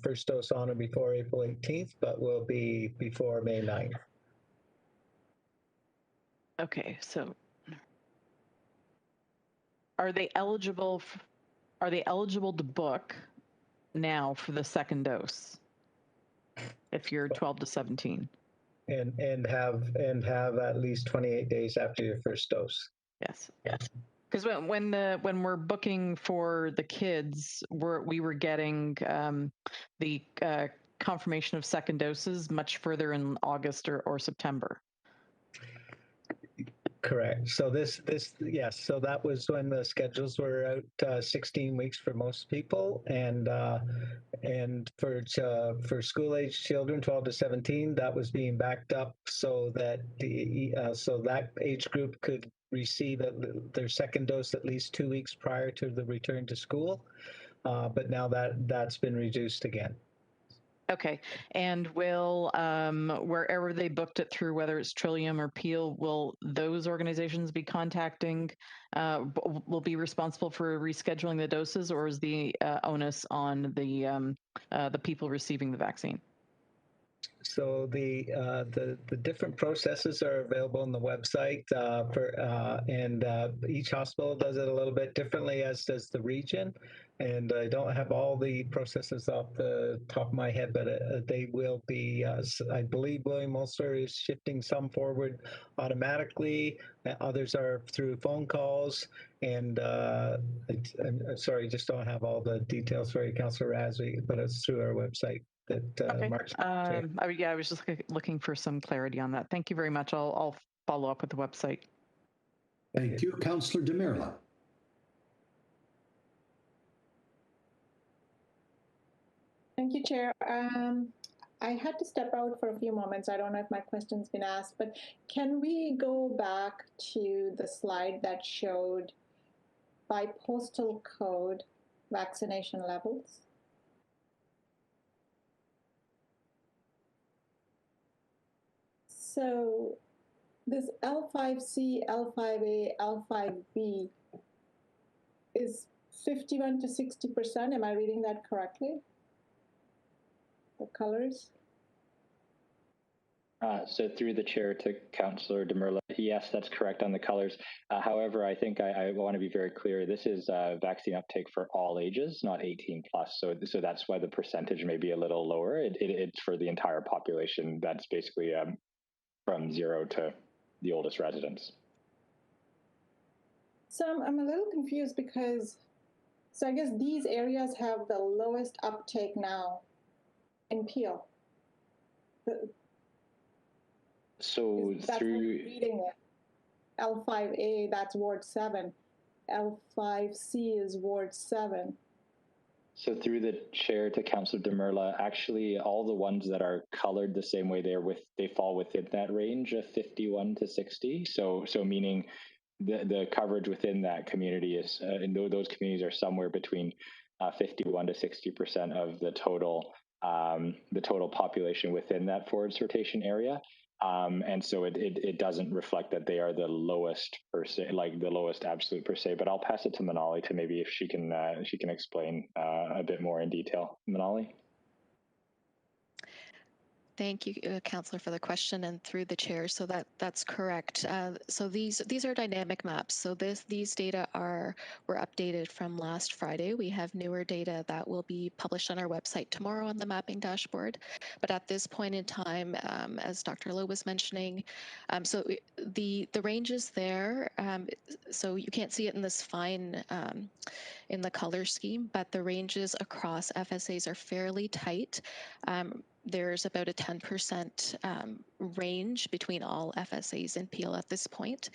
first dose on or before April 18th, but will be before May 9th. Okay, so are they eligible to book now for the second dose if you're 12 to 17? And have at least 28 days after your first dose. Yes. Because when we're booking for the kids, we were getting the confirmation of second doses much further in August or September. Correct. So yes. So that was when the schedules were out 16 weeks for most people, and for school age children 12 to 17, that was being backed up so that that age group could receive their second dose at least 2 weeks prior to the return to school. But now that's been reduced again. Okay, and will wherever they booked it through, whether it's Trillium or Peel, will those organizations be contacting, will be responsible for rescheduling the doses, or is the onus on the people receiving the vaccine? So the different processes are available on the website and each hospital does it a little bit differently, as does the region. And I don't have all the processes off the top of my head, but they will be. I believe William Ulster is shifting some forward automatically. Others are through phone calls. And I'm sorry, just don't have all the details for you, Councillor Razzie, but it's through our website. Okay. I was just looking for some clarity on that. Thank you very much. I'll follow up with the website. Thank you. Councillor Demirla. Thank you, Chair. I had to step out for a few moments. I don't know if my question's been asked, but can we go back to the slide that showed by postal code vaccination levels? So this L5C, L5A, L5B is 51 to 60%. Am I reading that correctly? The colors? So through the chair to Councillor Demirla, yes, that's correct on the colors. However, I think I want to be very clear. This is vaccine uptake for all ages, not 18 plus. So that's why the percentage may be a little lower. It's for the entire population. That's basically from 0 to the oldest residents. So I'm a little confused because, so I guess these areas have the lowest uptake now in Peel. So through reading it, L5A, that's Ward 7. L5C is Ward 7. So through the chair to Councillor Demirla, actually all the ones that are colored the same way they fall within that range of 51 to 60. So meaning the coverage within that community is, and those communities are somewhere between 51 to 60% of the total population within that forward sortation area. And so it doesn't reflect that they are the lowest per se, like the lowest absolute per se. But I'll pass it to Manali to maybe if she can explain a bit more in detail. Manali. Thank you, Councillor, for the question and through the chair. So that's correct. So these are dynamic maps. So these data were updated from last Friday. We have newer data that will be published on our website tomorrow on the mapping dashboard. But at this point in time, as Dr. Loh was mentioning, so the ranges there. So you can't see it in this fine in the color scheme, but the ranges across FSAs are fairly tight. There's about a 10% range between all FSAs in Peel at this point,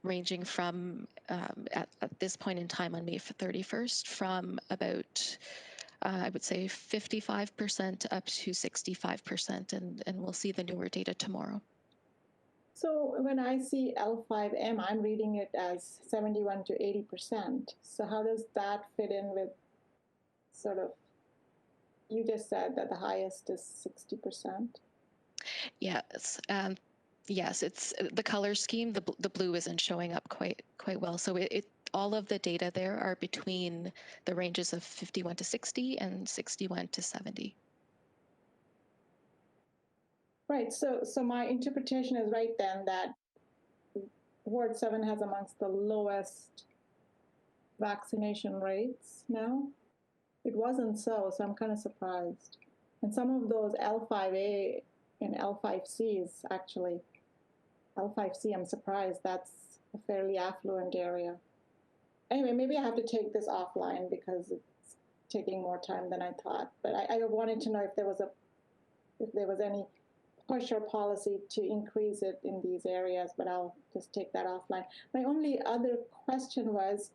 ranging from, at this point in time on May 31st, from about, I would say 55% up to 65%, and we'll see the newer data tomorrow. So when I see L5M, I'm reading it as 71 to 80%. So how does that fit in with sort of, you just said that the highest is 60%? Yes. Yes, it's the color scheme. The blue isn't showing up quite well. So all of the data there are between the ranges of 51 to 60 and 61 to 70. Right. So my interpretation is right then that Ward 7 has amongst the lowest vaccination rates now. It wasn't so I'm kind of surprised. And some of those L5A and L5Cs, actually, L5C, I'm surprised that's a fairly affluent area. Anyway, maybe I have to take this offline because it's taking more time than I thought. But I wanted to know if there was any push or policy to increase it in these areas, but I'll just take that offline. My only other question was,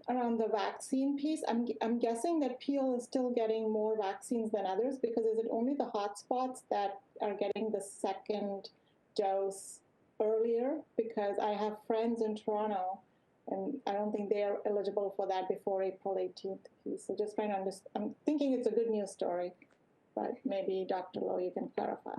around the vaccine piece, I'm guessing that Peel is still getting more vaccines than others, because is it only the hotspots that are getting the second dose earlier? Because I have friends in Toronto, and I don't think they are eligible for that before April 18th piece. So just trying to understand. I'm thinking it's a good news story, but maybe Dr. Loh, you can clarify.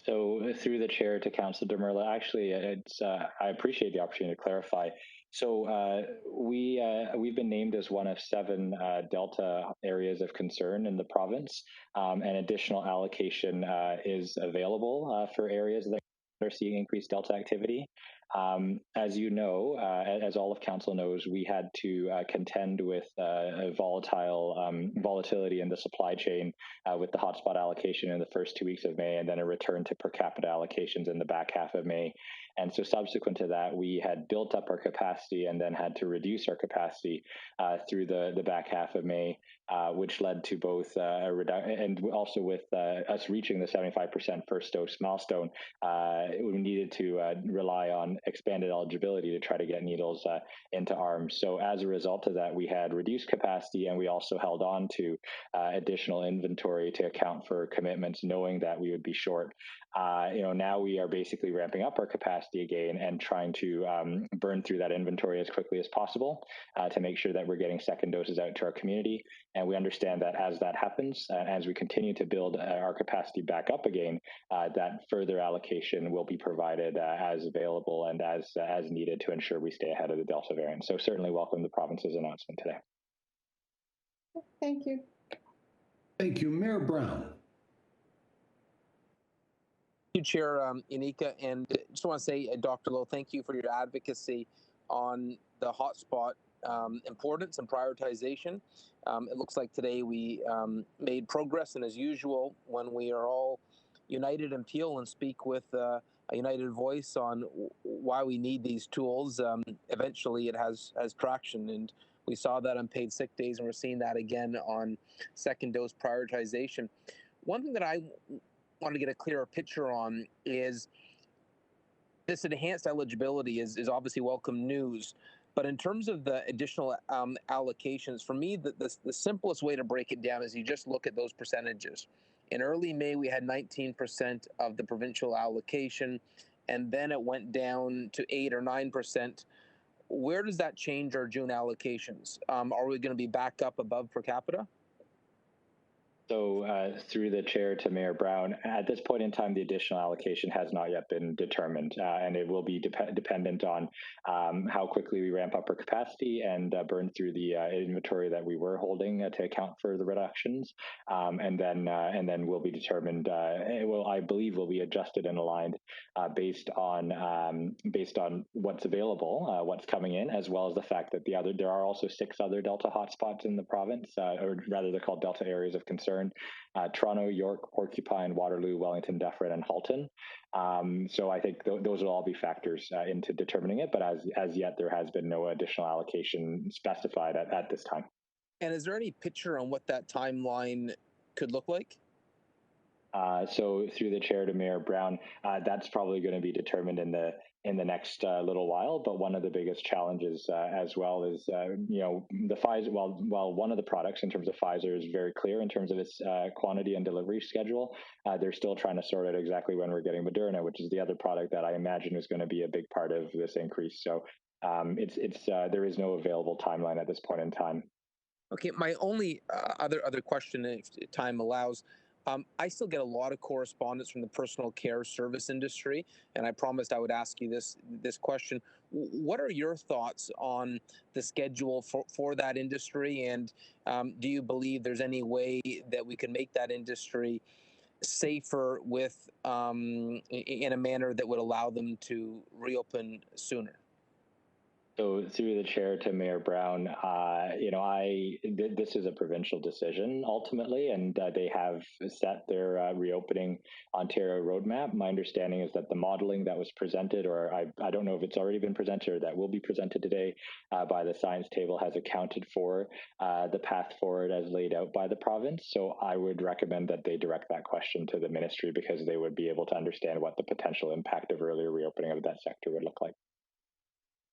So through the chair to Councillor Demerla, actually, I appreciate the opportunity to clarify. So we've been named as one of 7 Delta areas of concern in the province. An additional allocation is available for areas that are seeing increased Delta activity. As you know, as all of Council knows, we had to contend with a volatility in the supply chain with the hotspot allocation in the first 2 weeks of May, and then a return to per capita allocations in the back half of May. And so subsequent to that, we had built up our capacity and then had to reduce our capacity through the back half of May, which led to both a reduction, and also with us reaching the 75% first dose milestone, we needed to rely on expanded eligibility to try to get needles into arms. So as a result of that, we had reduced capacity, and we also held on to additional inventory to account for commitments, knowing that we would be short. Now we are basically ramping up our capacity again and trying to burn through that inventory as quickly as possible to make sure that we're getting second doses out to our community. And we understand that as that happens, as we continue to build our capacity back up again, that further allocation will be provided as available and as needed to ensure we stay ahead of the Delta variant. So certainly welcome the province's announcement today. Thank you. Thank you. Mayor Brown. Thank you, Chair Inika, and just want to say, Dr. Loh, thank you for your advocacy on the hotspot importance and prioritization. It looks like today we made progress, and as usual, when we are all united in Peel and speak with a united voice on why we need these tools, eventually it has traction. And we saw that on paid sick days, and we're seeing that again on second dose prioritization. One thing that I want to get a clearer picture on is this enhanced eligibility is obviously welcome news. But in terms of the additional allocations, for me, the simplest way to break it down is you just look at those percentages. In early May, we had 19% of the provincial allocation, and then it went down to 8 or 9%. Where does that change our June allocations? Are we going to be back up above per capita? So through the chair to Mayor Brown, at this point in time, the additional allocation has not yet been determined, and it will be dependent on how quickly we ramp up our capacity and burn through the inventory that we were holding to account for the reductions, and then will be determined. I believe, will be adjusted and aligned based on what's available, what's coming in, as well as the fact that there are also 6 other Delta hotspots in the province, or rather, they're called Delta areas of concern. Toronto, York, Porcupine, Waterloo, Wellington, Dufferin, and Halton. So I think those will all be factors into determining it, but as yet there has been no additional allocation specified at this time. And is there any picture on what that timeline could look like? So through the chair to Mayor Brown, that's probably going to be determined in the next little while. But one of the biggest challenges as well is, the Pfizer. While one of the products in terms of Pfizer is very clear in terms of its quantity and delivery schedule, they're still trying to sort out exactly when we're getting Moderna, which is the other product that I imagine is going to be a big part of this increase. So there is no available timeline at this point in time. Okay, my only other question, if time allows. I still get a lot of correspondence from the personal care service industry, and I promised I would ask you this question. What are your thoughts on the schedule for that industry, and do you believe there's any way that we can make that industry safer with in a manner that would allow them to reopen sooner? So through the chair to Mayor Brown, this is a provincial decision ultimately, and they have set their reopening Ontario roadmap. My understanding is that the modeling that was presented, or I don't know if it's already been presented or that will be presented today by the science table, has accounted for the path forward as laid out by the province. So I would recommend that they direct that question to the ministry, because they would be able to understand what the potential impact of earlier reopening of that sector would look like.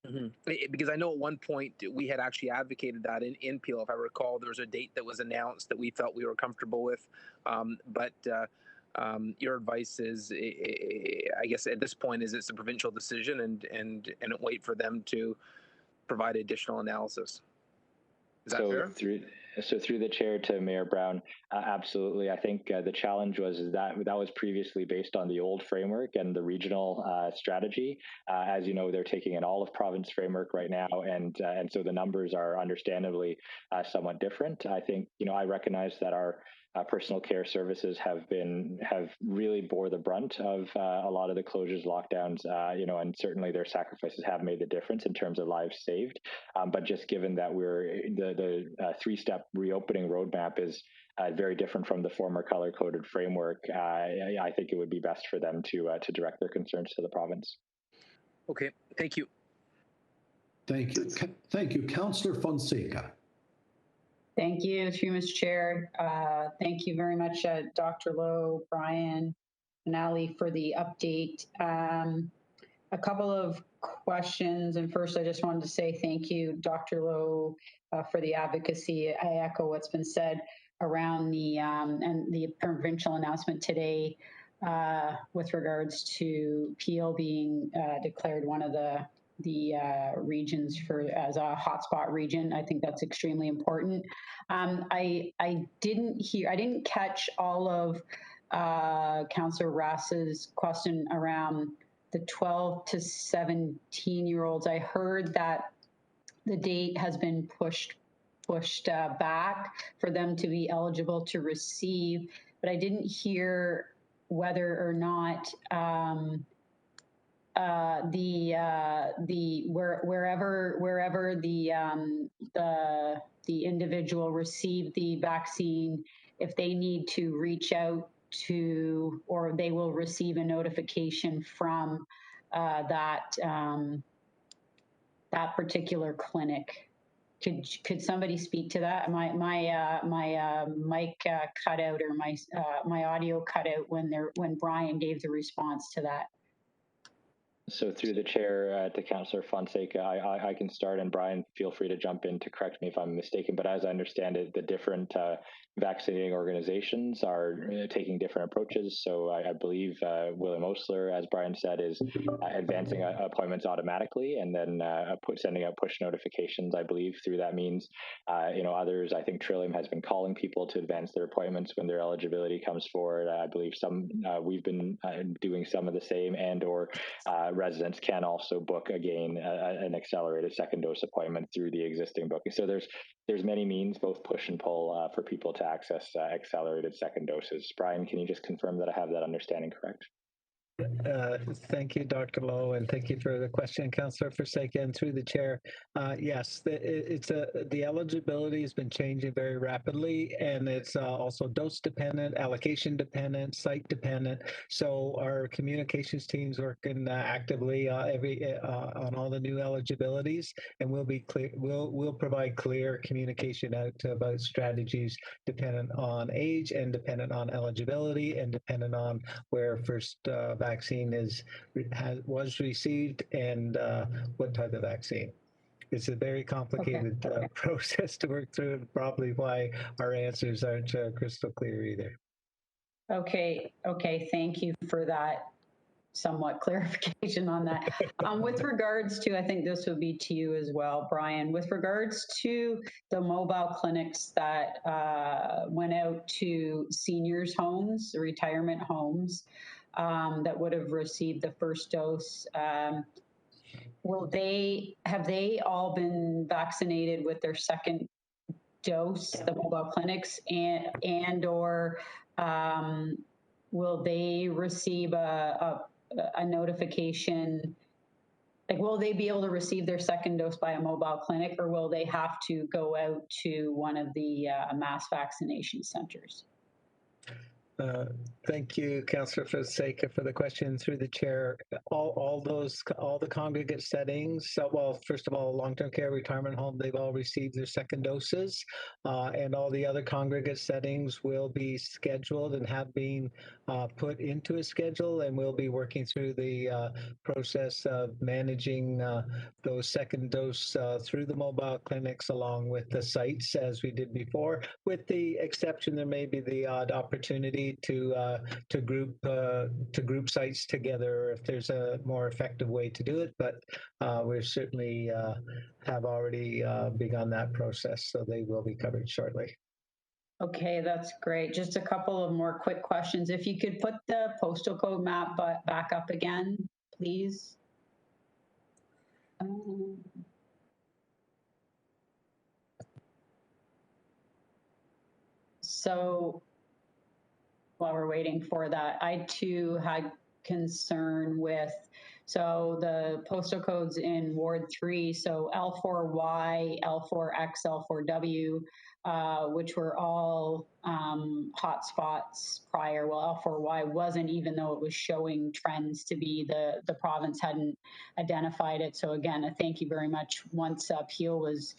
Mm-hmm. Because I know at one point we had actually advocated that in Peel. If I recall, there was a date that was announced that we felt we were comfortable with. But your advice is, I guess at this point, is it's a provincial decision, and wait for them to provide additional analysis. Is that fair? Through the chair to Mayor Brown, absolutely. I think the challenge was that was previously based on the old framework and the regional strategy. As you know, they're taking an all-of-province framework right now, and so the numbers are understandably somewhat different. I think, I recognize that our personal care services have really bore the brunt of a lot of the closures, lockdowns, and certainly their sacrifices have made the difference in terms of lives saved. But just given that the 3-step reopening roadmap is very different from the former color-coded framework, I think it would be best for them to direct their concerns to the province. Okay, thank you. Thank you. Thank you. Councillor Fonseca. Thank you, Mr. Chair. Thank you very much, Dr. Loh, Brian, and Ali, for the update. A couple of questions, and first I just wanted to say thank you, Dr. Loh, for the advocacy. I echo what's been said around the provincial announcement today with regards to Peel being declared one of the regions as a hotspot region. I think that's extremely important. I didn't catch all of Councillor Rass's question around the 12 to 17-year-olds. I heard that the date has been pushed back for them to be eligible to receive, but I didn't hear whether or not wherever the individual received the vaccine, if they need to reach out to, or they will receive a notification from that particular clinic. Could somebody speak to that? My mic cut out, or my audio cut out when Brian gave the response to that. So through the chair to Councillor Fonseca, I can start, and Brian, feel free to jump in to correct me if I'm mistaken. But as I understand it, the different vaccinating organizations are taking different approaches. So I believe William Osler, as Brian said, is advancing appointments automatically and then sending out push notifications, I believe, through that means. Others, I think Trillium has been calling people to advance their appointments when their eligibility comes forward. I believe we've been doing some of the same, and or residents can also book again an accelerated second dose appointment through the existing booking. So there's many means, both push and pull, for people to access accelerated second doses. Brian, can you just confirm that I have that understanding correct? Thank you, Dr. Loh, and thank you for the question, Councillor Fonseca. And through the chair, yes, the eligibility has been changing very rapidly, and it's also dose dependent, allocation dependent, site dependent. So our communications teams working actively on all the new eligibilities, and we'll be clear. We'll provide clear communication out about strategies dependent on age and dependent on eligibility and dependent on where first vaccine was received and what type of vaccine. It's a very complicated process to work through, and probably why our answers aren't crystal clear either. Okay, thank you for that somewhat clarification on that. With regards to, I think this would be to you as well, Brian, with regards to the mobile clinics that went out to seniors' homes, retirement homes, that would have received the first dose, have they all been vaccinated with their second dose, the mobile clinics, and or will they receive a notification? Like, will they be able to receive their second dose by a mobile clinic, or will they have to go out to one of the mass vaccination centers? Thank you, Councillor Fonseca, for the question. Through the chair, all the congregate settings. So, well, first of all, long-term care, retirement home, they've all received their second doses, and all the other congregate settings will be scheduled and have been put into a schedule, and we'll be working through the process of managing those second dose through the mobile clinics along with the sites as we did before, with the exception there may be the odd opportunity to group sites together if there's a more effective way to do it, but we certainly have already begun that process, so they will be covered shortly. Okay, that's great. Just a couple of more quick questions. If you could put the postal code map back up again, please. So while we're waiting for that, I too had concern with, so the postal codes in Ward 3, so L4Y, L4X, L4W, which were all hotspots prior. Well, L4Y wasn't, even though it was showing trends to be, the province hadn't identified it. So again, a thank you very much. Once Peel was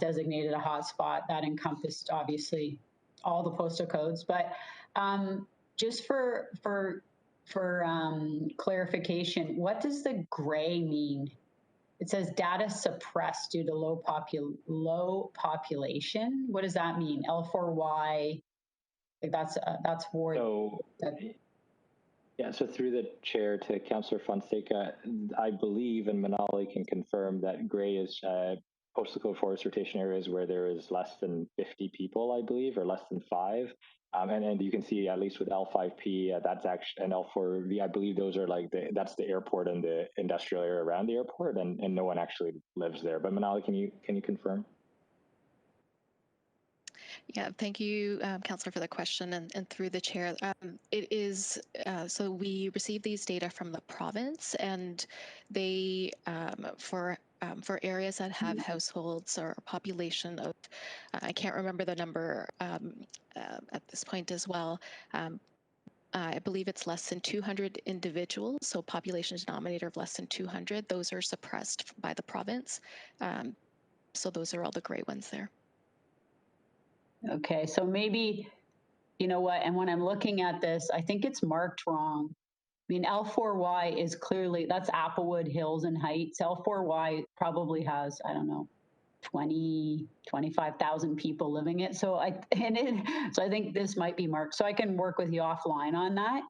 designated a hotspot, that encompassed obviously all the postal codes, but just for clarification, what does the gray mean? It says data suppressed due to low population. What does that mean? L4Y, like that's Ward. Yeah, so through the chair to Councillor Fonseca, I believe, and Manali can confirm, that gray is postal code forest rotation areas where there is less than 50 people, I believe, or less than 5. And you can see, at least with L5P, that's actually, and L4V, I believe those are like, that's the airport and the industrial area around the airport, and no one actually lives there. But Manali, can you confirm? Yeah, thank you, Councillor, for the question, and through the chair. It is, so we receive these data from the province, and they, for areas that have households or population of, I can't remember the number at this point as well, I believe it's less than 200 individuals, so population denominator of less than 200, those are suppressed by the province. So those are all the gray ones there. Okay, so maybe, you know what, and when I'm looking at this, I think it's marked wrong. mean, L4Y is clearly, that's Applewood Hills and Heights. L4Y probably has, I don't know, 25,000 people living it. So I think this might be marked. So I can work with you offline on that.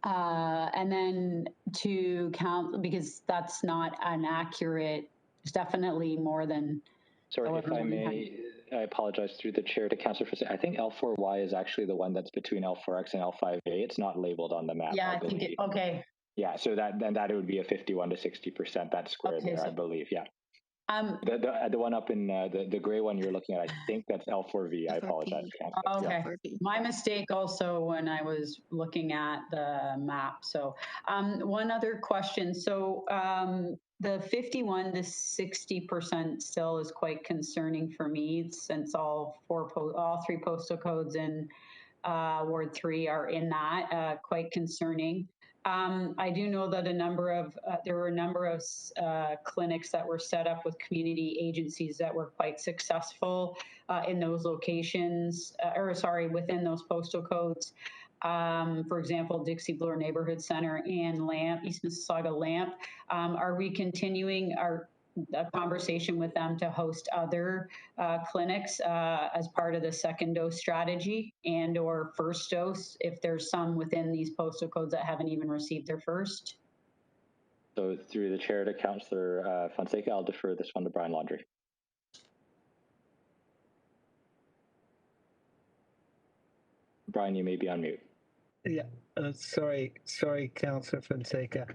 And then to count, because that's not an accurate, it's definitely more than. Sorry, if I may, I apologize through the chair to Councillor Fonseca. I think L4Y is actually the one that's between L4X and L5A. It's not labeled on the map. Yeah, I think okay. Yeah, so that it would be a 51 to 60%, that square Okay, there, so, I believe. Yeah. The one up in the gray one you're looking at, I think that's L4V. I apologize. Okay, my mistake also when I was looking at the map. So one other question. So the 51 to 60% still is quite concerning for me, since all three postal codes in Ward 3 are in that, quite concerning. I do know that there were a number of clinics that were set up with community agencies that were quite successful in those locations, within those postal codes. For example, Dixie Bloor Neighborhood Center and LAMP, East Mississauga LAMP. Are we continuing a conversation with them to host other clinics as part of the second dose strategy and/or first dose, if there's some within these postal codes that haven't even received their first? So through the chair to Councillor Fonseca, I'll defer this one to Brian Laundrie. Brian, you may be on mute. Yeah, sorry, Councillor Fonseca.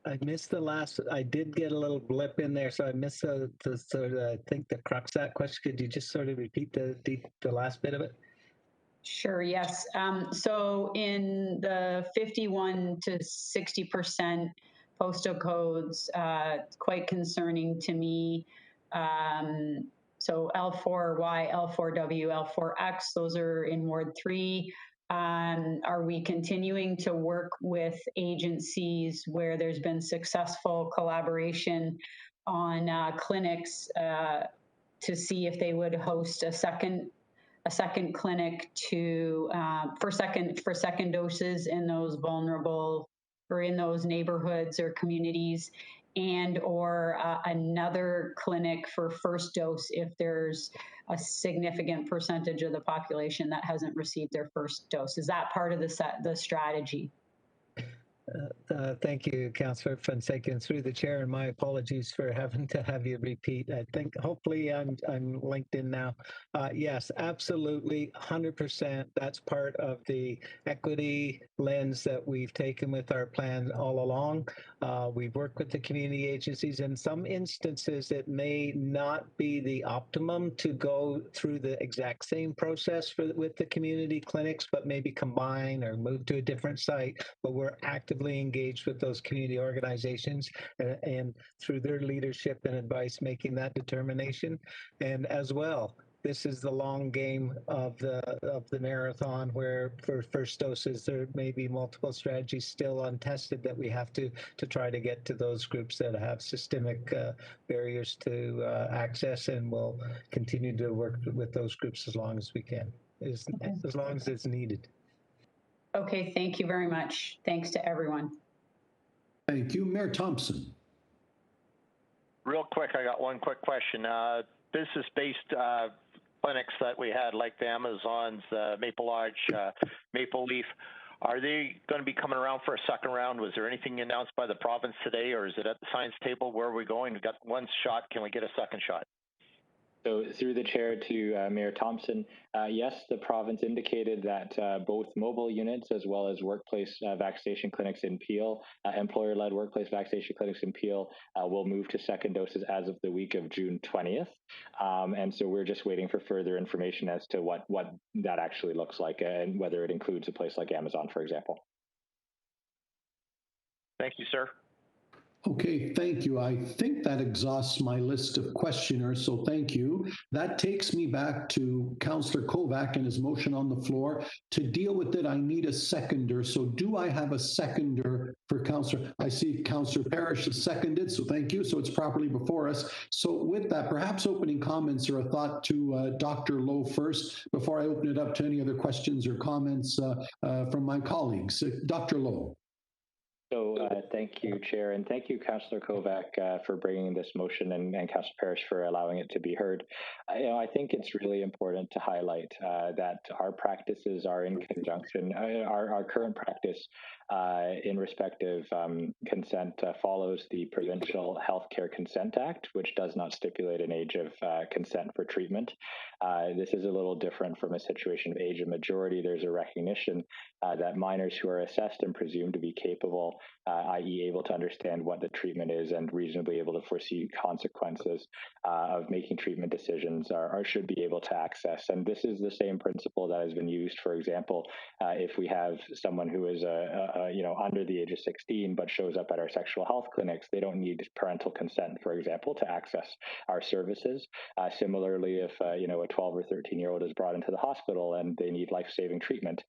I missed the last. I did get a little blip in there, so I missed the sort of, I think, the crux of that question. Could you just sort of repeat the last bit of it? Sure. Yes. So in the 51 to 60% postal codes, quite concerning to me. So L4Y, L4W, L4X, those are in Ward 3. Are we continuing to work with agencies where there's been successful collaboration on clinics to see if they would host a second clinic for second doses in those vulnerable or in those neighborhoods or communities, and/or another clinic for first dose if there's a significant percentage of the population that hasn't received their first dose? Is that part of the strategy? Thank you, Councillor Fonseca, and through the chair, and my apologies for having to have you repeat. I think hopefully I'm linked in now. Yes, absolutely, 100%. That's part of the equity lens that we've taken with our plan all along. We've worked with the community agencies. In some instances, it may not be the optimum to go through the exact same process with the community clinics, but maybe combine or move to a different site. But we're actively engaged with those community organizations and through their leadership and advice, making that determination. And as well, this is the long game of the marathon, where for first doses there may be multiple strategies still untested that we have to try to get to those groups that have systemic barriers to access, and we'll continue to work with those groups as long as we can, as long as it's needed. Okay, thank you very much. Thanks to everyone. Thank you. Mayor Thompson. Real quick, I got one quick question. Business-based clinics that we had, like the Amazons, Maple Lodge, Maple Leaf, are they going to be coming around for a second round? Was there anything announced by the province today, or is it at the science table? Where are we going? We got one shot. Can we get a second shot? So through the chair to Mayor Thompson, yes, the province indicated that both mobile units as well as workplace vaccination clinics in Peel, employer-led workplace vaccination clinics in Peel, will move to second doses as of the week of June 20th. And so we're just waiting for further information as to what that actually looks like and whether it includes a place like Amazon, for example. Thank you, sir. Okay, thank you. I think that exhausts my list of questioners, so thank you. That takes me back to Councillor Kovac and his motion on the floor. To deal with it, I need a seconder. So do I have a seconder for Councillor? I see Councillor Parrish is seconded, so thank you. So it's properly before us. So with that, perhaps opening comments or a thought to Dr. Loh first before I open it up to any other questions or comments from my colleagues. Dr. Loh. So thank you, Chair, and thank you, Councillor Kovac, for bringing this motion, and Councillor Parrish for allowing it to be heard. I think it's really important to highlight that our practices are in conjunction. Our current practice in respect of consent follows the Provincial Healthcare Consent Act, which does not stipulate an age of consent for treatment. This is a little different from a situation of age of majority. There's a recognition that minors who are assessed and presumed to be capable, i.e. able to understand what the treatment is and reasonably able to foresee consequences of making treatment decisions should be able to access. And this is the same principle that has been used, for example, if we have someone who is under the age of 16 but shows up at our sexual health clinics, they don't need parental consent, for example, to access our services. Similarly, if a 12 or 13-year-old is brought into the hospital and they need life-saving treatment,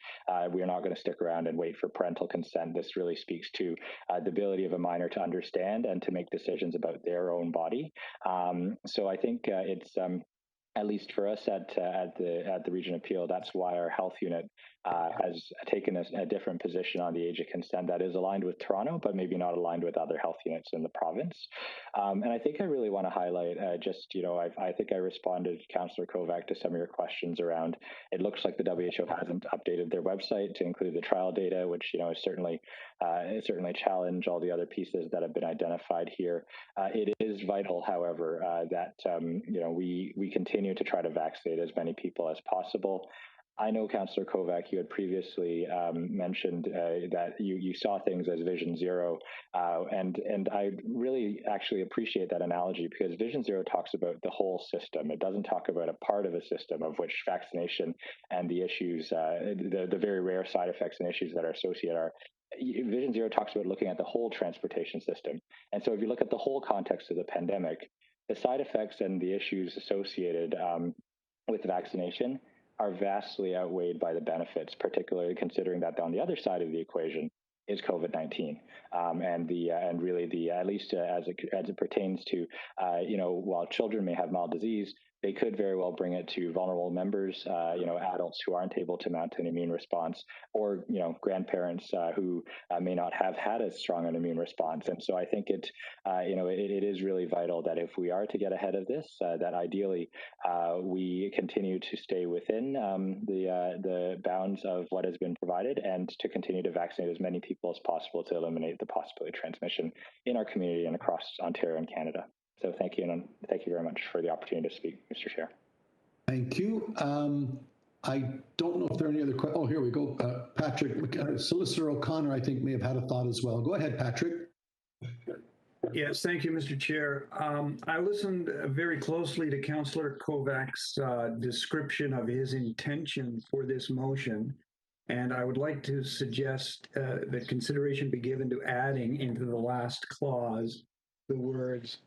we are not going to stick around and wait for parental consent. This really speaks to the ability of a minor to understand and to make decisions about their own body. So I think it's at least for us at the Region of Peel, that's why our health unit has taken a different position on the age of consent that is aligned with Toronto, but maybe not aligned with other health units in the province. And I think I really want to highlight I think I responded, Councillor Kovac, to some of your questions around, it looks like the WHO hasn't updated their website to include the trial data, which, is certainly challenge all the other pieces that have been identified here. It is vital, however, that, we continue to try to vaccinate as many people as possible. I know, Councillor Kovac, you had previously mentioned that you saw things as Vision Zero, and I really actually appreciate that analogy, because Vision Zero talks about the whole system. It doesn't talk about a part of a system, of which vaccination and the issues, the very rare side effects and issues that are associated are. Vision Zero talks about looking at the whole transportation system. And so if you look at the whole context of the pandemic, the side effects and the issues associated with vaccination are vastly outweighed by the benefits, particularly considering that on the other side of the equation is COVID-19, and really at least as it pertains to while children may have mild disease, they could very well bring it to vulnerable members, adults who aren't able to mount an immune response, or grandparents who may not have had as strong an immune response. And so I think it is really vital that if we are to get ahead of this, that ideally we continue to stay within the bounds of what has been provided, and to continue to vaccinate as many people as possible to eliminate the possibility of transmission in our community and across Ontario and Canada. So thank you, and thank you very much for the opportunity to speak, Mr. Chair. Thank you. I don't know if there are any other questions. Oh, here we go. Patrick, Solicitor O'Connor, I think, may have had a thought as well. Go ahead, Patrick. Yes, thank you, Mr. Chair. I listened very closely to Councillor Kovac's description of his intention for this motion, and I would like to suggest that consideration be given to adding into the last clause the words,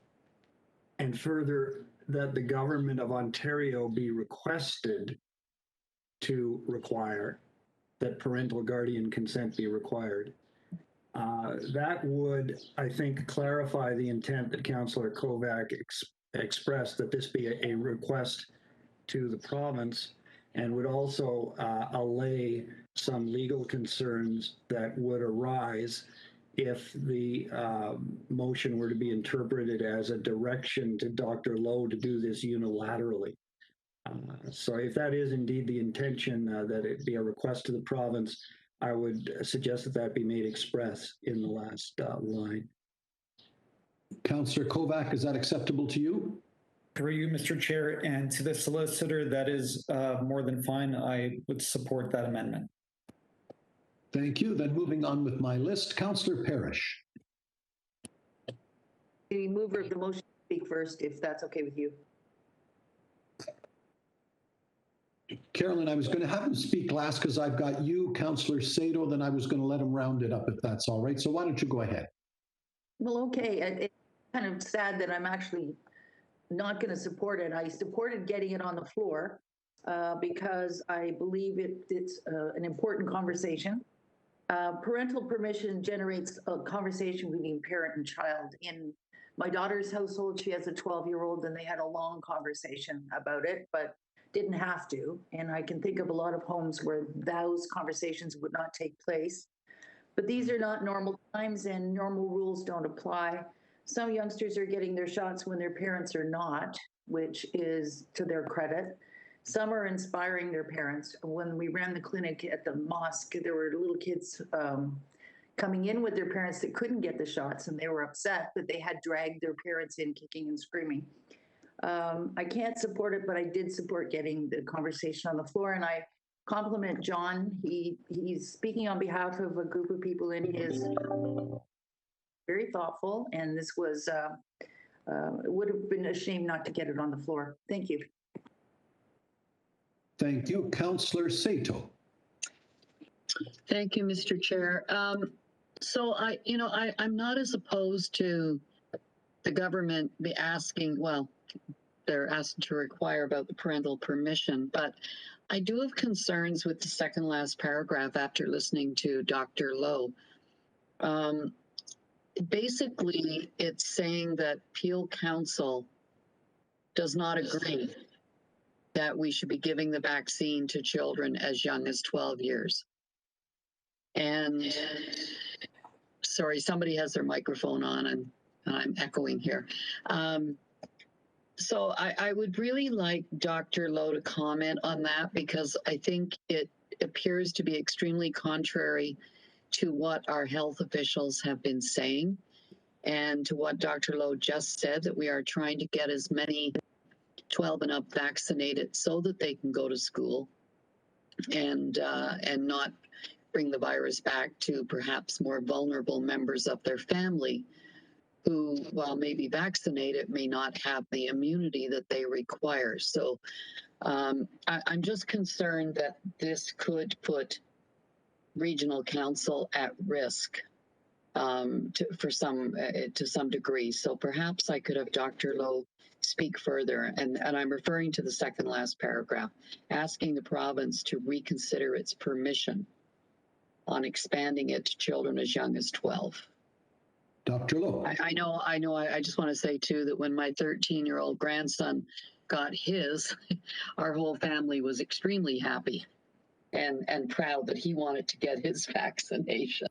and further, that the Government of Ontario be requested to require that parental guardian consent be required. That would, I think, clarify the intent that Councillor Kovac expressed, that this be a request to the province, and would also allay some legal concerns that would arise if the motion were to be interpreted as a direction to Dr. Loh to do this unilaterally. So if that is indeed the intention, that it be a request to the province, I would suggest that that be made express in the last line. Councillor Kovac, is that acceptable to you? Through you, Mr. Chair, and to the solicitor, that is more than fine. I would support that amendment. Thank you. Then moving on with my list, Councillor Parrish. The mover of the motion speak first, if that's okay with you. Carolyn, I was going to have him speak last because I've got you, Councillor Sato, then I was going to let him round it up if that's all right. So why don't you go ahead? Well, okay. It's kind of sad that I'm actually not going to support it. I supported getting it on the floor because I believe it's an important conversation. Parental permission generates a conversation between parent and child. In my daughter's household, she has a 12-year-old, and they had a long conversation about it, but didn't have to. And I can think of a lot of homes where those conversations would not take place. But these are not normal times, and normal rules don't apply. Some youngsters are getting their shots when their parents are not, which is to their credit. Some are inspiring their parents. When we ran the clinic at the mosque, there were little kids coming in with their parents that couldn't get the shots, and they were upset that they had dragged their parents in kicking and screaming. I can't support it, but I did support getting the conversation on the floor, and I compliment John. He's speaking on behalf of a group of people in his, very thoughtful, and this was, it would have been a shame not to get it on the floor. Thank you. Thank you. Councillor Sato. Thank you, Mr. Chair. So I'm not as opposed to the government be asking, well, they're asked to require about the parental permission, but I do have concerns with the second last paragraph after listening to Dr. Loh. Basically, it's saying that Peel Council does not agree that we should be giving the vaccine to children as young as 12 years. And sorry, somebody has their microphone on and I'm echoing here. So I would really like Dr. Loh to comment on that, because I think it appears to be extremely contrary to what our health officials have been saying and to what Dr. Loh just said, that we are trying to get as many 12 and up vaccinated so that they can go to school and not bring the virus back to perhaps more vulnerable members of their family who, while maybe vaccinated, may not have the immunity that they require. So I'm just concerned that this could put regional council at risk to some degree. So perhaps I could have Dr. Loh speak further, and I'm referring to the second last paragraph, asking the province to reconsider its permission on expanding it to children as young as 12. Dr. Loh. I know. I just want to say, too, that when my 13-year-old grandson got his, our whole family was extremely happy and proud that he wanted to get his vaccination.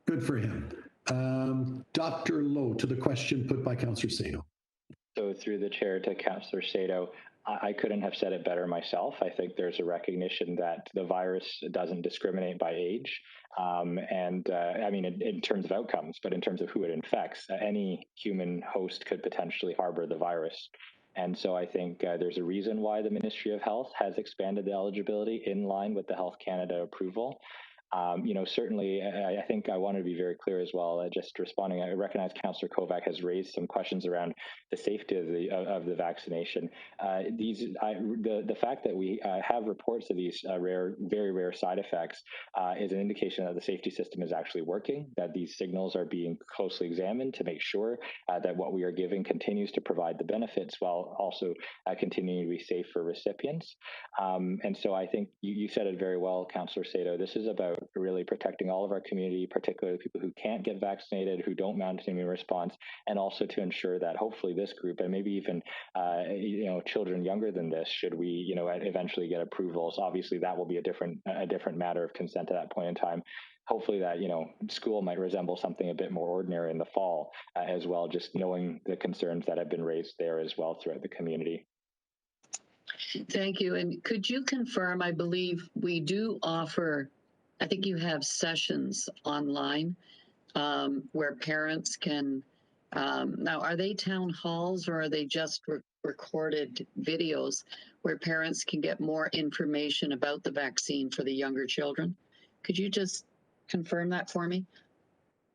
Good for him. Dr. Loh, to the question put by Councillor Sato. So through the chair to Councillor Sato, I couldn't have said it better myself. I think there's a recognition that the virus doesn't discriminate by age. I mean, in terms of outcomes, but in terms of who it infects, any human host could potentially harbor the virus. And so I think there's a reason why the Ministry of Health has expanded the eligibility in line with the Health Canada approval. Certainly, I think I wanted to be very clear as well. Just responding, I recognize Councillor Kovac has raised some questions around the safety of the vaccination. The fact that we have reports of these very rare side effects is an indication that the safety system is actually working. That these signals are being closely examined to make sure that what we are giving continues to provide the benefits while also continuing to be safe for recipients. And so I think you said it very well, Councillor Sato. This is about really protecting all of our community, particularly people who can't get vaccinated, who don't mount an immune response, and also to ensure that hopefully this group, and maybe even children younger than this, should we eventually get approvals. Obviously, that will be a different matter of consent at that point in time. Hopefully that school might resemble something a bit more ordinary in the fall as well. Just knowing the concerns that have been raised there as well throughout the community. Thank you. And could you confirm, I believe we do offer, I think you have sessions online where parents can, now are they town halls or are they just recorded videos where parents can get more information about the vaccine for the younger children? Could you just confirm that for me?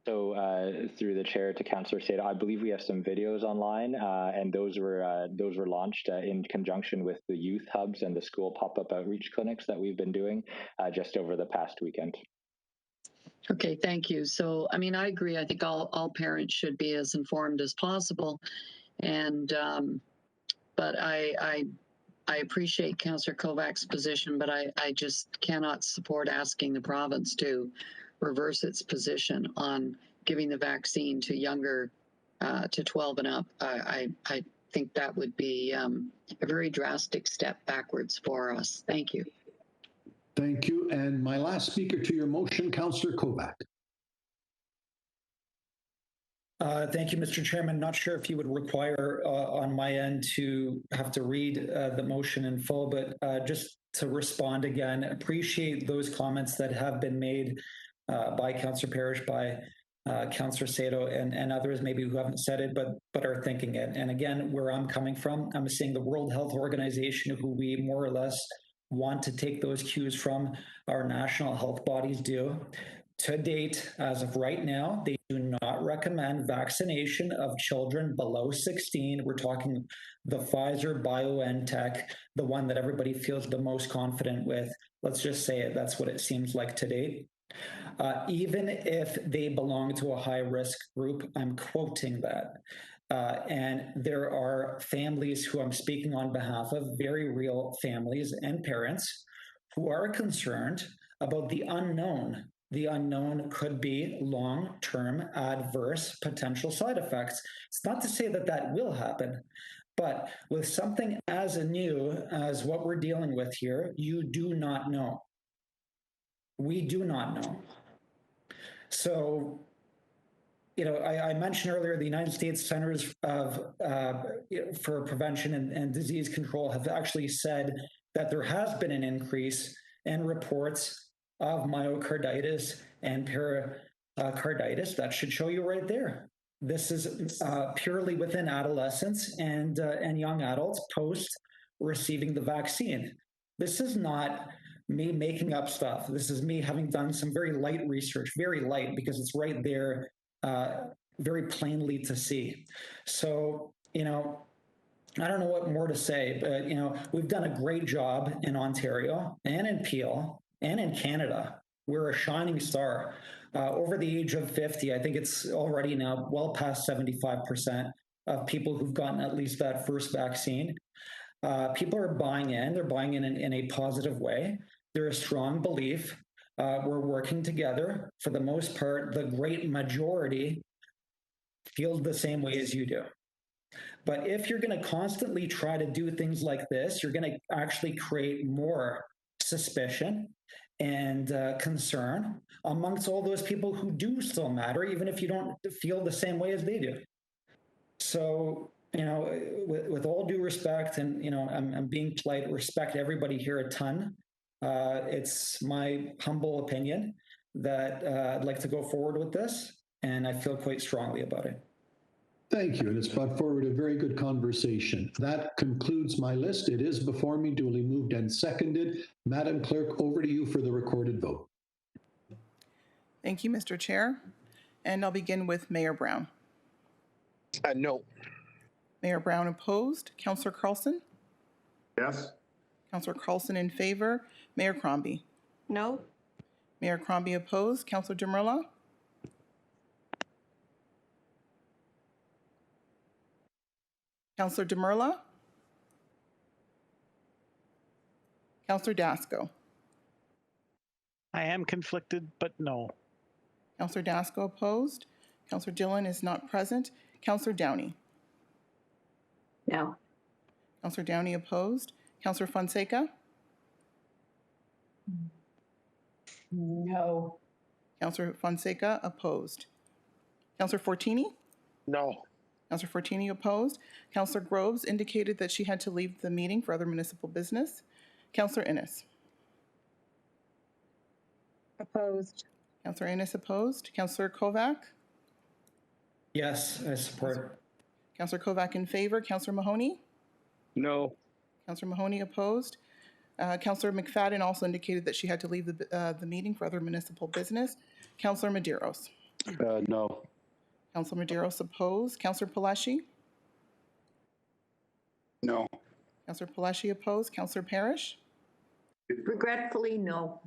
So through the chair to Councillor Sato, I believe we have some videos online, and those were launched in conjunction with the youth hubs and the school pop-up outreach clinics that we've been doing just over the past weekend. Okay, thank you. So, I mean, I agree. I think all parents should be as informed as possible. And, but I appreciate Councillor Kovac's position, but I just cannot support asking the province to reverse its position on giving the vaccine to younger, to 12 and up. I think that would be a very drastic step backwards for us. Thank you. Thank you. And my last speaker to your motion, Councillor Kovac. Thank you, Mr. Chairman. Not sure if you would require on my end to have to read the motion in full, but just to respond again, appreciate those comments that have been made by Councillor Parrish, by Councillor Sato, and others maybe who haven't said it, but are thinking it. And again, where I'm coming from, I'm seeing the World Health Organization, who we more or less want to take those cues from, our national health bodies do. To date, as of right now, they do not recommend vaccination of children below 16. We're talking the Pfizer BioNTech, the one that everybody feels the most confident with. Let's just say it, that's what it seems like to date. Even if they belong to a high-risk group, I'm quoting that. And there are families who I'm speaking on behalf of, very real families and parents, who are concerned about the unknown. The unknown could be long-term adverse potential side effects. It's not to say that that will happen, but with something as new as what we're dealing with here, you do not know. We do not know. So, you know, I mentioned earlier the United States Centers for Prevention and Disease Control have actually said that there has been an increase in reports of myocarditis and pericarditis. That should show you right there. This is purely within adolescents and young adults post receiving the vaccine. This is not me making up stuff. This is me having done some very light research, very light, because it's right there very plainly to see. So, you know, I don't know what more to say, but, you know, we've done a great job in Ontario and in Peel and in Canada. We're a shining star. Over the age of 50, I think it's already now well past 75% of people who've gotten at least that first vaccine. People are buying in. They're buying in a positive way. There's a strong belief. We're working together. For the most part, the great majority feel the same way as you do. But if you're going to constantly try to do things like this, you're going to actually create more suspicion and concern amongst all those people who do still matter, even if you don't feel the same way as they do. So, you know, with all due respect, and, you know, I'm being polite, respect everybody here a ton. It's my humble opinion that I'd like to go forward with this, and I feel quite strongly about it. Thank you, and it's brought forward a very good conversation. That concludes my list. It is before me, duly moved and seconded. Madam Clerk, over to you for the recorded vote. Thank you, Mr. Chair. And I'll begin with Mayor Brown. No. Mayor Brown opposed. Councillor Carlson? Yes. Councillor Carlson in favor. Mayor Crombie? No. Mayor Crombie opposed. Councillor Demerla? Councillor Demerla? Councillor Dasco? I am conflicted, but no. Councillor Dasco opposed. Councillor Dillon is not present. Councillor Downey? No. Councillor Downey opposed. Councillor Fonseca? No. Councillor Fonseca opposed. Councillor Fortini? No. Councillor Fortini opposed. Councillor Groves indicated that she had to leave the meeting for other municipal business. Councillor Innes? Opposed. Councillor Innes opposed. Councillor Kovac? Yes, I support. Councillor Kovac in favor. Councillor Mahoney? No. Councillor Mahoney opposed. Councillor McFadden also indicated that she had to leave the meeting for other municipal business. Councillor Medeiros? No. Councillor Medeiros opposed. Councillor Palashi? No. Councillor Palashi opposed. Councillor Parrish? Regretfully, no.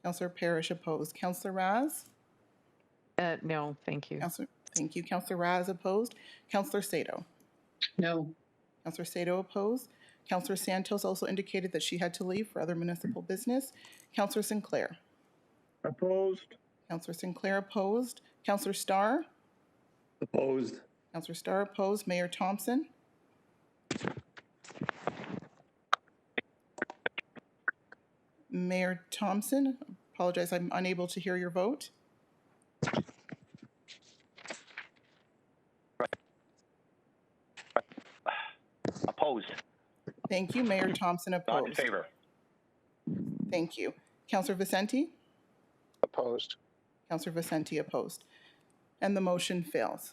Councillor Parrish opposed. Councillor Raz? No, thank you. Thank you. Councillor Raz opposed. Councillor Sato. No. Councillor Sato opposed. Councillor Santos also indicated that she had to leave for other municipal business. Councillor Sinclair. Opposed. Councillor Sinclair opposed. Councillor Starr. Opposed. Councillor Starr opposed. Mayor Thompson. Mayor Thompson, apologize, I'm unable to hear your vote. Opposed. Thank you. Mayor Thompson opposed. Not in favor. Thank you. Councillor Vicente? Opposed. Councillor Vicente opposed. And the motion fails.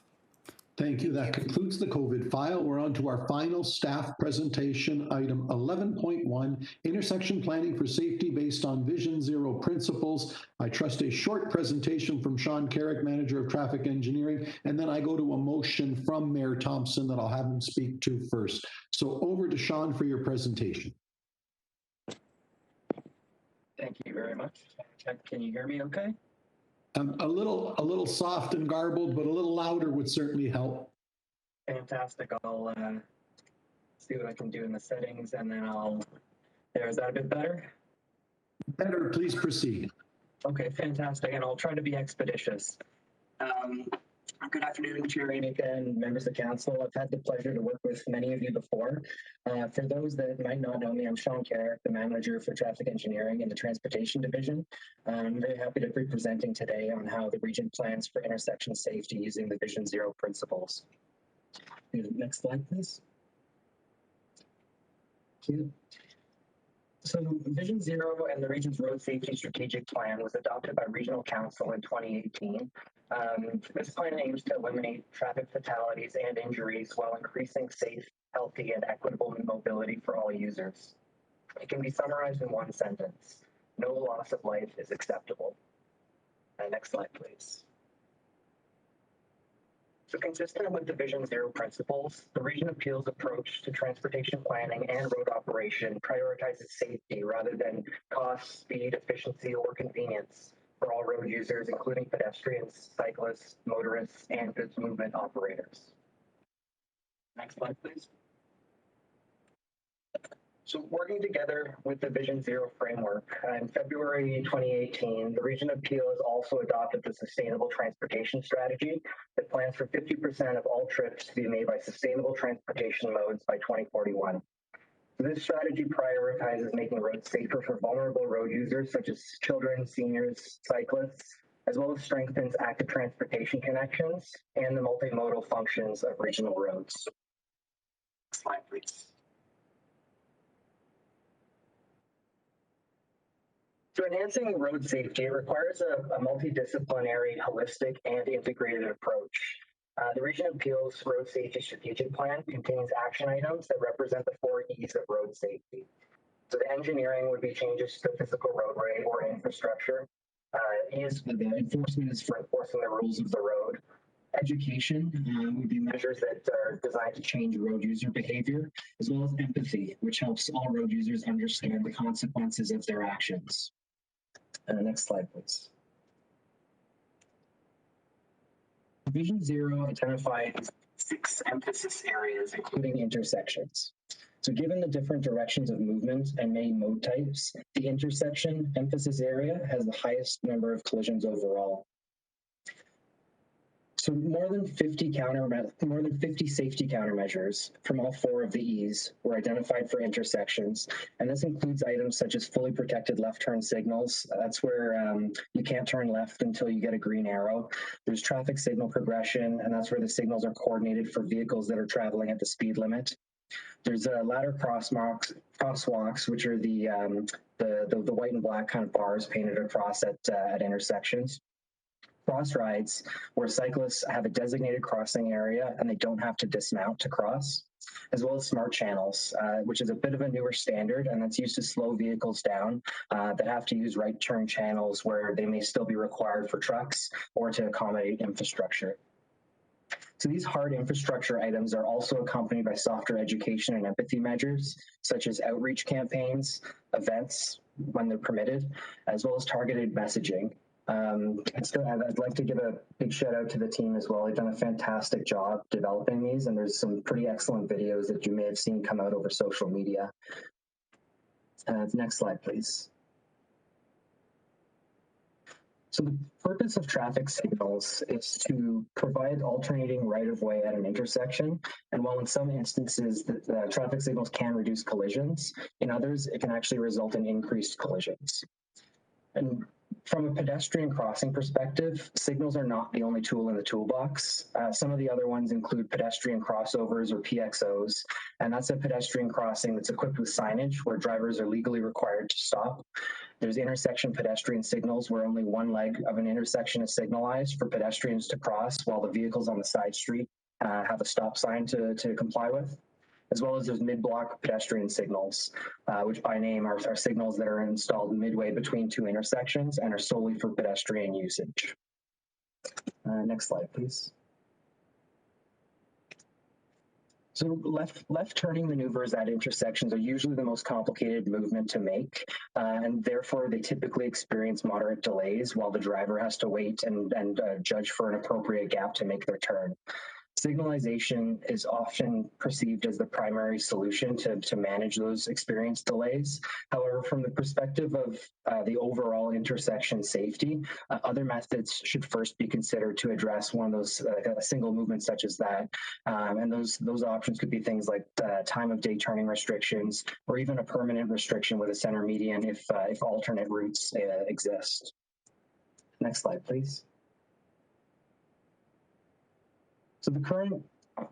Thank you. That concludes the COVID file. We're on to our final staff presentation, item 11.1, intersection planning for safety based on Vision Zero principles. I trust a short presentation from Sean Carrick, Manager of Traffic Engineering, and then I go to a motion from Mayor Thompson that I'll have him speak to first. So over to Sean for your presentation. Thank you very much. Can you hear me okay? A little soft and garbled, but a little louder would certainly help. Fantastic. I'll see what I can do in the settings, and then is that a bit better? Better, please proceed. Okay, fantastic. And I'll try to be expeditious. Good afternoon, Chair Anika and members of council. I've had the pleasure to work with many of you before. For those that might not know me, I'm Sean Carrick, the manager for traffic engineering in the transportation division. I'm very happy to be presenting today on how the region plans for intersection safety using the Vision Zero principles. Next slide, please. Thank you. So Vision Zero and the region's road safety strategic plan was adopted by Regional Council in 2018. This plan aims to eliminate traffic fatalities and injuries while increasing safe, healthy, and equitable mobility for all users. It can be summarized in one sentence: no loss of life is acceptable. Next slide, please. So consistent with the Vision Zero principles, the Region of Peel's approach to transportation planning and road operation prioritizes safety rather than cost, speed, efficiency, or convenience for all road users, including pedestrians, cyclists, motorists, and goods movement operators. Next slide, please. So working together with the Vision Zero framework, in February 2018, the Region of Peel has also adopted the Sustainable Transportation Strategy that plans for 50% of all trips to be made by sustainable transportation modes by 2041. So this strategy prioritizes making roads safer for vulnerable road users such as children, seniors, cyclists, as well as strengthens active transportation connections and the multimodal functions of regional roads. Next slide, please. So enhancing road safety requires a multidisciplinary, holistic, and integrated approach. The Region of Peel's Road Safety Strategic Plan contains action items that represent the 4 E's of road safety. So the engineering would be changes to physical roadway or infrastructure. The enforcement is for enforcing the rules of the road. Education would be measures that are designed to change road user behavior, as well as empathy, which helps all road users understand the consequences of their actions. Next slide, please. Vision Zero identified 6 emphasis areas, including intersections. So given the different directions of movement and many mode types, the intersection emphasis area has the highest number of collisions overall. So more than 50 safety countermeasures from all 4 of the E's were identified for intersections, and this includes items such as fully protected left turn signals. That's where you can't turn left until you get a green arrow. There's traffic signal progression, and that's where the signals are coordinated for vehicles that are traveling at the speed limit. There's ladder crosswalks, which are the white and black kind of bars painted across at intersections. Cross rides, where cyclists have a designated crossing area and they don't have to dismount to cross, as well as smart channels, which is a bit of a newer standard, and that's used to slow vehicles down that have to use right turn channels where they may still be required for trucks or to accommodate infrastructure. So these hard infrastructure items are also accompanied by softer education and empathy measures, such as outreach campaigns, events when they're permitted, as well as targeted messaging. I'd like to give a big shout out to the team as well. They've done a fantastic job developing these, and there's some pretty excellent videos that you may have seen come out over social media. Next slide, please. So the purpose of traffic signals is to provide alternating right-of-way at an intersection. And while in some instances the traffic signals can reduce collisions, in others it can actually result in increased collisions. And from a pedestrian crossing perspective, signals are not the only tool in the toolbox. Some of the other ones include pedestrian crossovers or PXOs, and that's a pedestrian crossing that's equipped with signage where drivers are legally required to stop. There's intersection pedestrian signals where only one leg of an intersection is signalized for pedestrians to cross while the vehicles on the side street have a stop sign to comply with. As well as those mid-block pedestrian signals, which by name are signals that are installed midway between two intersections and are solely for pedestrian usage. Next slide, please. So left turning maneuvers at intersections are usually the most complicated movement to make, and therefore they typically experience moderate delays while the driver has to wait and judge for an appropriate gap to make their turn. Signalization is often perceived as the primary solution to manage those experienced delays. However, from the perspective of the overall intersection safety, other methods should first be considered to address one of those a single movement such as that. And those options could be things like time of day turning restrictions, or even a permanent restriction with a center median if alternate routes exist. Next slide, please. So the current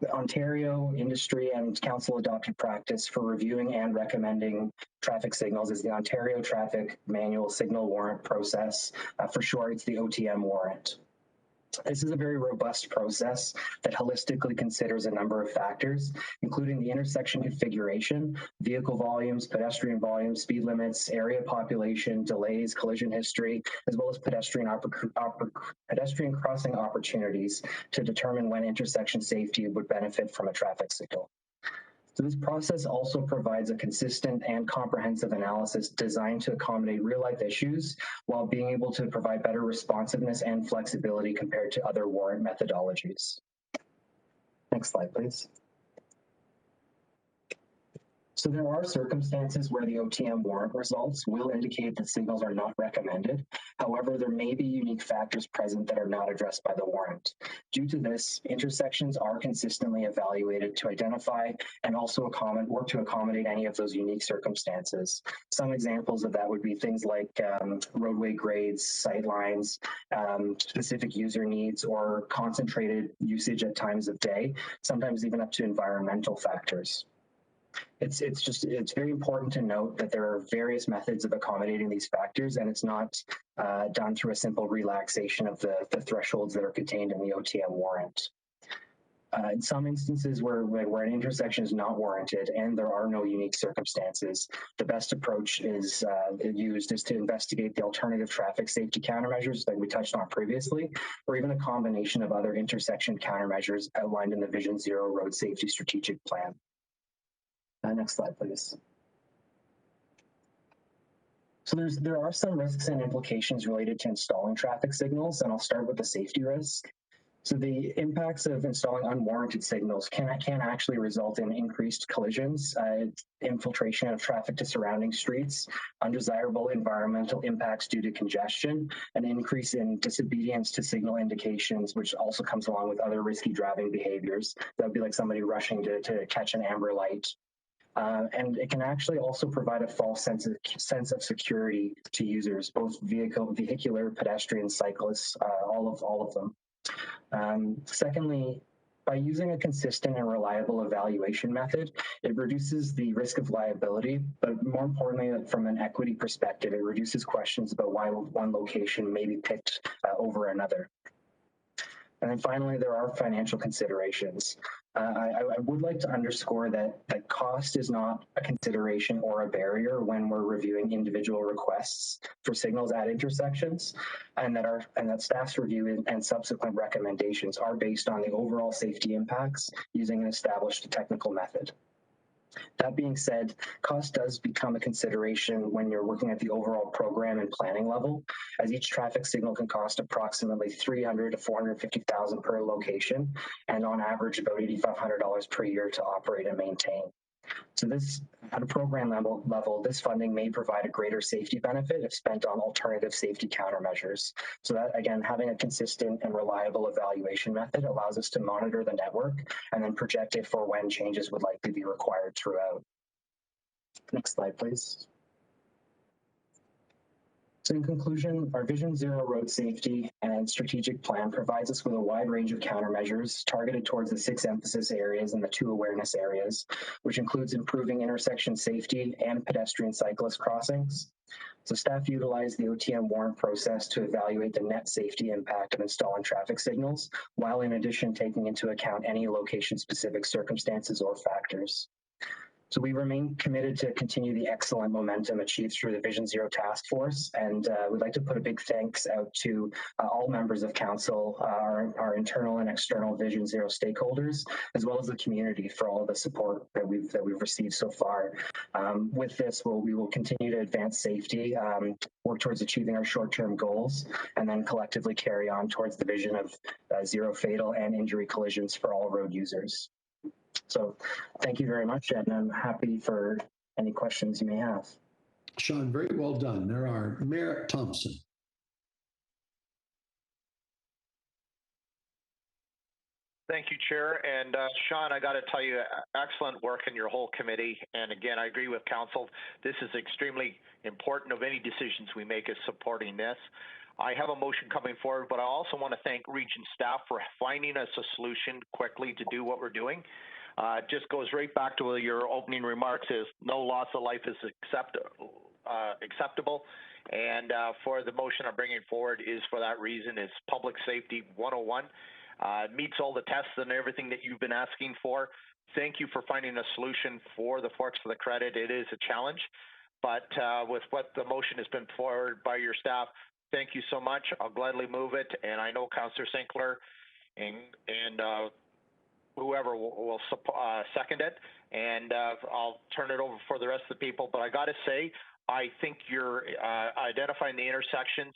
Ontario industry and council adopted practice for reviewing and recommending traffic signals is the Ontario Traffic Manual Signal Warrant Process. For short, it's the OTM warrant. This is a very robust process that holistically considers a number of factors, including the intersection configuration, vehicle volumes, pedestrian volumes, speed limits, area population, delays, collision history, as well as pedestrian crossing opportunities to determine when intersection safety would benefit from a traffic signal. So this process also provides a consistent and comprehensive analysis designed to accommodate real-life issues while being able to provide better responsiveness and flexibility compared to other warrant methodologies. Next slide, please. So there are circumstances where the OTM warrant results will indicate that signals are not recommended. However, there may be unique factors present that are not addressed by the warrant. Due to this, intersections are consistently evaluated to identify and also work to accommodate any of those unique circumstances. Some examples of that would be things like roadway grades, sight lines, specific user needs, or concentrated usage at times of day, sometimes even up to environmental factors. It's very important to note that there are various methods of accommodating these factors, and it's not done through a simple relaxation of the thresholds that are contained in the OTM warrant. In some instances where an intersection is not warranted and there are no unique circumstances, the best approach is to investigate the alternative traffic safety countermeasures that we touched on previously, or even a combination of other intersection countermeasures outlined in the Vision Zero Road Safety Strategic Plan. Next slide, please. So there are some risks and implications related to installing traffic signals, and I'll start with the safety risk. So the impacts of installing unwarranted signals can actually result in increased collisions, infiltration of traffic to surrounding streets, undesirable environmental impacts due to congestion, an increase in disobedience to signal indications, which also comes along with other risky driving behaviors. That would be like somebody rushing to catch an amber light. And it can actually also provide a false sense of security to users, both vehicular, pedestrian, cyclists, all of them. Secondly, by using a consistent and reliable evaluation method, it reduces the risk of liability, but more importantly, from an equity perspective, it reduces questions about why one location may be picked over another. And then finally, there are financial considerations. I would like to underscore that cost is not a consideration or a barrier when we're reviewing individual requests for signals at intersections, and that staff's review and subsequent recommendations are based on the overall safety impacts using an established technical method. That being said, cost does become a consideration when you're working at the overall program and planning level, as each traffic signal can cost approximately $300,000 to $450,000 per location, and on average about $8,500 per year to operate and maintain. So this, at a program level, this funding may provide a greater safety benefit if spent on alternative safety countermeasures. So that, again, having a consistent and reliable evaluation method allows us to monitor the network and then project it for when changes would likely be required throughout. Next slide, please. So in conclusion, our Vision Zero road safety and strategic plan provides us with a wide range of countermeasures targeted towards the 6 emphasis areas and the 2 awareness areas, which includes improving intersection safety and pedestrian cyclist crossings. So staff utilize the OTM warrant process to evaluate the net safety impact of installing traffic signals, while in addition taking into account any location-specific circumstances or factors. So we remain committed to continue the excellent momentum achieved through the Vision Zero Task Force, and we'd like to put a big thanks out to all members of council, our internal and external Vision Zero stakeholders, as well as the community for all of the support that we've received so far. With this, we will continue to advance safety, work towards achieving our short-term goals, and then collectively carry on towards the vision of zero fatal and injury collisions for all road users. So thank you very much, and I'm happy for any questions you may have. Sean, very well done. There are Mayor Thompson. Thank you, Chair. And Sean, I got to tell you, excellent work in your whole committee. And again, I agree with Council. This is extremely important of any decisions we make is supporting this. I have a motion coming forward, but I also want to thank Region staff for finding us a solution quickly to do what we're doing. It just goes right back to your opening remarks is no loss of life is acceptable. And for the motion I'm bringing forward is for that reason, it's Public Safety 101. It meets all the tests and everything that you've been asking for. Thank you for finding a solution for the Forks for the Credit. It is a challenge, but with what the motion has been forwarded by your staff, thank you so much. I'll gladly move it. And I know Councillor St. Clair and whoever will second it, and I'll turn it over for the rest of the people. But I got to say, I think you're identifying the intersections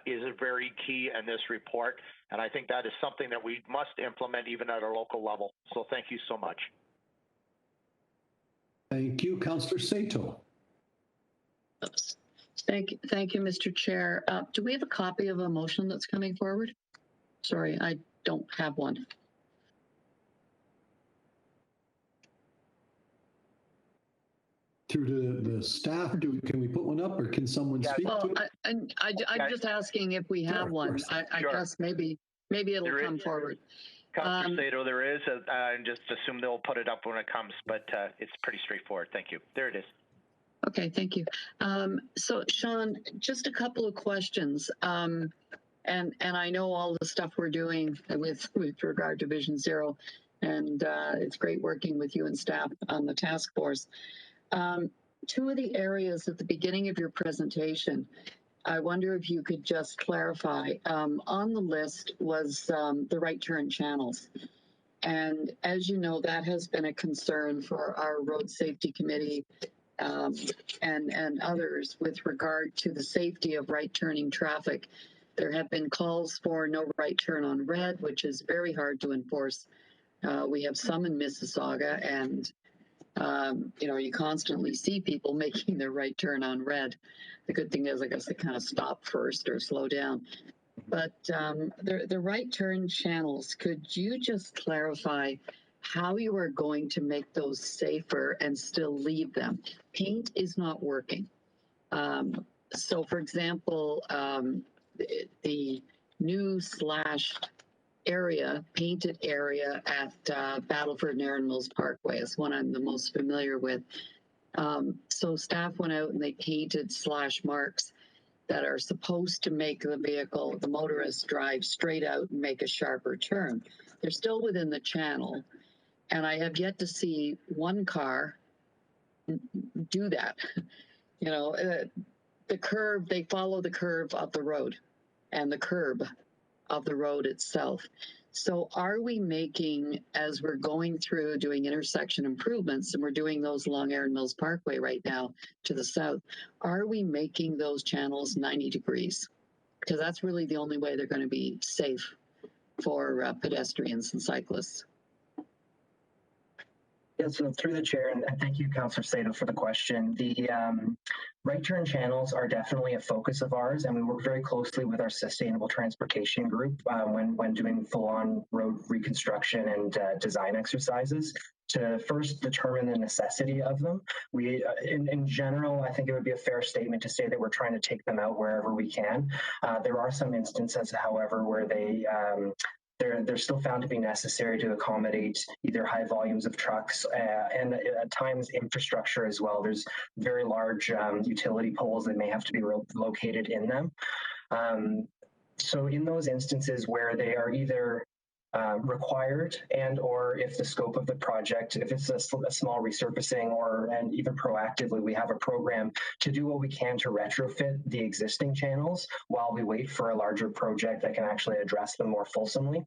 is a very key in this report, and I think that is something that we must implement even at a local level. So thank you so much. Thank you, Councillor Sato. Thank you, Mr. Chair. Do we have a copy of a motion that's coming forward? Sorry, I don't have one. Through to the staff, can we put one up, or can someone speak to it? I'm just asking if we have one. I guess maybe it'll come forward. Councillor Sato, there is, and just assume they'll put it up when it comes, but it's pretty straightforward. Thank you. There it is. Okay, thank you. So, Sean, just a couple of questions. And I know all the stuff we're doing with regard to Vision Zero, and it's great working with you and staff on the task force. 2 of the areas at the beginning of your presentation, I wonder if you could just clarify. On the list was the right turn channels. And as you know, that has been a concern for our Road Safety Committee and others with regard to the safety of right turning traffic. There have been calls for no right turn on red, which is very hard to enforce. We have some in Mississauga, and you constantly see people making their right turn on red. The good thing is, I guess, they kind of stop first or slow down. But the right turn channels, could you just clarify how you are going to make those safer and still leave them? Paint is not working. So, for example, the new slashed area, painted area at Battleford and Erin Mills Parkway is one I'm the most familiar with. So staff went out and they painted slash marks that are supposed to make the motorist drive straight out and make a sharper turn. They're still within the channel, and I have yet to see one car do that. The curve, they follow the curve of the road and the curb of the road itself. So are we making, as we're going through doing intersection improvements, and we're doing those along Erin Mills Parkway right now to the south, are we making those channels 90 degrees? Because that's really the only way they're going to be safe for pedestrians and cyclists. Yeah, so through the chair, and thank you, Councillor Sato, for the question. The right turn channels are definitely a focus of ours, and we work very closely with our sustainable transportation group when doing full-on road reconstruction and design exercises to first determine the necessity of them. We, in general, I think it would be a fair statement to say that we're trying to take them out wherever we can. There are some instances, however, where they're still found to be necessary to accommodate either high volumes of trucks and at times infrastructure as well. There's very large utility poles that may have to be located in them. So in those instances where they are either required and or if the scope of the project, if it's a small resurfacing and even proactively, we have a program to do what we can to retrofit the existing channels while we wait for a larger project that can actually address them more fulsomely.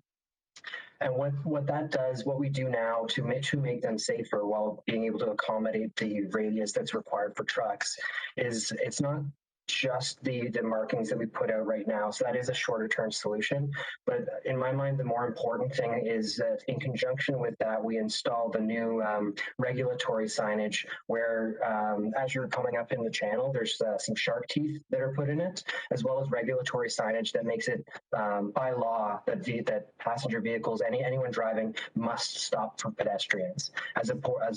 And what that does, what we do now to make them safer while being able to accommodate the radius that's required for trucks is it's not just the markings that we put out right now. So that is a shorter term solution. But in my mind, the more important thing is that in conjunction with that, we install the new regulatory signage where as you're coming up in the channel, there's some shark teeth that are put in it, as well as regulatory signage that makes it by law that passenger vehicles, anyone driving must stop for pedestrians, as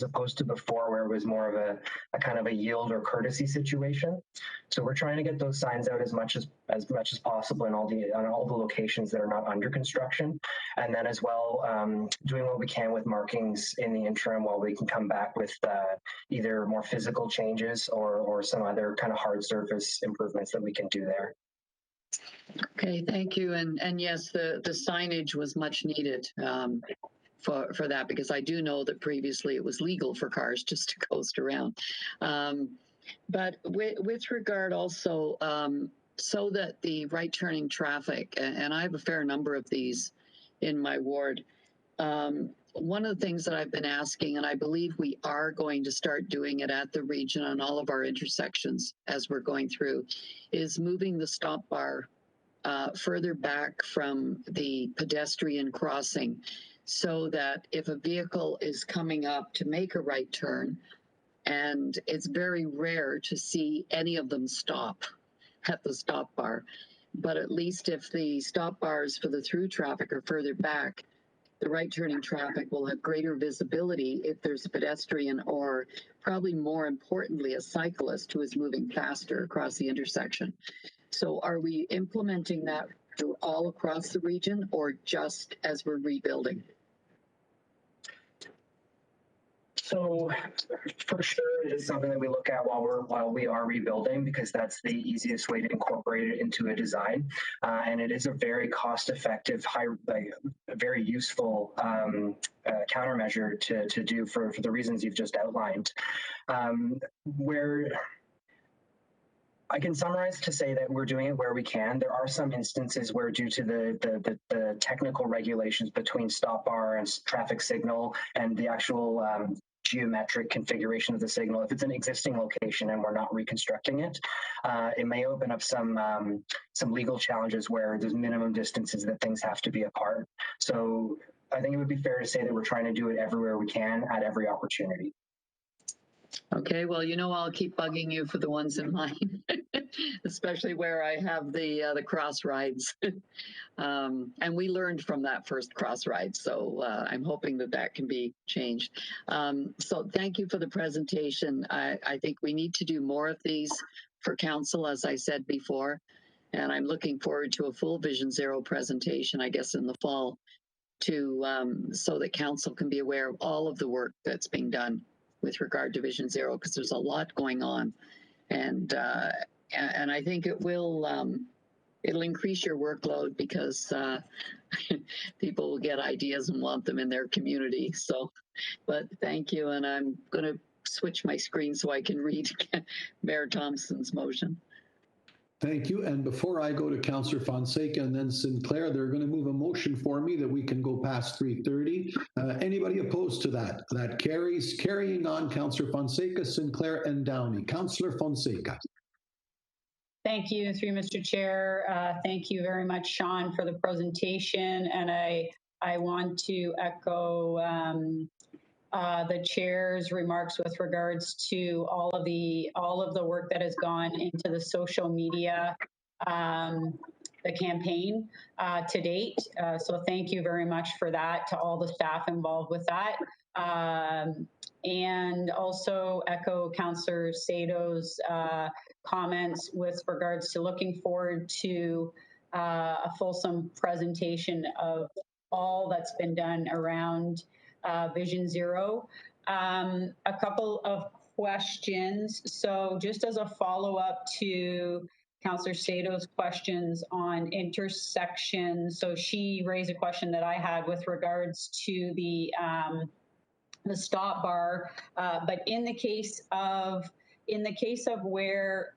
opposed to before where it was more of a kind of a yield or courtesy situation. So we're trying to get those signs out as much as possible on all the locations that are not under construction, and then as well doing what we can with markings in the interim while we can come back with either more physical changes or some other kind of hard surface improvements that we can do there. Okay, thank you. And yes, the signage was much needed for that, because I do know that previously it was legal for cars just to coast around. But with regard also, so that the right turning traffic, and I have a fair number of these in my ward, one of the things that I've been asking, and I believe we are going to start doing it at the region on all of our intersections as we're going through, is moving the stop bar further back from the pedestrian crossing, so that if a vehicle is coming up to make a right turn, and it's very rare to see any of them stop at the stop bar, but at least if the stop bars for the through traffic are further back, the right turning traffic will have greater visibility if there's a pedestrian, or probably more importantly, a cyclist who is moving faster across the intersection. So are we implementing that all across the region, or just as we're rebuilding? So for sure, it is something that we look at while we are rebuilding, because that's the easiest way to incorporate it into a design, and it is a very cost-effective, very useful countermeasure to do for the reasons you've just outlined. Where I can summarize to say that we're doing it where we can. There are some instances where, due to the technical regulations between stop bar and traffic signal and the actual geometric configuration of the signal, if it's an existing location and we're not reconstructing it, it may open up some legal challenges where there's minimum distances that things have to be apart. So I think it would be fair to say that we're trying to do it everywhere we can at every opportunity. Okay, well, I'll keep bugging you for the ones in mine, especially where I have the cross rides. And we learned from that first cross ride, so I'm hoping that can be changed. So thank you for the presentation. I think we need to do more of these for council, as I said before, and I'm looking forward to a full Vision Zero presentation, I guess, in the fall, so that council can be aware of all of the work that's being done with regard to Vision Zero, because there's a lot going on, and I think it will it'll increase your workload, because people will get ideas and want them in their community. So, but thank you, and I'm going to switch my screen so I can read Mayor Thompson's motion. Thank you. And before I go to Councillor Fonseca and then Sinclair, they're going to move a motion for me that we can go past 3:30. Anybody opposed to that? That carries. Carrying on, Councillor Fonseca, Sinclair, and Downey. Councillor Fonseca. Thank you, through Mr. Chair. Thank you very much, Sean, for the presentation. And I want to echo the chair's remarks with regards to all of the work that has gone into the social media, the campaign to date. So thank you very much for that, to all the staff involved with that. And also echo Councillor Sato's comments with regards to looking forward to a fulsome presentation of all that's been done around Vision Zero. A couple of questions. So just as a follow-up to Councillor Sato's questions on intersections. So she raised a question that I had with regards to the stop bar, but in the case of where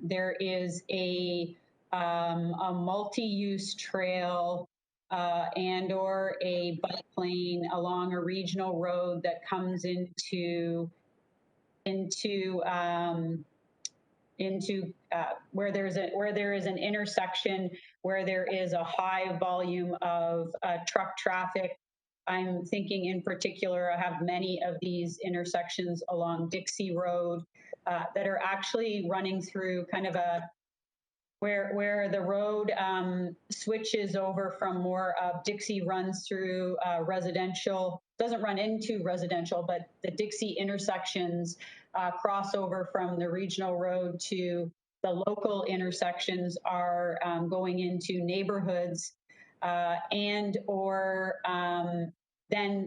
there is a multi-use trail and or a bike lane along a regional road that comes into where there is an intersection where there is a high volume of truck traffic. I'm thinking in particular, I have many of these intersections along Dixie Road that are actually running through kind of where the road switches over from more of Dixie runs through residential, doesn't run into residential, but the Dixie intersections cross over from the regional road to the local intersections are going into neighborhoods and or then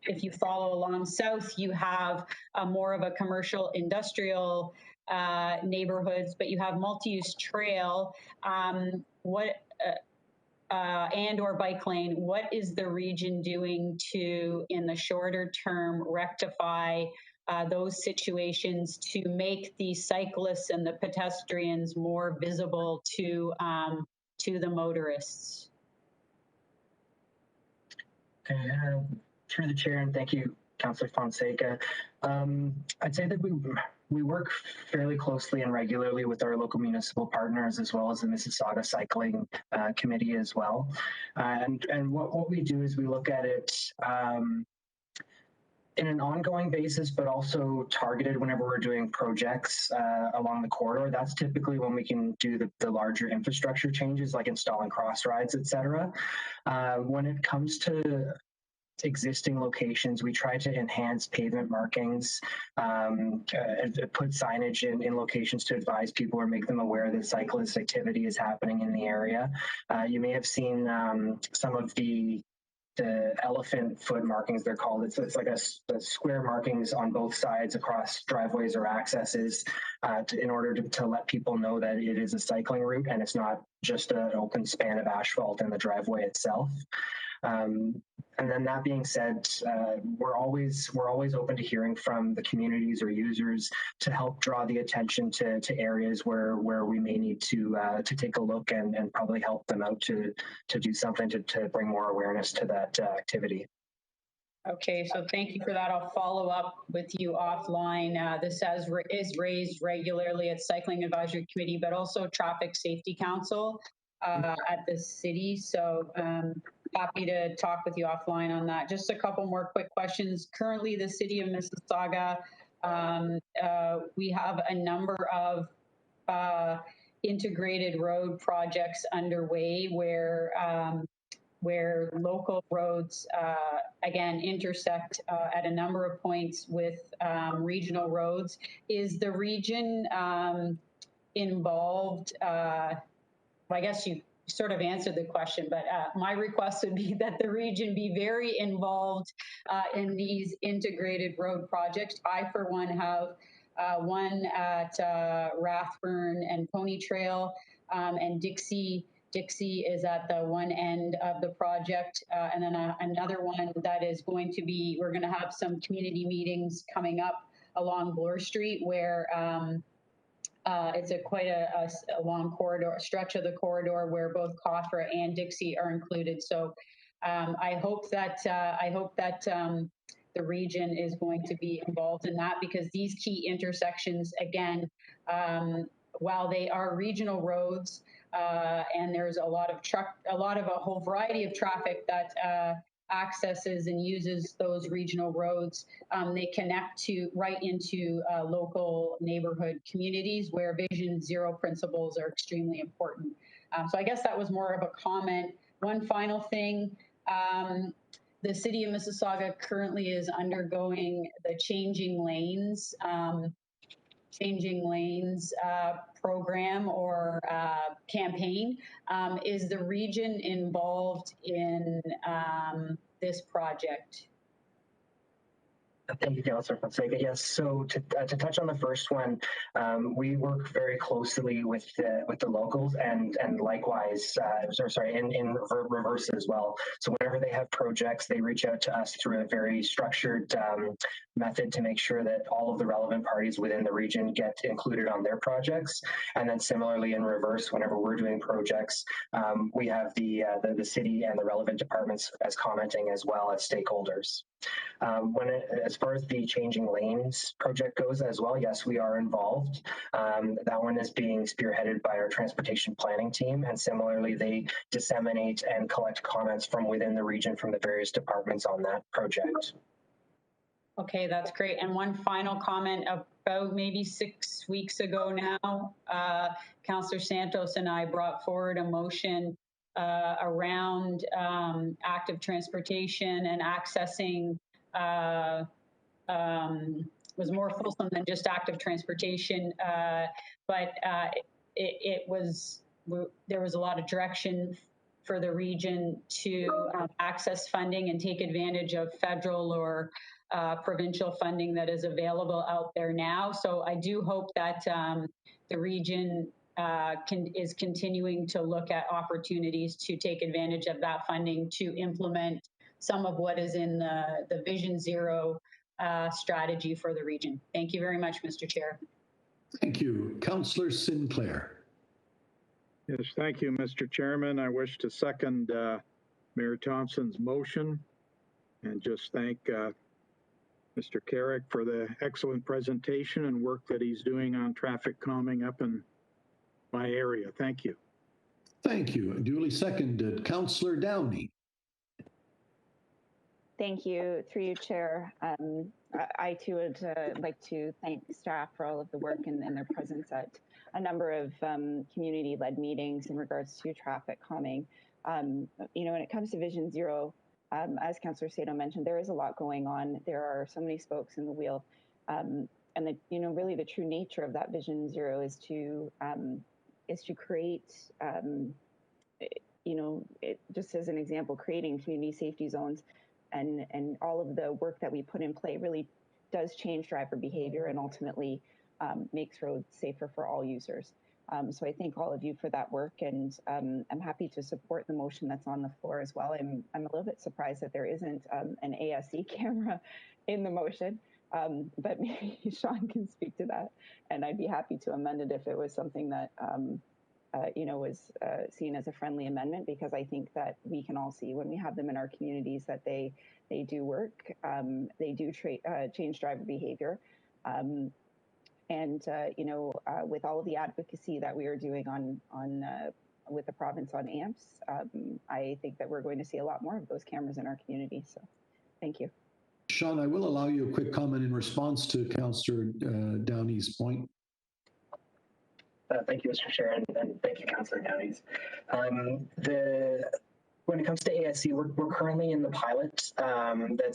if you follow along south, you have more of a commercial industrial neighborhoods, but you have multi-use trail, and or bike lane. What is the region doing to, in the shorter term, rectify those situations to make the cyclists and the pedestrians more visible to the motorists? Okay, through the chair, and thank you, Councillor Fonseca. I'd say that we work fairly closely and regularly with our local municipal partners, as well as the Mississauga Cycling Committee as well. And what we do is we look at it in an ongoing basis, but also targeted whenever we're doing projects along the corridor. That's typically when we can do the larger infrastructure changes, like installing cross rides, et cetera. When it comes to existing locations, we try to enhance pavement markings, put signage in locations to advise people or make them aware that cyclist activity is happening in the area. You may have seen some of the elephant foot markings, they're called. It's like a square markings on both sides across driveways or accesses in order to let people know that it is a cycling route and it's not just an open span of asphalt in the driveway itself. And then that being said, we're always open to hearing from the communities or users to help draw the attention to areas where we may need to take a look and probably help them out to do something to bring more awareness to that activity. Okay, so thank you for that. I'll follow up with you offline. This is raised regularly at Cycling Advisory Committee, but also Traffic Safety Council at the city. So happy to talk with you offline on that. Just a couple more quick questions. Currently, the city of Mississauga, we have a number of integrated road projects underway where local roads, again, intersect at a number of points with regional roads. Is the region involved? I guess you sort of answered the question, but my request would be that the region be very involved in these integrated road projects. I, for one, have one at Rathburn and Pony Trail, and Dixie is at the one end of the project, and then another one that is going to be, we're going to have some community meetings coming up along Bloor Street where It's quite a long corridor, stretch of the corridor where both Cothra and Dixie are included. So I hope that the region is going to be involved in that, because these key intersections, again, while they are regional roads, and there's a whole variety of traffic that accesses and uses those regional roads, they connect right into local neighborhood communities where Vision Zero principles are extremely important. So I guess that was more of a comment. One final thing. The city of Mississauga currently is undergoing the Changing Lanes program or campaign. Is the region involved in this project? Thank you, Councillor Fonseca. Yes, so to touch on the first one, we work very closely with the locals and likewise, in reverse as well. So whenever they have projects, they reach out to us through a very structured method to make sure that all of the relevant parties within the region get included on their projects. And then similarly in reverse, whenever we're doing projects, we have the city and the relevant departments as commenting as well as stakeholders. As far as the Changing Lanes project goes as well, yes, we are involved. That one is being spearheaded by our transportation planning team, and similarly, they disseminate and collect comments from within the region from the various departments on that project. Okay, that's great. And one final comment. About maybe 6 weeks ago now, Councillor Santos and I brought forward a motion around active transportation and accessing was more fulsome than just active transportation, but there was a lot of direction for the region to access funding and take advantage of federal or provincial funding that is available out there now. So I do hope that the region is continuing to look at opportunities to take advantage of that funding to implement some of what is in the Vision Zero strategy for the region. Thank you very much, Mr. Chair. Thank you. Councillor Sinclair. Yes, thank you, Mr. Chairman. I wish to second Mayor Thompson's motion and just thank Mr. Carrick for the excellent presentation and work that he's doing on traffic calming up in my area. Thank you. Thank you. Duly seconded. Councillor Downey. Thank you, through you, Chair. I too would like to thank staff for all of the work and their presence at a number of community-led meetings in regards to traffic calming. When it comes to Vision Zero, as Councillor Sato mentioned, there is a lot going on. There are so many spokes in the wheel, and really the true nature of that Vision Zero is to create, just as an example, creating community safety zones, and all of the work that we put in play really does change driver behavior and ultimately makes roads safer for all users. So I thank all of you for that work, and I'm happy to support the motion that's on the floor as well. I'm a little bit surprised that there isn't an ASE camera in the motion, but maybe Sean can speak to that, and I'd be happy to amend it if it was something that was seen as a friendly amendment, because I think that we can all see when we have them in our communities that they do work, they do change driver behavior. With all of the advocacy that we are doing with the province on AMPS, I think that we're going to see a lot more of those cameras in our community. So thank you. Sean, I will allow you a quick comment in response to Councillor Downey's point. Thank you, Mr. Chair, and thank you, Councillor Downey. When it comes to ASE, we're currently in the pilot that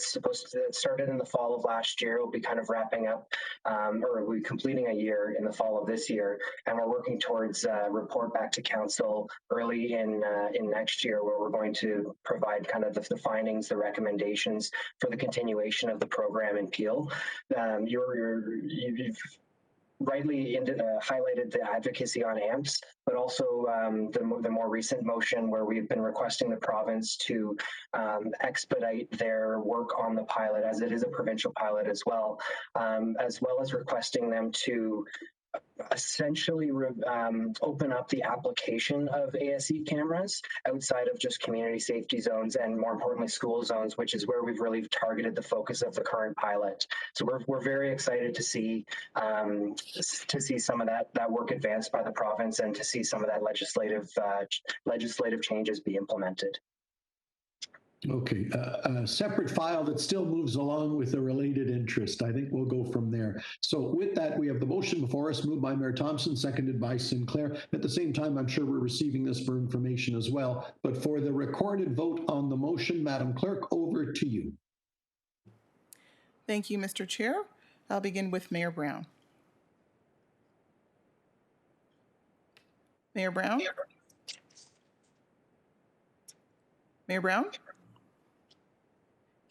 started in the fall of last year. We'll be kind of wrapping up, or we'll be completing a year in the fall of this year, and we're working towards report back to council early in next year, where we're going to provide kind of the findings, the recommendations for the continuation of the program in Peel. You've rightly highlighted the advocacy on AMPS, but also the more recent motion where we've been requesting the province to expedite their work on the pilot, as it is a provincial pilot as well as requesting them to essentially open up the application of ASE cameras outside of just community safety zones and, more importantly, school zones, which is where we've really targeted the focus of the current pilot. So we're very excited to see some of that work advanced by the province and to see some of that legislative changes be implemented. Okay, a separate file that still moves along with a related interest. I think we'll go from there. So with that, we have the motion before us, moved by Mayor Thompson, seconded by Sinclair. At the same time, I'm sure we're receiving this for information as well. But for the recorded vote on the motion, Madam Clerk, over to you. Thank you, Mr. Chair. I'll begin with Mayor Brown. Mayor Brown? Mayor Brown?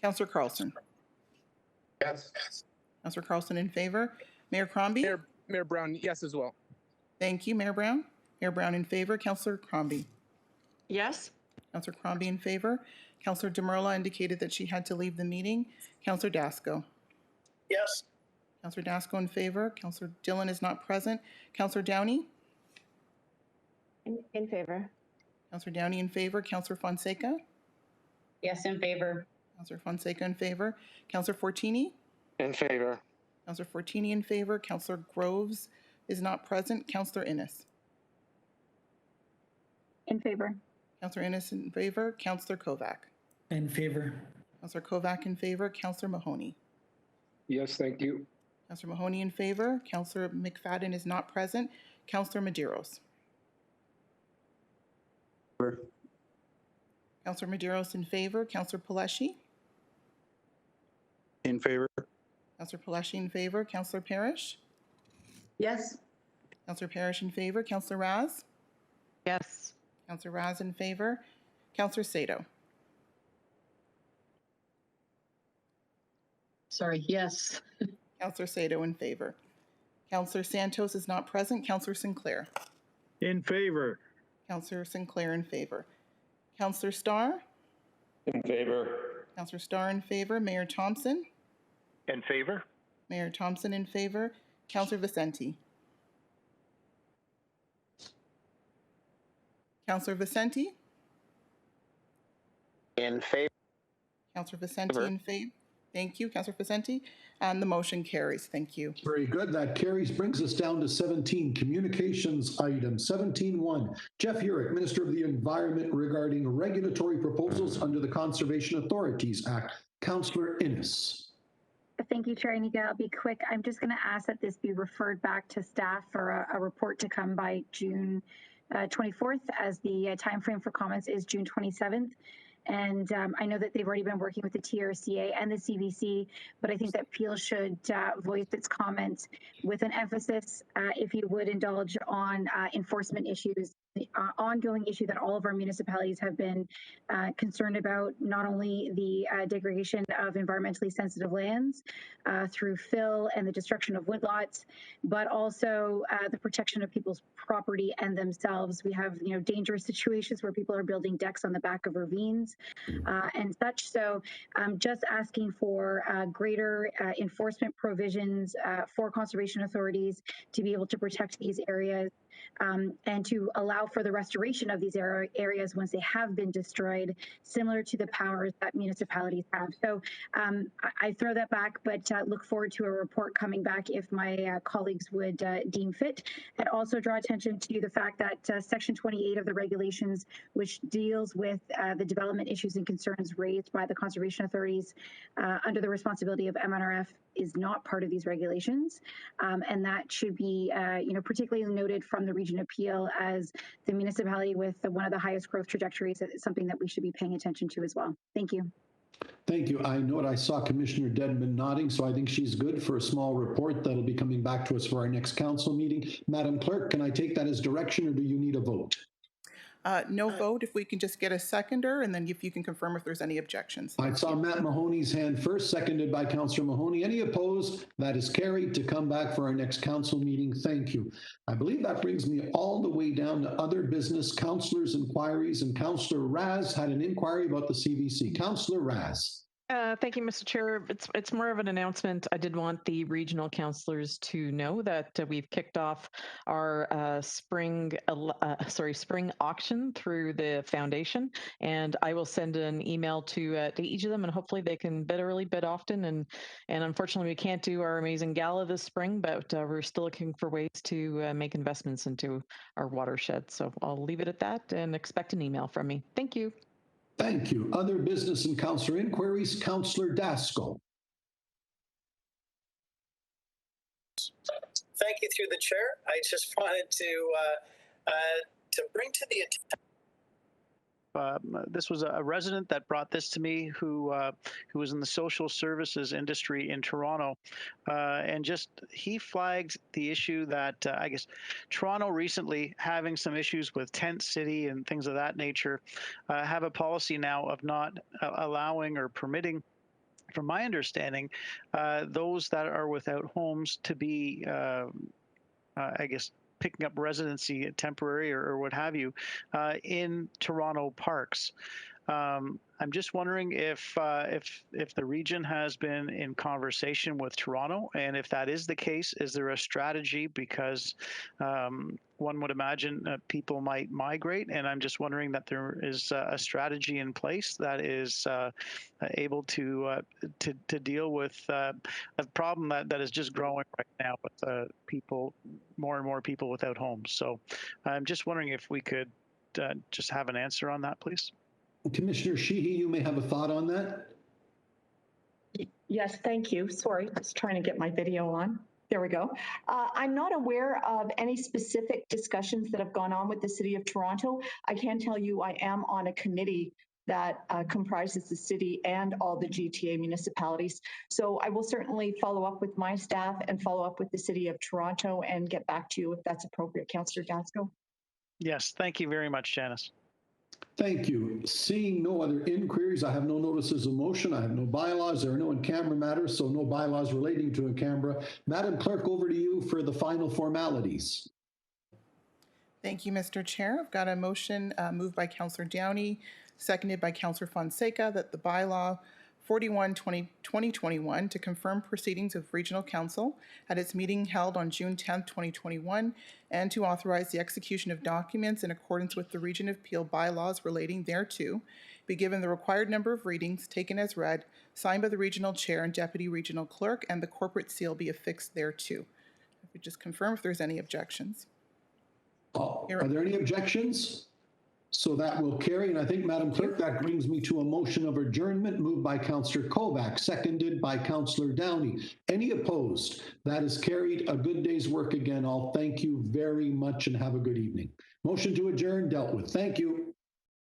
Councillor Carlson? Yes. Councillor Carlson in favor. Mayor Crombie? Mayor Brown, yes as well. Thank you, Mayor Brown. Mayor Brown in favor. Councillor Crombie? Yes. Councillor Crombie in favor. Councillor Demerla indicated that she had to leave the meeting. Councillor Dasco? Yes. Councillor Dasco in favor. Councillor Dillon is not present. Councillor Downey? In favor. Councillor Downey in favor. Councillor Fonseca? Yes, in favor. Councillor Fonseca in favor. Councillor Fortini? In favor. Councillor Fortini in favor. Councillor Groves is not present. Councillor Innes? In favor. Councillor Innes in favor. Councillor Kovac? In favor. Councillor Kovac in favor. Councillor Mahoney? Yes, thank you. Councillor Mahoney in favor. Councillor McFadden is not present. Councillor Medeiros? Councillor Medeiros in favor. Councillor Paleshi? In favor. Councillor Paleshi in favor. Councillor Parrish? Yes. Councillor Parrish in favor. Councillor Raz? Yes. Councillor Raz in favor. Councillor Sato? Sorry, yes. Councillor Sato in favor. Councillor Santos is not present. Councillor Sinclair? In favor. Councillor Sinclair in favor. Councillor Starr? In favor. Councillor Starr in favor. Mayor Thompson? In favor? Mayor Thompson in favor. Councillor Vicente? Councillor Vicente? In favor. Councillor Vicente in favor. Thank you, Councillor Vicente. And the motion carries. Thank you. Very good. That carries, brings us down to 17, communications item 17.1. Jeff Urick, Minister of the Environment, regarding regulatory proposals under the Conservation Authorities Act. Councillor Innes. Thank you, Chair Anika. I'll be quick. I'm just going to ask that this be referred back to staff for a report to come by June 24th, as the timeframe for comments is June 27th. And I know that they've already been working with the TRCA and the CVC, but I think that Peel should voice its comments with an emphasis, if you would indulge, on enforcement issues, the ongoing issue that all of our municipalities have been concerned about, not only the degradation of environmentally sensitive lands through fill and the destruction of woodlots, but also the protection of people's property and themselves. We have, dangerous situations where people are building decks on the back of ravines and such. So just asking for greater enforcement provisions for conservation authorities to be able to protect these areas and to allow for the restoration of these areas once they have been destroyed, similar to the powers that municipalities have. So I throw that back, but look forward to a report coming back if my colleagues would deem fit. And also draw attention to the fact that Section 28 of the regulations, which deals with the development issues and concerns raised by the conservation authorities under the responsibility of MNRF, is not part of these regulations. And that should be, particularly noted from the region of Peel as the municipality with one of the highest growth trajectories. It's something that we should be paying attention to as well. Thank you. Thank you. I saw Commissioner Dedman nodding, so I think she's good for a small report that'll be coming back to us for our next council meeting. Madam Clerk, can I take that as direction, or do you need a vote? No vote, if we can just get a seconder, and then if you can confirm if there's any objections. I saw Matt Mahoney's hand first, seconded by Councillor Mahoney. Any opposed? That is carried to come back for our next council meeting. Thank you. I believe that brings me all the way down to other business, councillors' inquiries, and Councillor Raz had an inquiry about the CVC. Councillor Raz. Thank you, Mr. Chair. It's more of an announcement. I did want the regional councillors to know that we've kicked off our spring auction through the foundation, and I will send an email to each of them, and hopefully they can bid early, bid often. And unfortunately, we can't do our amazing gala this spring, but we're still looking for ways to make investments into our watershed. So I'll leave it at that and expect an email from me. Thank you. Thank you. Other business and councillor inquiries. Councillor Daskal. Thank you through the chair. I just wanted to bring to the attention. This was a resident that brought this to me who was in the social services industry in Toronto, and just he flagged the issue that I guess Toronto recently having some issues with tent city and things of that nature, have a policy now of not allowing or permitting, from my understanding, those that are without homes to be, I guess, picking up residency temporary or what have you in Toronto parks. I'm just wondering if the region has been in conversation with Toronto, and if that is the case, is there a strategy? Because one would imagine people might migrate, and I'm just wondering that there is a strategy in place that is able to deal with a problem that is just growing right now with people, more and more people without homes. So I'm just wondering if we could just have an answer on that, please. Commissioner Sheehy, you may have a thought on that. Yes, thank you. Sorry, just trying to get my video on. There we go. I'm not aware of any specific discussions that have gone on with the City of Toronto. I can tell you I am on a committee that comprises the city and all the GTA municipalities. So I will certainly follow up with my staff and follow up with the City of Toronto and get back to you if that's appropriate, Councillor Daskal. Yes, thank you very much, Janice. Thank you. Seeing no other inquiries, I have no notices of motion. I have no bylaws. There are no in-camera matters, so no bylaws relating to in-camera. Madam Clerk, over to you for the final formalities. Thank you, Mr. Chair. I've got a motion moved by Councillor Downey, seconded by Councillor Fonseca, that the bylaw 41/2021 to confirm proceedings of Regional Council at its meeting held on June 10th, 2021, and to authorize the execution of documents in accordance with the Region of Peel bylaws relating thereto, be given the required number of readings, taken as read, signed by the Regional Chair and Deputy Regional Clerk, and the corporate seal be affixed thereto. If we just confirm if there's any objections. Are there any objections? So that will carry, and I think, Madam Clerk, that brings me to a motion of adjournment moved by Councillor Kovacs, seconded by Councillor Downey. Any opposed? That is carried. A good day's work again. All thank you very much and have a good evening. Motion to adjourn dealt with. Thank you.